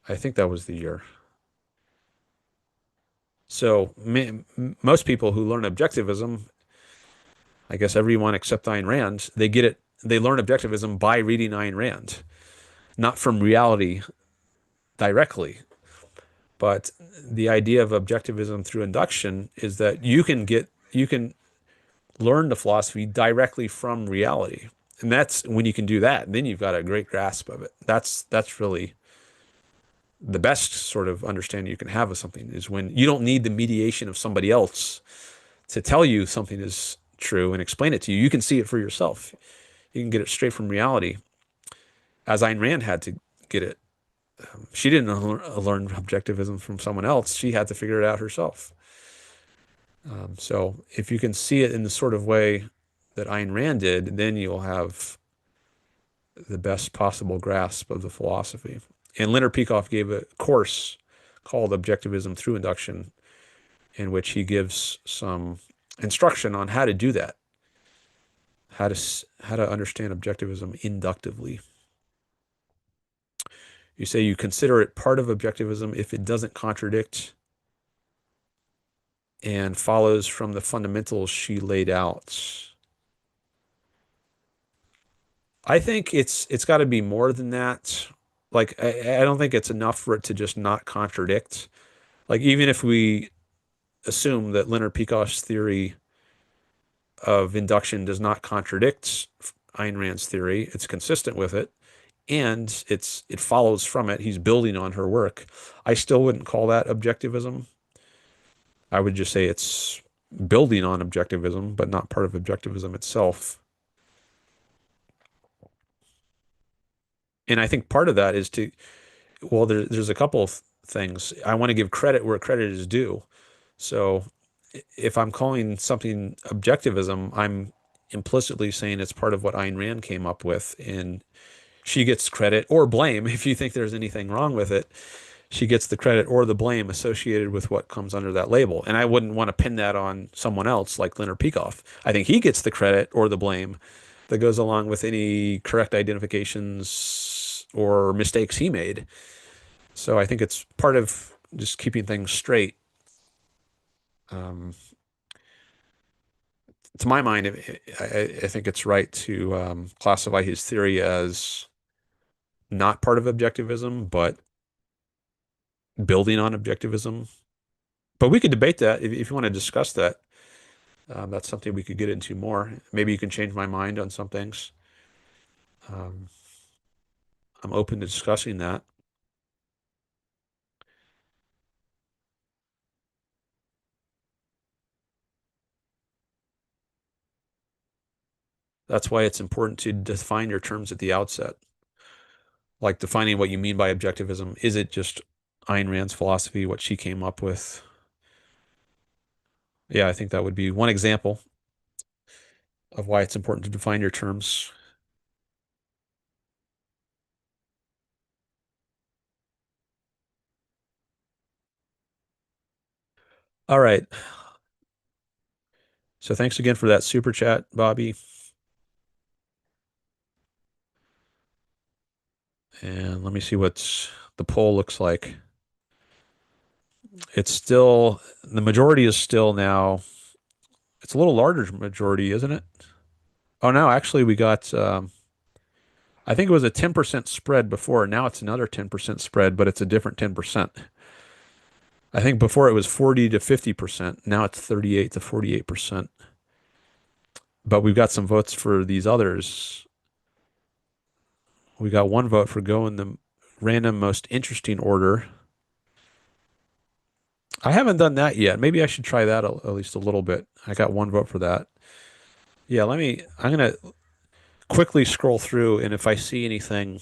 I think that was the year. So most people who learn objectivism, I guess everyone except Ayn Rand, they get it. They learn objectivism by reading Ayn Rand, not from reality directly. But the idea of objectivism through induction is that you can learn the philosophy directly from reality. And that's when you can do that, then you've got a great grasp of it. That's really the best sort of understanding you can have of something, is when you don't need the mediation of somebody else to tell you something is true and explain it to you. You can see it for yourself. You can get it straight from reality, as Ayn Rand had to get it. She didn't learn objectivism from someone else. She had to figure it out herself. So if you can see it in the sort of way that Ayn Rand did, then you'll have the best possible grasp of the philosophy. And Leonard Peikoff gave a course called Objectivism Through Induction, in which he gives some instruction on how to do that, how to understand objectivism inductively. You say you consider it part of objectivism if it doesn't contradict and follows from the fundamentals she laid out. I think it's got to be more than that. Like I don't think it's enough for it to just not contradict. Like even if we assume that Leonard Peikoff's theory of induction does not contradict Ayn Rand's theory, it's consistent with it, and it follows from it. He's building on her work. I still wouldn't call that objectivism. I would just say it's building on objectivism, but not part of objectivism itself. And I think part of that is well, there's a couple of things. I want to give credit where credit is due. So if I'm calling something objectivism, I'm implicitly saying it's part of what Ayn Rand came up with, and she gets credit or blame if you think there's anything wrong with it. She gets the credit or the blame associated with what comes under that label. And I wouldn't want to pin that on someone else like Leonard Peikoff. I think he gets the credit or the blame that goes along with any correct identifications or mistakes he made. So I think it's part of just keeping things straight. Um, to my mind, I think it's right to classify his theory as not part of objectivism, but building on objectivism. But we could debate that if you want to discuss that. That's something we could get into more. Maybe you can change my mind on some things. Um, I'm open to discussing that. That's why it's important to define your terms at the outset. Like defining what you mean by objectivism. Is it just Ayn Rand's philosophy, what she came up with? Yeah, I think that would be one example of why it's important to define your terms. All right. So thanks again for that super chat, Bobby. And let me see what the poll looks like. It's still, the majority is still now, it's a little larger majority, isn't it? Oh, no, actually we got, I think it was a 10% spread before. Now it's another 10% spread, but it's a different 10%. I think before it was 40 to 50%. Now it's 38 to 48%. But we've got some votes for these others. We got one vote for go in the random most interesting order. I haven't done that yet. Maybe I should try that at least a little bit. I got one vote for that. Yeah, I'm going to quickly scroll through, and if I see anything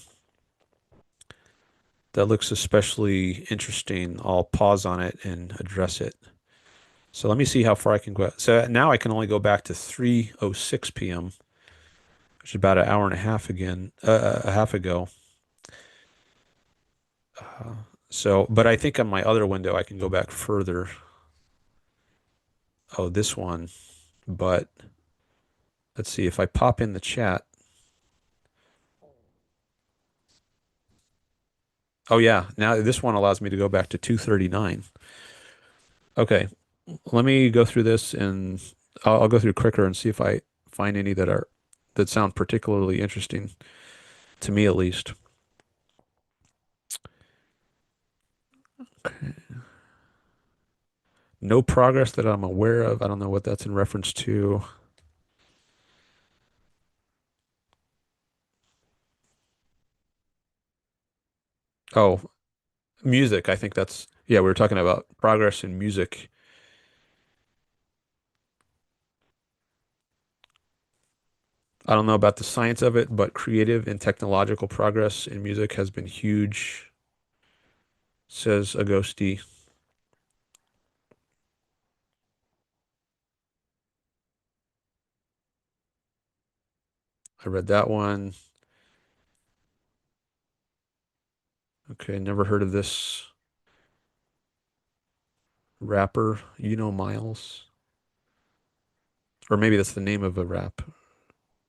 that looks especially interesting, I'll pause on it and address it. So let me see how far I can go. So now I can only go back to 3:06 p.m., which is about an hour and a half again, a half ago. But I think on my other window, I can go back further. Oh, this one. But let's see if I pop in the chat. Oh yeah, now this one allows me to go back to 2:39. Okay, let me go through this and I'll go through quicker and see if I find any that sound particularly interesting to me at least. Okay. No progress that I'm aware of. I don't know what that's in reference to. Oh, music. I think yeah, we were talking about progress in music. I don't know about the science of it, but creative and technological progress in music has been huge, says Agosti. I read that one. Okay, never heard of this rapper. You know Miles? Or maybe that's the name of a rap.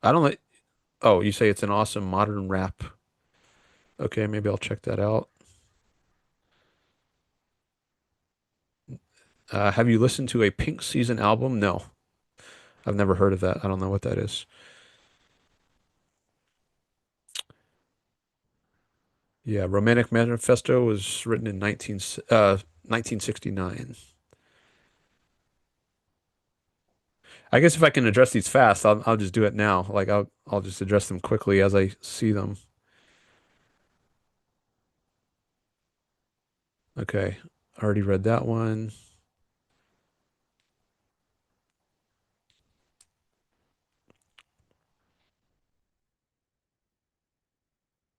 I don't like. Oh, you say it's an awesome modern rap. Okay, maybe I'll check that out. Have you listened to a Pink Season album? No, I've never heard of that. I don't know what that is. Yeah, Romantic Manifesto was written in 1969. I guess if I can address these fast, I'll just do it now. Like I'll just address them quickly as I see them. Okay. Already read that one.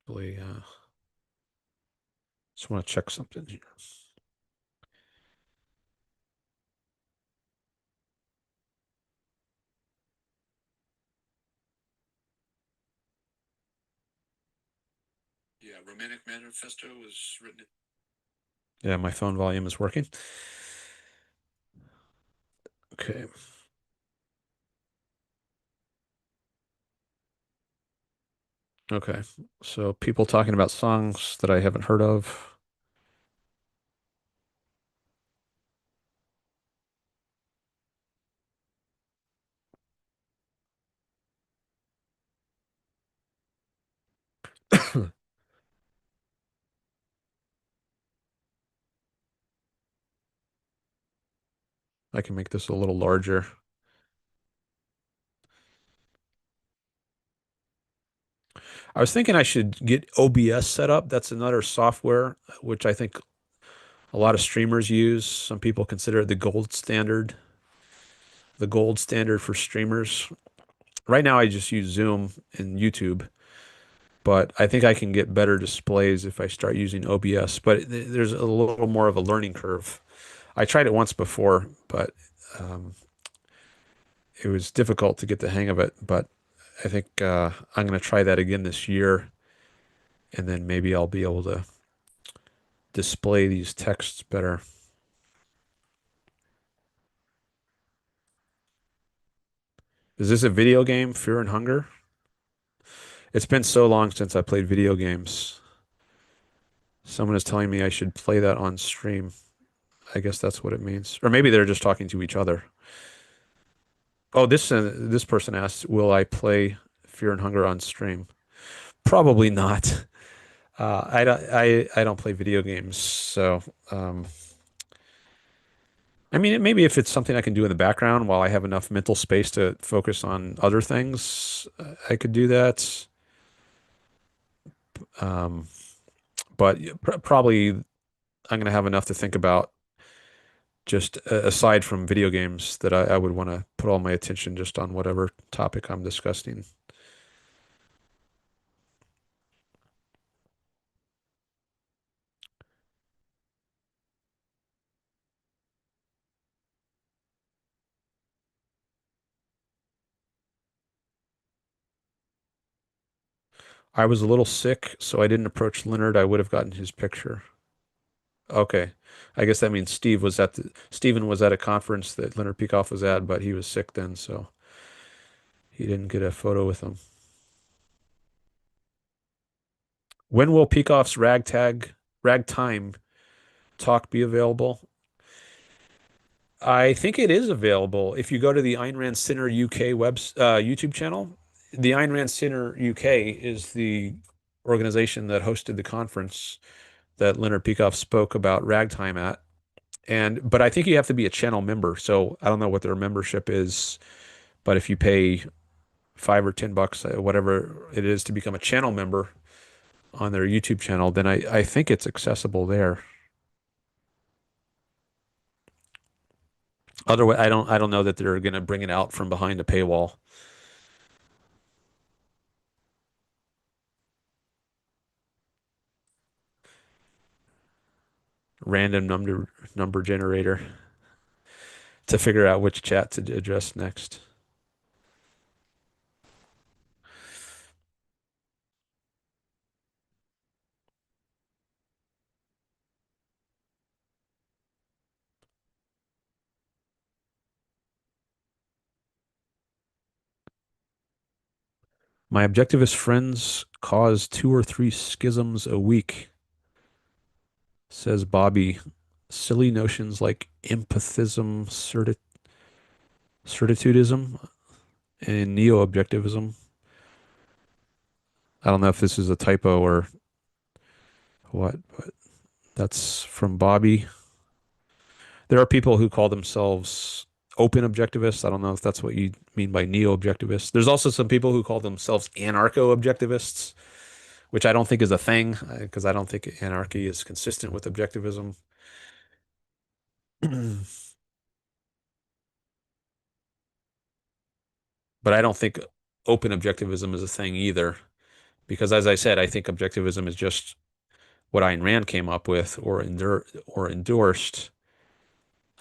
Really, just want to check something here. Yeah, Romantic Manifesto was written. Yeah, my phone volume is working. Okay. Okay. So people talking about songs that I haven't heard of. I can make this a little larger. I was thinking I should get OBS set up. That's another software which I think a lot of streamers use. Some people consider it the gold standard for streamers. Right now, I just use Zoom and YouTube, but I think I can get better displays if I start using OBS. But there's a little more of a learning curve. I tried it once before, but um, it was difficult to get the hang of it. But I think I'm going to try that again this year, and then maybe I'll be able to display these texts better. Is this a video game, Fear and Hunger? It's been so long since I played video games. Someone is telling me I should play that on stream. I guess that's what it means. Or maybe they're just talking to each other. Oh, this person asked, will I play Fear and Hunger on stream? Probably not. I don't play video games, so I mean, maybe if it's something I can do in the background while I have enough mental space to focus on other things, I could do that. Um, but probably I'm going to have enough to think about just aside from video games that I would want to put all my attention just on whatever topic I'm discussing. I was a little sick, so I didn't approach Leonard. I would have gotten his picture. Okay. I guess that means Stephen was at a conference that Leonard Peikoff was at, but he was sick then, so he didn't get a photo with him. When will Peikoff's ragtime talk be available? I think it is available. If you go to the Ayn Rand Center UK YouTube channel, the Ayn Rand Center UK is the organization that hosted the conference that Leonard Peikoff spoke about ragtime at. But I think you have to be a channel member. So I don't know what their membership is, but if you pay $5 or $10, whatever it is to become a channel member on their YouTube channel, then I think it's accessible there. Otherwise, I don't know that they're going to bring it out from behind a paywall. Random number generator to figure out which chat to address next. My objectivist friends cause 2 or 3 schisms a week, says Bobby. Silly notions like empathism, certitudism, and neo-objectivism. I don't know if this is a typo or what, but that's from Bobby. There are people who call themselves open objectivists. I don't know if that's what you mean by neo-objectivists. There's also some people who call themselves anarcho-objectivists, which I don't think is a thing because I don't think anarchy is consistent with objectivism. But I don't think open objectivism is a thing either, because as I said, I think objectivism is just what Ayn Rand came up with or endorsed.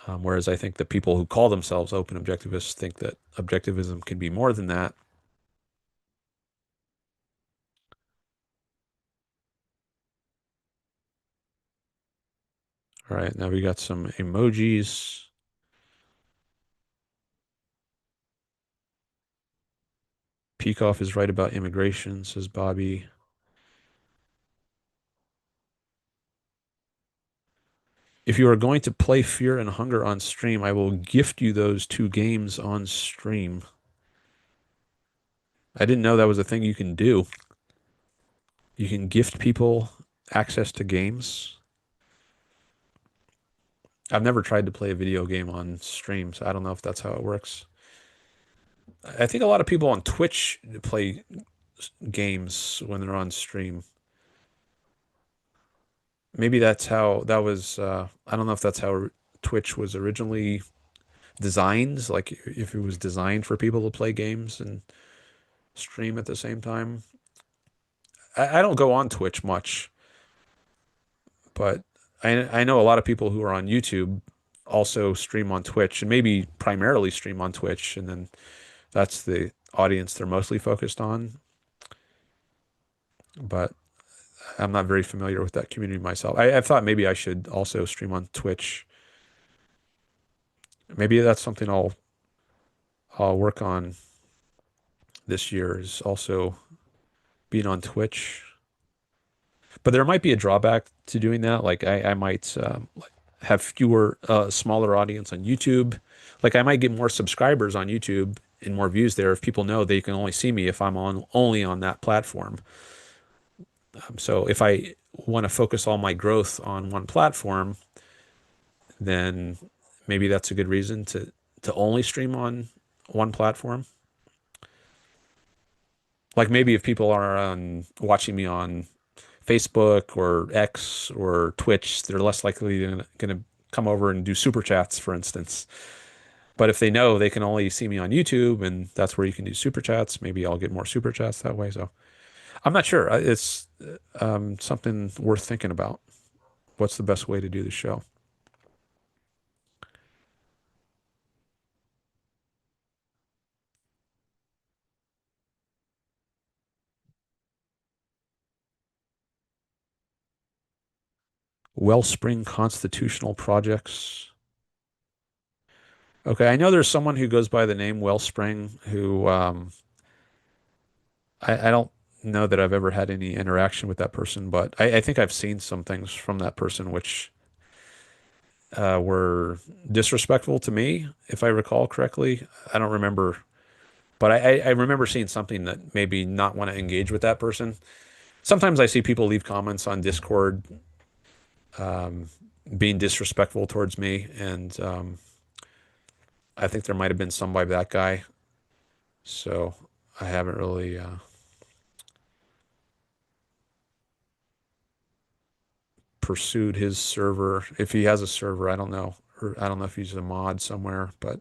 Whereas I think the people who call themselves open objectivists think that objectivism can be more than that. All right, now we got some emojis. Peikoff is right about immigration, says Bobby. If you are going to play Fear and Hunger on stream, I will gift you those two games on stream. I didn't know that was a thing you can do. You can gift people access to games. I've never tried to play a video game on stream, so I don't know if that's how it works. I think a lot of people on Twitch play games when they're on stream. Maybe that's how that was. I don't know if that's how Twitch was originally designed, like if it was designed for people to play games and stream at the same time. I don't go on Twitch much, but I know a lot of people who are on YouTube also stream on Twitch and maybe primarily stream on Twitch, and then that's the audience they're mostly focused on. But I'm not very familiar with that community myself. I thought maybe I should also stream on Twitch. Maybe that's something I'll work on this year is also being on Twitch. But there might be a drawback to doing that. Like I might like have fewer, smaller audience on YouTube. Like I might get more subscribers on YouTube and more views there if people know they can only see me if I'm on only on that platform. So if I want to focus all my growth on one platform, then maybe that's a good reason to only stream on one platform. Like maybe if people are watching me on Facebook or X or Twitch, they're less likely going to come over and do super chats, for instance. But if they know they can only see me on YouTube and that's where you can do super chats, maybe I'll get more super chats that way. So I'm not sure. It's something worth thinking about. What's the best way to do the show? Wellspring Constitutional Projects. Okay, I know there's someone who goes by the name Wellspring who I don't know that I've ever had any interaction with that person, but I think I've seen some things from that person which were disrespectful to me, if I recall correctly. I don't remember, but I remember seeing something that maybe not want to engage with that person. Sometimes I see people leave comments on Discord being disrespectful towards me, and I think there might have been some by that guy. So I haven't really pursued his server. If he has a server, I don't know. Or I don't know if he's a mod somewhere, but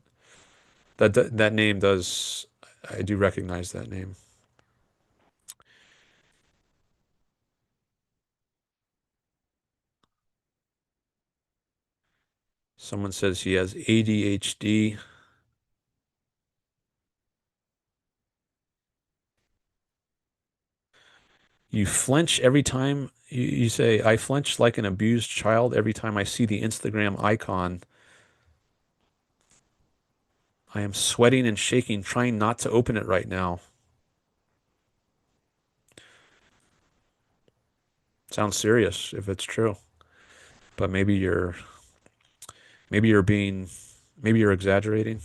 that name does, I do recognize that name. Someone says he has ADHD. You flinch every time you say, I flinch like an abused child every time I see the Instagram icon. I am sweating and shaking, trying not to open it right now. Sounds serious if it's true, but maybe you're being, maybe you're exaggerating.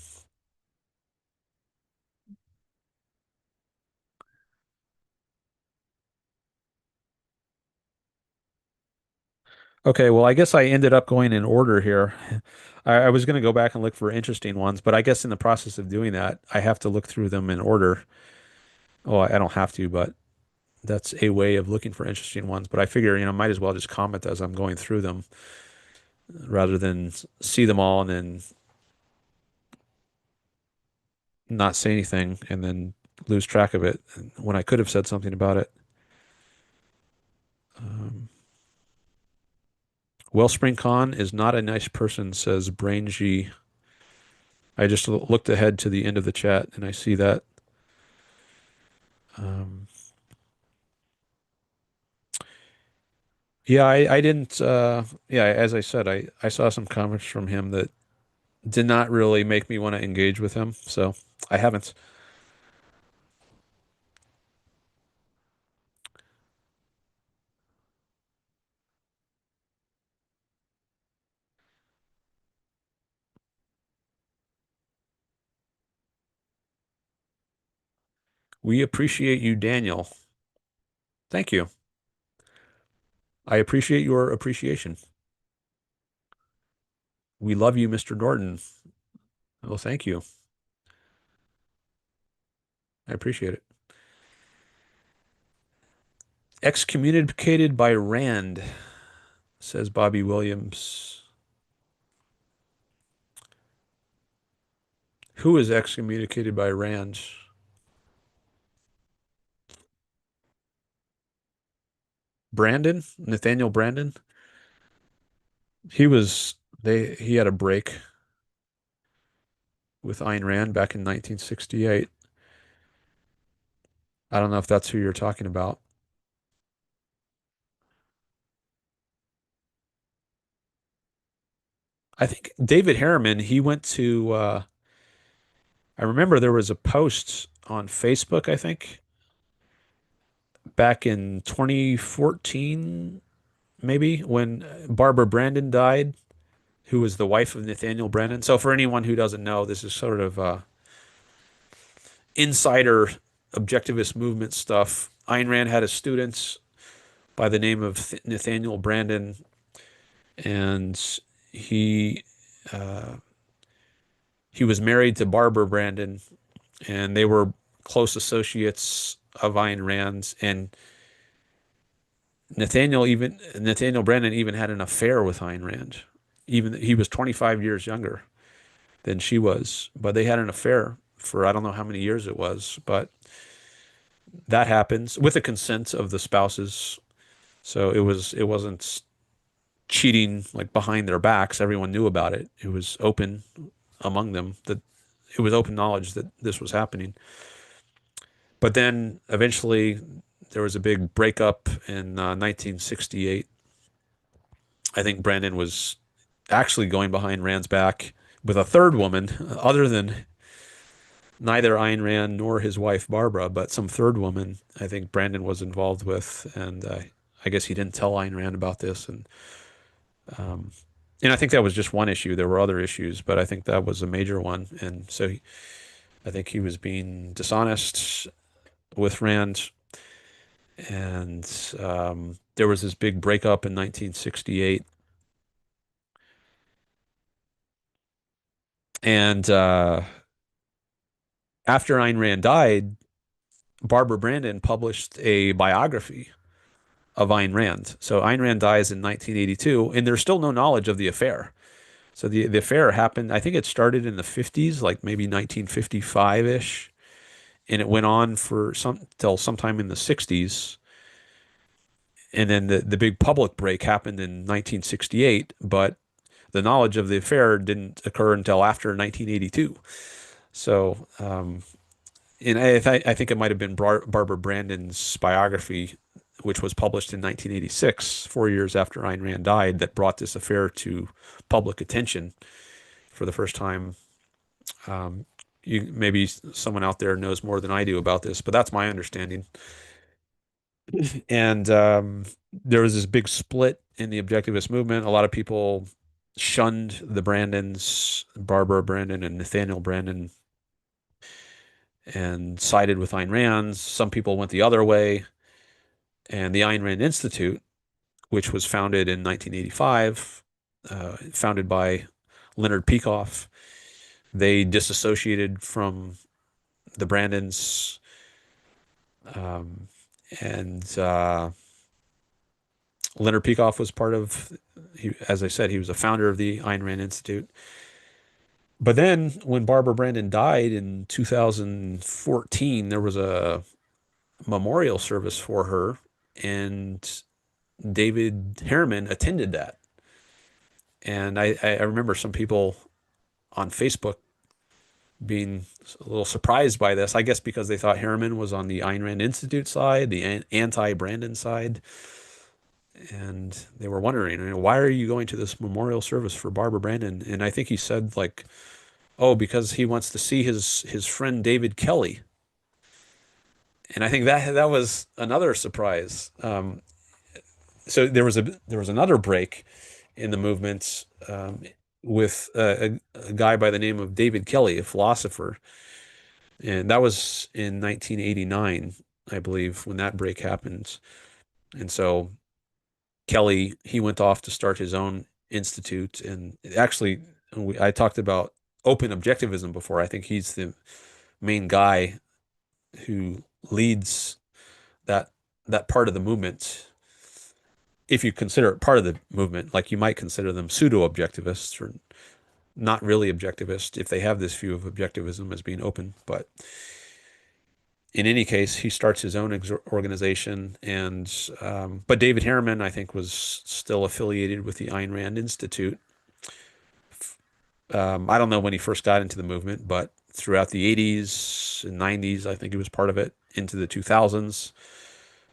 Okay, well, I guess I ended up going in order here. I was going to go back and look for interesting ones, but I guess in the process of doing that, I have to look through them in order. Oh, I don't have to, but that's a way of looking for interesting ones. But I figure, might as well just comment as I'm going through them rather than see them all and then not say anything and then lose track of it when I could have said something about it. Um, Wellspring Khan is not a nice person, says Brain G. I just looked ahead to the end of the chat and I see that. Um, yeah, I didn't. Yeah, as I said, I saw some comments from him that did not really make me want to engage with him, so I haven't. We appreciate you, Daniel. Thank you. I appreciate your appreciation. We love you, Mr. Norton. Well, thank you. I appreciate it. Excommunicated by Rand, says Bobby Williams. Who is excommunicated by Rand? Brandon? Nathaniel Brandon? He was he had a break with Ayn Rand back in 1968. I don't know if that's who you're talking about. I think David Harriman, he went to I remember there was a post on Facebook, I think, back in 2014, maybe, when Barbara Brandon died, who was the wife of Nathaniel Brandon. So for anyone who doesn't know, this is sort of insider objectivist movement stuff. Ayn Rand had a student by the name of Nathaniel Brandon, and he uh, he was married to Barbara Brandon, and they were close associates of Ayn Rand. And Nathaniel Brandon even had an affair with Ayn Rand. Even he was 25 years younger than she was, but they had an affair for I don't know how many years it was, but that happens with the consent of the spouses. So it wasn't cheating like behind their backs. Everyone knew about it. It was open among them that it was open knowledge that this was happening. But then eventually there was a big breakup in 1968. I think Brandon was actually going behind Rand's back with a third woman, other than neither Ayn Rand nor his wife Barbara, but some third woman I think Brandon was involved with. And I guess he didn't tell Ayn Rand about this. Um, and I think that was just one issue. There were other issues, but I think that was a major one. And so I think he was being dishonest with Rand. And there was this big breakup in 1968. And after Ayn Rand died, Barbara Brandon published a biography of Ayn Rand. So Ayn Rand dies in 1982, and there's still no knowledge of the affair. So the affair happened, I think it started in the 50s, like maybe 1955-ish, and it went on for till sometime in the 60s. And then the big public break happened in 1968, but the knowledge of the affair didn't occur until after 1982. So, and I think it might have been Barbara Brandon's biography, which was published in 1986, 4 years after Ayn Rand died, that brought this affair to public attention for the first time. Maybe someone out there knows more than I do about this, but that's my understanding. And there was this big split in the objectivist movement. A lot of people shunned the Brandons, Barbara Brandon and Nathaniel Brandon, and sided with Ayn Rand. Some people went the other way. And the Ayn Rand Institute, which was founded in 1985, founded by Leonard Peikoff. They disassociated from the Brandons, um, and Leonard Peikoff was part of, as I said, he was a founder of the Ayn Rand Institute. But then when Barbara Brandon died in 2014, there was a memorial service for her, and David Harriman attended that. And I remember some people on Facebook being a little surprised by this, I guess because they thought Harriman was on the Ayn Rand Institute side, the anti-Brandon side. And they were wondering, why are you going to this memorial service for Barbara Brandon? And I think he said like, oh, because he wants to see his friend David Kelly. And I think that was another surprise. So there was another break in the movement with a guy by the name of David Kelly, a philosopher, and that was in 1989, I believe, when that break happened. And so Kelly, he went off to start his own institute, and actually, I talked about open objectivism before. I think he's the main guy who leads that that part of the movement. If you consider it part of the movement, like you might consider them pseudo-objectivists or not really objectivist if they have this view of objectivism as being open. But in any case, he starts his own organization, and but David Harriman, I think, was still affiliated with the Ayn Rand Institute. I don't know when he first got into the movement, but throughout the 80s and 90s, I think he was part of it into the 2000s.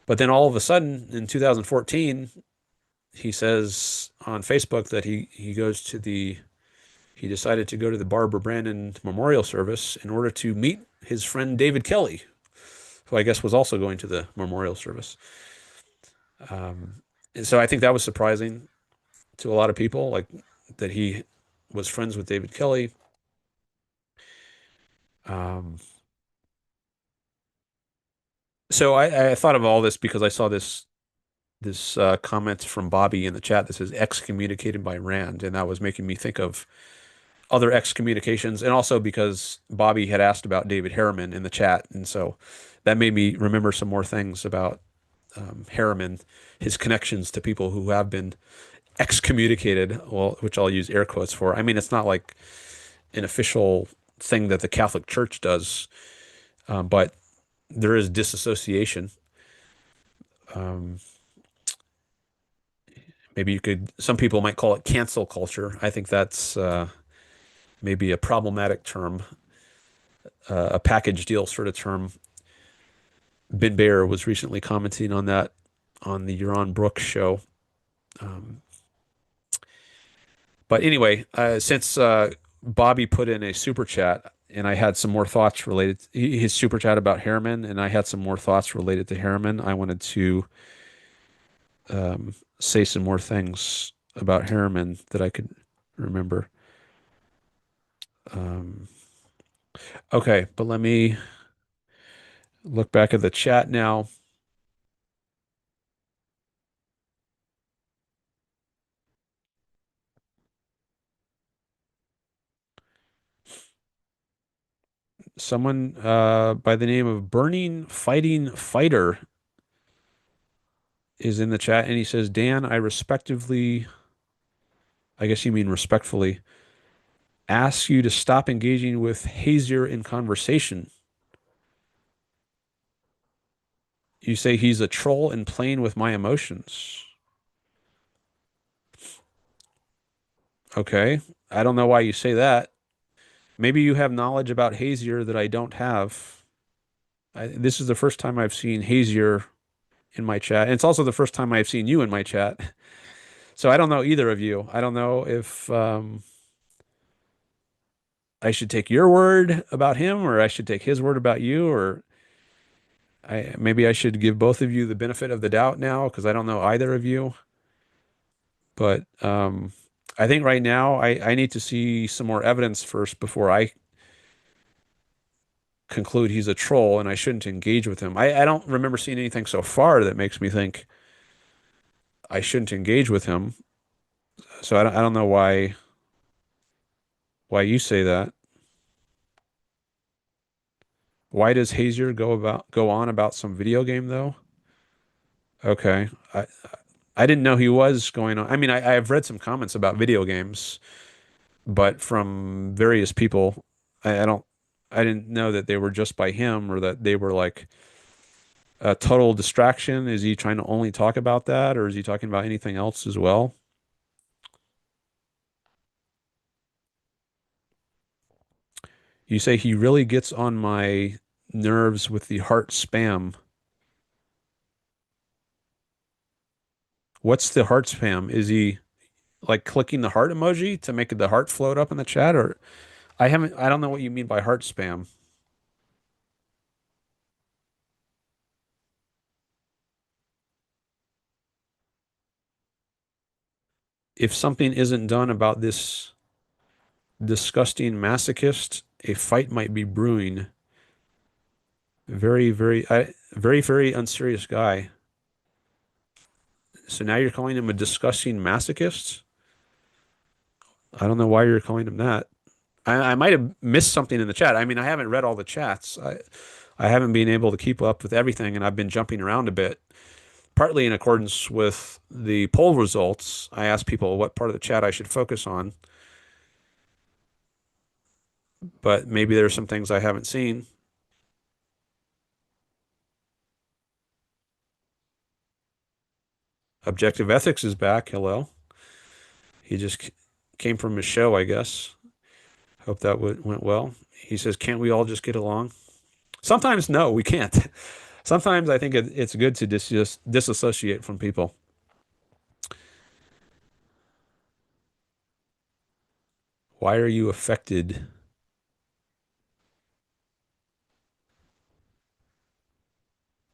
But then all of a sudden, in 2014, he says on Facebook that he decided to go to the Barbara Brandon memorial service in order to meet his friend David Kelly, who I guess was also going to the memorial service. And so I think that was surprising to a lot of people, like that he was friends with David Kelly. So I thought of all this because I saw this comment from Bobby in the chat that says excommunicated by Rand, and that was making me think of other excommunications, and also because Bobby had asked about David Harriman in the chat, and so that made me remember some more things about Harriman, his connections to people who have been excommunicated, well, which I'll use air quotes for. I mean, it's not like an official thing that the Catholic Church does, but there is disassociation. Maybe some people might call it cancel culture. I think that's maybe a problematic term, a package deal sort of term. Ben Bayer was recently commenting on that on the Yaron Brooks show. But anyway, since Bobby put in a super chat, and I had some more thoughts related to his super chat about Harriman, and I had some more thoughts related to Harriman, I wanted to say some more things about Harriman that I could remember. Okay, but let me look back at the chat now. Someone by the name of Burning Fighting Fighter is in the chat, and he says, Dan, I guess you mean respectfully, ask you to stop engaging with Hazier in conversation. You say he's a troll and playing with my emotions. Okay, I don't know why you say that. Maybe you have knowledge about Hazier that I don't have. This is the first time I've seen Hazier in my chat. And it's also the first time I've seen you in my chat. So I don't know either of you. I don't know if I should take your word about him or I should take his word about you, or maybe I should give both of you the benefit of the doubt now because I don't know either of you. But I think right now I need to see some more evidence first before I conclude he's a troll and I shouldn't engage with him. I don't remember seeing anything so far that makes me think I shouldn't engage with him. So I don't know why you say that. Why does Hazier go on about some video game though? Okay. I didn't know he was going on. I mean, I've read some comments about video games, but from various people, I don't, I didn't know that they were just by him or that they were like a total distraction. Is he trying to only talk about that, or is he talking about anything else as well? You say he really gets on my nerves with the heart spam. What's the heart spam? Is he like clicking the heart emoji to make the heart float up in the chat, or I don't know what you mean by heart spam. If something isn't done about this disgusting masochist, a fight might be brewing. Very unserious guy. So now you're calling him a disgusting masochist? I don't know why you're calling him that. I might have missed something in the chat. I mean, I haven't read all the chats. I haven't been able to keep up with everything, and I've been jumping around a bit, partly in accordance with the poll results. I asked people what part of the chat I should focus on, but maybe there are some things I haven't seen. Objective Ethics is back. Hello. He just came from his show, I guess. Hope that went well. He says, "Can't we all just get along?" Sometimes, no, we can't. Sometimes I think it's good to just disassociate from people. Why are you affected?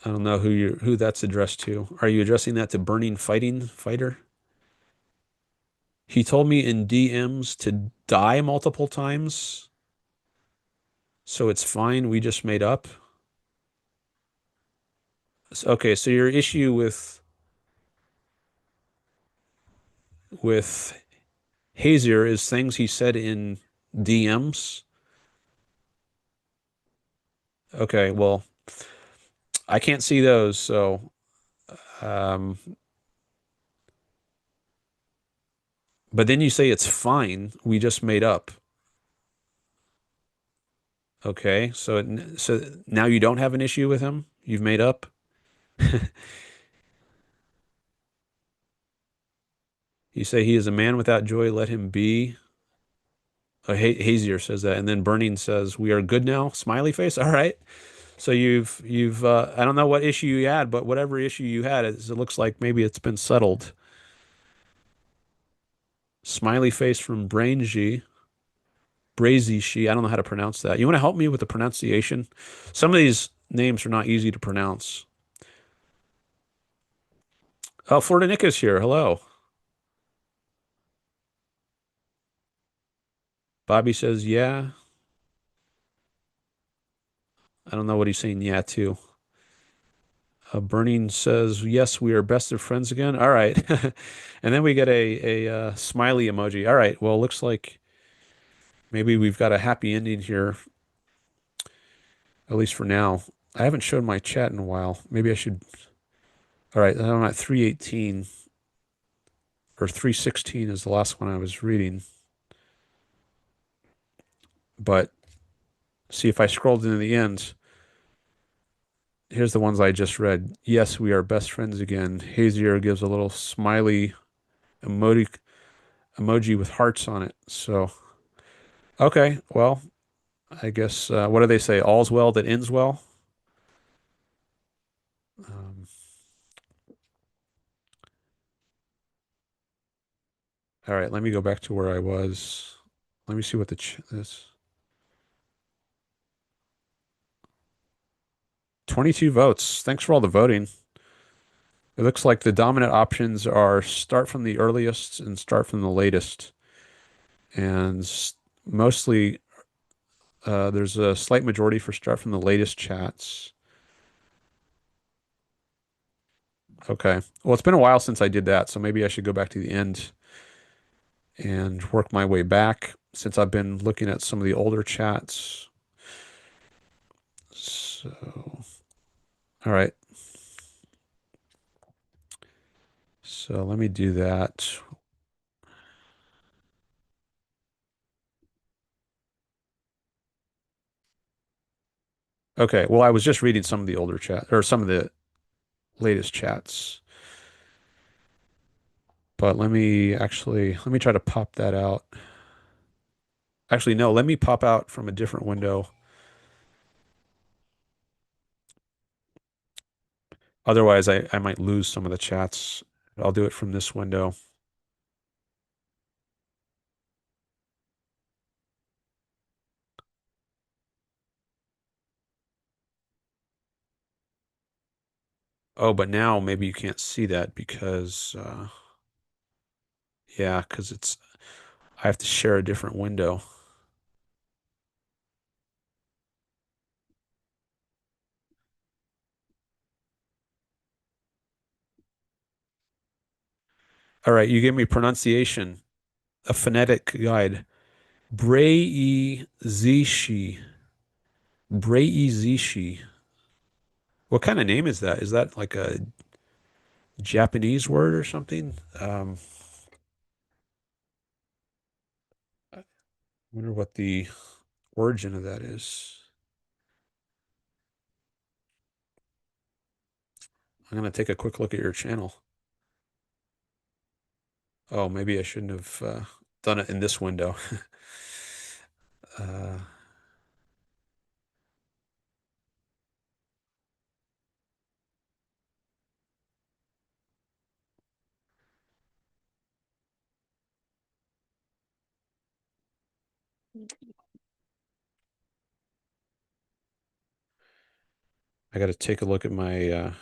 I don't know who that's addressed to. Are you addressing that to Burning Fighting Fighter? He told me in DMs to die multiple times, so it's fine. We just made up. Okay, so your issue with Hazier is things he said in DMs. Okay, well, I can't see those, so um, but then you say it's fine. We just made up. Okay, so now you don't have an issue with him? You've made up? You say he is a man without joy, let him be. Hazier says that, and then Burning says, "We are good now." Smiley face. All right. So you've I don't know what issue you had, but whatever issue you had, it looks like maybe it's been settled. Smiley face from Braingy. Brazy she. I don't know how to pronounce that. You want to help me with the pronunciation? Some of these names are not easy to pronounce. Oh, Florida Nick is here. Hello. Bobby says, yeah. I don't know what he's saying yeah to. Burning says, yes, we are best of friends again. All right. And then we get a smiley emoji. All right. Well, looks like maybe we've got a happy ending here, at least for now. I haven't shown my chat in a while. Maybe I should. All right. I'm at 318 or 316 is the last one I was reading. But see if I scrolled into the end. Here's the ones I just read. Yes, we are best friends again. Hazier gives a little smiley emoji with hearts on it. So, okay, well, I guess what do they say? All's well that ends well. Um, all right, let me go back to where I was. Let me see what this 22 votes. Thanks for all the voting. It looks like the dominant options are start from the earliest and start from the latest. And mostly there's a slight majority for start from the latest chats. Okay. Well, it's been a while since I did that, so maybe I should go back to the end and work my way back since I've been looking at some of the older chats. So, all right. So let me do that. Okay. Well, I was just reading some of the older chat or some of the latest chats, but let me try to pop that out. Actually, no, let me pop out from a different window. Otherwise, I might lose some of the chats. I'll do it from this window. Oh, but now maybe you can't see that because, yeah, because I have to share a different window. All right, you gave me pronunciation, a phonetic guide. Breizishi. Breizishi. What kind of name is that? Is that like a Japanese word or something? I wonder what the origin of that is. I'm gonna take a quick look at your channel. Oh, maybe I shouldn't have done it in this window. uh, I got to take a look at my.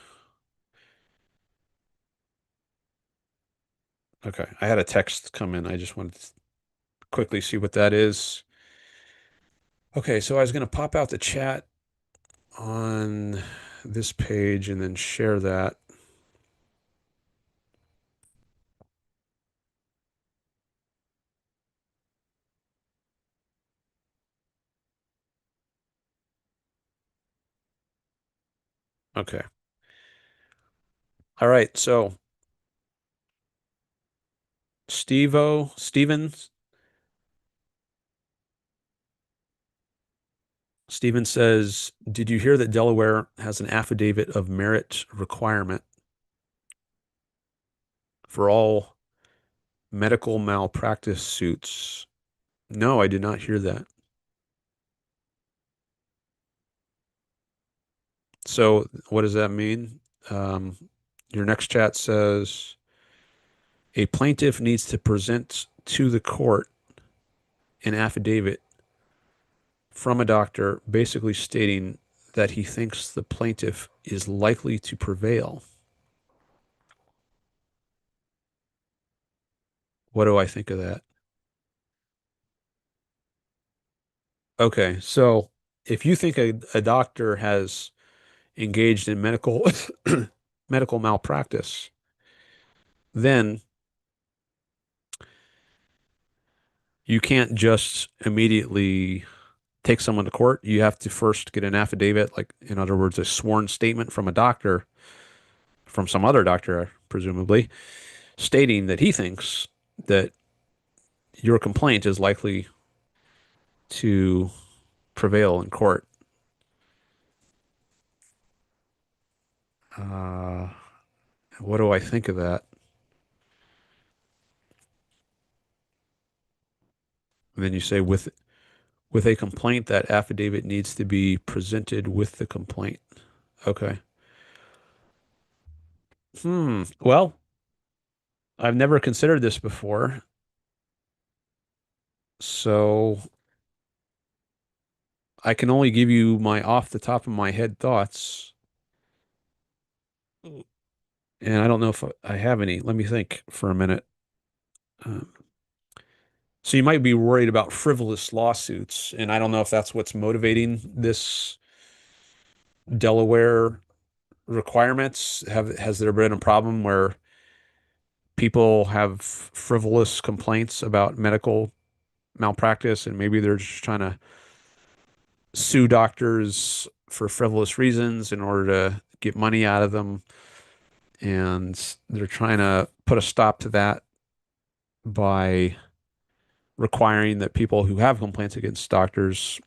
Okay, I had a text come in. I just wanted to quickly see what that is. Okay, so I was going to pop out the chat on this page and then share that. Okay. All right, so Steven says, did you hear that Delaware has an affidavit of merit requirement for all medical malpractice suits? No, I did not hear that. So what does that mean? Your next chat says a plaintiff needs to present to the court an affidavit from a doctor basically stating that he thinks the plaintiff is likely to prevail. What do I think of that? Okay, so if you think a doctor has engaged in medical malpractice, then you can't just immediately take someone to court. You have to first get an affidavit, like in other words, a sworn statement from a doctor, from some other doctor, presumably, stating that he thinks that your complaint is likely to prevail in court. Uh, what do I think of that? And then you say with a complaint, that affidavit needs to be presented with the complaint. Okay. Well, I've never considered this before. So I can only give you my off the top of my head thoughts. And I don't know if I have any. Let me think for a minute. Um, so you might be worried about frivolous lawsuits, and I don't know if that's what's motivating this Delaware requirements? Has there been a problem where people have frivolous complaints about medical malpractice and maybe they're just trying to sue doctors for frivolous reasons in order to get money out of them, and they're trying to put a stop to that by requiring that people who have complaints against doctors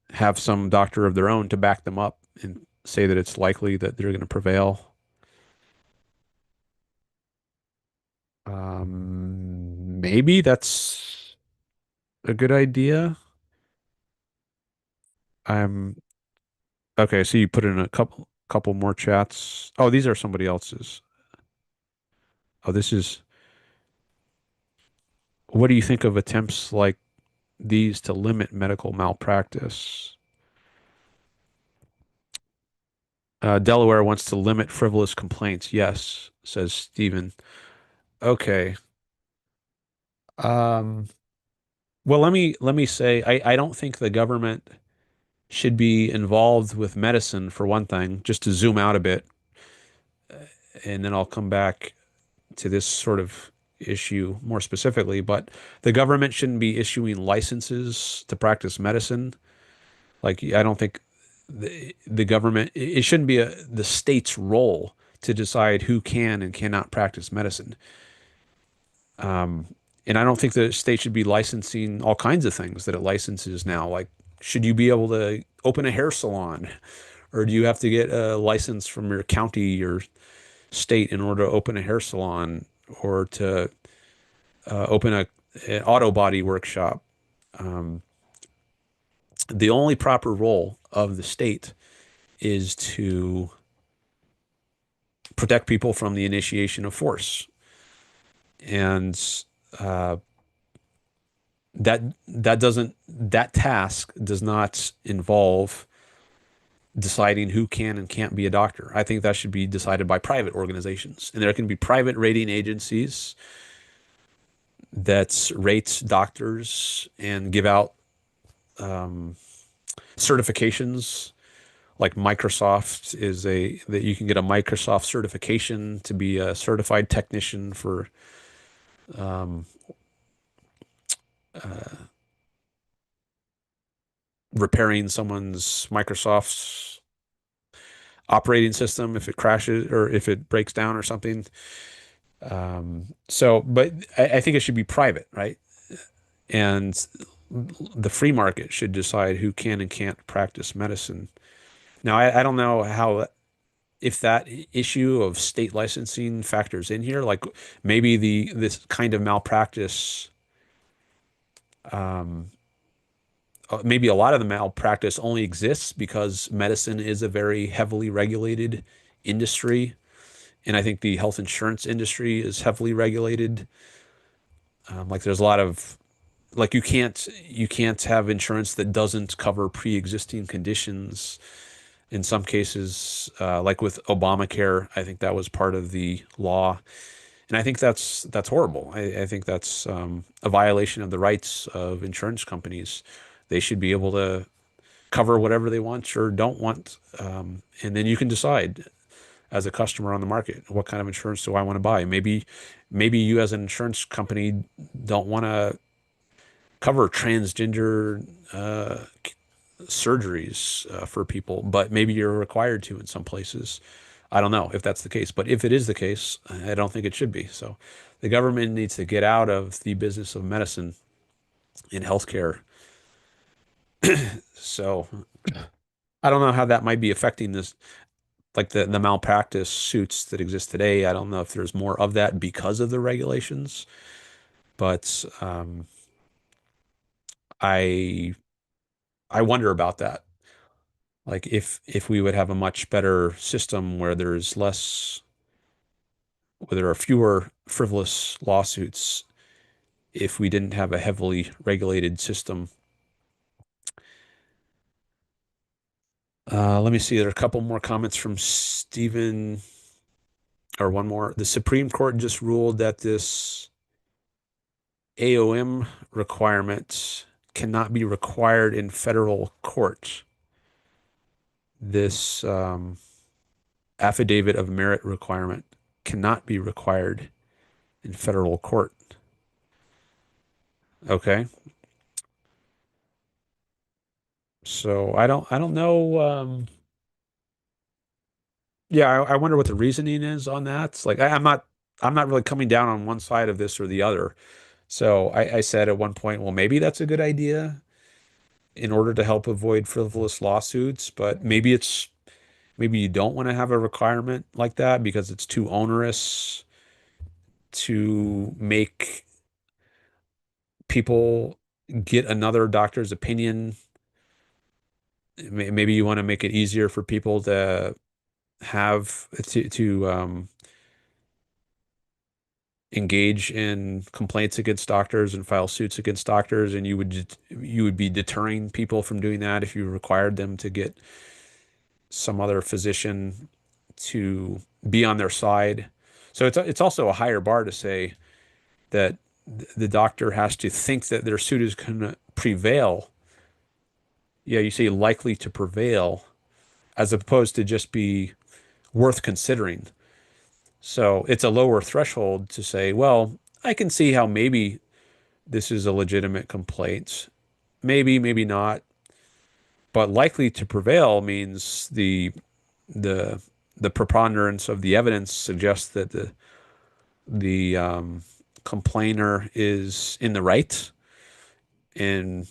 have some doctor of their own to back them up and say that it's likely that they're going to prevail. Maybe that's a good idea. I'm okay. So you put in a couple more chats. Oh, these are somebody else's. Oh, this is. What do you think of attempts like these to limit medical malpractice? Delaware wants to limit frivolous complaints. Yes, says Stephen. Okay. Um, well, let me say I don't think the government should be involved with medicine for one thing, just to zoom out a bit, and then I'll come back to this sort of issue more specifically. But the government shouldn't be issuing licenses to practice medicine. Like, I don't think the government, it shouldn't be the state's role to decide who can and cannot practice medicine. And I don't think the state should be licensing all kinds of things that it licenses now. Like, should you be able to open a hair salon, or do you have to get a license from your county or state in order to open a hair salon, or to open an auto body workshop? The only proper role of the state is to protect people from the initiation of force. And uh, that task does not involve deciding who can and can't be a doctor. I think that should be decided by private organizations. And there can be private rating agencies that rate doctors and give out certifications. Like Microsoft is that you can get a Microsoft certification to be a certified technician for repairing someone's Microsoft operating system if it crashes or if it breaks down or something. But I think it should be private, right? And the free market should decide who can and can't practice medicine. Now, I don't know how, if that issue of state licensing factors in here. Like, maybe this kind of malpractice, maybe a lot of the malpractice only exists because medicine is a very heavily regulated industry. And I think the health insurance industry is heavily regulated. Like, there's a lot of, like, you can't have insurance that doesn't cover pre-existing conditions. In some cases, like with Obamacare, I think that was part of the law, and I think that's horrible. I think that's a violation of the rights of insurance companies. They should be able to cover whatever they want or don't want, and then you can decide as a customer on the market, what kind of insurance do I want to buy? Maybe you as an insurance company don't want to cover transgender surgeries for people, but maybe you're required to in some places. I don't know if that's the case, but if it is the case, I don't think it should be. So the government needs to get out of the business of medicine in healthcare. So I don't know how that might be affecting this, like the malpractice suits that exist today. I don't know if there's more of that because of the regulations, but I I wonder about that. Like, if we would have a much better system where there are fewer frivolous lawsuits, if we didn't have a heavily regulated system. Let me see. There are a couple more comments from Stephen, or one more. The Supreme Court just ruled that this AOM requirement cannot be required in federal court. This affidavit of merit requirement cannot be required in federal court. Okay. So I don't know. Yeah, I wonder what the reasoning is on that. Like I'm not really coming down on one side of this or the other. So I said at one point, well, maybe that's a good idea in order to help avoid frivolous lawsuits, but maybe you don't want to have a requirement like that because it's too onerous to make people get another doctor's opinion. Maybe you want to make it easier for people to have to engage in complaints against doctors and file suits against doctors, and you would be deterring people from doing that if you required them to get some other physician to be on their side. So it's also a higher bar to say that the doctor has to think that their suit is going to prevail. Yeah, you say likely to prevail, as opposed to just be worth considering. So it's a lower threshold to say, well, I can see how maybe this is a legitimate complaint. Maybe, maybe not. But likely to prevail means the the preponderance of the evidence suggests that the complainer is in the right, and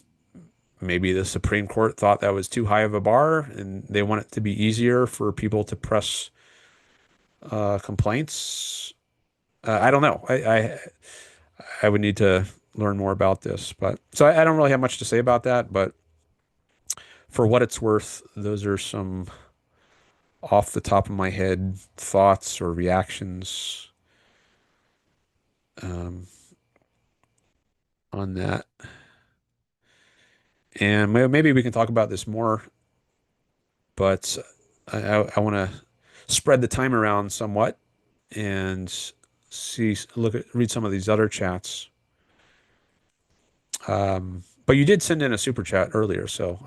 maybe the Supreme Court thought that was too high of a bar, and they want it to be easier for people to press complaints. I don't know. I would need to learn more about this, but so I don't really have much to say about that. But for what it's worth, those are some off the top of my head thoughts or reactions um, on that. And maybe we can talk about this more, but I want to spread the time around somewhat and read some of these other chats. But you did send in a super chat earlier, so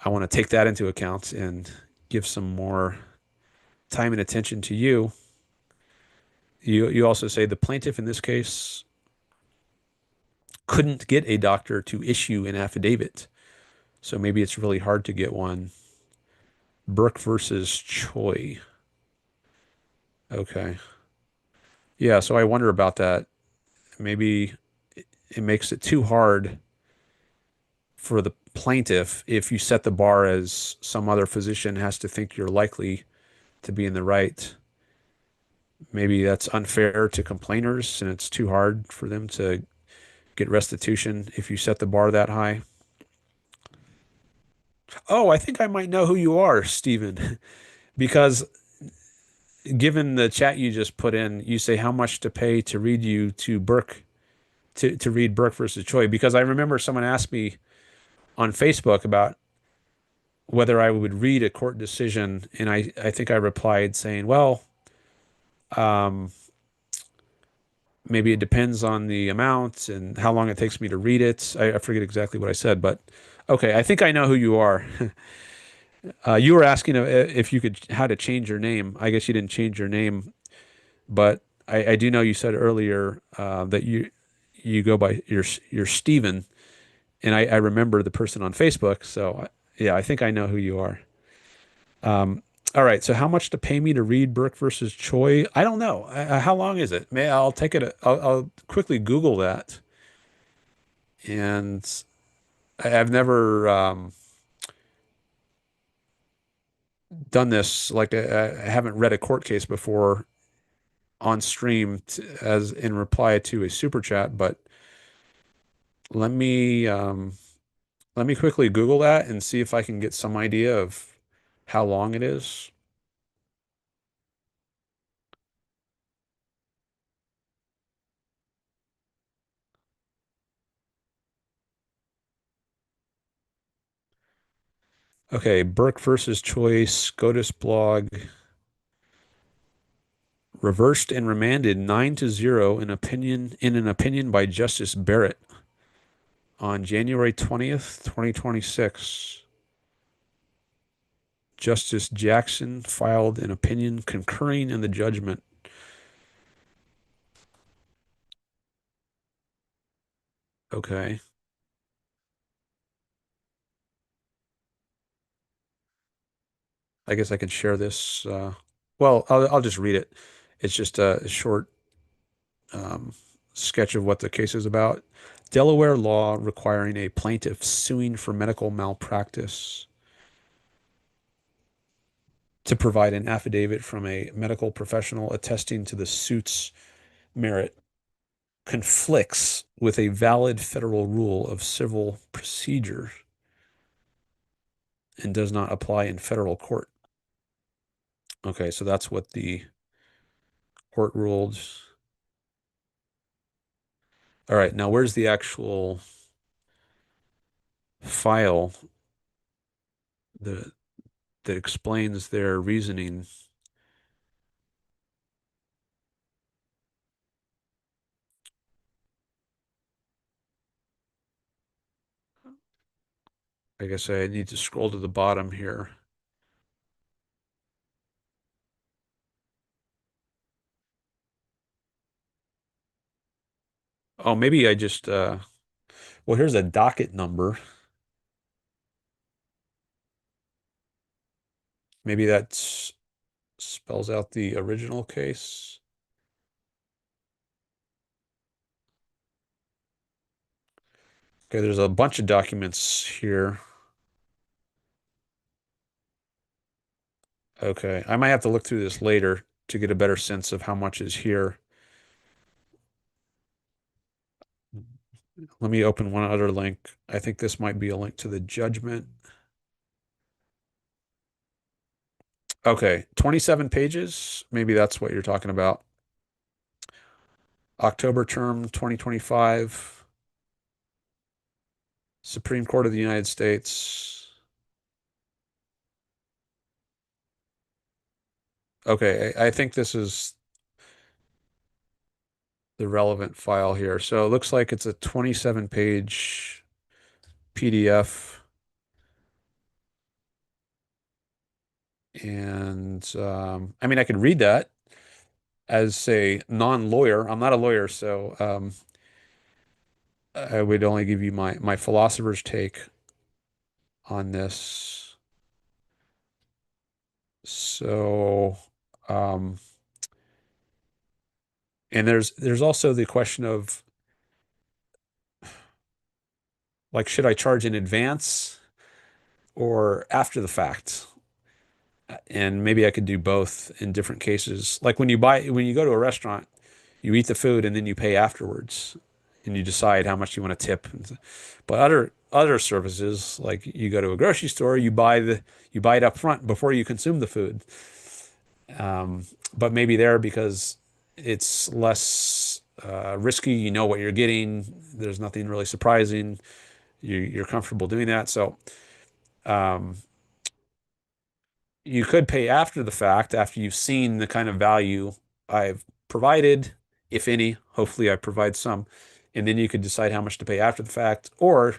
I want to take that into account and give some more time and attention to you. You also say the plaintiff in this case couldn't get a doctor to issue an affidavit, so maybe it's really hard to get one. Berk versus Choy. Okay. Yeah, so I wonder about that. Maybe it makes it too hard for the plaintiff if you set the bar as some other physician has to think you're likely to be in the right. Maybe that's unfair to complainers and it's too hard for them to get restitution if you set the bar that high. Oh, I think I might know who you are, Stephen, because given the chat you just put in, you say how much to pay to read you to Berk to read Berk versus Choy, because I remember someone asked me on Facebook about whether I would read a court decision, and I think I replied saying, well, um, maybe it depends on the amount and how long it takes me to read it. I forget exactly what I said, but okay, I think I know who you are. You were asking if you could how to change your name. I guess you didn't change your name, but I do know you said earlier that you go by your Stephen, and I remember the person on Facebook. So yeah, I think I know who you are. All right. So how much to pay me to read Berk versus Choy? I don't know. How long is it? I'll take it. I'll quickly Google that. And I've never done this. Like I haven't read a court case before on stream as in reply to a super chat. But let me um, let me quickly Google that and see if I can get some idea of how long it is. Okay, Berk versus Choice, SCOTUS blog, reversed and remanded 9-0 in an opinion by Justice Barrett on January 20th, 2026. Justice Jackson filed an opinion concurring in the judgment. Okay. I guess I can share this. Well, I'll just read it. It's just a short um, sketch of what the case is about. Delaware law requiring a plaintiff suing for medical malpractice to provide an affidavit from a medical professional attesting to the suit's merit conflicts with a valid federal rule of civil procedure and does not apply in federal court. Okay, so that's what the court ruled. All right, now where's the actual file that that explains their reasoning? I guess I need to scroll to the bottom here. Oh, maybe I just well, here's a docket number. Maybe that spells out the original case. Okay, there's a bunch of documents here. Okay, I might have to look through this later to get a better sense of how much is here. Let me open one other link. I think this might be a link to the judgment. Okay, 27 pages. Maybe that's what you're talking about. October term 2025. Supreme Court of the United States. Okay, I think this is the relevant file here. So it looks like it's a 27-page PDF. And I mean, I could read that as a non-lawyer. I'm not a lawyer, so I would only give you my philosopher's take on this. So, um, and there's also the question of like, should I charge in advance or after the fact? And maybe I could do both in different cases. Like when you go to a restaurant, you eat the food and then you pay afterwards, and you decide how much you want to tip. But other services, like you go to a grocery store, you buy it up front before you consume the food. But maybe there because it's less risky, you know what you're getting. There's nothing really surprising. You're comfortable doing that. So you could pay after the fact, after you've seen the kind of value I've provided, if any. Hopefully, I provide some, and then you could decide how much to pay after the fact, or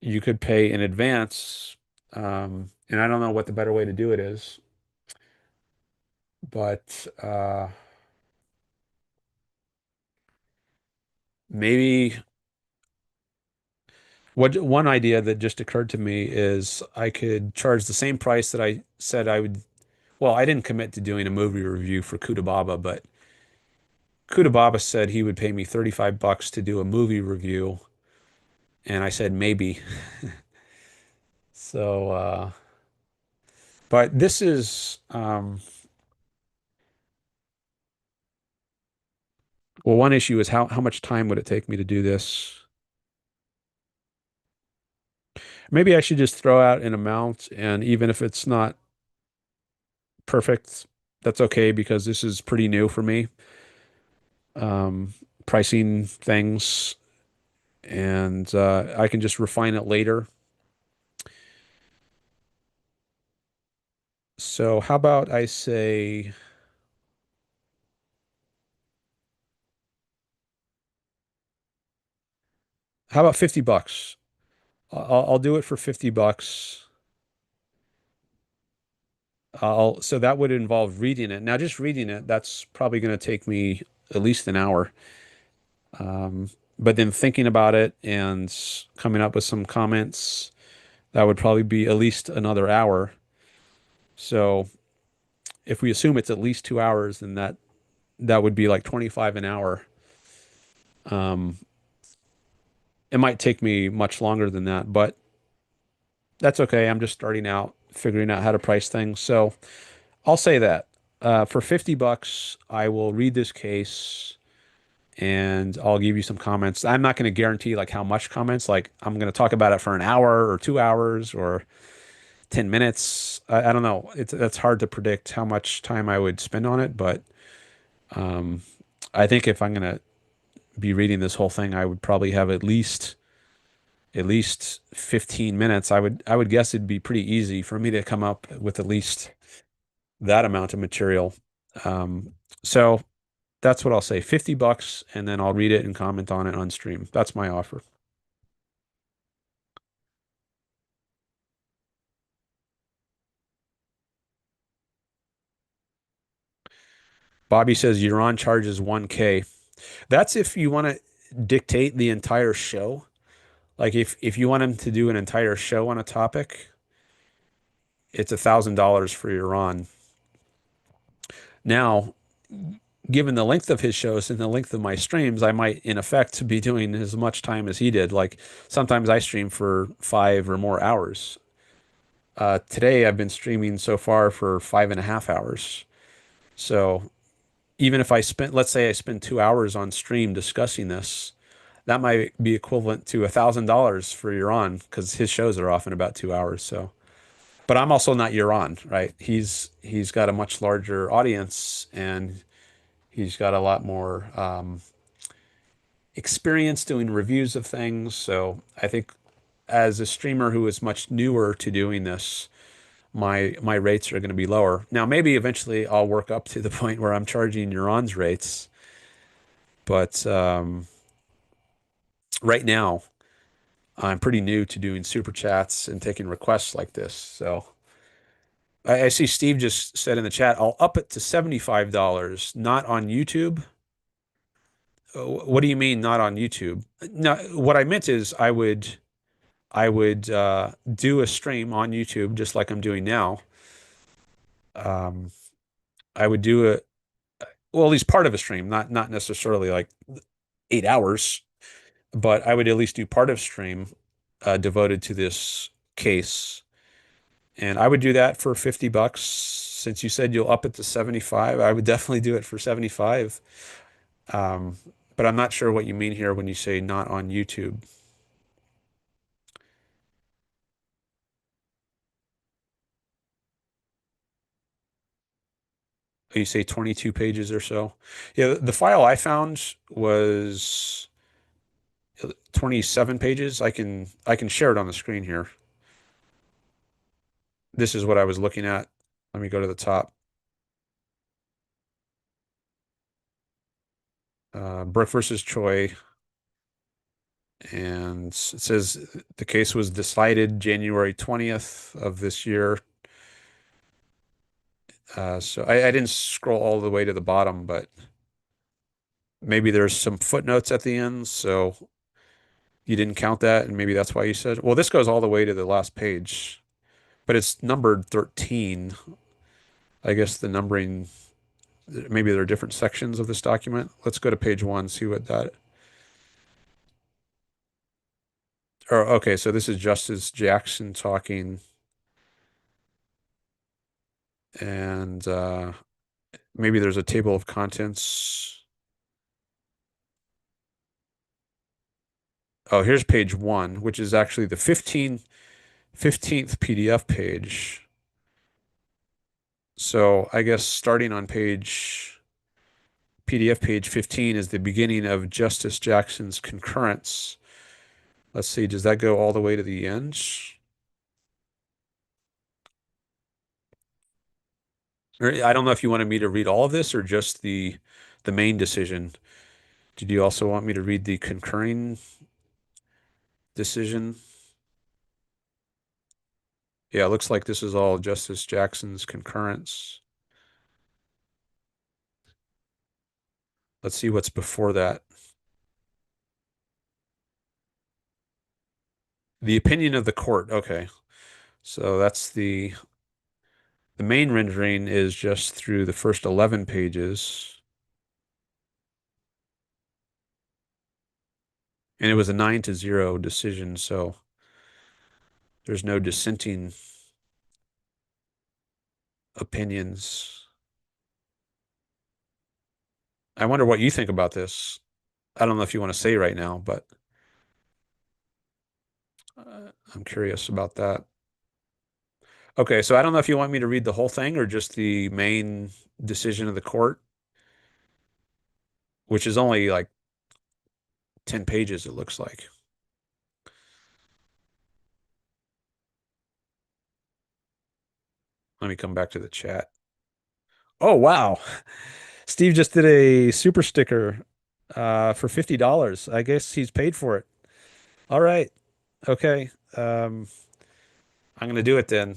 you could pay in advance. And I don't know what the better way to do it is, but maybe one idea that just occurred to me is I could charge the same price that I said I would. Well, I didn't commit to doing a movie review for Cudababa, but Cudababa said he would pay me 35 bucks to do a movie review, and I said maybe. So, but this is, well, one issue is how much time would it take me to do this? Maybe I should just throw out an amount, and even if it's not perfect, that's okay because this is pretty new for me. Pricing things, and I can just refine it later. So how about I say, how about 50 bucks? I'll do it for 50 bucks. So that would involve reading it. Now, just reading it, that's probably going to take me at least an hour. But then thinking about it and coming up with some comments, that would probably be at least another hour. So if we assume it's at least 2 hours, then that would be like 25 an hour. Um, it might take me much longer than that, but that's okay. I'm just starting out, figuring out how to price things. So I'll say that for $50, I will read this case and I'll give you some comments. I'm not going to guarantee like how much comments. Like I'm going to talk about it for an hour or 2 hours or 10 minutes. I don't know. That's hard to predict how much time I would spend on it, but um, I think if I'm going to be reading this whole thing, I would probably have at least 15 minutes. I would guess it'd be pretty easy for me to come up with at least that amount of material. Um, so that's what I'll say, $50, and then I'll read it and comment on it on stream. That's my offer. Bobby says you're on charges 1K. That's if you want to dictate the entire show. Like if you want him to do an entire show on a topic, it's $1,000 for your on. Now, given the length of his shows and the length of my streams, I might in effect be doing as much time as he did. Like sometimes I stream for 5 or more hours. Today I've been streaming so far for 5.5 hours. So even if let's say I spend 2 hours on stream discussing this, that might be equivalent to $1,000 for your on because his shows are often about 2 hours. So, but I'm also not your on, right? He's got a much larger audience and he's got a lot more experience doing reviews of things. So I think as a streamer who is much newer to doing this, my rates are going to be lower. Now, maybe eventually I'll work up to the point where I'm charging Neuron's rates, but right now I'm pretty new to doing super chats and taking requests like this. So I see Steve just said in the chat, I'll up it to $75, not on YouTube. What do you mean not on YouTube? No, what I meant is I would do a stream on YouTube just like I'm doing now. I would do well, at least part of a stream, not necessarily like 8 hours, but I would at least do part of stream devoted to this case. And I would do that for $50. Since you said you'll up it to 75, I would definitely do it for 75. Um, but I'm not sure what you mean here when you say not on YouTube. You say 22 pages or so. Yeah, the file I found was 27 pages. I can share it on the screen here. This is what I was looking at. Let me go to the top. Berk versus Choy. And it says the case was decided January 20th of this year. So I didn't scroll all the way to the bottom, but maybe there's some footnotes at the end. So you didn't count that. And maybe that's why you said, well, this goes all the way to the last page, but it's numbered 13. I guess the numbering, maybe there are different sections of this document. Let's go to page 1, see what that. Or okay, so this is Justice Jackson talking, and maybe there's a table of contents. Oh, here's page 1, which is actually the 15th PDF page. So I guess starting on PDF page 15 is the beginning of Justice Jackson's concurrence. Let's see, does that go all the way to the end? Or, I don't know if you wanted me to read all of this or just the main decision. Did you also want me to read the concurring decision? Yeah, it looks like this is all Justice Jackson's concurrence. Let's see what's before that. The opinion of the court. Okay. So that's the main rendering is just through the first 11 pages. And it was a 9-0 decision, so there's no dissenting opinions. I wonder what you think about this. I don't know if you want to say right now, but I'm curious about that. Okay, so I don't know if you want me to read the whole thing or just the main decision of the court, which is only like 10 pages, it looks like. Let me come back to the chat. Oh, wow. Steve just did a super sticker for $50. I guess he's paid for it. All right. Okay. I'm gonna do it then.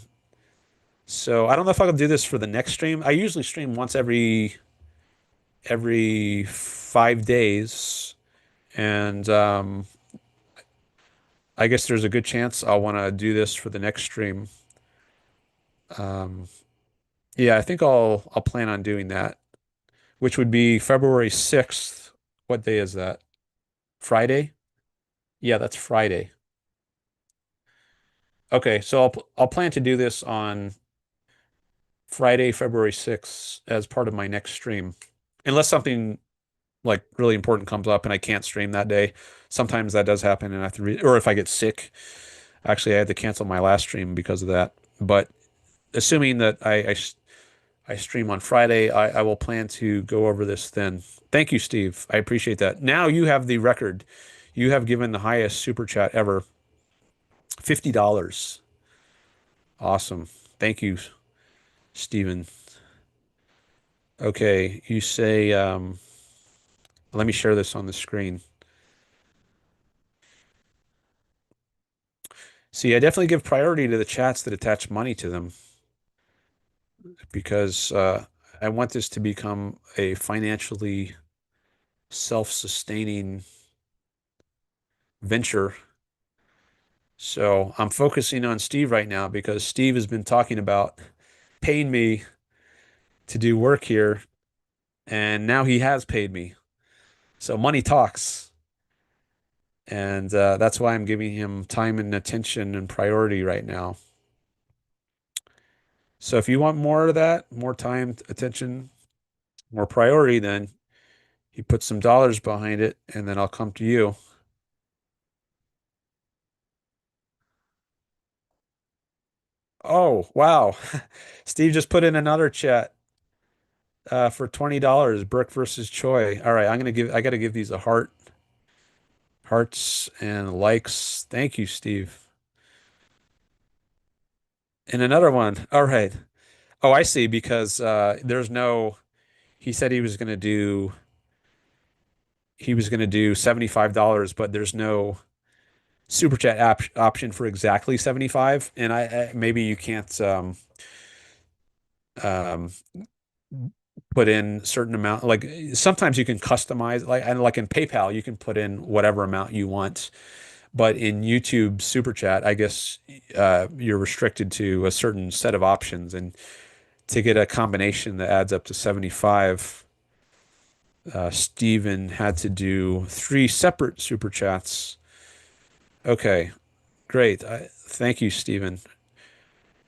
So I don't know if I can do this for the next stream. I usually stream once every 5 days, and I guess there's a good chance I'll want to do this for the next stream. Um, yeah, I think I'll plan on doing that, which would be February 6th. What day is that? Friday? Yeah, that's Friday. Okay, so I'll plan to do this on Friday, February 6th as part of my next stream. Unless something like really important comes up and I can't stream that day. Sometimes that does happen and I have to or if I get sick. Actually, I had to cancel my last stream because of that. But assuming that I stream on Friday, I will plan to go over this then. Thank you, Steve. I appreciate that. Now you have the record. You have given the highest super chat ever, $50. Awesome. Thank you, Stephen. Okay, you say, let me share this on the screen. See, I definitely give priority to the chats that attach money to them because I want this to become a financially self-sustaining venture. So I'm focusing on Steve right now because Steve has been talking about paying me to do work here, and now he has paid me. So money talks. And that's why I'm giving him time and attention and priority right now. So if you want more of that, more time, attention, more priority, then you put some dollars behind it, and then I'll come to you. Oh, wow. Steve just put in another chat for $20, Berk versus Choy. All right, I gotta give these a heart, hearts and likes. Thank you, Steve. And another one. All right. Oh, I see, because there's no, he said he was gonna do $75, but there's no super chat option for exactly 75. And maybe you can't um, put in certain amount. Like sometimes you can customize, like in PayPal, you can put in whatever amount you want. But in YouTube Super Chat, I guess you're restricted to a certain set of options. And to get a combination that adds up to 75, Steven had to do 3 separate Super Chats. Okay, great. Thank you, Steven.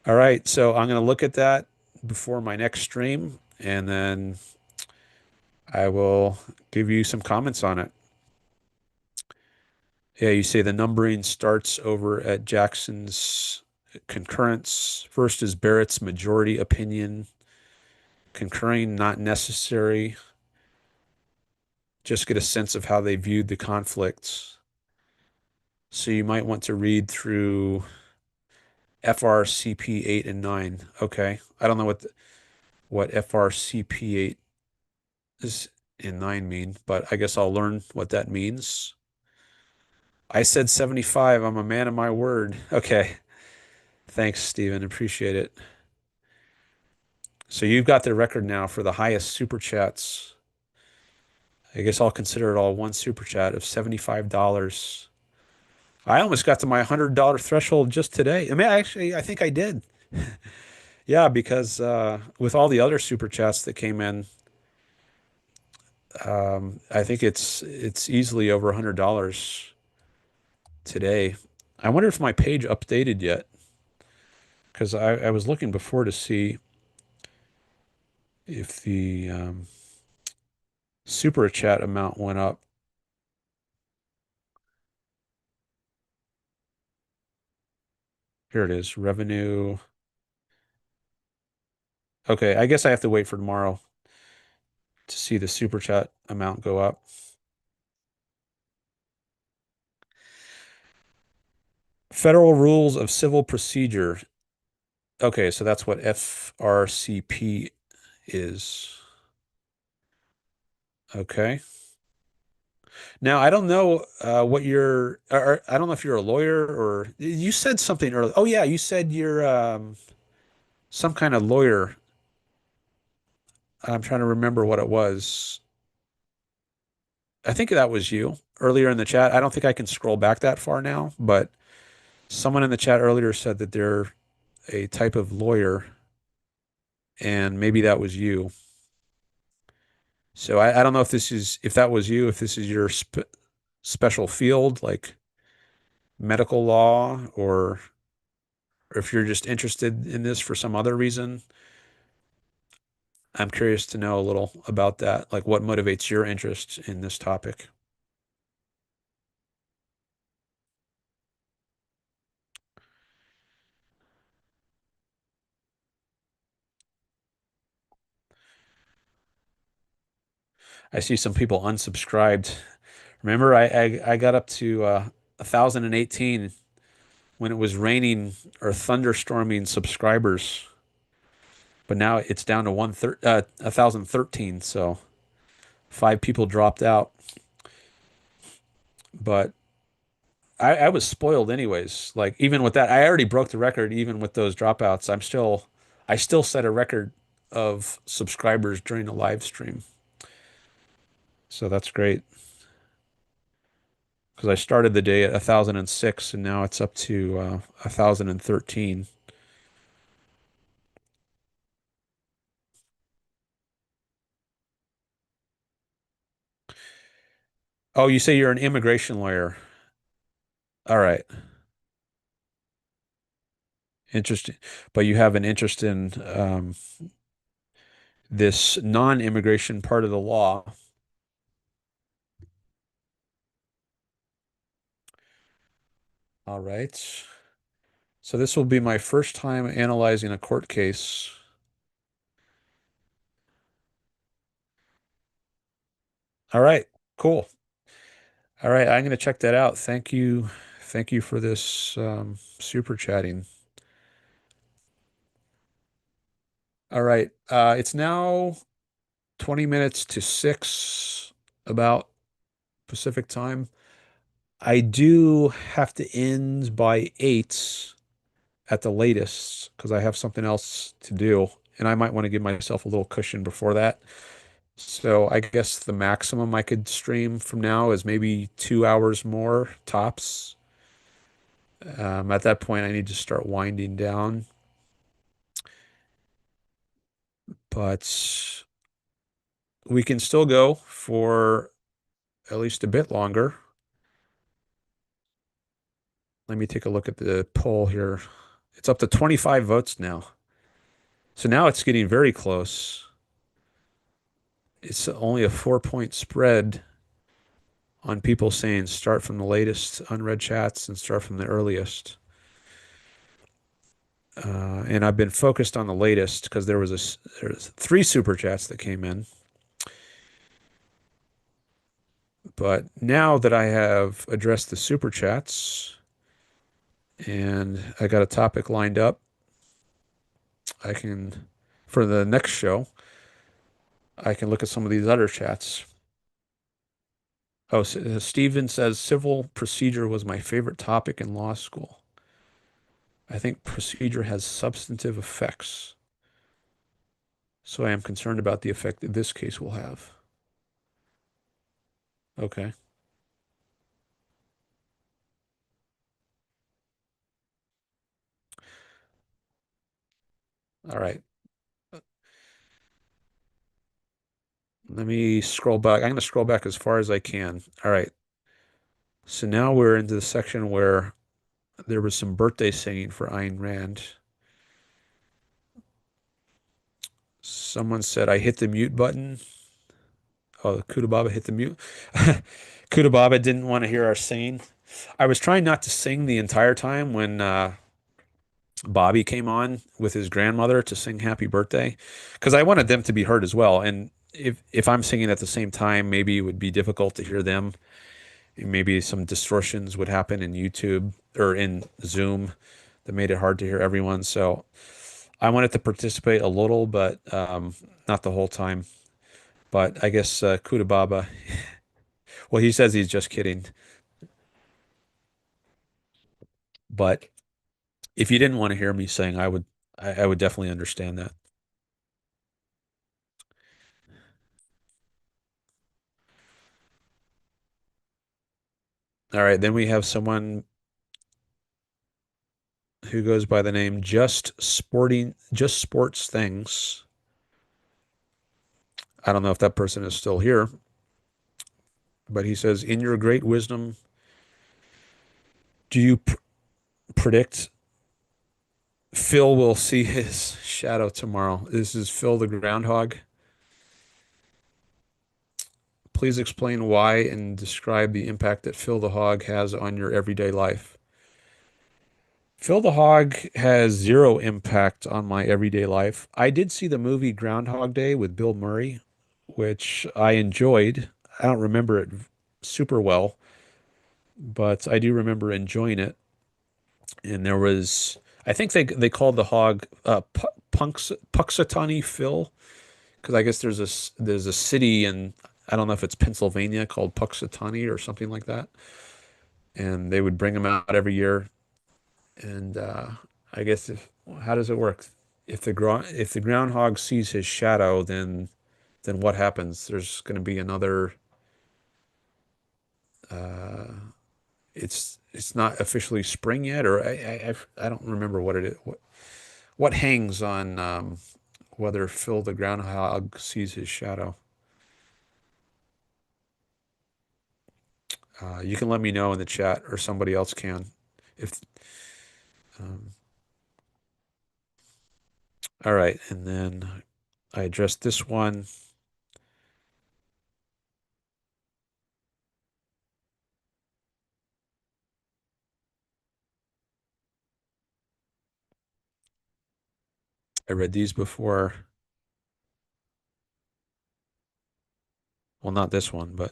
All right, so I'm going to look at that before my next stream, and then I will give you some comments on it. Yeah, you say the numbering starts over at Jackson's concurrence. First is Barrett's majority opinion. Concurring, not necessary. Just get a sense of how they viewed the conflicts. So you might want to read through FRCP 8 and 9. Okay. I don't know what FRCP 8 is and 9 mean, but I guess I'll learn what that means. I said 75. I'm a man of my word. Okay. Thanks, Stephen. Appreciate it. So you've got the record now for the highest super chats. I guess I'll consider it all one super chat of $75. I almost got to my $100 threshold just today. I mean, actually, I think I did. Yeah, because with all the other super chats that came in, I think it's easily over $100 today. I wonder if my page updated yet, because I was looking before to see if the super chat amount went up. Here it is, revenue. Okay, I guess I have to wait for tomorrow to see the super chat amount go up. Federal Rules of Civil Procedure. Okay, so that's what FRCP is. Okay. Now, I don't know what you're, or I don't know if you're a lawyer or you said something earlier. Oh, yeah, you said you're some kind of lawyer. I'm trying to remember what it was. I think that was you earlier in the chat. I don't think I can scroll back that far now, but someone in the chat earlier said that they're a type of lawyer, and maybe that was you. So I don't know if this is, if that was you, if this is your special field, like medical law, or if you're just interested in this for some other reason. I'm curious to know a little about that, like what motivates your interest in this topic. I see some people unsubscribed. Remember, I got up to 1,018 when it was raining or thunderstorming subscribers, but now it's down to 1,013. So 5 people dropped out, but I was spoiled anyways. Like even with that, I already broke the record. Even with those dropouts, I still set a record of subscribers during the live stream. So that's great because I started the day at 1,006 and now it's up to 1,013. Oh, you say you're an immigration lawyer. All right. Interesting. But you have an interest in this non-immigration part of the law. All right. So this will be my first time analyzing a court case. All right. Cool. All right. I'm going to check that out. Thank you. Thank you for this super chatting. All right. It's now 20 minutes to 6 about Pacific time. I do have to end by 8 at the latest because I have something else to do, and I might want to give myself a little cushion before that. So I guess the maximum I could stream from now is maybe 2 hours more tops. At that point, I need to start winding down, but we can still go for at least a bit longer. Let me take a look at the poll here. It's up to 25 votes now. So now it's getting very close. It's only a 4 point spread on people saying start from the latest unread chats and start from the earliest. And I've been focused on the latest because there's 3 super chats that came in. But now that I have addressed the super chats and I got a topic lined up, I can, for the next show, I can look at some of these other chats. Oh, Steven says civil procedure was my favorite topic in law school. I think procedure has substantive effects, so I am concerned about the effect that this case will have. Okay. All right. Let me scroll back. I'm going to scroll back as far as I can. All right. So now we're into the section where there was some birthday singing for Ayn Rand. Someone said, I hit the mute button. Oh, Cudababa hit the mute. Cudababa didn't want to hear our singing. I was trying not to sing the entire time when Bobby came on with his grandmother to sing happy birthday because I wanted them to be heard as well. And if I'm singing at the same time, maybe it would be difficult to hear them. Maybe some distortions would happen in YouTube or in Zoom that made it hard to hear everyone. So I wanted to participate a little, but not the whole time. But I guess Cudababa, well, he says he's just kidding. But if you didn't want to hear me sing, I would definitely understand that. All right, then we have someone who goes by the name Just Sports Things. I don't know if that person is still here, but he says, in your great wisdom, do you predict Phil will see his shadow tomorrow? This is Phil the groundhog. Please explain why and describe the impact that Phil the hog has on your everyday life. Phil the hog has zero impact on my everyday life. I did see the movie Groundhog Day with Bill Murray, which I enjoyed. I don't remember it super well, but I do remember enjoying it. And there was, I think they called the hog Punxsutawney Phil, because I guess there's a city in, I don't know if it's Pennsylvania, called Punxsutawney or something like that. And they would bring him out every year. And I guess how does it work? If the groundhog sees his shadow, then what happens? There's going to be another. Uh, it's not officially spring yet, or I don't remember what it is. What hangs on whether Phil the groundhog sees his shadow? You can let me know in the chat, or somebody else can. If um, all right, and then I addressed this one. I read these before. Well, not this one, but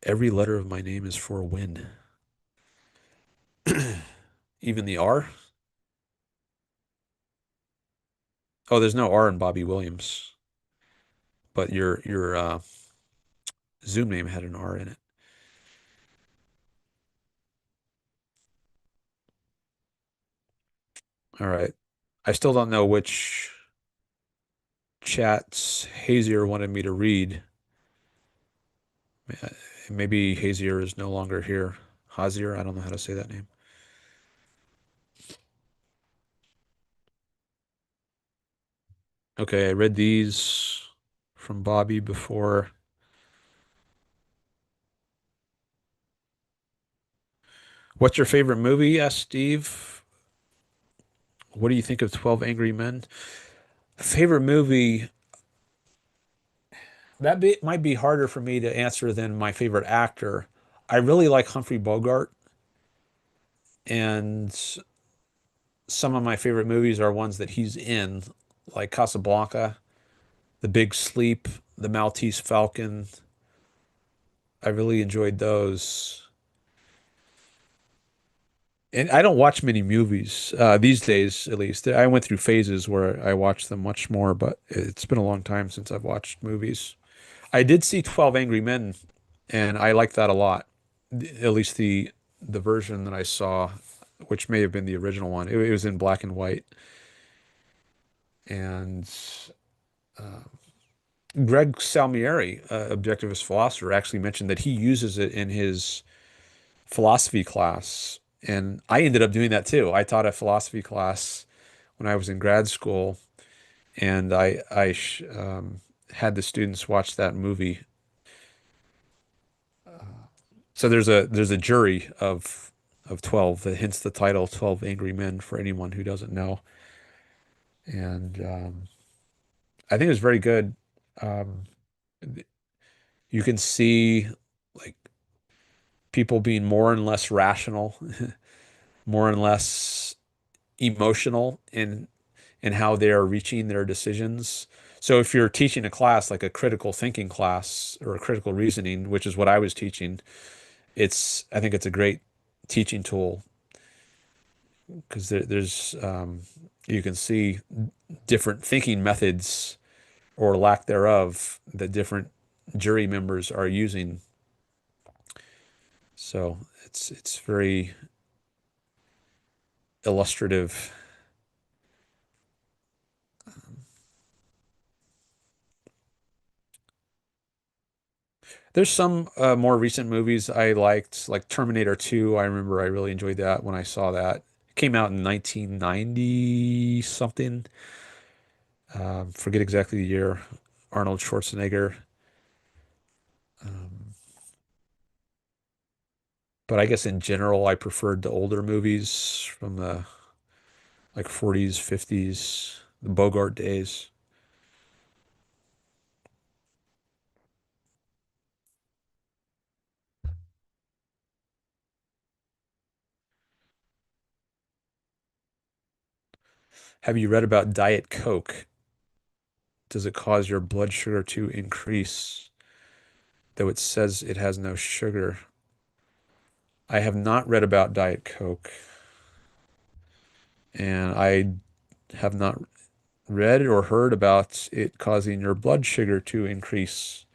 every letter of my name is for win. Even the R? Oh, there's no R in Bobby Williams, but your Zoom name had an R in it. All right. I still don't know which chats Hazier wanted me to read. Maybe Hazier is no longer here. Hazier, I don't know how to say that name. Okay, I read these from Bobby before. What's your favorite movie? Asked Steve. What do you think of 12 Angry Men? Favorite movie, might be harder for me to answer than my favorite actor. I really like Humphrey Bogart, and some of my favorite movies are ones that he's in, like Casablanca, The Big Sleep, The Maltese Falcon. I really enjoyed those. And I don't watch many movies these days, at least. I went through phases where I watched them much more, but it's been a long time since I've watched movies. I did see 12 Angry Men, and I liked that a lot. at least the version that I saw, which may have been the original one. It was in black and white, and Greg Salmieri, objectivist philosopher, actually mentioned that he uses it in his philosophy class, and I ended up doing that too. I taught a philosophy class when I was in grad school, and I had the students watch that movie. So there's a jury of 12 that hence the title 12 Angry Men for anyone who doesn't know. And I think it was very good. Um, you can see like people being more and less rational, more and less emotional in how they are reaching their decisions. So if you're teaching a class like a critical thinking class or a critical reasoning, which is what I was teaching, I think it's a great teaching tool because there's you can see different thinking methods or lack thereof that different jury members are using. So it's very illustrative. There's some more recent movies I liked, like Terminator 2. I remember I really enjoyed that when I saw that. It came out in 1990 something. Forget exactly the year. Arnold Schwarzenegger. Um, but I guess in general, I preferred the older movies from the like 40s, 50s, the Bogart days. Have you read about Diet Coke? Does it cause your blood sugar to increase, though it says it has no sugar? I have not read about Diet Coke, and I have not read or heard about it causing your blood sugar to increase.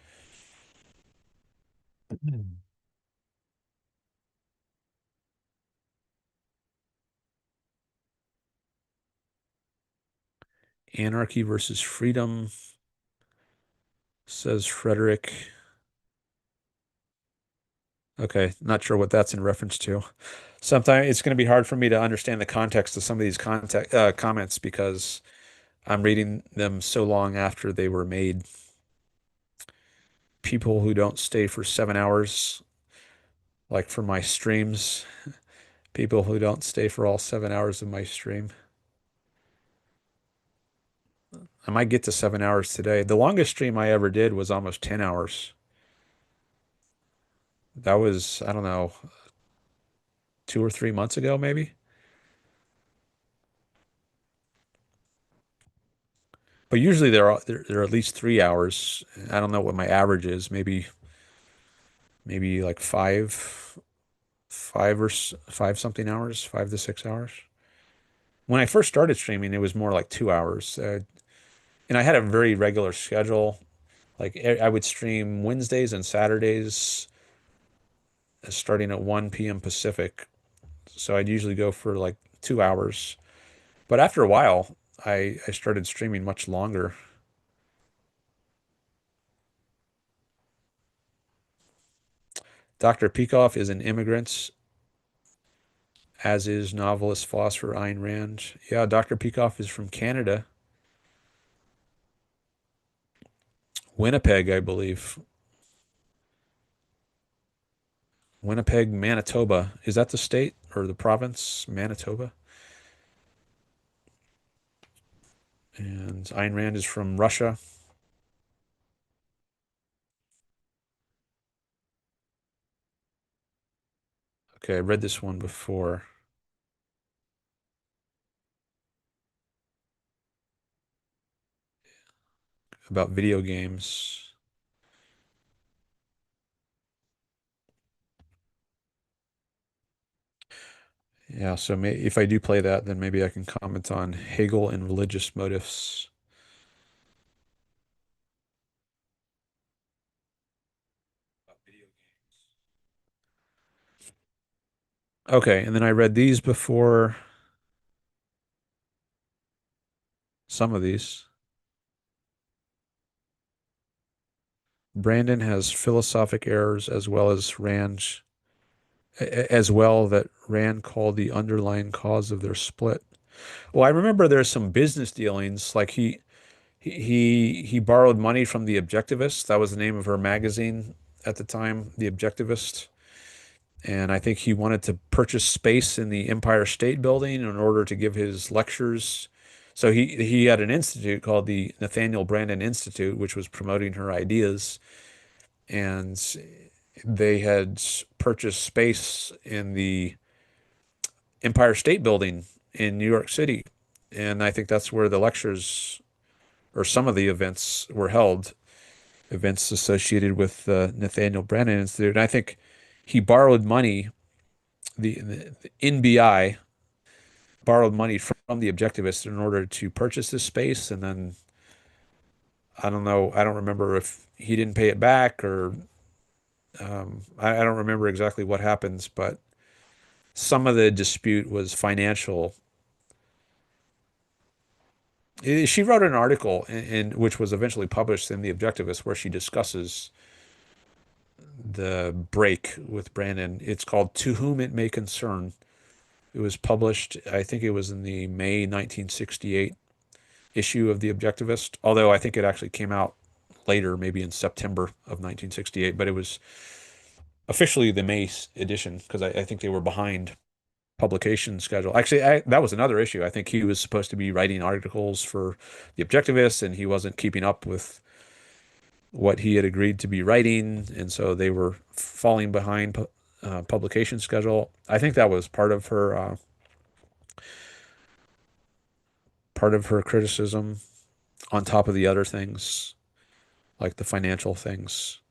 Anarchy versus freedom, says Frederick. Okay, not sure what that's in reference to. Sometimes it's going to be hard for me to understand the context of some of these comments because I'm reading them so long after they were made. People who don't stay for 7 hours, like for my streams, people who don't stay for all 7 hours of my stream. I might get to 7 hours today. The longest stream I ever did was almost 10 hours. That was, I don't know, 2 or 3 months ago, maybe. But usually they're at least 3 hours. I don't know what my average is. Maybe like five something hours, 5 to 6 hours. When I first started streaming, it was more like 2 hours. And I had a very regular schedule. Like I would stream Wednesdays and Saturdays starting at 1 p.m. Pacific. So I'd usually go for like 2 hours. But after a while, I started streaming much longer. Dr. Peikoff is an immigrant, as is novelist philosopher Ayn Rand. Yeah, Dr. Peikoff is from Canada. Winnipeg, I believe. Winnipeg, Manitoba. Is that the state or the province? Manitoba. And Ayn Rand is from Russia. Okay, I read this one before about video games. Yeah, so if I do play that, then maybe I can comment on Hegel and religious motives. Okay, and then I read these before, some of these. Brandon has philosophic errors as well that Rand called the underlying cause of their split. Well, I remember there's some business dealings, like he borrowed money from the Objectivist. That was the name of her magazine at the time, the Objectivist. And I think he wanted to purchase space in the Empire State Building in order to give his lectures. So he had an institute called the Nathaniel Brandon Institute, which was promoting her ideas. And they had purchased space in the Empire State Building in New York City. And I think that's where the lectures or some of the events were held, events associated with the Nathaniel Brandon Institute. And I think he borrowed money, the NBI borrowed money from the Objectivists in order to purchase this space. And then I don't know, I don't remember if he didn't pay it back or I don't remember exactly what happens, but some of the dispute was financial. She wrote an article which was eventually published in the Objectivist where she discusses the break with Brandon. It's called "To Whom It May Concern." It was published, I think it was in the May 1968 issue of the Objectivist, although I think it actually came out later, maybe in September of 1968, but it was officially the May edition because I think they were behind publication schedule. Actually, that was another issue. I think he was supposed to be writing articles for the Objectivists, and he wasn't keeping up with what he had agreed to be writing, and so they were falling behind publication schedule. I think that was part of her criticism, on top of the other things like the financial things.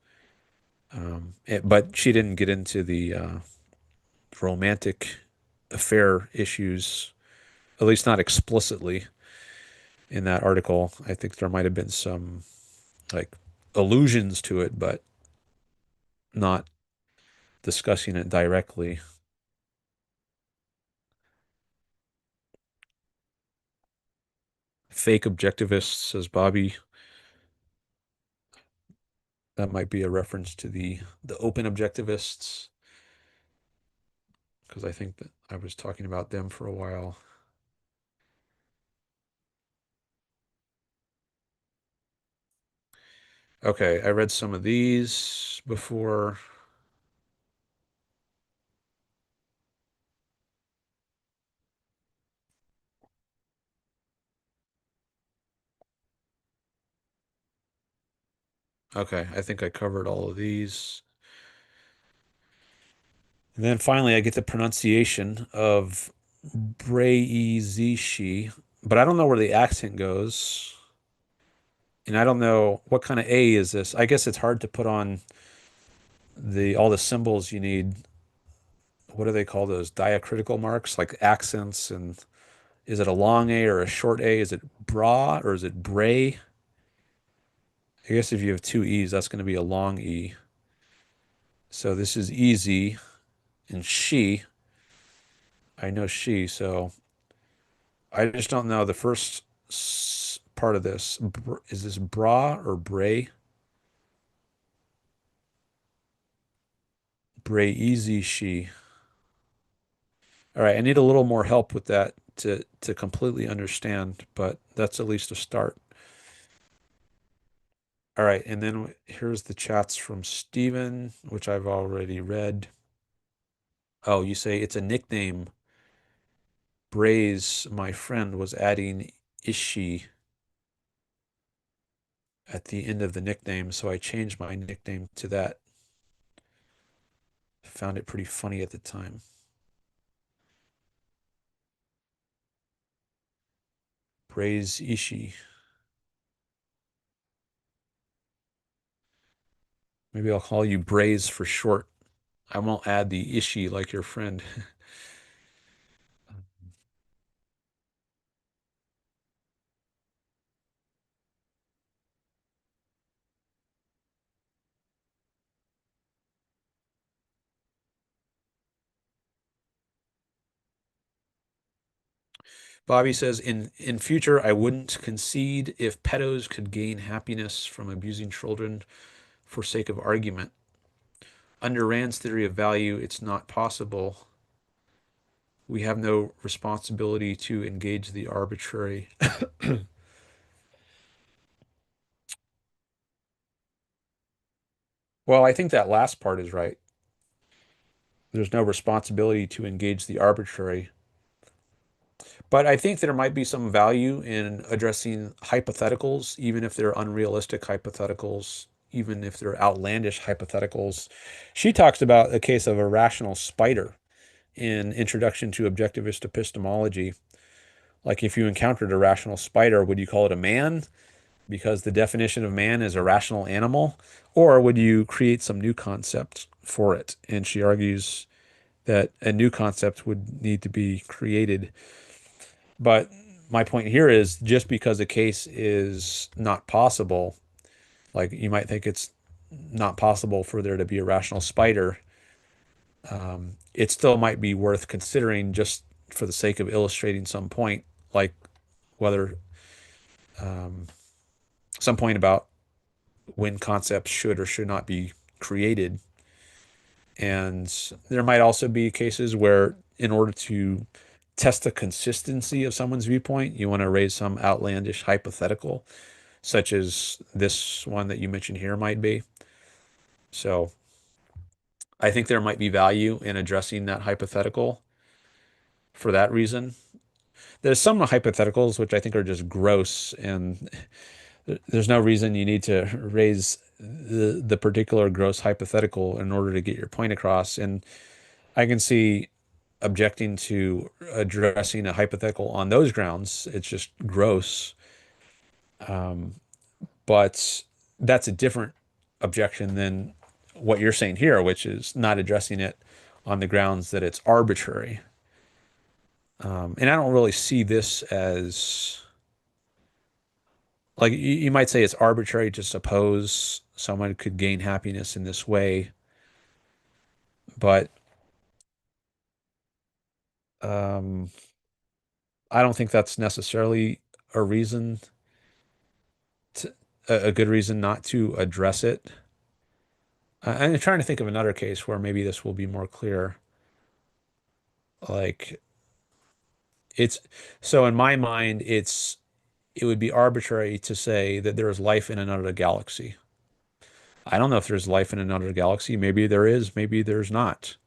But she didn't get into the romantic affair issues, at least not explicitly in that article. I think there might have been some like allusions to it, but not discussing it directly. Fake objectivists, says Bobby. That might be a reference to the open objectivists, because I think that I was talking about them for a while. Okay, I read some of these before. Okay, I think I covered all of these. And then finally, I get the pronunciation of Breizishi, but I don't know where the accent goes. And I don't know what kind of A is this. I guess it's hard to put on the all the symbols you need. What do they call those? Diacritical marks, like accents. And is it a long A or a short A? Is it bra or is it bray? I guess if you have two E's, that's going to be a long E. So this is easy. And she, I know she, so I just don't know the first part of this. Is this bra or bray? Bray easy she. All right, I need a little more help with that to completely understand, but that's at least a start. All right, and then here's the chats from Steven, which I've already read. Oh, you say it's a nickname. Bray's, my friend, was adding Ishi at the end of the nickname, so I changed my nickname to that. Found it pretty funny at the time. Bray's Ishi. Maybe I'll call you Braze for short. I won't add the Ishi like your friend. Bobby says, in future, I wouldn't concede if pedos could gain happiness from abusing children for sake of argument. Under Rand's theory of value, it's not possible. We have no responsibility to engage the arbitrary. Well, I think that last part is right. There's no responsibility to engage the arbitrary. But I think there might be some value in addressing hypotheticals, even if they're unrealistic hypotheticals, even if they're outlandish hypotheticals. She talks about the case of a rational spider in Introduction to Objectivist Epistemology. Like if you encountered a rational spider, would you call it a man? Because the definition of man is a rational animal, or would you create some new concept for it? And she argues that a new concept would need to be created. But my point here is just because a case is not possible, like you might think it's not possible for there to be a rational spider, it still might be worth considering just for the sake of illustrating some point, like whether some point about when concepts should or should not be created. And there might also be cases where, in order to test the consistency of someone's viewpoint, you want to raise some outlandish hypothetical, such as this one that you mentioned here might be. So I think there might be value in addressing that hypothetical for that reason. There's some hypotheticals which I think are just gross, and there's no reason you need to raise the particular gross hypothetical in order to get your point across. And I can see objecting to addressing a hypothetical on those grounds. It's just gross. But that's a different objection than what you're saying here, which is not addressing it on the grounds that it's arbitrary. And I don't really see this as, like, you might say it's arbitrary to suppose someone could gain happiness in this way, but I don't think that's necessarily a reason to, a good reason not to address it. I'm trying to think of another case where maybe this will be more clear. Like it's so in my mind, it would be arbitrary to say that there is life in another galaxy. I don't know if there's life in another galaxy. Maybe there is, maybe there's not.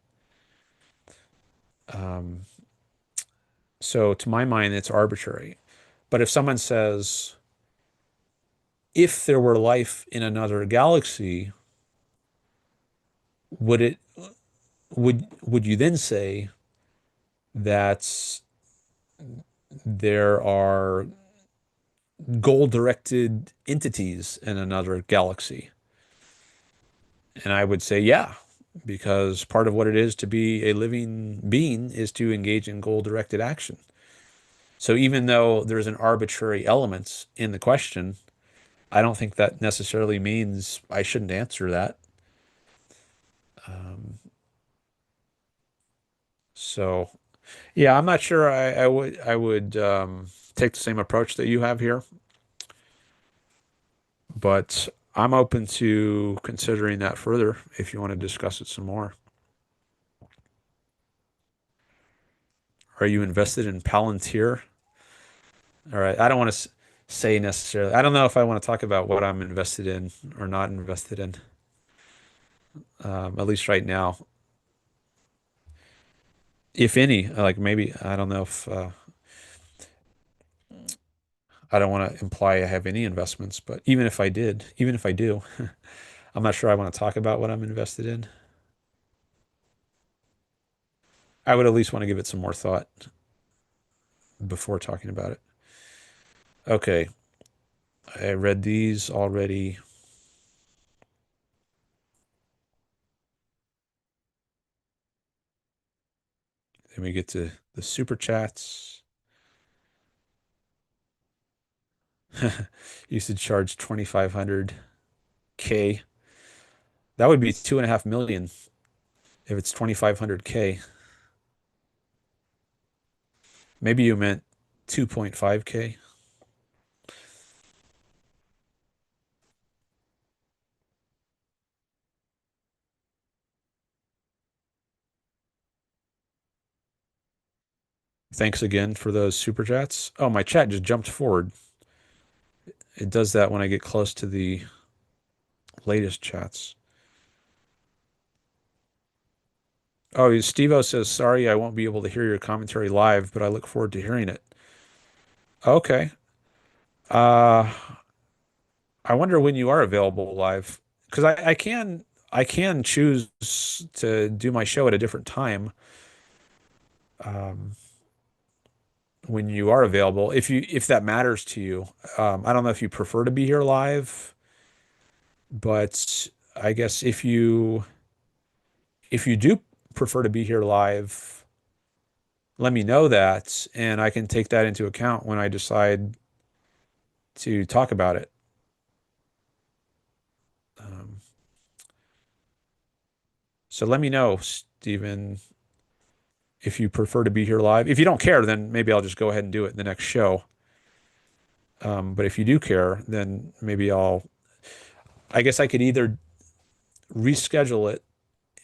So to my mind, it's arbitrary. But if someone says, if there were life in another galaxy, would it would you then say that there are goal-directed entities in another galaxy? And I would say, yeah, because part of what it is to be a living being is to engage in goal-directed action. So even though there's an arbitrary element in the question, I don't think that necessarily means I shouldn't answer that. So yeah, I'm not sure I would take the same approach that you have here, but I'm open to considering that further if you want to discuss it some more. Are you invested in Palantir? All right, I don't want to say necessarily. I don't know if I want to talk about what I'm invested in or not invested in, at least right now. If any, like maybe, I don't know if I don't want to imply I have any investments, but even if I did, even if I do, I'm not sure I want to talk about what I'm invested in. I would at least want to give it some more thought before talking about it. Okay, I read these already. Then we get to the super chats. You should charge 2,500K. That would be 2.5 million if it's 2,500K. Maybe you meant 2.5K. Thanks again for those super chats. Oh, my chat just jumped forward. It does that when I get close to the latest chats. Oh, Steve-O says, sorry, I won't be able to hear your commentary live, but I look forward to hearing it. Okay. Uh, I wonder when you are available live, because I can choose to do my show at a different time. Um, when you are available, if that matters to you. I don't know if you prefer to be here live, but I guess if you do prefer to be here live, let me know that, and I can take that into account when I decide to talk about it. Um, so let me know, Stephen, if you prefer to be here live. If you don't care, then maybe I'll just go ahead and do it in the next show. But if you do care, then maybe I guess I could either reschedule it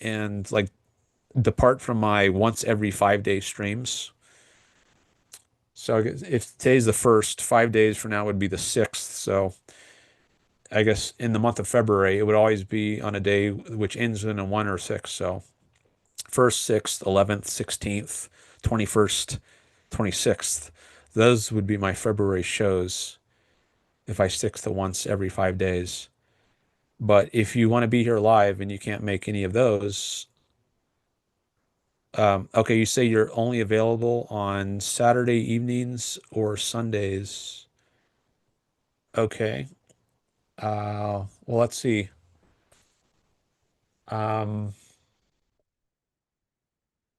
and like depart from my once every 5 day streams. So if today's the first, 5 days from now would be the sixth. So I guess in the month of February, it would always be on a day which ends in a 1 or 6. So first, 6th, 11th, 16th, 21st, 26th. Those would be my February shows if I stick to once every 5 days. But if you want to be here live and you can't make any of those, okay, you say you're only available on Saturday evenings or Sundays. Okay. Well, let's see. Um,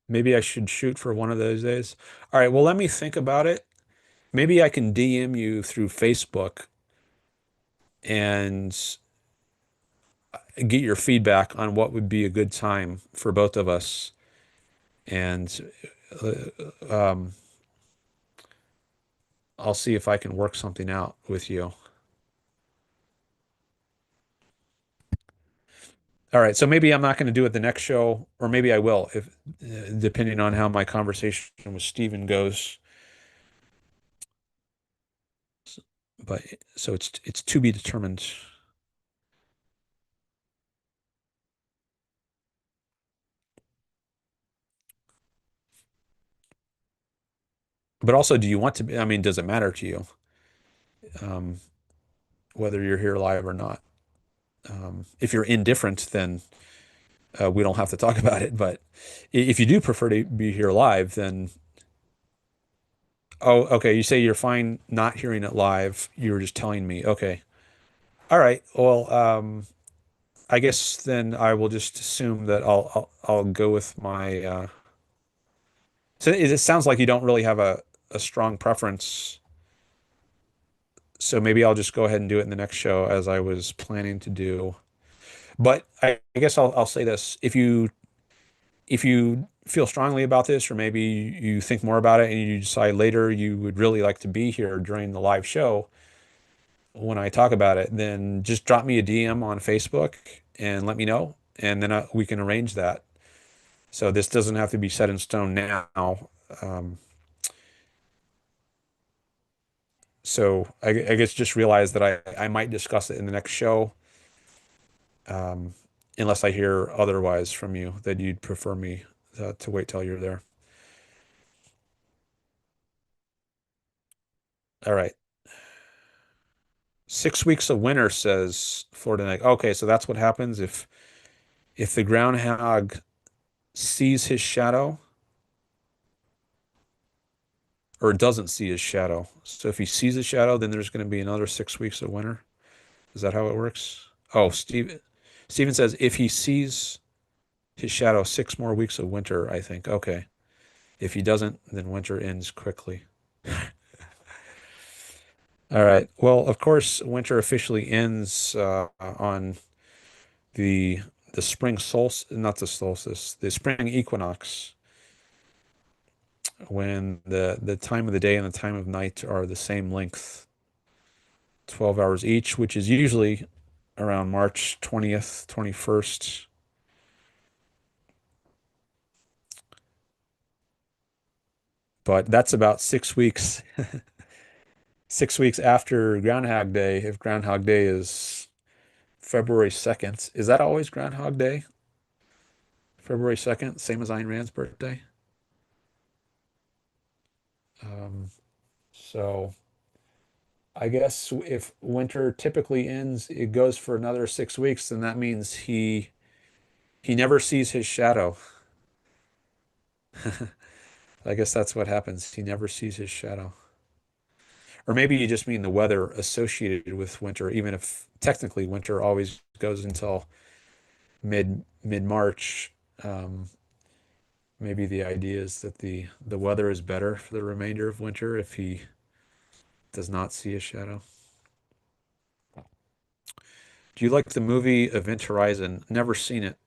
maybe I should shoot for one of those days. All right, well, let me think about it. Maybe I can DM you through Facebook and get your feedback on what would be a good time for both of us. And um, I'll see if I can work something out with you. All right, so maybe I'm not going to do it the next show, or maybe I will, if depending on how my conversation with Steven goes. But so it's to be determined. But also, do you want to be? I mean, does it matter to you um, whether you're here live or not? If you're indifferent, then we don't have to talk about it. But if you do prefer to be here live, then oh, okay. You say you're fine not hearing it live. You were just telling me. Okay. All right. Well, I guess then I will just assume that I'll go with my. So it sounds like you don't really have a strong preference. So maybe I'll just go ahead and do it in the next show as I was planning to do. But I guess I'll say this: if you feel strongly about this, or maybe you think more about it and you decide later you would really like to be here during the live show when I talk about it, then just drop me a DM on Facebook and let me know, and then we can arrange that. So this doesn't have to be set in stone now. Um, so I guess just realize that I might discuss it in the next show, um, unless I hear otherwise from you that you'd prefer me to wait till you're there. All right. 6 weeks of winter, says Florida Night. Okay, so that's what happens if the groundhog sees his shadow or doesn't see his shadow. So if he sees a shadow, then there's going to be another 6 weeks of winter. Is that how it works? Oh, Steven says if he sees his shadow, 6 more weeks of winter, I think. Okay. If he doesn't, then winter ends quickly. All right. Well, of course, winter officially ends on the spring solstice, not the solstice, the spring equinox. when the time of the day and the time of night are the same length, 12 hours each, which is usually around March 20th, 21st. But that's about 6 weeks, 6 weeks after Groundhog Day. If Groundhog Day is February 2nd, is that always Groundhog Day? February 2nd, same as Ayn Rand's birthday. Um, so I guess if winter typically ends, it goes for another 6 weeks, then that means he never sees his shadow. I guess that's what happens. He never sees his shadow. Or maybe you just mean the weather associated with winter, even if technically winter always goes until mid-March. Maybe the idea is that the weather is better for the remainder of winter if he does not see a shadow. Do you like the movie Event Horizon? Never seen it.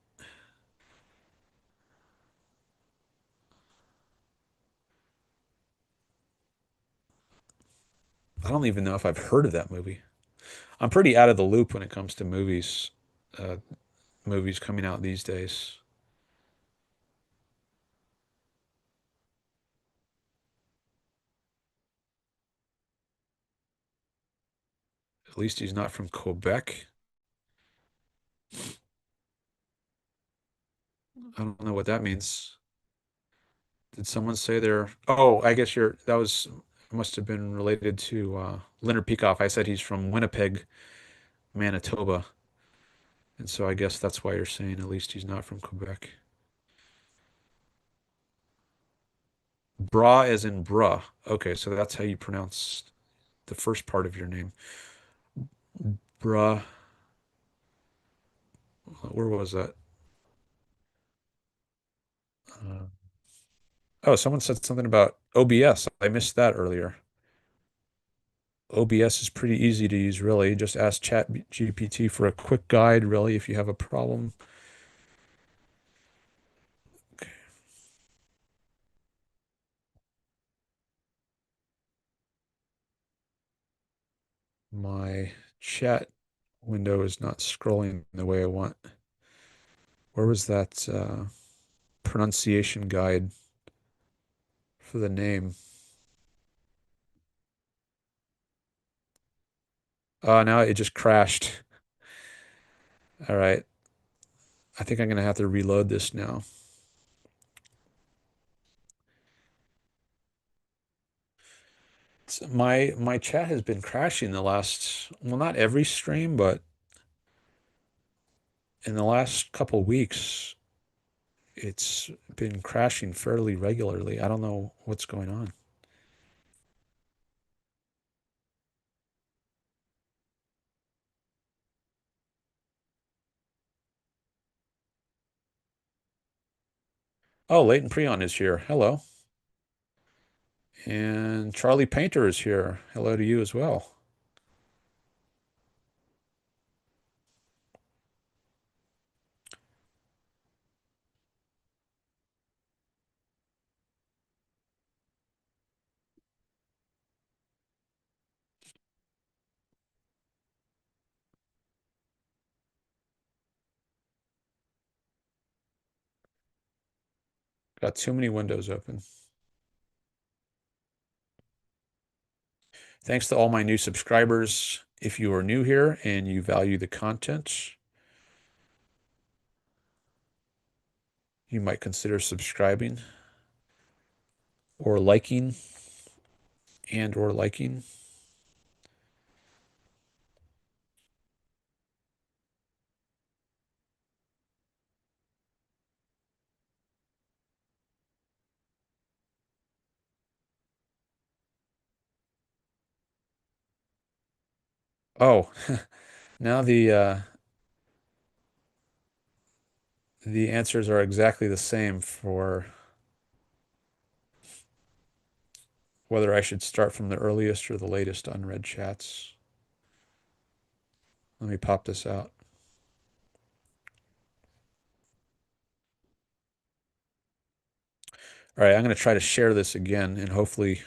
I don't even know if I've heard of that movie. I'm pretty out of the loop when it comes to uh, movies coming out these days. At least he's not from Quebec. I don't know what that means. Did someone say they're? Oh, I guess that was must have been related to Leonard Peikoff. I said he's from Winnipeg, Manitoba, and so I guess that's why you're saying at least he's not from Quebec. Bra as in bra. Okay, so that's how you pronounce the first part of your name. Bra. Where was that? Uh, oh, someone said something about OBS. I missed that earlier. OBS is pretty easy to use, really. Just ask ChatGPT for a quick guide, really, if you have a problem. My chat window is not scrolling the way I want. Where was that pronunciation guide for the name? Oh, now it just crashed. All right. I think I'm going to have to reload this now. My chat has been crashing the last, well, not every stream, but in the last couple weeks, it's been crashing fairly regularly. I don't know what's going on. Oh, Leighton Preon is here. Hello. And Charlie Painter is here. Hello to you as well. Got too many windows open. Thanks to all my new subscribers. If you are new here and you value the content, you might consider subscribing or liking or liking. Oh, now the answers are exactly the same for whether I should start from the earliest or the latest unread chats. Let me pop this out. All right, I'm going to try to share this again, and hopefully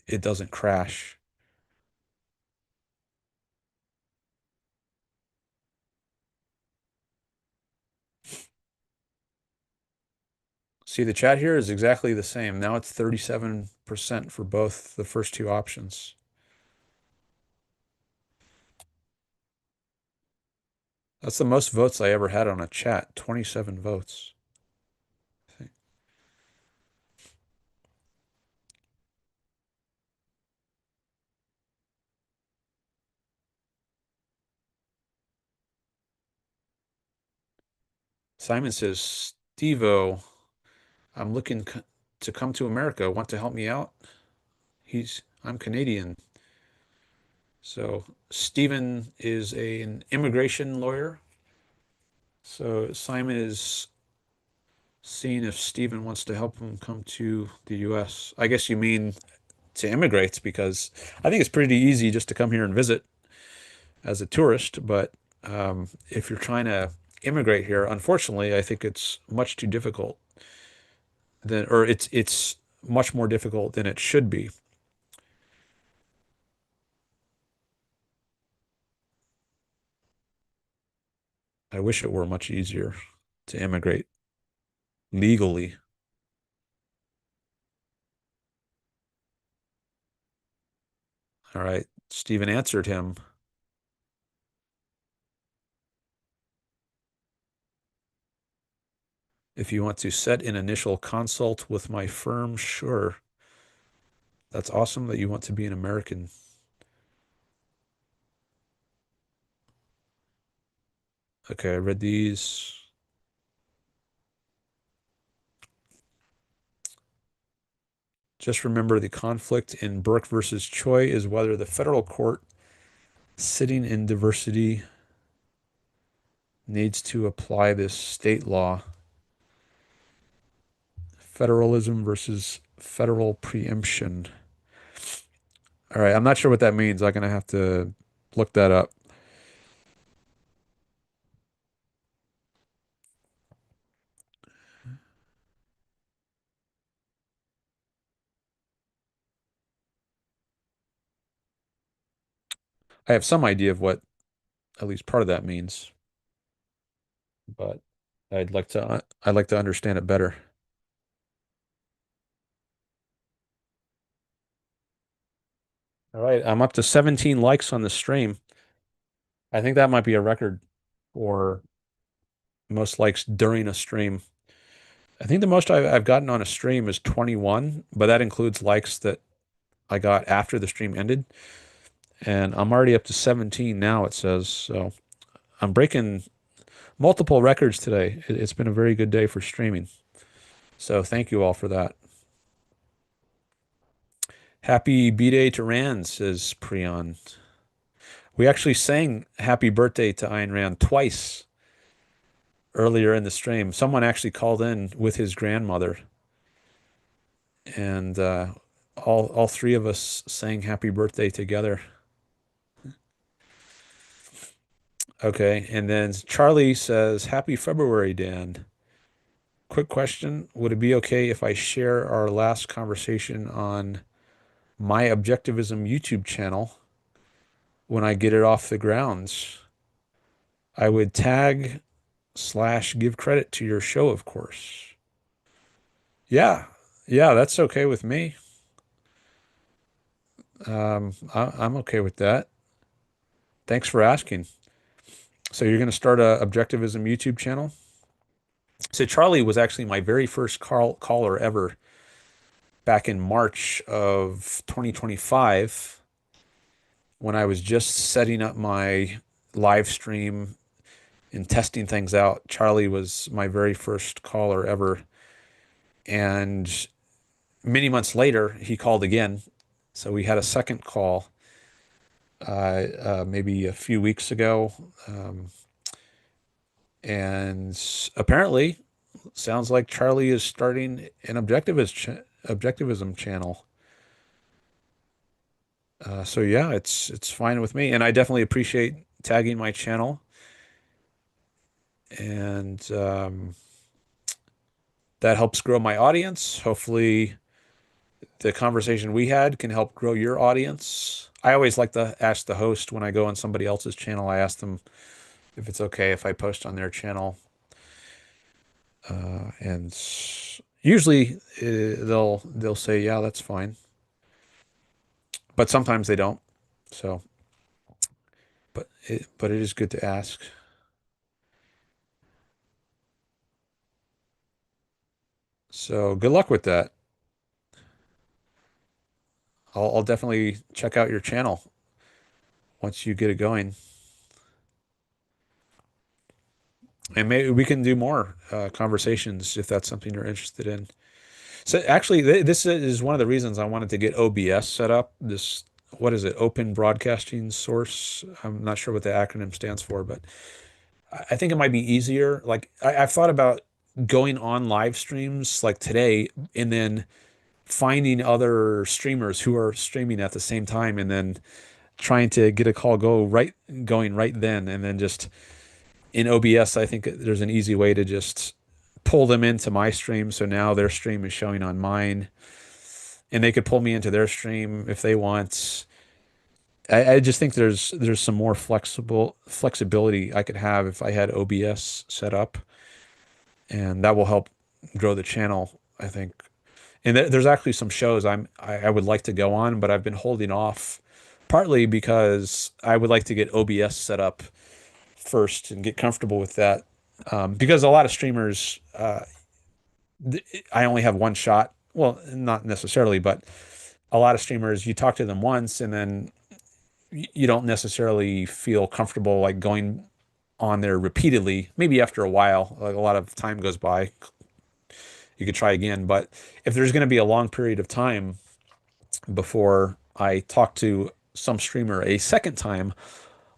it doesn't crash. See, the chat here is exactly the same. Now it's 37% for both the first two options. That's the most votes I ever had on a chat, 27 votes. Simon says, Steve-O, I'm looking to come to America. Want to help me out? I'm Canadian. So Stephen is an immigration lawyer. So Simon is seeing if Stephen wants to help him come to the US. I guess you mean to immigrate, because I think it's pretty easy just to come here and visit as a tourist. But if you're trying to immigrate here, unfortunately, I think it's much too difficult or it's much more difficult than it should be. I wish it were much easier to immigrate legally. All right. Stephen answered him. If you want to set an initial consult with my firm, sure. That's awesome that you want to be an American. Okay, I read these. Just remember the conflict in Berk versus Choy is whether the federal court sitting in diversity needs to apply this state law. Federalism versus federal preemption. All right, I'm not sure what that means. I'm going to have to look that up. I have some idea of what at least part of that means, but I'd like to understand it better. All right, I'm up to 17 likes on the stream. I think that might be a record for most likes during a stream. I think the most I've gotten on a stream is 21, but that includes likes that I got after the stream ended. And I'm already up to 17 now, it says. So I'm breaking multiple records today. It's been a very good day for streaming. So thank you all for that. Happy B-Day to Rand, says Prion. We actually sang happy birthday to Ayn Rand twice earlier in the stream. Someone actually called in with his grandmother, and all three of us sang happy birthday together. Okay, and then Charlie says, Happy February, Dan. Quick question. Would it be okay if I share our last conversation on my Objectivism YouTube channel when I get it off the grounds? I would tag / give credit to your show, of course. Yeah, that's okay with me. I'm okay with that. Thanks for asking. So you're going to start a Objectivism YouTube channel? So Charlie was actually my very first caller ever back in March of 2025 when I was just setting up my live stream and testing things out. Charlie was my very first caller ever. And many months later, he called again. So we had a second call maybe a few weeks ago. And apparently, sounds like Charlie is starting an Objectivism channel. So yeah, it's fine with me, and I definitely appreciate tagging my channel. And that helps grow my audience. Hopefully, the conversation we had can help grow your audience. I always like to ask the host when I go on somebody else's channel, I ask them if it's okay if I post on their channel. And usually they'll say, yeah, that's fine. But sometimes they don't. So, but it is good to ask. So good luck with that. I'll definitely check out your channel once you get it going. And maybe we can do more conversations if that's something you're interested in. So actually, this is one of the reasons I wanted to get OBS set up. This, what is it? Open Broadcasting Source. I'm not sure what the acronym stands for, but I think it might be easier. Like I've thought about going on live streams like today and then finding other streamers who are streaming at the same time and then trying to get a call going right then and then just in OBS, I think there's an easy way to just pull them into my stream. So now their stream is showing on mine, and they could pull me into their stream if they want. I just think there's some more flexibility I could have if I had OBS set up, and that will help grow the channel, I think. And there's actually some shows I would like to go on, but I've been holding off, partly because I would like to get OBS set up first and get comfortable with that. Because a lot of streamers, I only have one shot. Well, not necessarily, but a lot of streamers, you talk to them once and then you don't necessarily feel comfortable like going on there repeatedly. Maybe after a while, like a lot of time goes by, you could try again. But if there's going to be a long period of time before I talk to some streamer a second time,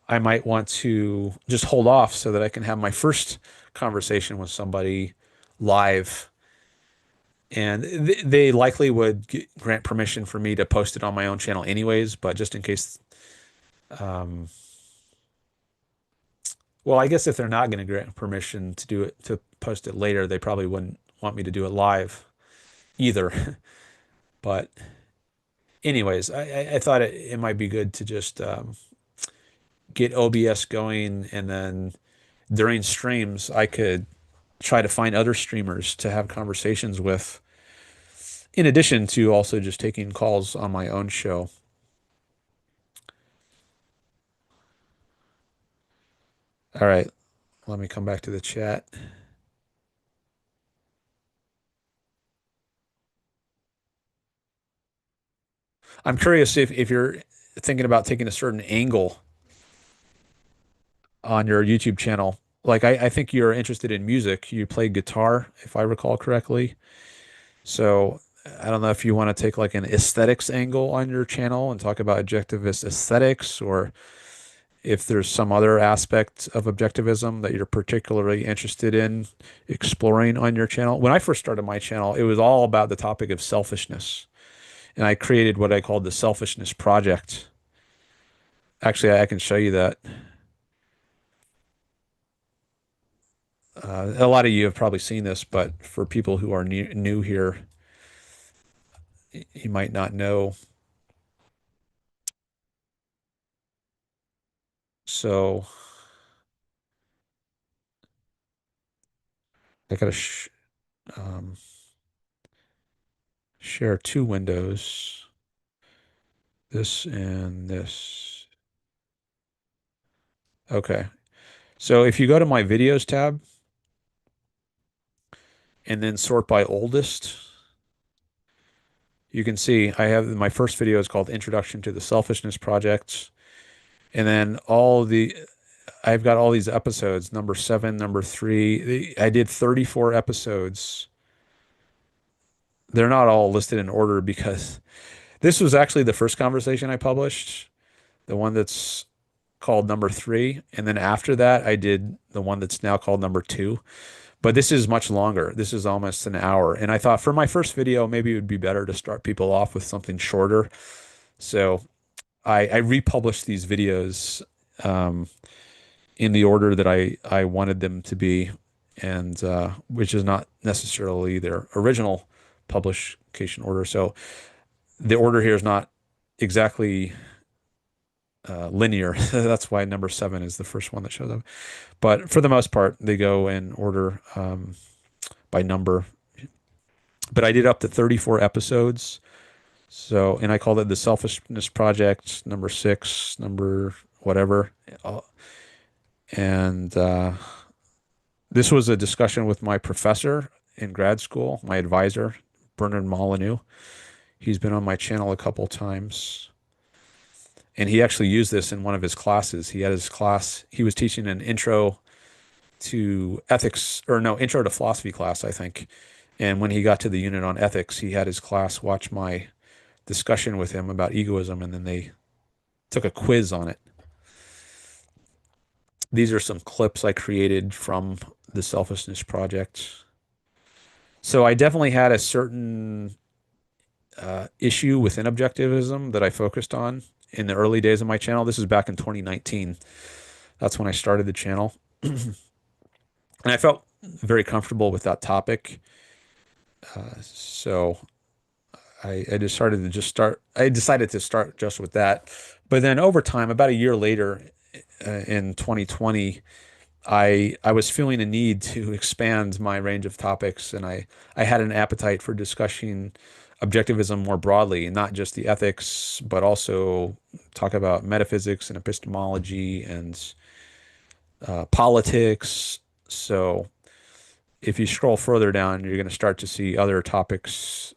I might want to just hold off so that I can have my first conversation with somebody live. And they likely would grant permission for me to post it on my own channel anyways, but just in case, well, I guess if they're not going to grant permission to do it, to post it later, they probably wouldn't want me to do it live either. But anyways, I thought it might be good to just get OBS going, and then during streams, I could try to find other streamers to have conversations with, in addition to also just taking calls on my own show. All right, let me come back to the chat. I'm curious if you're thinking about taking a certain angle on your YouTube channel. Like I think you're interested in music. You play guitar, if I recall correctly. So I don't know if you want to take like an aesthetics angle on your channel and talk about objectivist aesthetics, or if there's some other aspect of objectivism that you're particularly interested in exploring on your channel. When I first started my channel, it was all about the topic of selfishness. And I created what I called the Selfishness Project. Actually, I can show you that. A lot of you have probably seen this, but for people who are new here, you might not know. So I gotta share two windows, this and this. Okay. So if you go to my videos tab and then sort by oldest, you can see I have my first video is called Introduction to the Selfishness Project. And then I've got all these episodes, number 7, number 3. I did 34 episodes. They're not all listed in order because this was actually the first conversation I published, the one that's called number 3. And then after that, I did the one that's now called number 2. But this is much longer. This is almost an hour. And I thought for my first video, maybe it would be better to start people off with something shorter. So I republished these videos in the order that I wanted them to be, and which is not necessarily their original publication order. So the order here is not exactly linear. That's why number 7 is the first one that shows up. But for the most part, they go in order by number. But I did up to 34 episodes. So, and I called it the Selfishness Project, number 6, number whatever. And this was a discussion with my professor in grad school, my advisor, Bernard Molyneux. He's been on my channel a couple times. And he actually used this in one of his classes. He had his class, he was teaching an intro to ethics, or no, intro to philosophy class, I think. And when he got to the unit on ethics, he had his class watch my discussion with him about egoism, and then they took a quiz on it. These are some clips I created from the Selfishness Project. So I definitely had a certain issue within objectivism that I focused on in the early days of my channel. This is back in 2019. That's when I started the channel. And I felt very comfortable with that topic. So I decided to start just with that. But then over time, about a year later, in 2020, I was feeling a need to expand my range of topics, and I had an appetite for discussing objectivism more broadly, and not just the ethics, but also talk about metaphysics and epistemology and politics. So if you scroll further down, you're going to start to see other topics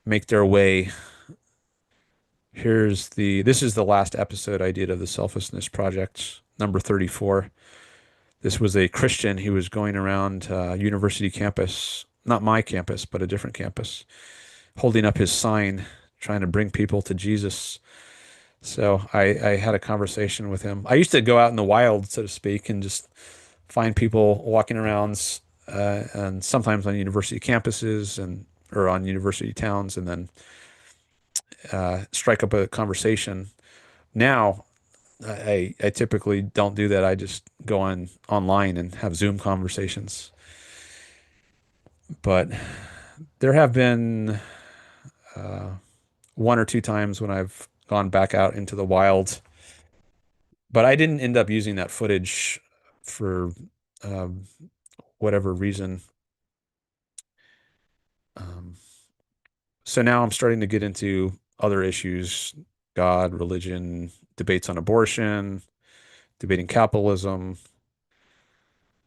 make their way. This is the last episode I did of the Selfishness Project, number 34. This was a Christian who was going around university campus, not my campus, but a different campus, holding up his sign, trying to bring people to Jesus. So I had a conversation with him. I used to go out in the wild, so to speak, and just find people walking around, and sometimes on university campuses or on university towns, and then strike up a conversation. Now, I typically don't do that. I just go online and have Zoom conversations. But there have been one or two times when I've gone back out into the wild, but I didn't end up using that footage for um, whatever reason. So now I'm starting to get into other issues: God, religion, debates on abortion, debating capitalism.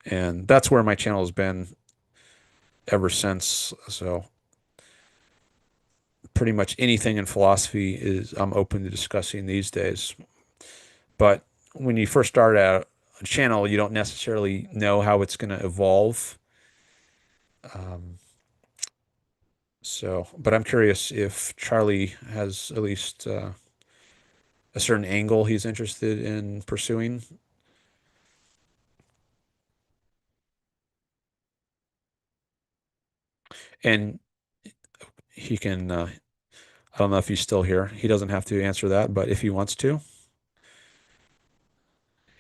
And that's where my channel has been ever since. So pretty much anything in philosophy I'm open to discussing these days. But when you first start out a channel, you don't necessarily know how it's going to evolve. But I'm curious if Charlie has at least a certain angle he's interested in pursuing. And he can, I don't know if he's still here. He doesn't have to answer that, but if he wants to,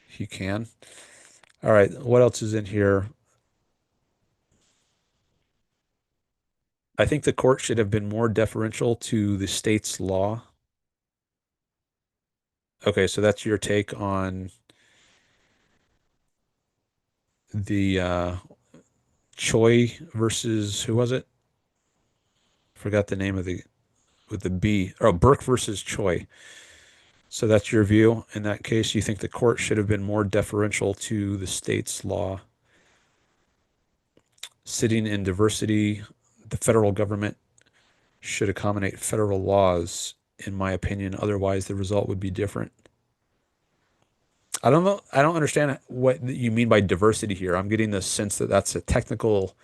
he can. All right, what else is in here? I think the court should have been more deferential to the state's law. Okay, so that's your take on the Choy versus who was it? Forgot the name of the with the B. Oh, Berk versus Choy. So that's your view. In that case, you think the court should have been more deferential to the state's law. Sitting in diversity, the federal government should accommodate federal laws, in my opinion. Otherwise, the result would be different. I don't know. I don't understand what you mean by diversity here. I'm getting the sense that that's a technical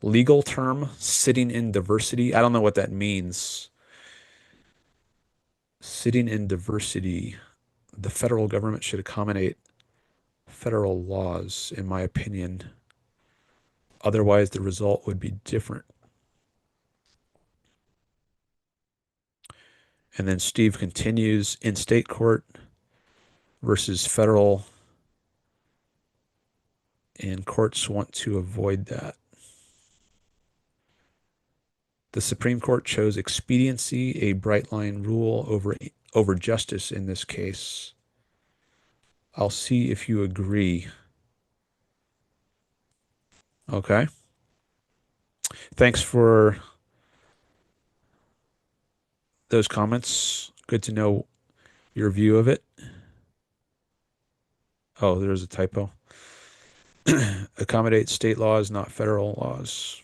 legal term, sitting in diversity. I don't know what that means. Sitting in diversity, the federal government should accommodate federal laws, in my opinion. Otherwise, the result would be different. And then Steve continues, in state court versus federal, and courts want to avoid that. The Supreme Court chose expediency, a bright line rule over justice in this case. I'll see if you agree. Okay. Thanks for those comments. Good to know your view of it. Oh, there's a typo. Accommodate state laws, not federal laws.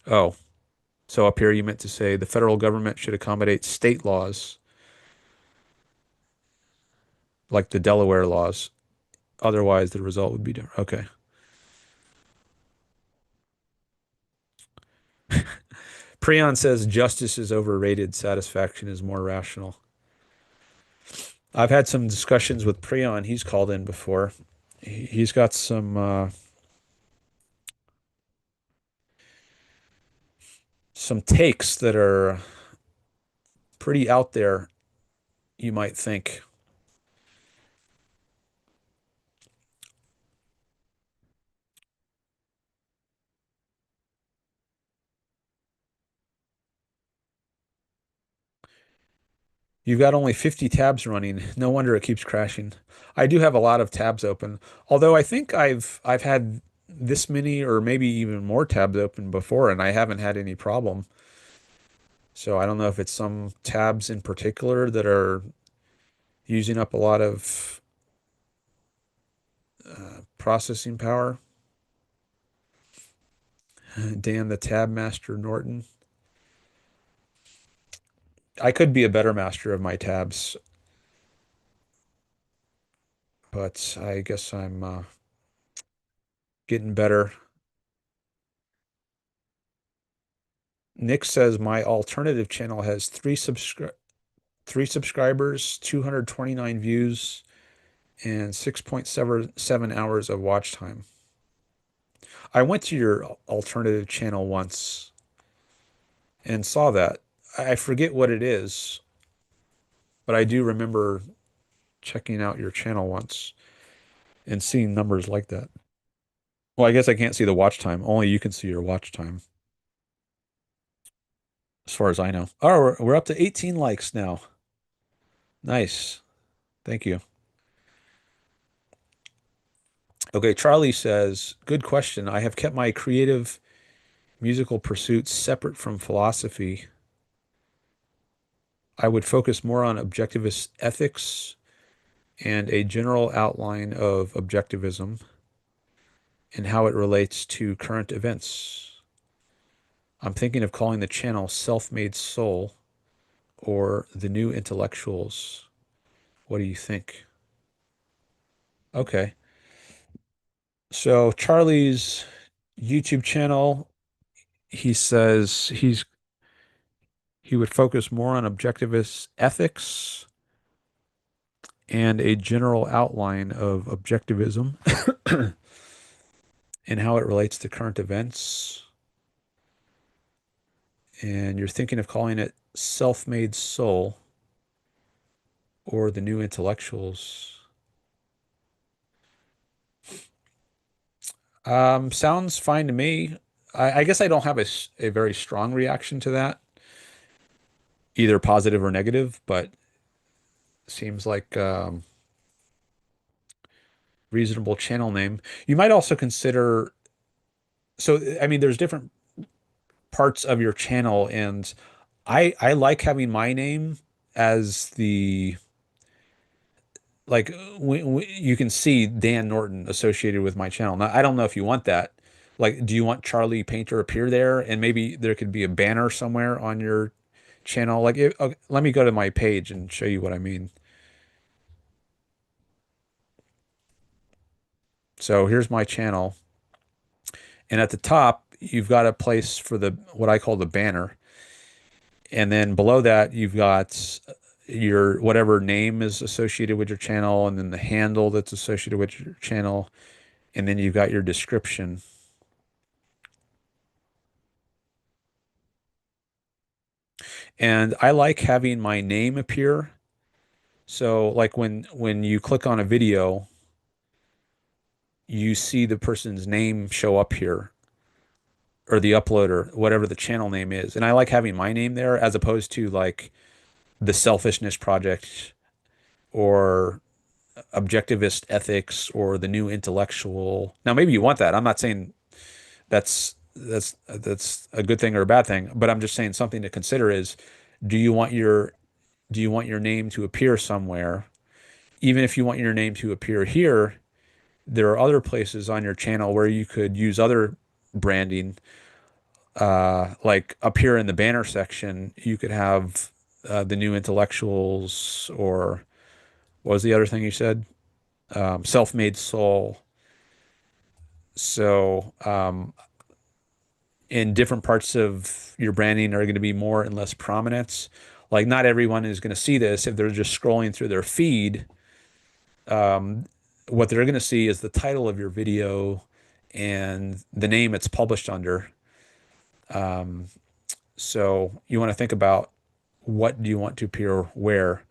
Oh, so up here you meant to say the federal government should accommodate state laws, like the Delaware laws. Otherwise, the result would be different. Okay. Prion says justice is overrated, satisfaction is more rational. I've had some discussions with Prion. He's called in before. He's got some takes that are pretty out there, you might think. You've got only 50 tabs running. No wonder it keeps crashing. I do have a lot of tabs open, although I think I've had this many or maybe even more tabs open before, and I haven't had any problem. So I don't know if it's some tabs in particular that are using up a lot of processing power. Dan the Tab Master Norton. I could be a better master of my tabs, but I guess I'm getting better. Nick says my alternative channel has three subscribers, 229 views, and 6.7 hours of watch time. I went to your alternative channel once and saw that. I forget what it is, but I do remember checking out your channel once and seeing numbers like that. Well, I guess I can't see the watch time. Only you can see your watch time, as far as I know. Oh, we're up to 18 likes now. Nice. Thank you. Okay, Charlie says, good question. I have kept my creative musical pursuits separate from philosophy. I would focus more on objectivist ethics and a general outline of objectivism and how it relates to current events. I'm thinking of calling the channel Self-Made Soul or The New Intellectuals. What do you think? Okay. So Charlie's YouTube channel, he says he would focus more on objectivist ethics and a general outline of objectivism and how it relates to current events. And you're thinking of calling it Self-Made Soul or The New Intellectuals. Sounds fine to me. I guess I don't have a very strong reaction to that, either positive or negative, but seems like reasonable channel name. You might also consider, so I mean, there's different parts of your channel, and I like having my name as the like you can see Dan Norton associated with my channel. Now, I don't know if you want that. Like, do you want Charlie Painter appear there? And maybe there could be a banner somewhere on your channel. Like, okay, let me go to my page and show you what I mean. So here's my channel. And at the top, you've got a place for the what I call the banner. And then below that, you've got your whatever name is associated with your channel, and then the handle that's associated with your channel, and then you've got your description. And I like having my name appear. So like when you click on a video, you see the person's name show up here. or the uploader, whatever the channel name is. And I like having my name there as opposed to like the Selfishness Project or Objectivist Ethics or the New Intellectual. Now, maybe you want that. I'm not saying that's a good thing or a bad thing, but I'm just saying something to consider is do you want your do you want your name to appear somewhere? Even if you want your name to appear here, there are other places on your channel where you could use other branding. Like up here in the banner section, you could have the New Intellectuals, or what was the other thing you said? Self-made soul. So, in different parts of your branding are going to be more and less prominence. Like, not everyone is going to see this if they're just scrolling through their feed. Um, what they're going to see is the title of your video and the name it's published under. Um, so you want to think about what do you want to appear where.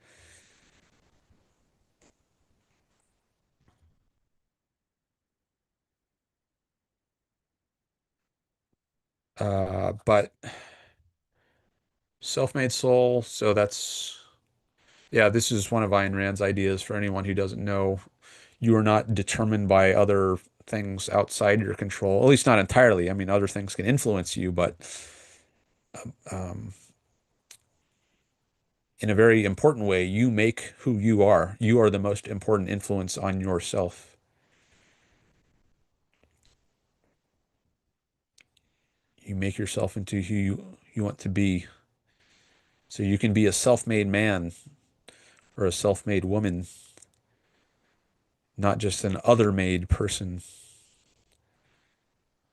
But self-made soul, so that's yeah, this is one of Ayn Rand's ideas for anyone who doesn't know. You are not determined by other things outside your control, at least not entirely. I mean, other things can influence you, but um, in a very important way, you make who you are. You are the most important influence on yourself. You make yourself into who you want to be. So you can be a self-made man or a self-made woman, not just an other-made person.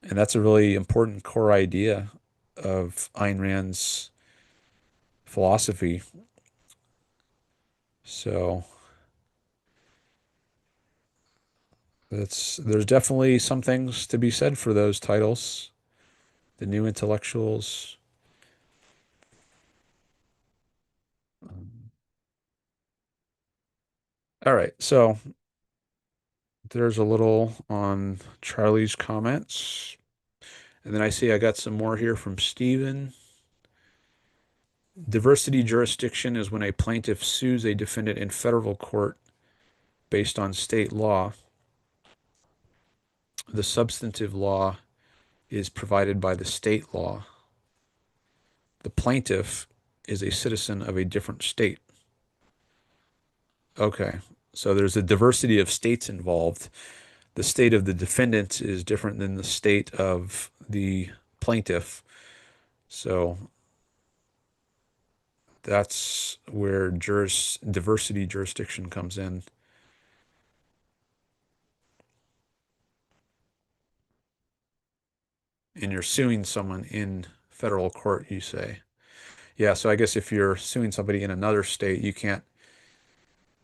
And that's a really important core idea of Ayn Rand's philosophy. So there's definitely some things to be said for those titles. The New Intellectuals. All right, so there's a little on Charlie's comments. And then I see I got some more here from Steven. Diversity jurisdiction is when a plaintiff sues a defendant in federal court based on state law. The substantive law is provided by the state law. The plaintiff is a citizen of a different state. Okay, so there's a diversity of states involved. The state of the defendant is different than the state of the plaintiff. So that's where diversity jurisdiction comes in. And you're suing someone in federal court, you say. Yeah, so I guess if you're suing somebody in another state, you can't.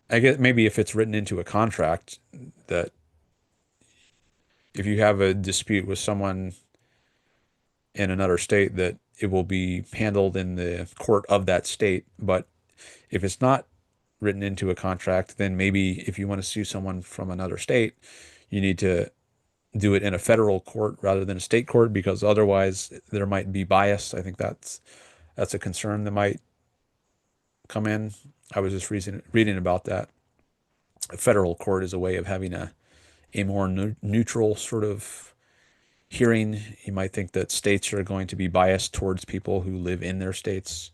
I guess maybe if it's written into a contract that if you have a dispute with someone in another state, that it will be handled in the court of that state. But if it's not written into a contract, then maybe if you want to sue someone from another state, you need to do it in a federal court rather than a state court, because otherwise there might be bias. I think that's a concern that might come in. I was just reading about that. A federal court is a way of having a more neutral sort of hearing. You might think that states are going to be biased towards people who live in their states.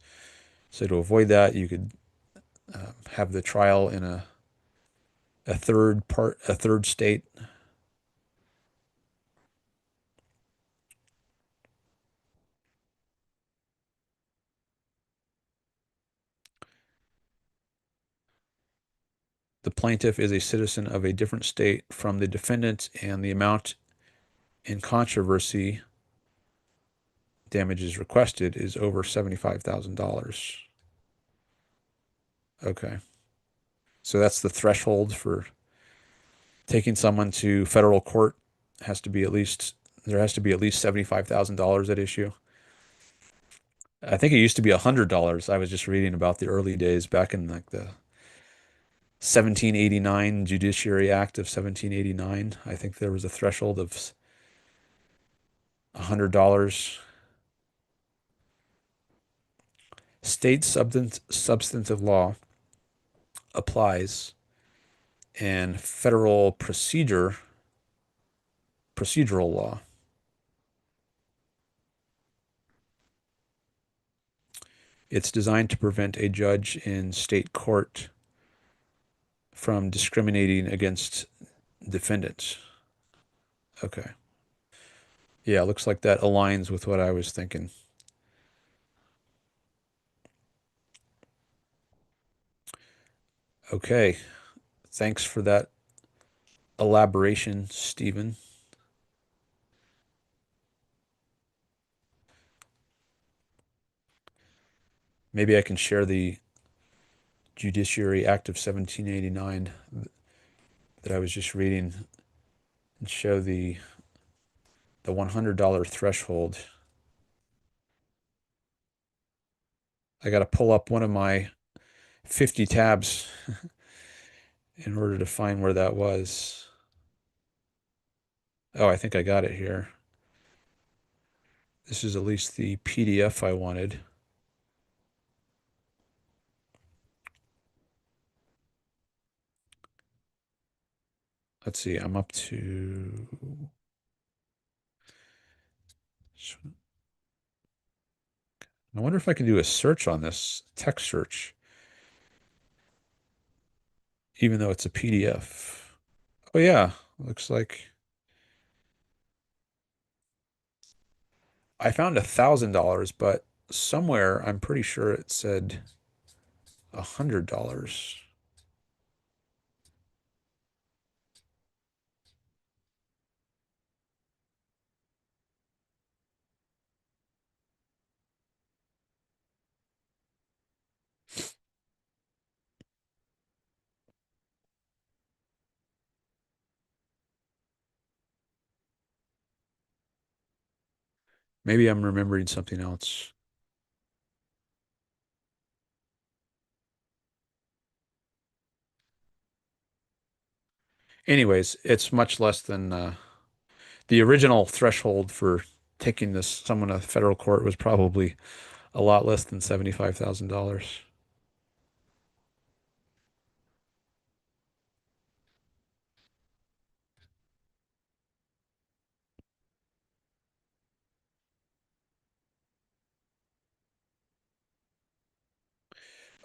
So to avoid that, you could have the trial in a third state. The plaintiff is a citizen of a different state from the defendant, and the amount in controversy damages requested is over $75,000. Okay. So that's the threshold for taking someone to federal court. There has to be at least $75,000 at issue. I think it used to be $100. I was just reading about the early days back in like the 1789 Judiciary Act of 1789. I think there was a threshold of $100. State substantive law applies and federal procedural law. It's designed to prevent a judge in state court from discriminating against defendants. Okay. Yeah, looks like that aligns with what I was thinking. Okay. Thanks for that elaboration, Stephen. Maybe I can share the Judiciary Act of 1789 that I was just reading and show the $100 threshold. I got to pull up one of my 50 tabs in order to find where that was. Oh, I think I got it here. This is at least the PDF I wanted. Let's see, I'm up to... I wonder if I can do a search on this, text search, even though it's a PDF. Oh yeah, looks like I found $1,000, but somewhere I'm pretty sure it said $100. Maybe I'm remembering something else. Anyways, it's much less than the original threshold for taking this someone to federal court was probably a lot less than $75,000.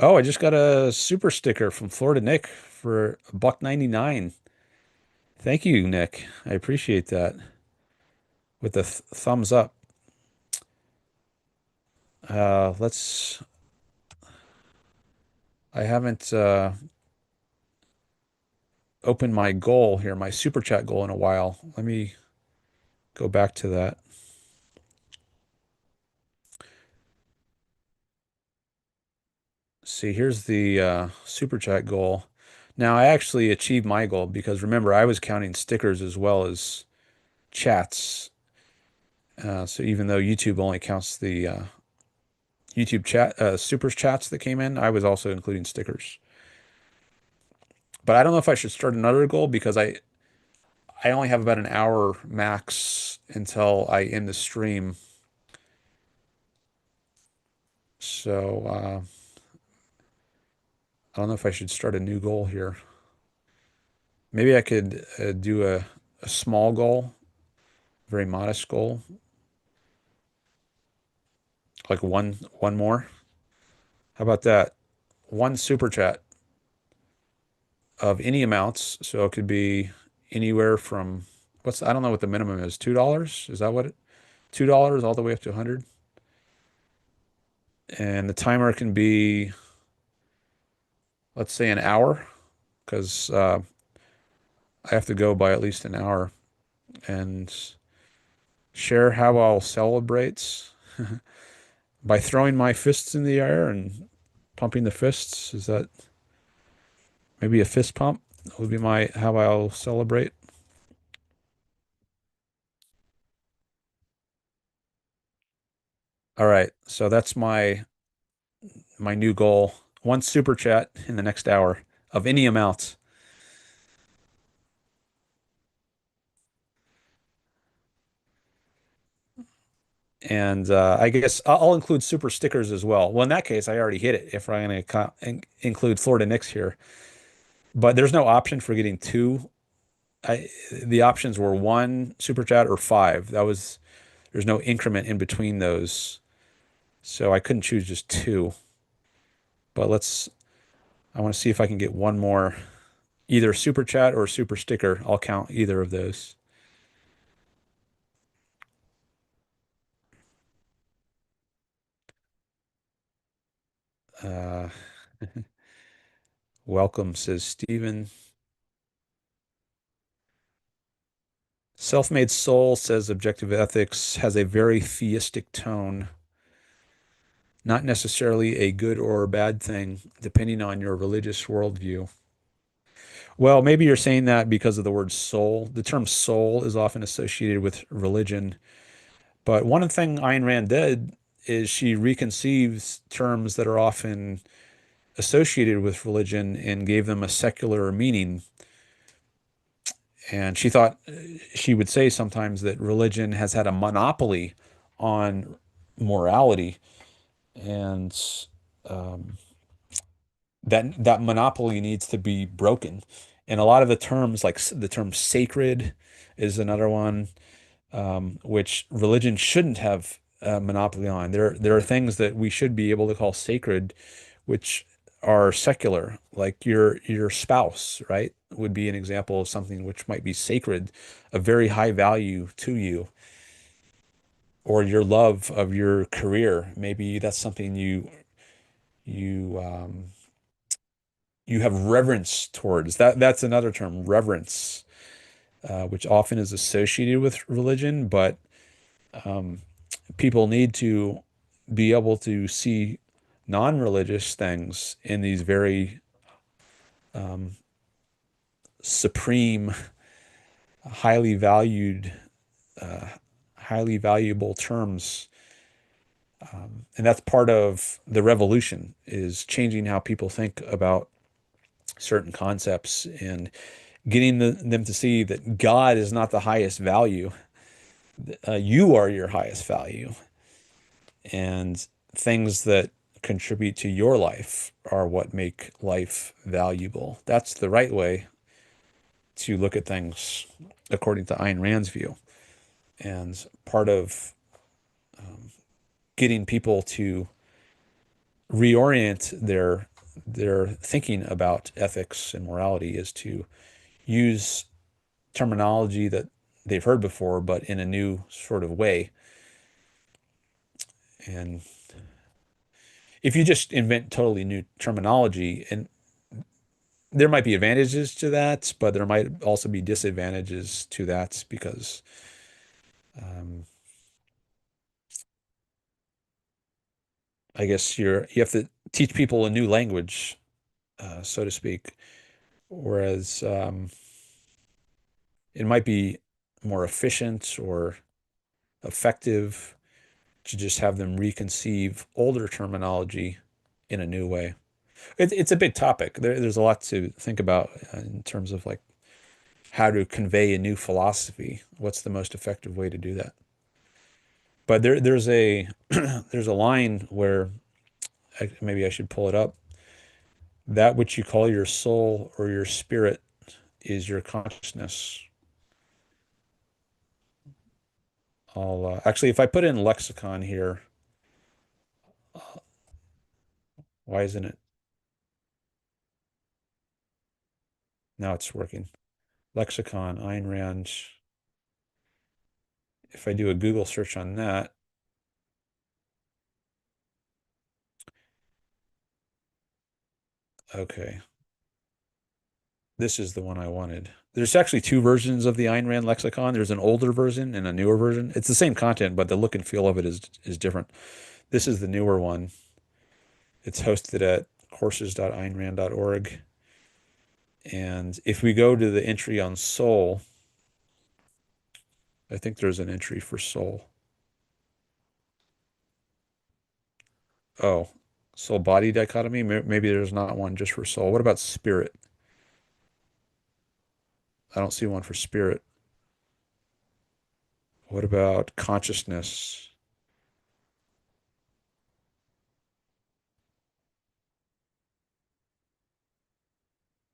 Oh, I just got a super sticker from Florida Nick for $1.99. Thank you, Nick. I appreciate that. With the thumbs up. Let's. I haven't opened my goal here, my super chat goal in a while. Let me go back to that. See, here's the super chat goal. Now, I actually achieved my goal because remember, I was counting stickers as well as chats. So even though YouTube only counts the YouTube chat super chats that came in, I was also including stickers. But I don't know if I should start another goal because I only have about an hour max until I end the stream. So I don't know if I should start a new goal here. Maybe I could do a small goal, very modest goal, like one more. How about that? One super chat of any amounts. So it could be anywhere from I don't know what the minimum is. $2? Is that what $2 all the way up to 100? And the timer can be, let's say, an hour, because I have to go by at least an hour. And share how I'll celebrate by throwing my fists in the air and pumping the fists. Is that maybe a fist pump? Would be my how I'll celebrate. All right, so that's my new goal. One super chat in the next hour of any amount. And I guess I'll include super stickers as well. Well, in that case, I already hit it if I'm going to include Florida Knicks here. But there's no option for getting two. The options were one super chat or five. There's no increment in between those. So I couldn't choose just two. But I want to see if I can get one more, either super chat or super sticker. I'll count either of those. Uh, welcome, says Steven. Self-made soul says objective ethics has a very theistic tone, not necessarily a good or a bad thing, depending on your religious worldview. Well, maybe you're saying that because of the word soul. The term soul is often associated with religion. But one thing Ayn Rand did is she reconceives terms that are often associated with religion and gave them a secular meaning. And she thought she would say sometimes that religion has had a monopoly on morality, and um, that monopoly needs to be broken. And a lot of the terms, like the term sacred, is another one, which religion shouldn't have a monopoly on. There are things that we should be able to call sacred, which are secular, like your spouse, right? Would be an example of something which might be sacred, a very high value to you, or your love of your career. Maybe that's something you you have reverence towards. That's another term, reverence, which often is associated with religion, but um, people need to be able to see non-religious things in these very um, supreme, highly valued, uh, highly valuable terms. And that's part of the revolution, is changing how people think about certain concepts and getting them to see that God is not the highest value. You are your highest value. And things that contribute to your life are what make life valuable. That's the right way to look at things according to Ayn Rand's view. And part of getting people to reorient their thinking about ethics and morality is to use terminology that they've heard before, but in a new sort of way. And if you just invent totally new terminology, and there might be advantages to that, but there might also be disadvantages to that because um, I guess you have to teach people a new language, so to speak, whereas it might be more efficient or effective to just have them reconceive older terminology in a new way. It's a big topic. There's a lot to think about in terms of like how to convey a new philosophy. What's the most effective way to do that? But there's a there's a line where maybe I should pull it up. That which you call your soul or your spirit is your consciousness. I'll actually, if I put in lexicon here, why isn't it? Now it's working. Lexicon, Ayn Rand. If I do a Google search on that, okay, this is the one I wanted. There's actually two versions of the Ayn Rand lexicon. There's an older version and a newer version. It's the same content, but the look and feel of it is different. This is the newer one. It's hosted at courses.aynrand.org. And if we go to the entry on soul, I think there's an entry for soul. Oh, soul body dichotomy. Maybe there's not one just for soul. What about spirit? I don't see one for spirit. What about consciousness?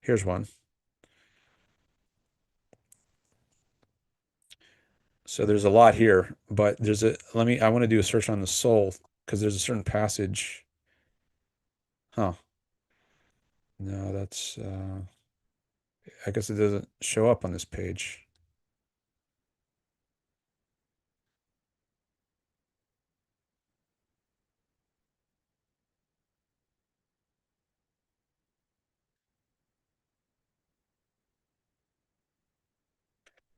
Here's one. So there's a lot here, but I want to do a search on the soul because there's a certain passage. Huh. No, I guess it doesn't show up on this page.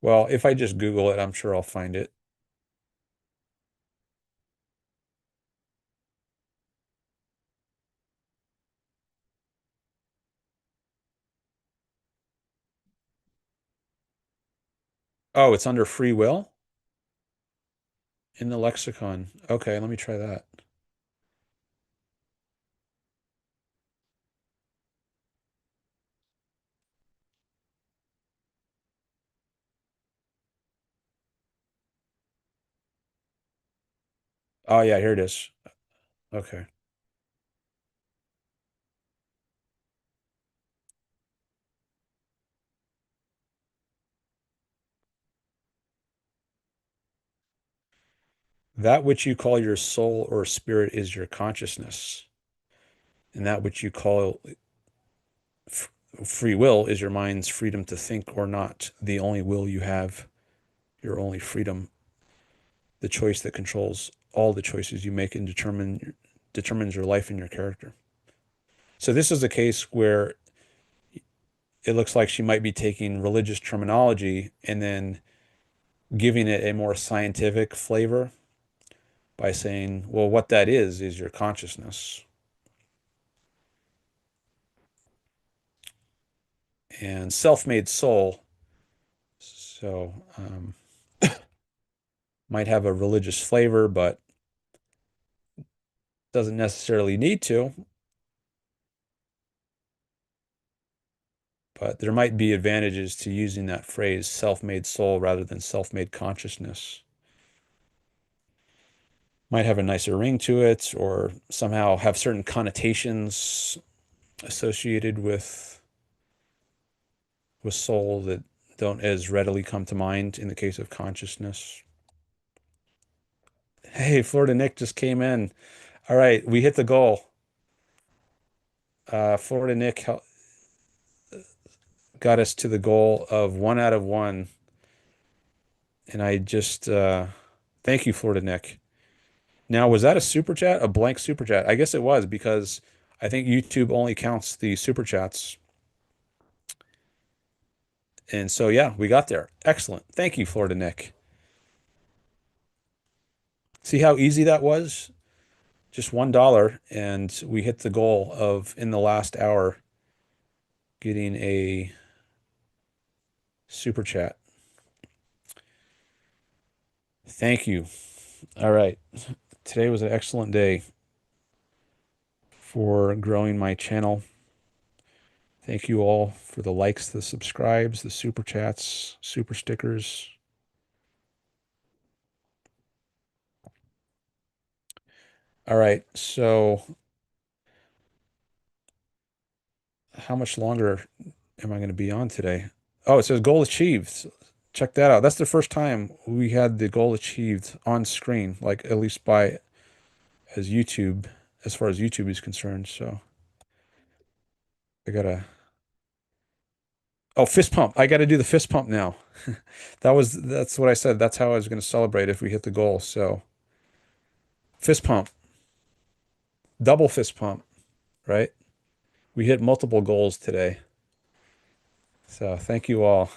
Well, if I just Google it, I'm sure I'll find it. Oh, it's under free will in the lexicon. Okay, let me try that. Oh, yeah, here it is. Okay. That which you call your soul or spirit is your consciousness, and that which you call free will is your mind's freedom to think or not. The only will you have, your only freedom, the choice that controls all the choices you make and determines your life and your character. So this is a case where it looks like she might be taking religious terminology and then giving it a more scientific flavor by saying, well, what that is your consciousness. And self-made soul, so might have a religious flavor, but doesn't necessarily need to. But there might be advantages to using that phrase, self-made soul, rather than self-made consciousness. Might have a nicer ring to it, or somehow have certain connotations associated with soul that don't as readily come to mind in the case of consciousness. Hey, Florida Nick just came in. All right, we hit the goal. Florida Nick got us to the goal of 1 out of 1. And I just thank you, Florida Nick. Now, was that a super chat? A blank super chat? I guess it was because I think YouTube only counts the super chats. And so, yeah, we got there. Excellent. Thank you, Florida Nick. See how easy that was? Just $1, and we hit the goal of, in the last hour, getting a super chat. Thank you. All right. Today was an excellent day for growing my channel. Thank you all for the likes, the subscribes, the super chats, super stickers. All right, so how much longer am I going to be on today? Oh, it says goal achieved. Check that out. That's the first time we had the goal achieved on screen, like at least by as YouTube, as far as YouTube is concerned. So I gotta, oh, fist pump. I gotta do the fist pump now. That's what I said. That's how I was going to celebrate if we hit the goal. So fist pump, double fist pump, right? We hit multiple goals today. So thank you all.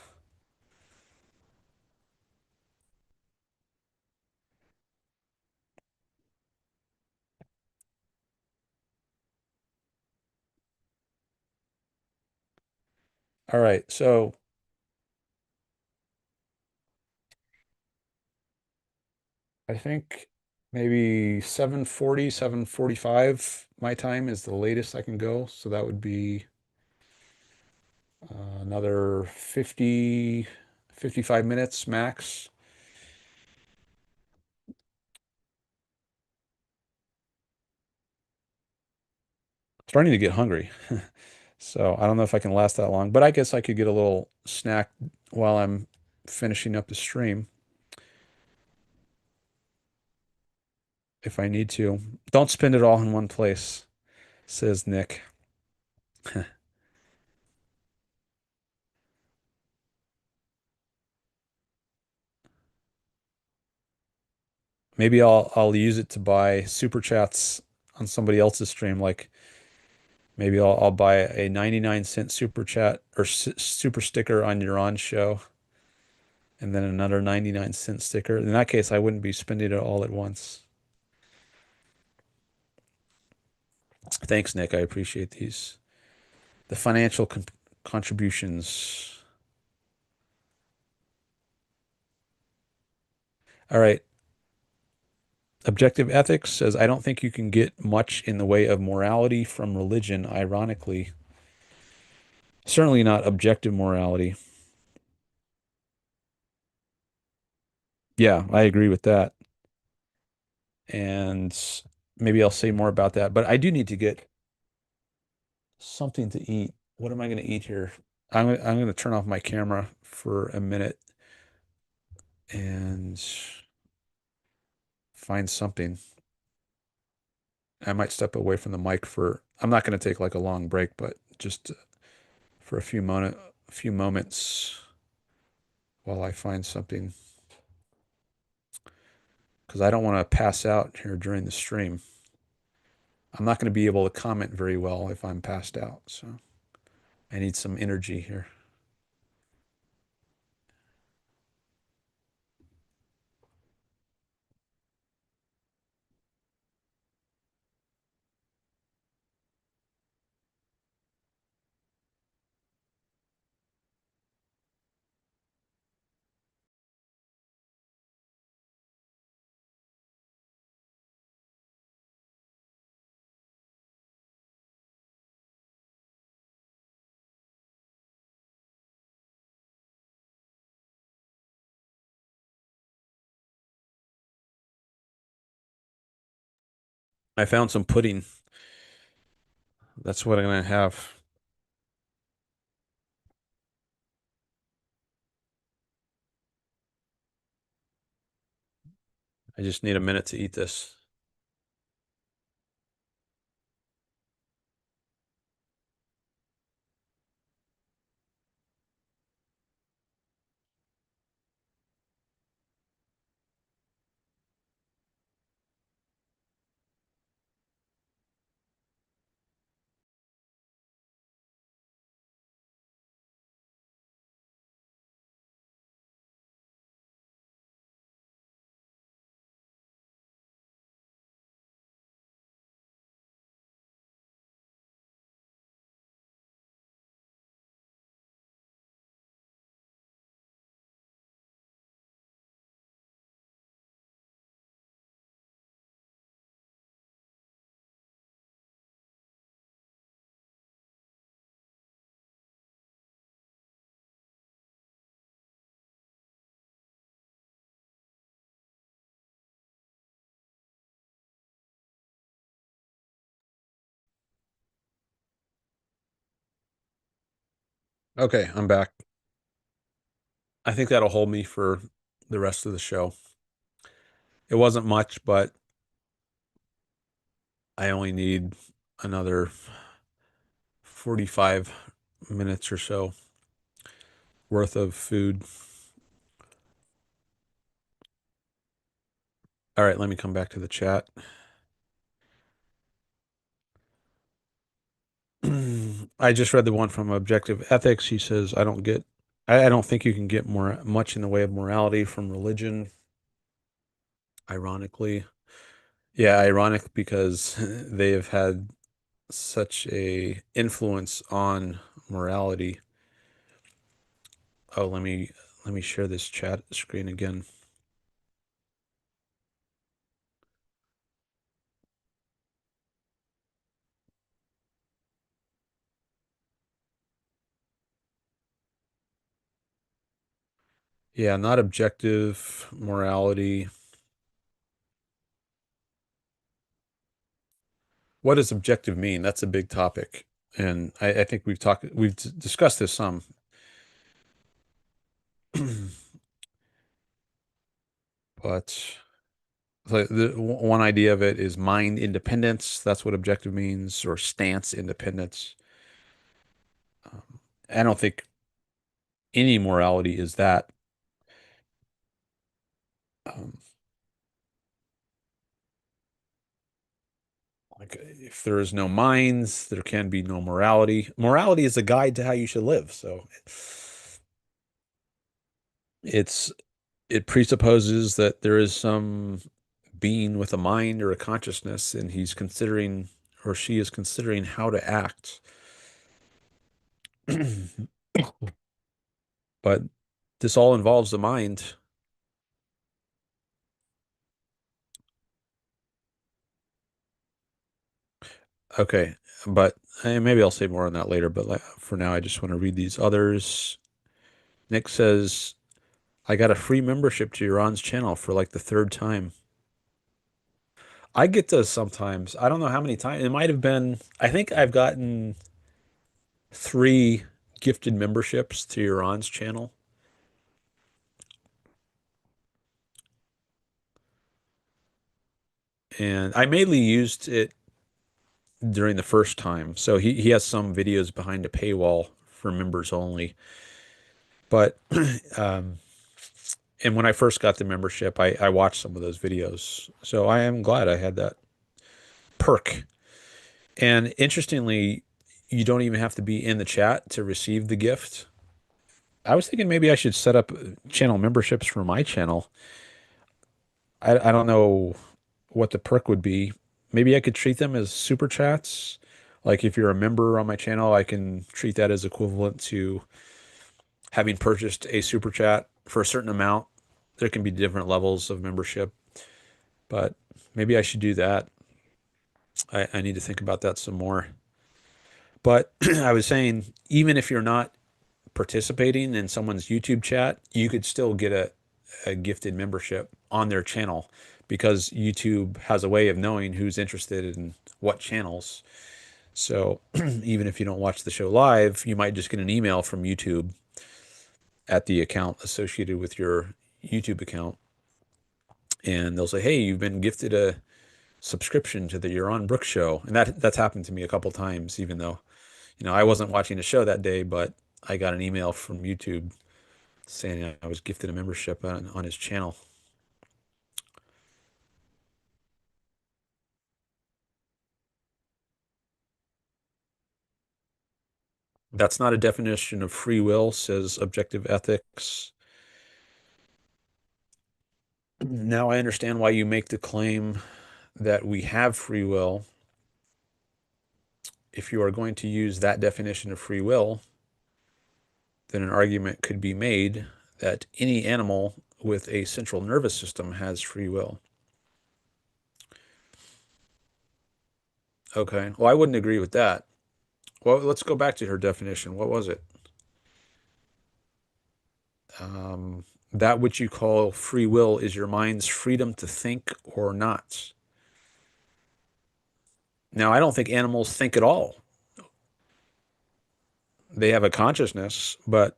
All right. So I think maybe 7:40, 7:45 my time is the latest I can go. So that would be another 50, 55 minutes max. Starting to get hungry. So I don't know if I can last that long, but I guess I could get a little snack while I'm finishing up the stream if I need to. Don't spend it all in one place, says Nick. Maybe I'll use it to buy super chats on somebody else's stream. Like maybe I'll buy a 99-cent super chat or super sticker on your on show, and then another 99-cent sticker. In that case, I wouldn't be spending it all at once. Thanks, Nick. I appreciate these. The financial contributions. All right. Objective ethics says, I don't think you can get much in the way of morality from religion, ironically. Certainly not objective morality. Yeah, I agree with that. And maybe I'll say more about that. But I do need to get something to eat. What am I going to eat here? I'm going to turn off my camera for a minute and find something. I might step away from the mic for, I'm not going to take like a long break, but just for a few moments while I find something, because I don't want to pass out here during the stream. I'm not going to be able to comment very well if I'm passed out, so I need some energy here. I found some pudding. That's what I'm going to have. I just need a minute to eat this. Okay, I'm back. I think that'll hold me for the rest of the show. It wasn't much, but I only need another 45 minutes or so worth of food. All right, let me come back to the chat. I just read the one from Objective Ethics. He says, I don't think you can get much in the way of morality from religion. Ironically. Yeah, ironic because they have had such a influence on morality. Oh, let me share this chat screen again. Yeah, not objective morality. What does objective mean? That's a big topic. And I think we've discussed this some. But the one idea of it is mind independence. That's what objective means, or stance independence. I don't think any morality is that. Um, like if there is no mind, there can be no morality. Morality is a guide to how you should live. So it's it presupposes that there is some being with a mind or a consciousness, and he's considering or she is considering how to act. But this all involves the mind. Okay, but maybe I'll say more on that later. But for now, I just want to read these others. Nick says, I got a free membership to your Ron's channel for like the third time. I get those sometimes. I don't know how many times. It might have been, I think I've gotten 3 gifted memberships to your Ron's channel. And I mainly used it during the first time. So he has some videos behind a paywall for members only. But um, and when I first got the membership, I watched some of those videos. So I am glad I had that perk. And interestingly, you don't even have to be in the chat to receive the gift. I was thinking maybe I should set up channel memberships for my channel. I don't know what the perk would be. Maybe I could treat them as super chats. Like if you're a member on my channel, I can treat that as equivalent to having purchased a super chat for a certain amount. There can be different levels of membership, but maybe I should do that. I need to think about that some more. But I was saying, even if you're not participating in someone's YouTube chat, you could still get a gifted membership on their channel because YouTube has a way of knowing who's interested in what channels. So even if you don't watch the show live, you might just get an email from YouTube at the account associated with your YouTube account. And they'll say, hey, you've been gifted a subscription to the You're on Brooks show. And that's happened to me a couple times, even though, I wasn't watching the show that day, but I got an email from YouTube saying I was gifted a membership on his channel. That's not a definition of free will, says Objective Ethics. Now I understand why you make the claim that we have free will. If you are going to use that definition of free will, then an argument could be made that any animal with a central nervous system has free will. Okay, well, I wouldn't agree with that. Well, let's go back to her definition. What was it? That which you call free will is your mind's freedom to think or not. Now, I don't think animals think at all. They have a consciousness, but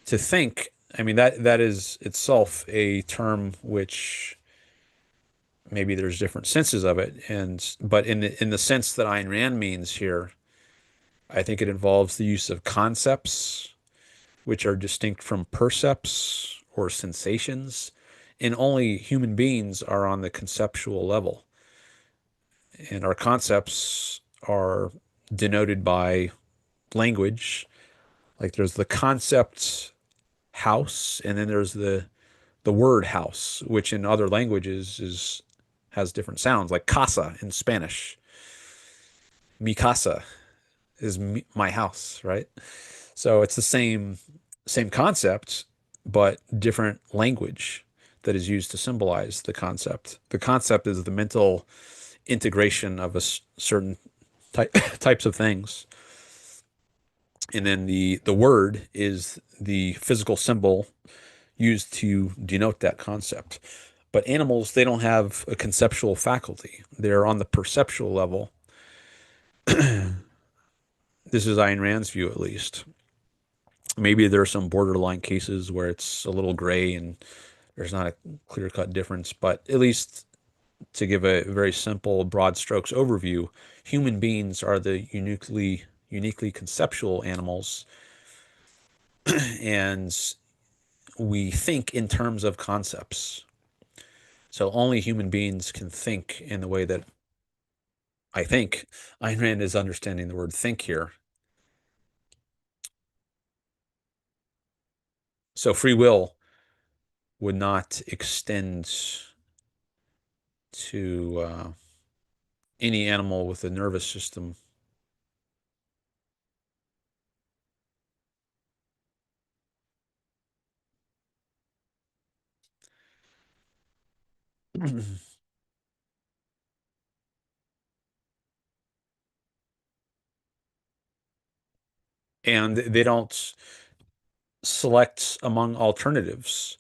to think, I mean, that is itself a term which maybe there's different senses of it. But in the sense that Ayn Rand means here, I think it involves the use of concepts, which are distinct from percepts or sensations, and only human beings are on the conceptual level. And our concepts are denoted by language. Like there's the concept house, and then there's the word house, which in other languages has different sounds, like casa in Spanish. Mi casa is my house, right? So it's the same concept, but different language that is used to symbolize the concept. The concept is the mental integration of a certain types of things. And then the word is the physical symbol used to denote that concept. But animals, they don't have a conceptual faculty. They're on the perceptual level. This is Ayn Rand's view, at least. Maybe there are some borderline cases where it's a little gray and there's not a clear-cut difference, but at least to give a very simple, broad strokes overview, human beings are the uniquely conceptual animals, and we think in terms of concepts. So only human beings can think in the way that I think Ayn Rand is understanding the word think here. So free will would not extend to any animal with a nervous system. And they don't select among alternatives.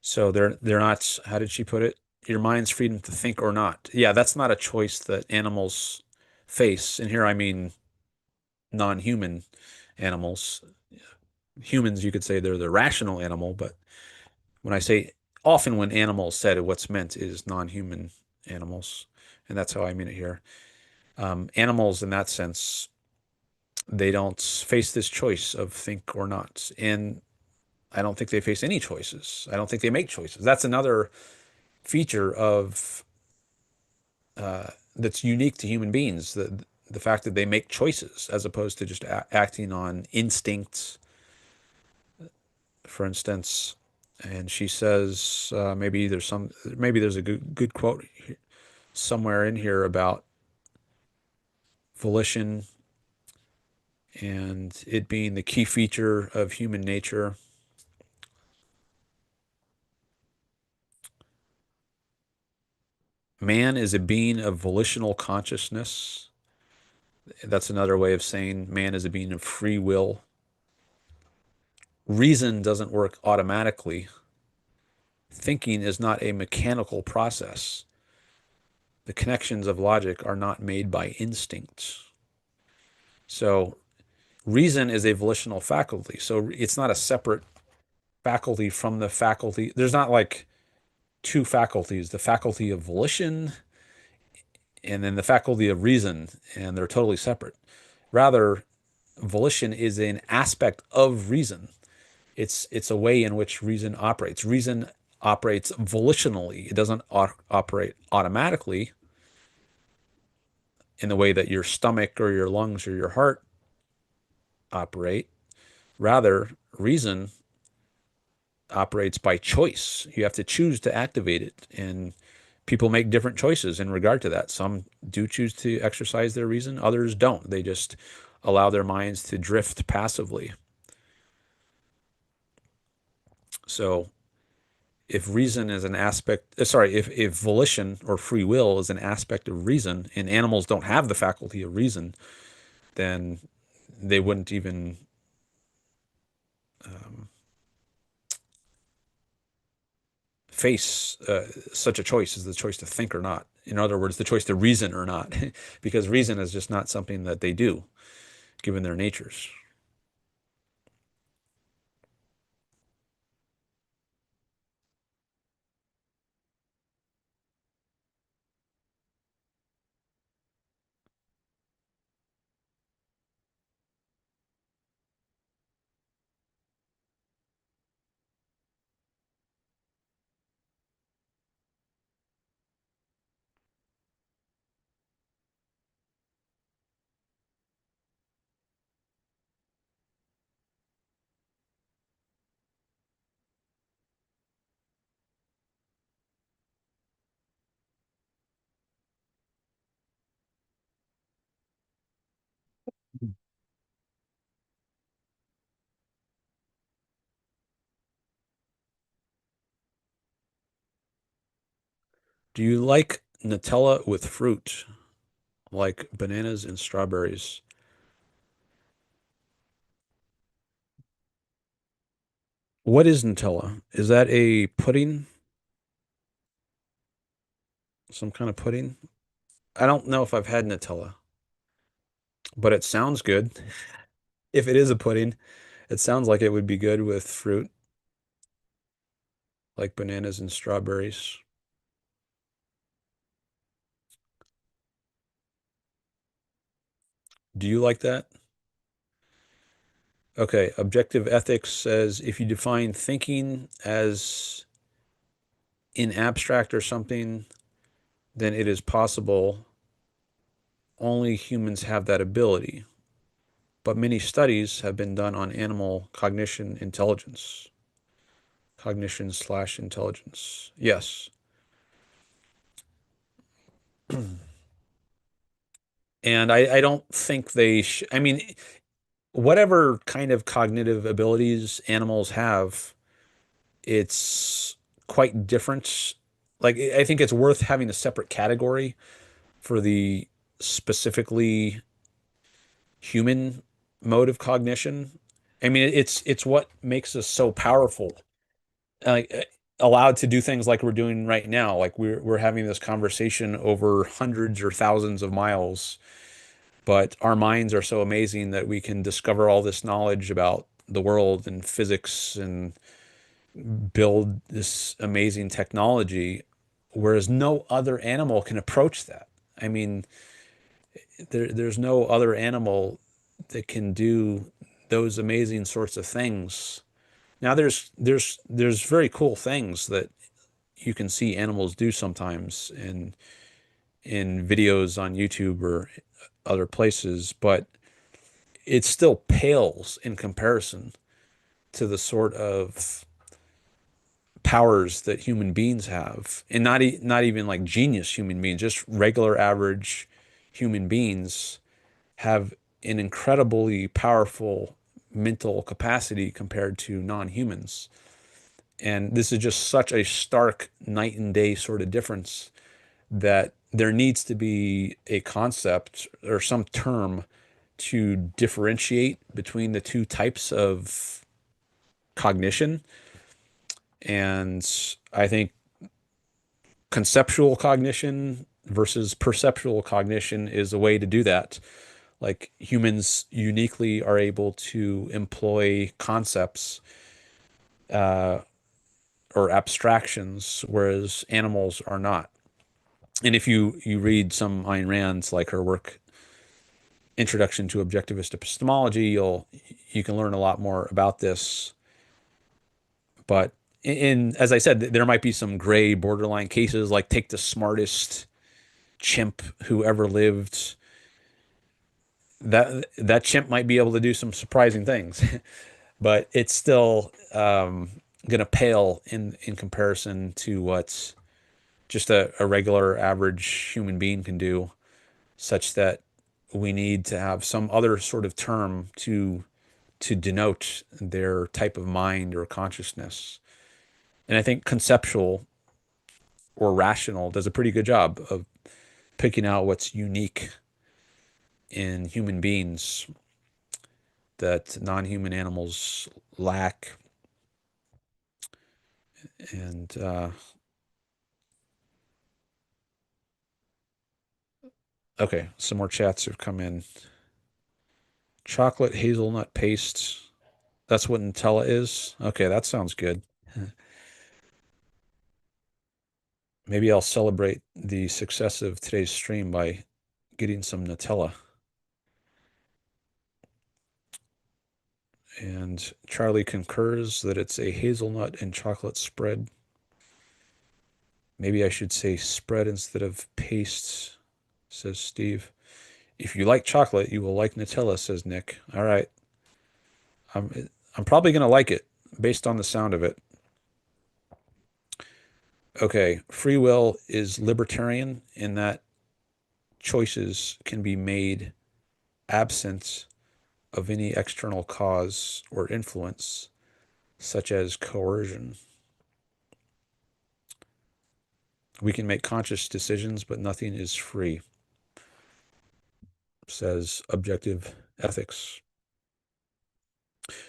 So they're not, how did she put it? Your mind's freedom to think or not. Yeah, that's not a choice that animals face. And here I mean non-human animals. Humans, you could say they're the rational animal, but when I say often when animals said, what's meant is non-human animals. And that's how I mean it here. Animals in that sense, they don't face this choice of think or not. And I don't think they face any choices. I don't think they make choices. That's another feature of that's unique to human beings, the fact that they make choices as opposed to just acting on instincts, for instance. And she says maybe there's a good quote somewhere in here about volition and it being the key feature of human nature. Man is a being of volitional consciousness. That's another way of saying man is a being of free will. Reason doesn't work automatically. Thinking is not a mechanical process. The connections of logic are not made by instinct. So reason is a volitional faculty. So it's not a separate faculty from the faculty. There's not like two faculties, the faculty of volition and then the faculty of reason, and they're totally separate. Rather, volition is an aspect of reason. It's a way in which reason operates. Reason operates volitionally. It doesn't operate automatically in the way that your stomach or your lungs or your heart operate. Rather, reason operates by choice. You have to choose to activate it, and people make different choices in regard to that. Some do choose to exercise their reason, others don't. They just allow their minds to drift passively. So if reason is an aspect, if volition or free will is an aspect of reason and animals don't have the faculty of reason, then they wouldn't even face such a choice as the choice to think or not. In other words, the choice to reason or not, because reason is just not something that they do, given their natures. Do you like Nutella with fruit, like bananas and strawberries? What is Nutella? Is that a pudding? Some kind of pudding? I don't know if I've had Nutella. but it sounds good. If it is a pudding, it sounds like it would be good with fruit, like bananas and strawberries. Do you like that? Okay, objective ethics says if you define thinking as in abstract or something, then it is possible only humans have that ability. But many studies have been done on animal cognition intelligence. Cognition slash intelligence. Yes. And I don't think I mean, whatever kind of cognitive abilities animals have, it's quite different. Like, I think it's worth having a separate category for the specifically human mode of cognition. I mean, it's what makes us so powerful, like allowed to do things like we're doing right now. Like we're having this conversation over hundreds or thousands of miles, but our minds are so amazing that we can discover all this knowledge about the world and physics and build this amazing technology, whereas no other animal can approach that. I mean, there's no other animal that can do those amazing sorts of things. Now there's very cool things that you can see animals do sometimes in videos on YouTube or other places, but it still pales in comparison to the sort of powers that human beings have, and not even like genius human beings, just regular average human beings have an incredibly powerful mental capacity compared to non-humans. And this is just such a stark night and day sort of difference that there needs to be a concept or some term to differentiate between the two types of cognition. And I think conceptual cognition versus perceptual cognition is a way to do that. Like humans uniquely are able to employ concepts or abstractions, whereas animals are not. And if you read some Ayn Rand's, like her work Introduction to Objectivist Epistemology, you can learn a lot more about this. But as I said, there might be some gray borderline cases, like take the smartest chimp who ever lived. That chimp might be able to do some surprising things, but it's still going to pale in comparison to what just a regular average human being can do, such that we need to have some other sort of term to denote their type of mind or consciousness. And I think conceptual or rational does a pretty good job of picking out what's unique in human beings that non-human animals lack. And okay, some more chats have come in. Chocolate hazelnut paste. That's what Nutella is. Okay, that sounds good. Maybe I'll celebrate the success of today's stream by getting some Nutella. And Charlie concurs that it's a hazelnut and chocolate spread. Maybe I should say spread instead of paste, says Steve. If you like chocolate, you will like Nutella, says Nick. All right. I'm probably going to like it based on the sound of it. Okay, free will is libertarian in that choices can be made absent of any external cause or influence, such as coercion. We can make conscious decisions, but nothing is free, says objective ethics.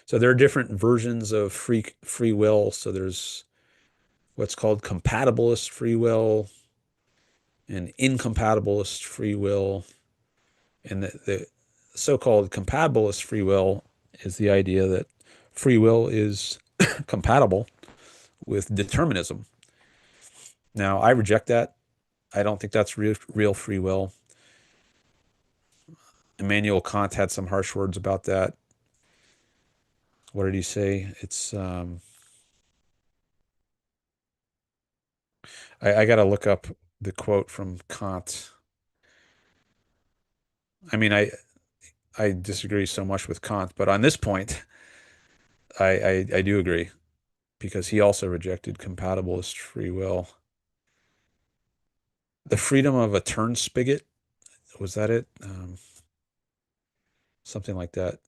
So there are different versions of free will. So there's what's called compatibilist free will and incompatibilist free will. And so-called compatibilist free will is the idea that free will is compatible with determinism. Now, I reject that. I don't think that's real free will. Immanuel Kant had some harsh words about that. What did he say? It's I got to look up the quote from Kant. I mean, I disagree so much with Kant, but on this point, I do agree because he also rejected compatibilist free will. The freedom of a turn spigot, was that it? Something like that.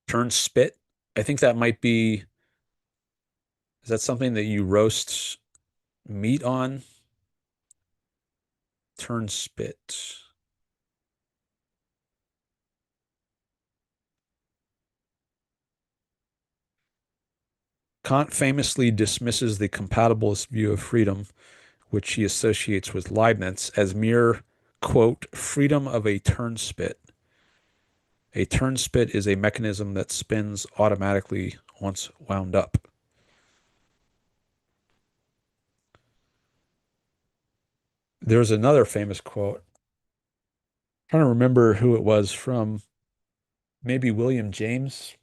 Turn spit. I think that might be, is that something that you roast meat on? Turn spit. Kant famously dismisses the compatibilist view of freedom, which he associates with Leibniz, as mere, quote, freedom of a turnspit. A turnspit is a mechanism that spins automatically once wound up. There's another famous quote. I'm trying to remember who it was from, maybe William James.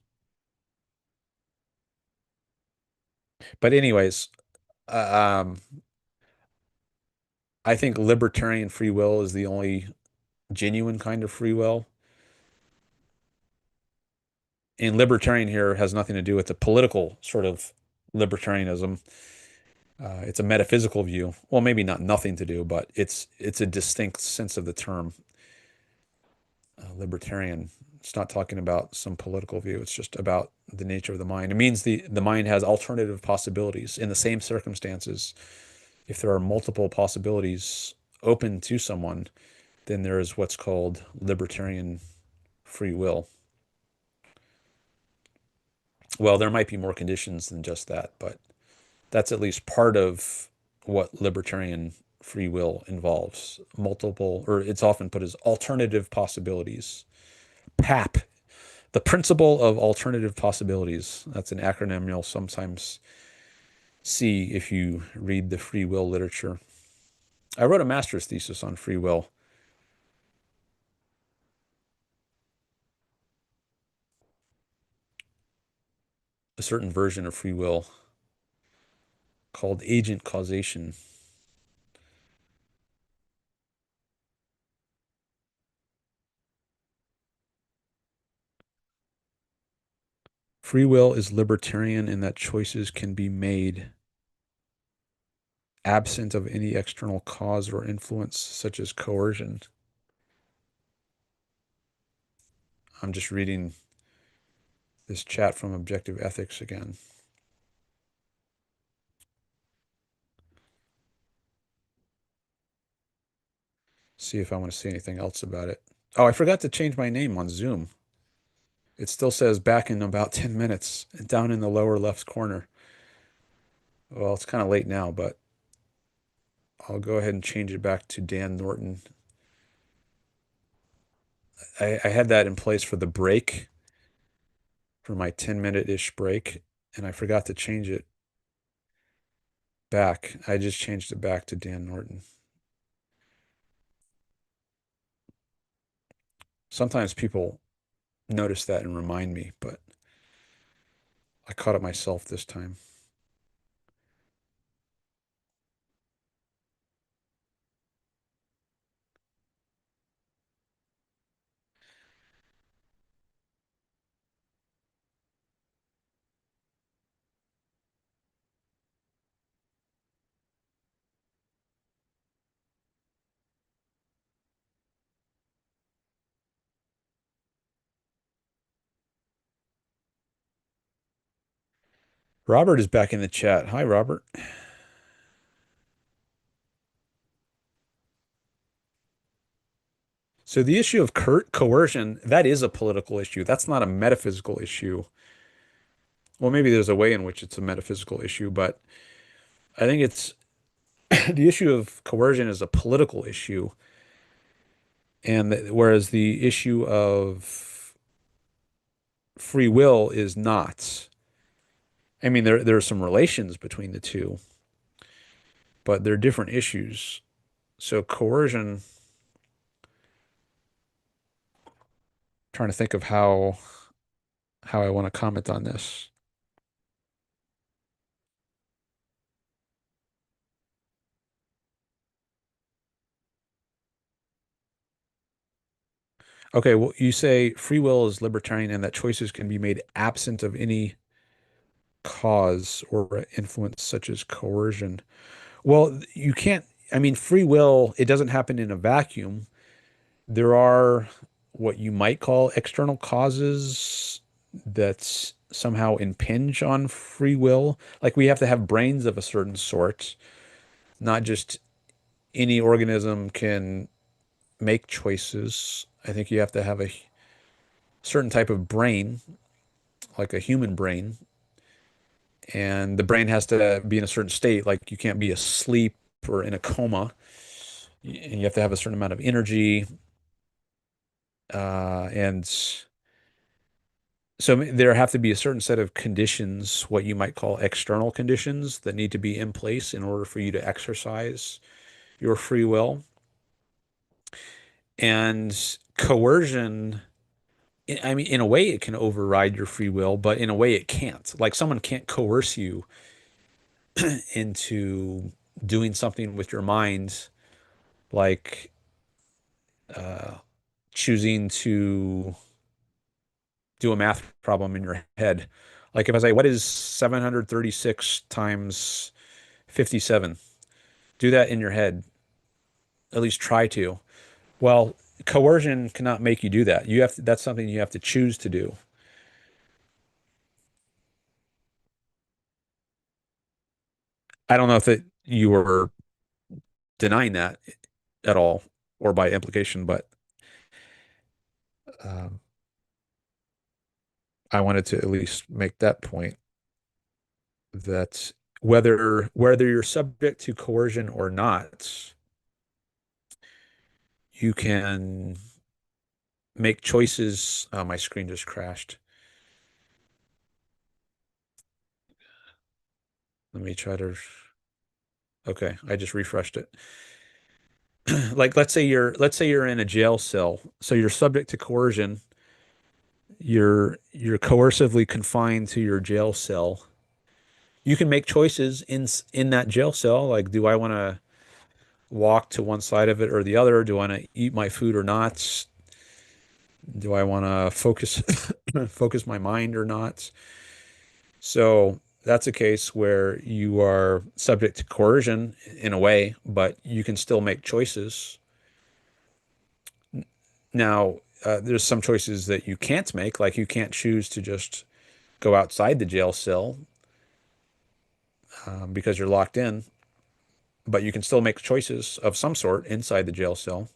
But anyways, um, I think libertarian free will is the only genuine kind of free will. And libertarian here has nothing to do with the political sort of libertarianism. It's a metaphysical view. Well, maybe not nothing to do, but it's a distinct sense of the term libertarian. It's not talking about some political view. It's just about the nature of the mind. It means the mind has alternative possibilities in the same circumstances. If there are multiple possibilities open to someone, then there is what's called libertarian free will. Well, there might be more conditions than just that, but that's at least part of what libertarian free will involves. Multiple, or it's often put as alternative possibilities. PAP, the principle of alternative possibilities. That's an acronym you'll sometimes see if you read the free will literature. I wrote a master's thesis on free will. A certain version of free will called agent causation. Free will is libertarian in that choices can be made absent of any external cause or influence, such as coercion. I'm just reading this chat from Objective Ethics again. See if I want to say anything else about it. Oh, I forgot to change my name on Zoom. It still says back in about 10 minutes down in the lower left corner. Well, it's kind of late now, but I'll go ahead and change it back to Dan Norton. I had that in place for the break, for my 10-minute-ish break, and I forgot to change it back. I just changed it back to Dan Norton. Sometimes people notice that and remind me, but I caught it myself this time. Robert is back in the chat. Hi, Robert. So the issue of coercion, that is a political issue. That's not a metaphysical issue. Well, maybe there's a way in which it's a metaphysical issue, but I think it's the issue of coercion is a political issue, and whereas the issue of free will is not. I mean, there are some relations between the two, but they're different issues. So coercion, trying to think of how I want to comment on this. Okay, well, you say free will is libertarian and that choices can be made absent of any cause or influence such as coercion. Well, you can't, I mean, free will, it doesn't happen in a vacuum. There are what you might call external causes that somehow impinge on free will. Like we have to have brains of a certain sort, not just any organism can make choices. I think you have to have a certain type of brain, like a human brain, and the brain has to be in a certain state. Like you can't be asleep or in a coma. And you have to have a certain amount of energy. And so there have to be a certain set of conditions, what you might call external conditions, that need to be in place in order for you to exercise your free will. And coercion, I mean, in a way, it can override your free will, but in a way, it can't. Like someone can't coerce you into doing something with your mind, like uh, choosing to do a math problem in your head. Like if I say, what is 736 times 57? Do that in your head. At least try to. Well, coercion cannot make you do that. You have to, that's something you have to choose to do. I don't know if that you were denying that at all or by implication, but um, I wanted to at least make that point that whether you're subject to coercion or not, you can make choices. Oh, my screen just crashed. Let me try to. Okay, I just refreshed it. Like let's say you're in a jail cell, so you're subject to coercion. You're coercively confined to your jail cell. You can make choices in that jail cell, like do I want to walk to one side of it or the other? Do I want to eat my food or not? Do I want to focus focus my mind or not? So that's a case where you are subject to coercion in a way, but you can still make choices. Now, there's some choices that you can't make, like you can't choose to just go outside the jail cell because you're locked in, but you can still make choices of some sort inside the jail cell.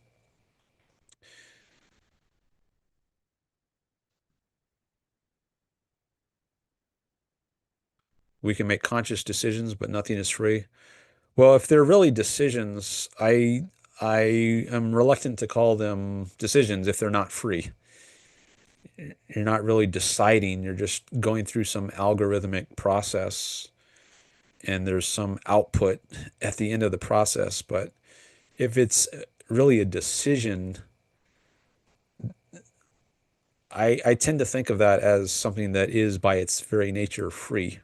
We can make conscious decisions, but nothing is free. Well, if they're really decisions, I am reluctant to call them decisions if they're not free. You're not really deciding, you're just going through some algorithmic process and there's some output at the end of the process. But if it's really a decision, I tend to think of that as something that is by its very nature free.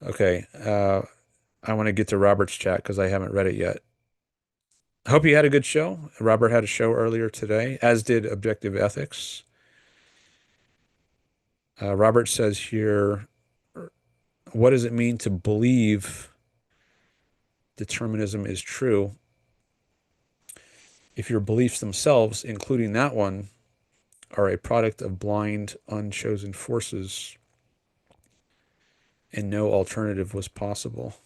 Okay, I want to get to Robert's chat because I haven't read it yet. I hope you had a good show. Robert had a show earlier today, as did Objective Ethics. Robert says here, what does it mean to believe determinism is true if your beliefs themselves, including that one, are a product of blind, unchosen forces and no alternative was possible?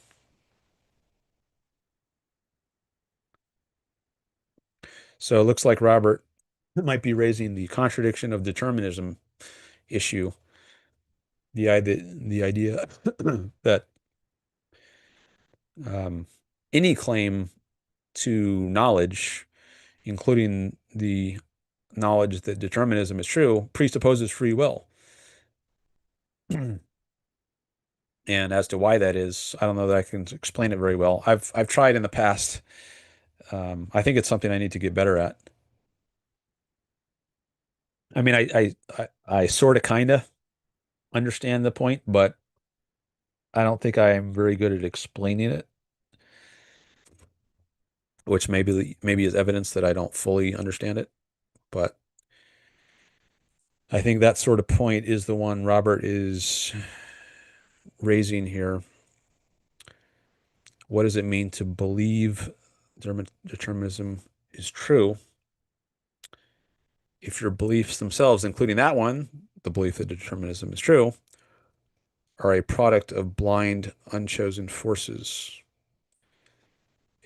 So it looks like Robert might be raising the contradiction of determinism issue. the idea that um, any claim to knowledge, including the knowledge that determinism is true, presupposes free will. And as to why that is, I don't know that I can explain it very well. I've tried in the past. I think it's something I need to get better at. I mean, I sort of kind of understand the point, but I don't think I am very good at explaining it, which maybe is evidence that I don't fully understand it. But I think that sort of point is the one Robert is raising here. What does it mean to believe determinism is true if your beliefs themselves, including that one, the belief that determinism is true, are a product of blind, unchosen forces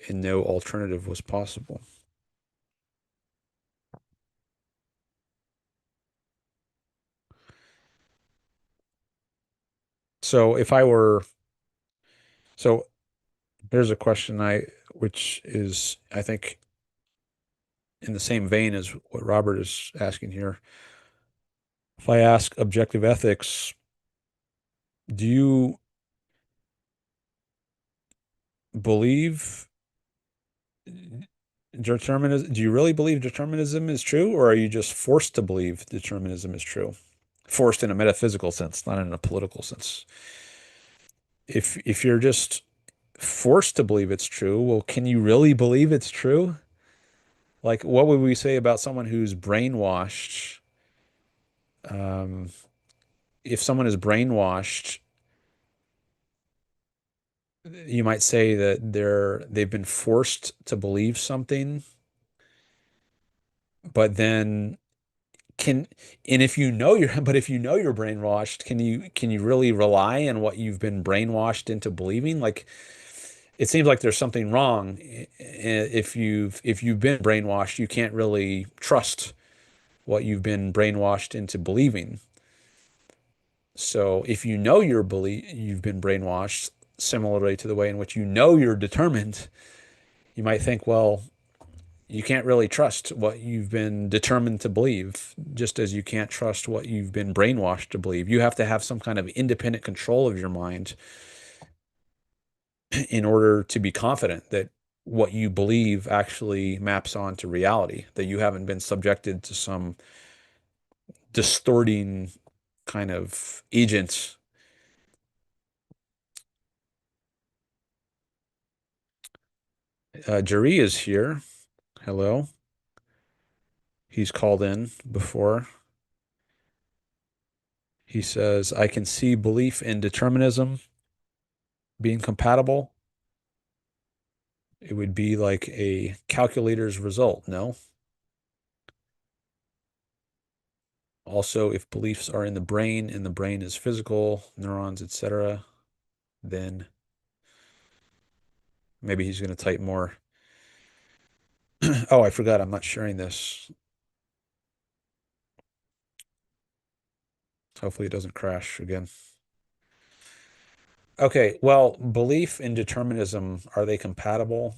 and no alternative was possible? So if I were, so there's a question which is, I think, in the same vein as what Robert is asking here. If I ask objective ethics, do you believe determinism? Do you really believe determinism is true, or are you just forced to believe determinism is true? Forced in a metaphysical sense, not in a political sense. If you're just forced to believe it's true, well, can you really believe it's true? Like, what would we say about someone who's brainwashed? Um, if someone is brainwashed, you might say that they've been forced to believe something, but then can and if you know you're but if you know you're brainwashed, can you really rely on what you've been brainwashed into believing? Like, it seems like there's something wrong. If you've been brainwashed, you can't really trust what you've been brainwashed into believing. So if you know you've been brainwashed, similarly to the way in which you know you're determined, you might think, well, you can't really trust what you've been determined to believe, just as you can't trust what you've been brainwashed to believe. You have to have some kind of independent control of your mind in order to be confident that what you believe actually maps onto reality, that you haven't been subjected to some distorting kind of agent. Jerry is here. Hello. He's called in before. He says, I can see belief in determinism being compatible. It would be like a calculator's result, no? Also, if beliefs are in the brain and the brain is physical, neurons, etc., then maybe he's going to type more. Oh, I forgot. I'm not sharing this. Hopefully it doesn't crash again. Okay, well, belief in determinism, are they compatible?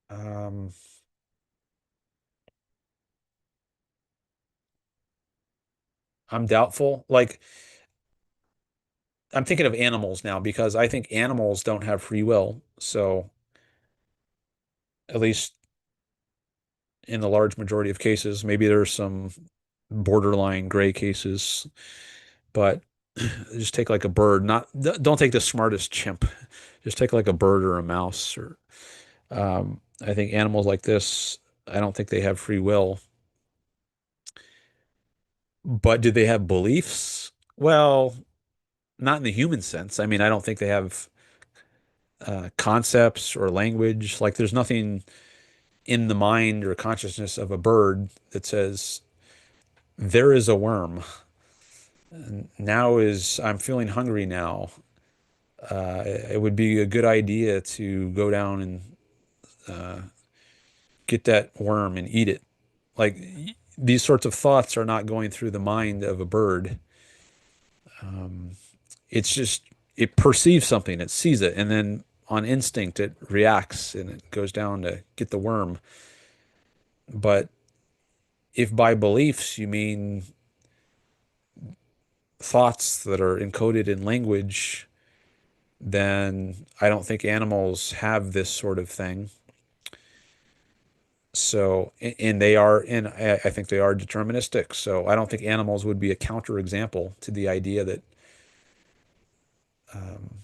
Um, I'm doubtful. Like, I'm thinking of animals now because I think animals don't have free will. So, at least in the large majority of cases, maybe there's some borderline gray cases, but just take like a bird, not don't take the smartest chimp. Just take like a bird or a mouse or I think animals like this, I don't think they have free will. But do they have beliefs? Well, not in the human sense. I mean, I don't think they have concepts or language. Like, there's nothing in the mind or consciousness of a bird that says, there is a worm. I'm feeling hungry now. It would be a good idea to go down and get that worm and eat it. Like, these sorts of thoughts are not going through the mind of a bird. It's just it perceives something, it sees it, and then on instinct it reacts and it goes down to get the worm. But if by beliefs you mean thoughts that are encoded in language, then I don't think animals have this sort of thing. So, and they are, and I think they are deterministic. So I don't think animals would be a counterexample to the idea that um,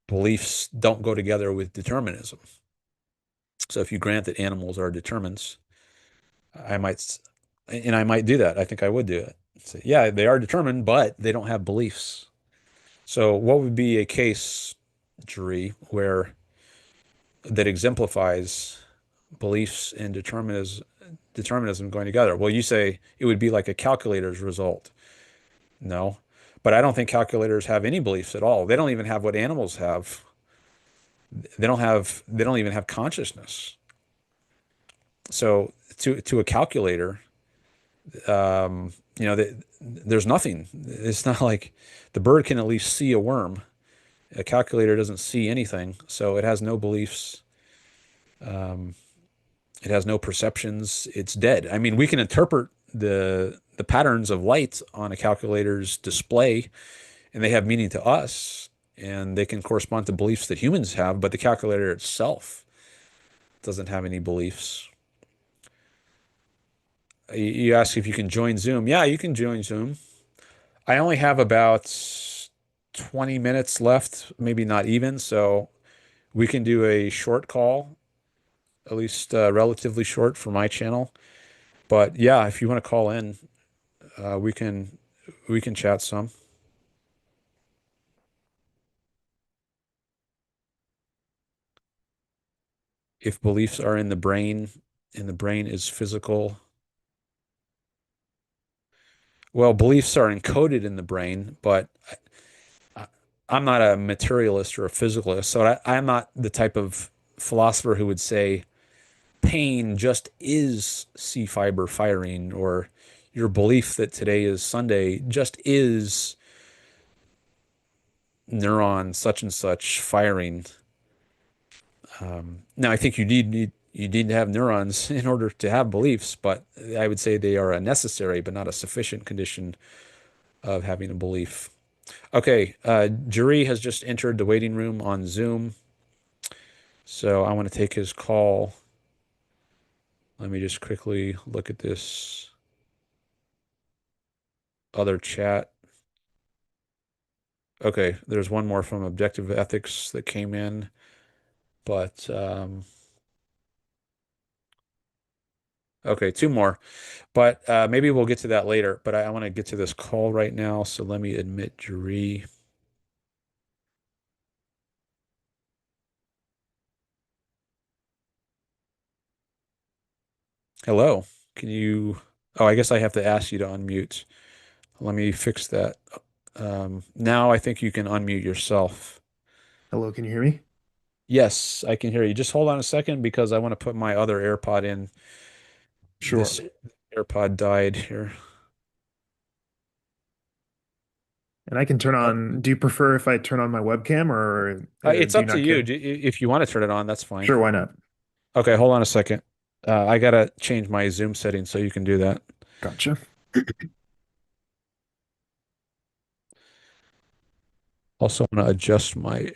beliefs don't go together with determinism. So if you grant that animals are determinants, I might, and I might do that. I think I would do it. Say, yeah, they are determined, but they don't have beliefs. So what would be a case, jury, where that exemplifies beliefs and determinism going together? Well, you say it would be like a calculator's result. No, but I don't think calculators have any beliefs at all. They don't even have what animals have. They don't even have consciousness. So to a calculator, there's nothing. It's not like the bird can at least see a worm. A calculator doesn't see anything, so it has no beliefs. Um, it has no perceptions. It's dead. I mean, we can interpret the patterns of light on a calculator's display, and they have meaning to us, and they can correspond to beliefs that humans have, but the calculator itself doesn't have any beliefs. You ask if you can join Zoom. Yeah, you can join Zoom. I only have about 20 minutes left, maybe not even, so we can do a short call, at least relatively short for my channel. But yeah, if you want to call in, uh, we can we can chat some. If beliefs are in the brain and the brain is physical, well, beliefs are encoded in the brain, but I, I'm not a materialist or a physicalist, so I'm not the type of philosopher who would say pain just is C fiber firing, or your belief that today is Sunday just is neuron such and such firing. Now, I think you need to have neurons in order to have beliefs, but I would say they are a necessary but not a sufficient condition of having a belief. Okay, Jury has just entered the waiting room on Zoom, so I want to take his call. Let me just quickly look at this other chat. Okay, there's one more from Objective Ethics that came in, but okay, two more. But maybe we'll get to that later. But I want to get to this call right now, so let me admit Jeree. Hello. Can you? Oh, I guess I have to ask you to unmute. Let me fix that. Now I think you can unmute yourself. Hello, can you hear me? Yes, I can hear you. Just hold on a second because I want to put my other AirPod in. Sure. This AirPod died here. And I can turn Oh, on, do you prefer if I turn on my webcam or it's do you up to not you. care? If you want to turn it on, that's fine. Sure, why not? Okay, hold on a second. I gotta change my Zoom settings so you can do that. Gotcha. Also, want to adjust my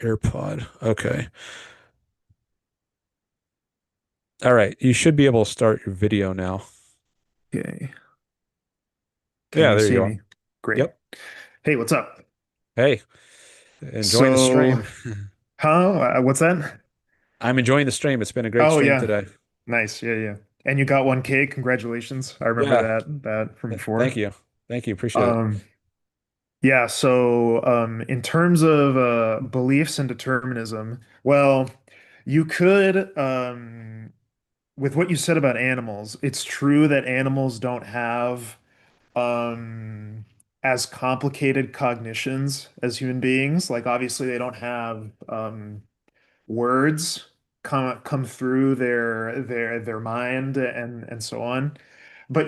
AirPod. Okay. All right. You should be able to start your video now. Okay. Can Yeah, you there see you are. me? Great. Yep. Hey, what's up? Hey, enjoying the So, stream. huh? What's that? I'm enjoying the stream. It's been a great Oh, stream yeah. today. Nice. Yeah, yeah. And you got 1K. Congratulations. I remember Yeah. that from Thank before. you. Thank you. Appreciate it. Um, yeah, so in terms of beliefs and determinism, well, you could with what you said about animals, it's true that animals don't have um, as complicated cognitions as human beings. Like, obviously, they don't have words come through their mind and so on. But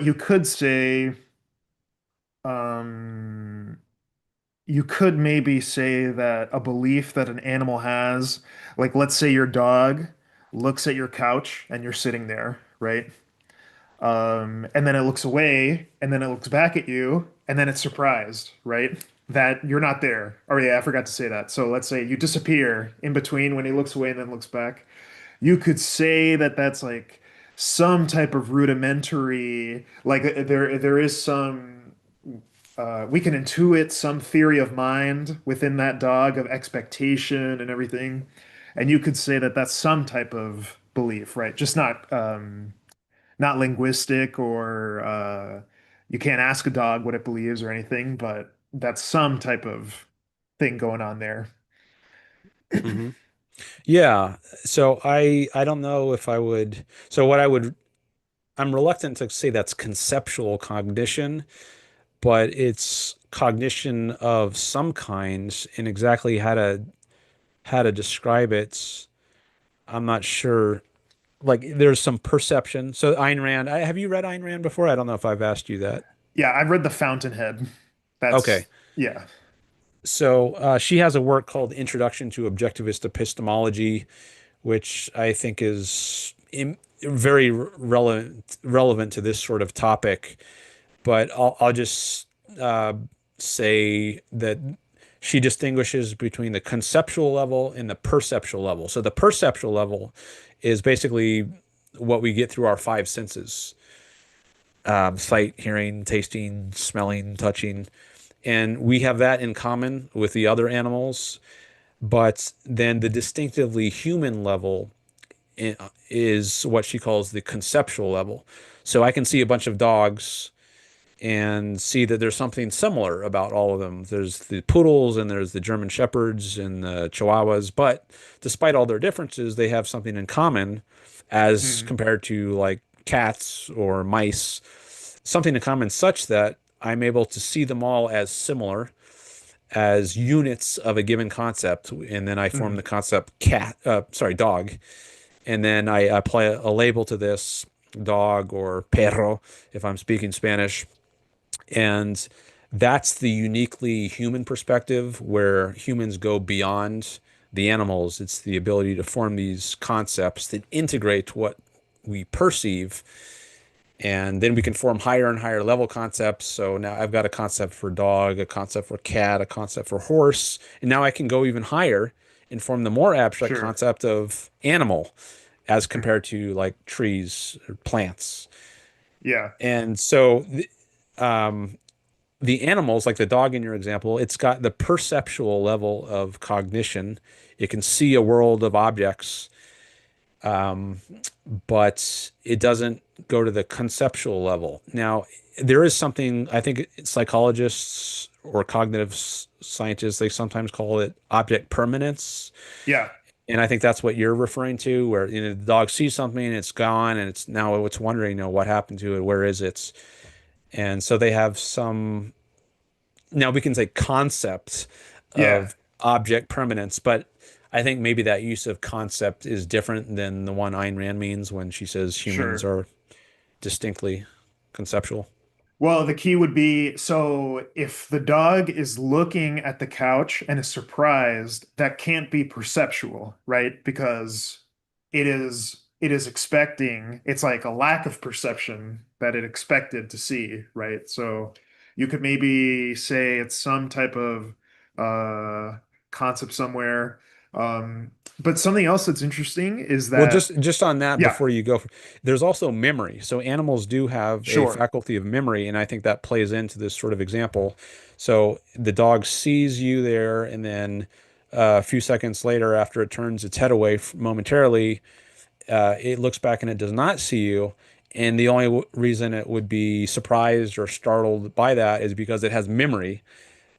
um, you could maybe say that a belief that an animal has, like let's say your dog looks at your couch and you're sitting there, right? And then it looks away, and then it looks back at you, and then it's surprised, right? That you're not there. Oh yeah, I forgot to say that. So let's say you disappear in between when he looks away and then looks back. You could say that that's like some type of rudimentary, like there is some we can intuit some theory of mind within that dog of expectation and everything. And you could say that that's some type of belief, right? Just not linguistic or you can't ask a dog what it believes or anything, but that's some type of thing going on there. Hmm. Yeah. So I don't know if I would. So what I would I'm reluctant to say that's conceptual cognition, but it's cognition of some kind, and exactly how to describe it. I'm not sure. Like there's some perception. So Ayn Rand, have you read Ayn Rand before? I don't know if I've asked you that. Yeah, I've read The Fountainhead. Okay. That's yeah, So she has a work called Introduction to Objectivist Epistemology, which I think is very relevant to this sort of topic. But I'll just uh, say that she distinguishes between the conceptual level and the perceptual level. So the perceptual level is basically what we get through our five senses: sight, hearing, tasting, smelling, touching. And we have that in common with the other animals. But then the distinctively human level is what she calls the conceptual level. So I can see a bunch of dogs and see that there's something similar about all of them. There's the poodles and there's the German shepherds and the chihuahuas, but despite all their differences, they have something in common as Mhm. compared to like cats or mice, something in common such that I'm able to see them all as similar as units of a given concept, and then I form Mhm. the concept dog, and then I apply a label to this dog or perro if I'm speaking Spanish, and that's the uniquely human perspective where humans go beyond the animals. It's the ability to form these concepts that integrate what we perceive, and then we can form higher and higher level concepts. So now I've got a concept for dog, a concept for cat, a concept for horse, and now I can go even higher and form the more abstract Sure. concept of animal as Mhm. compared to like trees or plants. Yeah, And so um, the animals, like the dog in your example, it's got the perceptual level of cognition. It can see a world of objects, um, but it doesn't go to the conceptual level. Now, there is something I think psychologists or cognitive scientists, they sometimes call it object permanence. yeah, And I think that's what you're referring to, where the dog sees something, it's gone, and it's now it's wondering, what happened to it, where is it? And so they have some, now we can say concept yeah, of object permanence, but I think maybe that use of concept is different than the one Ayn Rand means when she says humans sure. are distinctly conceptual. Well, the key would be so if the dog is looking at the couch and is surprised, that can't be perceptual, right? Because it is expecting, it's like a lack of perception that it expected to see, right? So you could maybe say it's some type of uh concept somewhere. But something else that's interesting is Well, that, just on that yeah, before you go, there's also memory. So animals do have a sure, faculty of memory, and I think that plays into this sort of example. So the dog sees you there, and then a few seconds later, after it turns its head away momentarily, it looks back and it does not see you. And the only reason it would be surprised or startled by that is because it has memory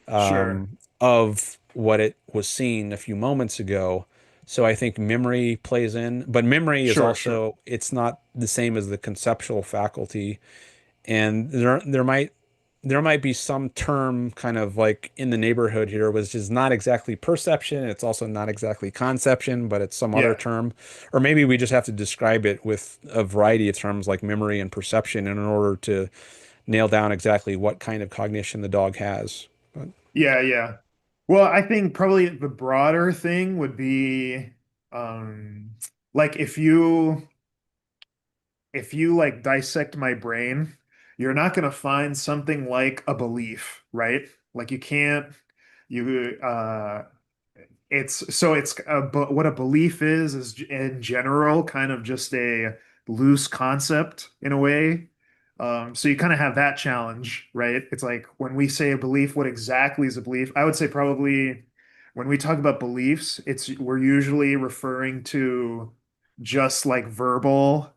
sure, of what it was seeing a few moments ago. So I think memory plays in, but memory is sure. also, it's not the same as the conceptual faculty. And there might, there might be some term kind of like in the neighborhood here, which is not exactly perception. It's also not exactly conception, but it's some other Yeah. term. Or maybe we just have to describe it with a variety of terms like memory and perception in order to nail down exactly what kind of cognition the dog has. But Yeah, yeah. Well, I think probably the broader thing would be um like if you like dissect my brain, you're not going to find something like a belief, right? Like you can't you it's so it's but what a belief is in general kind of just a loose concept in a way. So you kind of have that challenge, right? It's like when we say a belief, what exactly is a belief? I would say probably when we talk about beliefs, it's we're usually referring to just like verbal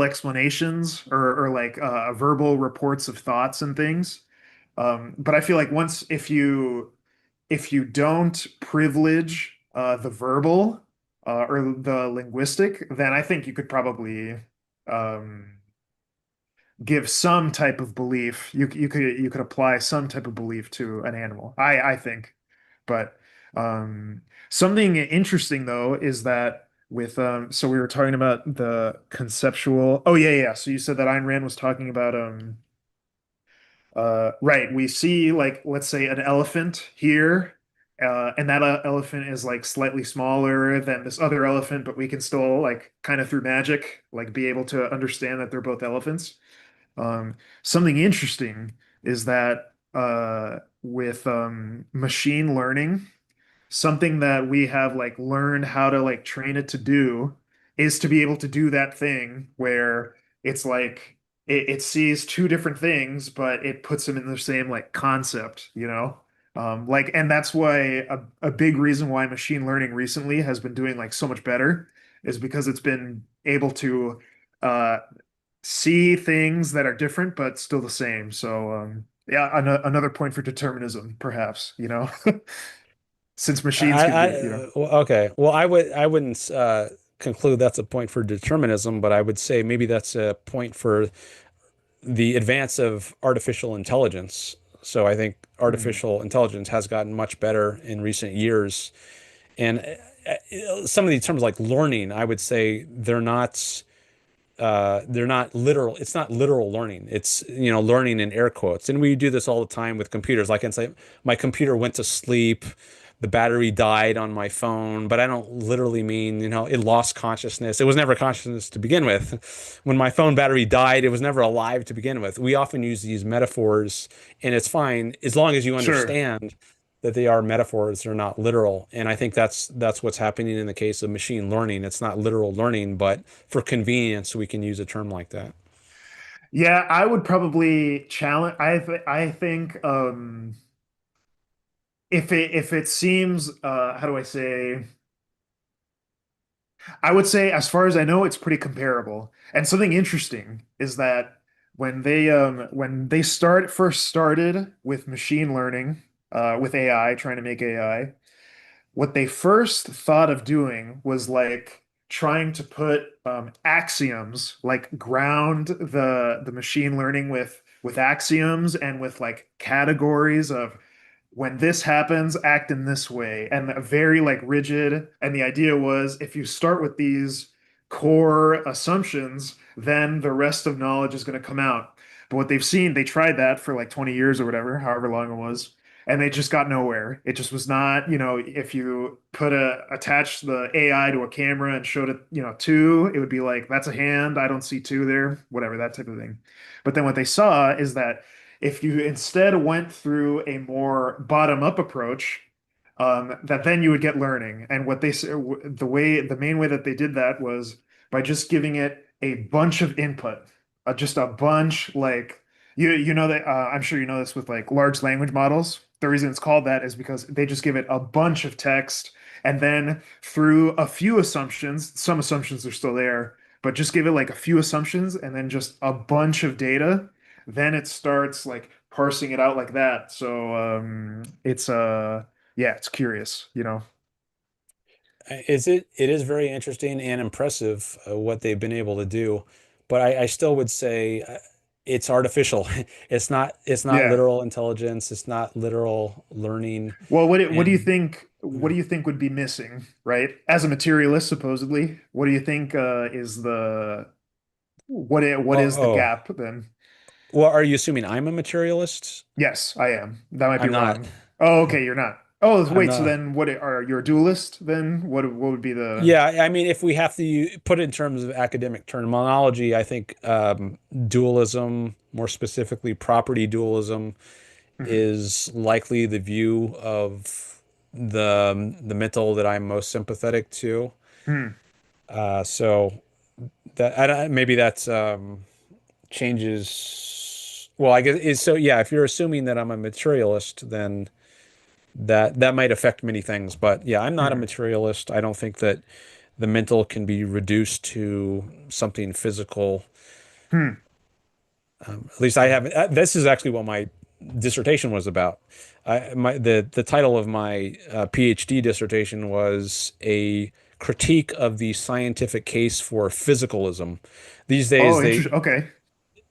explanations or like verbal reports of thoughts and things. But I feel like once if you don't privilege the verbal or the linguistic, then I think you could probably um, give some type of belief. You could apply some type of belief to an animal. I think, but something interesting though is that with so we were talking about the conceptual. Oh yeah, yeah. So you said that Ayn Rand was talking about right. We see like let's say an elephant here, and that elephant is like slightly smaller than this other elephant, but we can still like kind of through magic like be able to understand that they're both elephants. Something interesting is that with machine learning, something that we have like learned how to like train it to do is to be able to do that thing where it's like it sees two different things, but it puts them in the same like concept, you know? Like, and that's why a big reason why machine learning recently has been doing like so much better is because it's been able to uh, see things that are different but still the same. So, yeah, another point for determinism, perhaps, you know? Since machines can do, you know. well, okay. Well, I wouldn't conclude that's a point for determinism, but I would say maybe that's a point for the advance of artificial intelligence. So I think Hmm. artificial intelligence has gotten much better in recent years. And some of these terms like learning, I would say they're not literal. It's not literal learning. It's, learning in air quotes. And we do this all the time with computers. I can say my computer went to sleep, the battery died on my phone, but I don't literally mean, it lost consciousness. It was never consciousness to begin with. When my phone battery died, it was never alive to begin with. We often use these metaphors, and it's fine as long as you Sure. understand that they are metaphors, they're not literal. And I think that's what's happening in the case of machine learning. It's not literal learning, but for convenience, we can use a term like that. Yeah, I would probably challenge. I think if it seems how do I say? I would say as far as I know, it's pretty comparable. And something interesting is that when they first started with machine learning with AI, trying to make AI, what they first thought of doing was like trying to put axioms, like ground the machine learning with axioms and with like categories of when this happens, act in this way, and very like rigid. And the idea was if you start with these core assumptions, then the rest of knowledge is going to come out. But what they've seen, they tried that for like 20 years or whatever, however long it was, and they just got nowhere. It just was not, if you attach the AI to a camera and showed it, two, it would be like, that's a hand. I don't see two there, whatever, that type of thing. But then what they saw is that if you instead went through a more bottom-up approach, that then you would get learning. And what they the main way that they did that was by just giving it a bunch of input, just a bunch like you know that I'm sure you know this with like large language models. The reason it's called that is because they just give it a bunch of text and then through a few assumptions, some assumptions are still there, but just give it like a few assumptions and then just a bunch of data, then it starts like parsing it out like that. So it's yeah, it's curious, you know. It is very interesting and impressive what they've been able to do. But I still would say it's artificial. It's not Yeah. literal intelligence. It's not literal learning. Well, what do you And think? What do you think would be missing, right? As a materialist, supposedly, what do you think is the what is the oh, gap then? well, are you assuming I'm a materialist? Yes, I am. That might be I'm not. wrong. Oh, okay, you're not. Oh, I'm wait. So not. then, what are you a dualist? Then what would be the? Yeah, I mean, if we have to put it in terms of academic terminology, I think dualism, more specifically property dualism, Mhm. is likely the view of the mental that I'm most sympathetic to. Hmm. So that maybe that's changes. Well, I guess is so. Yeah, if you're assuming that I'm a materialist, then that might affect many things. But yeah, I'm not a Hmm. materialist. I don't think that the mental can be reduced to something physical. Hmm. At least I haven't. This is actually what my dissertation was about. The title of my PhD dissertation was a critique of the scientific case for physicalism. These days, Oh, interesting. Okay.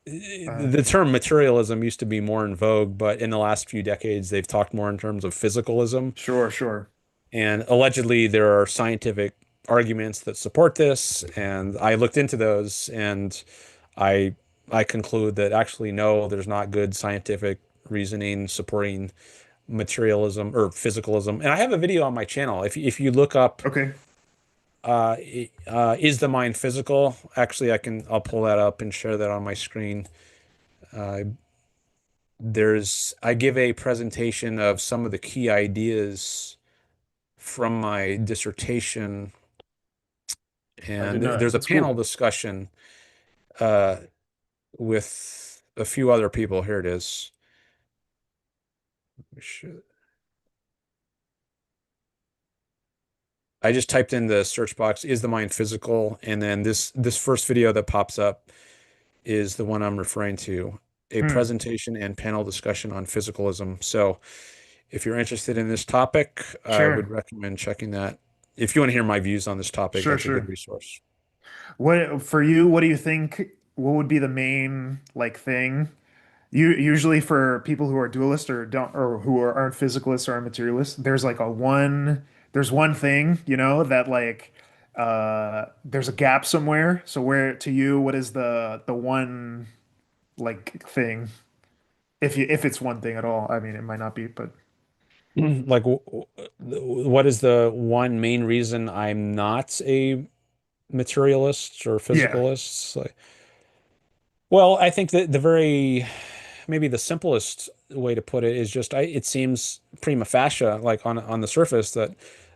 the term materialism used to be more in vogue, but in the last few decades, they've talked more in terms of physicalism. Sure, sure. And allegedly, there are scientific arguments that support this. And I looked into those, and I I conclude that actually no, there's not good scientific reasoning supporting materialism or physicalism. And I have a video on my channel. If you look up Okay. uh, is the mind physical? Actually, I'll pull that up and share that on my screen. Uh, I give a presentation of some of the key ideas from my dissertation, I did and not. there's a That's panel cool. discussion uh, with a few other people. Here it is. I just typed in the search box, is the mind physical? And then this first video that pops up is the one I'm referring to, a Hmm. presentation and panel discussion on physicalism. So if you're interested in this topic, I would Sure. recommend checking that. If you want to hear my views on this topic, Sure, that's a good sure. resource. What for you, what do you think what would be the main like thing? You usually for people who are dualists or don't or who aren't physicalists or aren't materialists, there's one thing, that like there's a gap somewhere. So where to you, what is the one like thing? If it's one thing at all. I mean, it might not be, but Like, what is the one main reason I'm not a materialist or yeah. physicalist? Like, well, I think that maybe the simplest way to put it is just it seems prima facie, like on the surface, that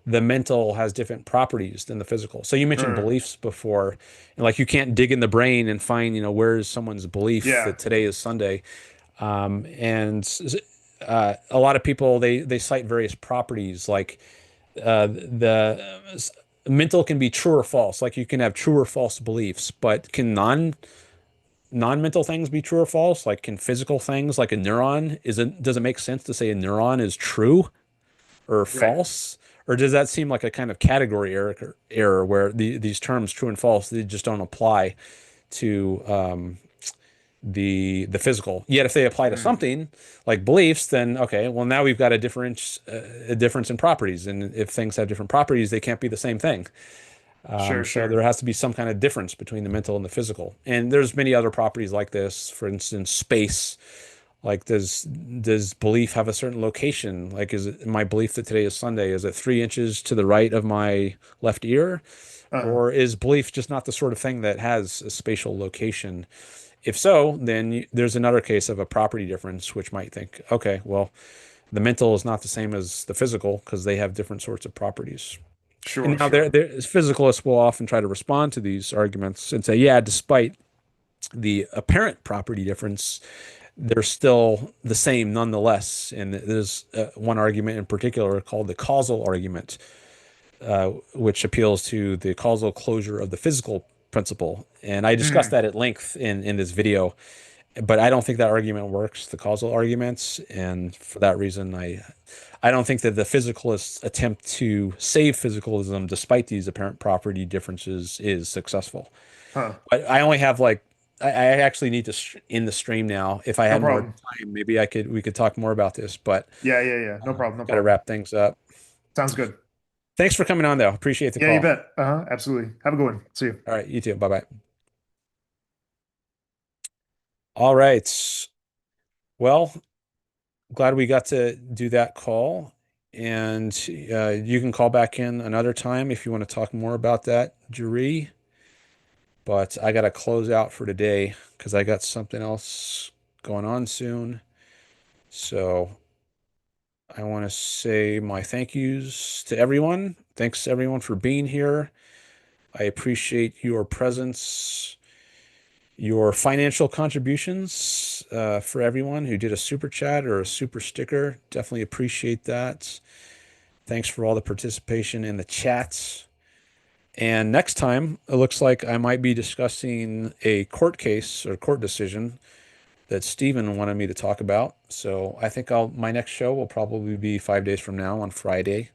the mental has different properties than the physical. So you mentioned Uh, beliefs before, and like you can't dig in the brain and find, where is someone's belief yeah. that today is Sunday. And a lot of people they cite various properties like the mental can be true or false. Like you can have true or false beliefs, but can non-mental things be true or false? Like can physical things like a neuron, does it make sense to say a neuron is true or Right. false? Or does that seem like a kind of category error where these terms true and false, they just don't apply to the physical? Yet if they apply to Mm. something like beliefs, then okay, well now we've got a difference in properties, and if things have different properties, they can't be the same thing. Sure, So there sure. has to be some kind of difference between the mental and the physical. And there's many other properties like this. For instance, space. Like, does belief have a certain location? Like, is it my belief that today is Sunday? Is it 3 inches to the right of my left ear? Uh, Or is belief just not the sort of thing that has a spatial location? If so, then there's another case of a property difference, which might think, okay, well, the mental is not the same as the physical because they have different sorts of properties. sure, And now sure. physicalists will often try to respond to these arguments and say, yeah, despite the apparent property difference, they're still the same nonetheless. And there's one argument in particular called the causal argument, which appeals to the causal closure of the physical principle. And I discussed Mm. that at length in this video, but I don't think that argument works, the causal arguments. And for that reason, I don't think that the physicalists' attempt to save physicalism, despite these apparent property differences, is successful. Huh. But I only have like I actually need to end the stream now. If I No had more problem. time, maybe we could talk more about this, but Yeah. No problem. No got to problem. wrap things up. Sounds good. Thanks for coming on, though. Appreciate the Yeah, you call. bet. Absolutely. Have a good one. See you. All right, you too. Bye bye. All right. Well, glad we got to do that call. And you can call back in another time if you want to talk more about that jury. But I got to close out for today because I got something else going on soon. So I want to say my thank yous to everyone. Thanks everyone for being here. I appreciate your presence, your financial contributions for everyone who did a super chat or a super sticker. Definitely appreciate that. Thanks for all the participation in the chats. And next time, it looks like I might be discussing a court case or court decision that Stephen wanted me to talk about. So I think my next show will probably be 5 days from now on Friday.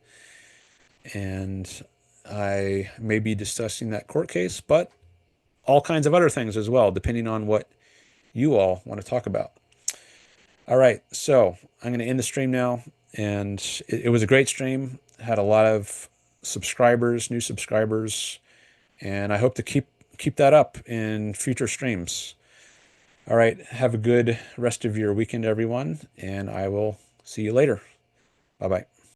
And I may be discussing that court case, but all kinds of other things as well, depending on what you all want to talk about. All right, so I'm going to end the stream now. And it was a great stream. Had a lot of subscribers, new subscribers, and I hope to keep that up in future streams. All right, have a good rest of your weekend, everyone, and I will see you later. Bye-bye.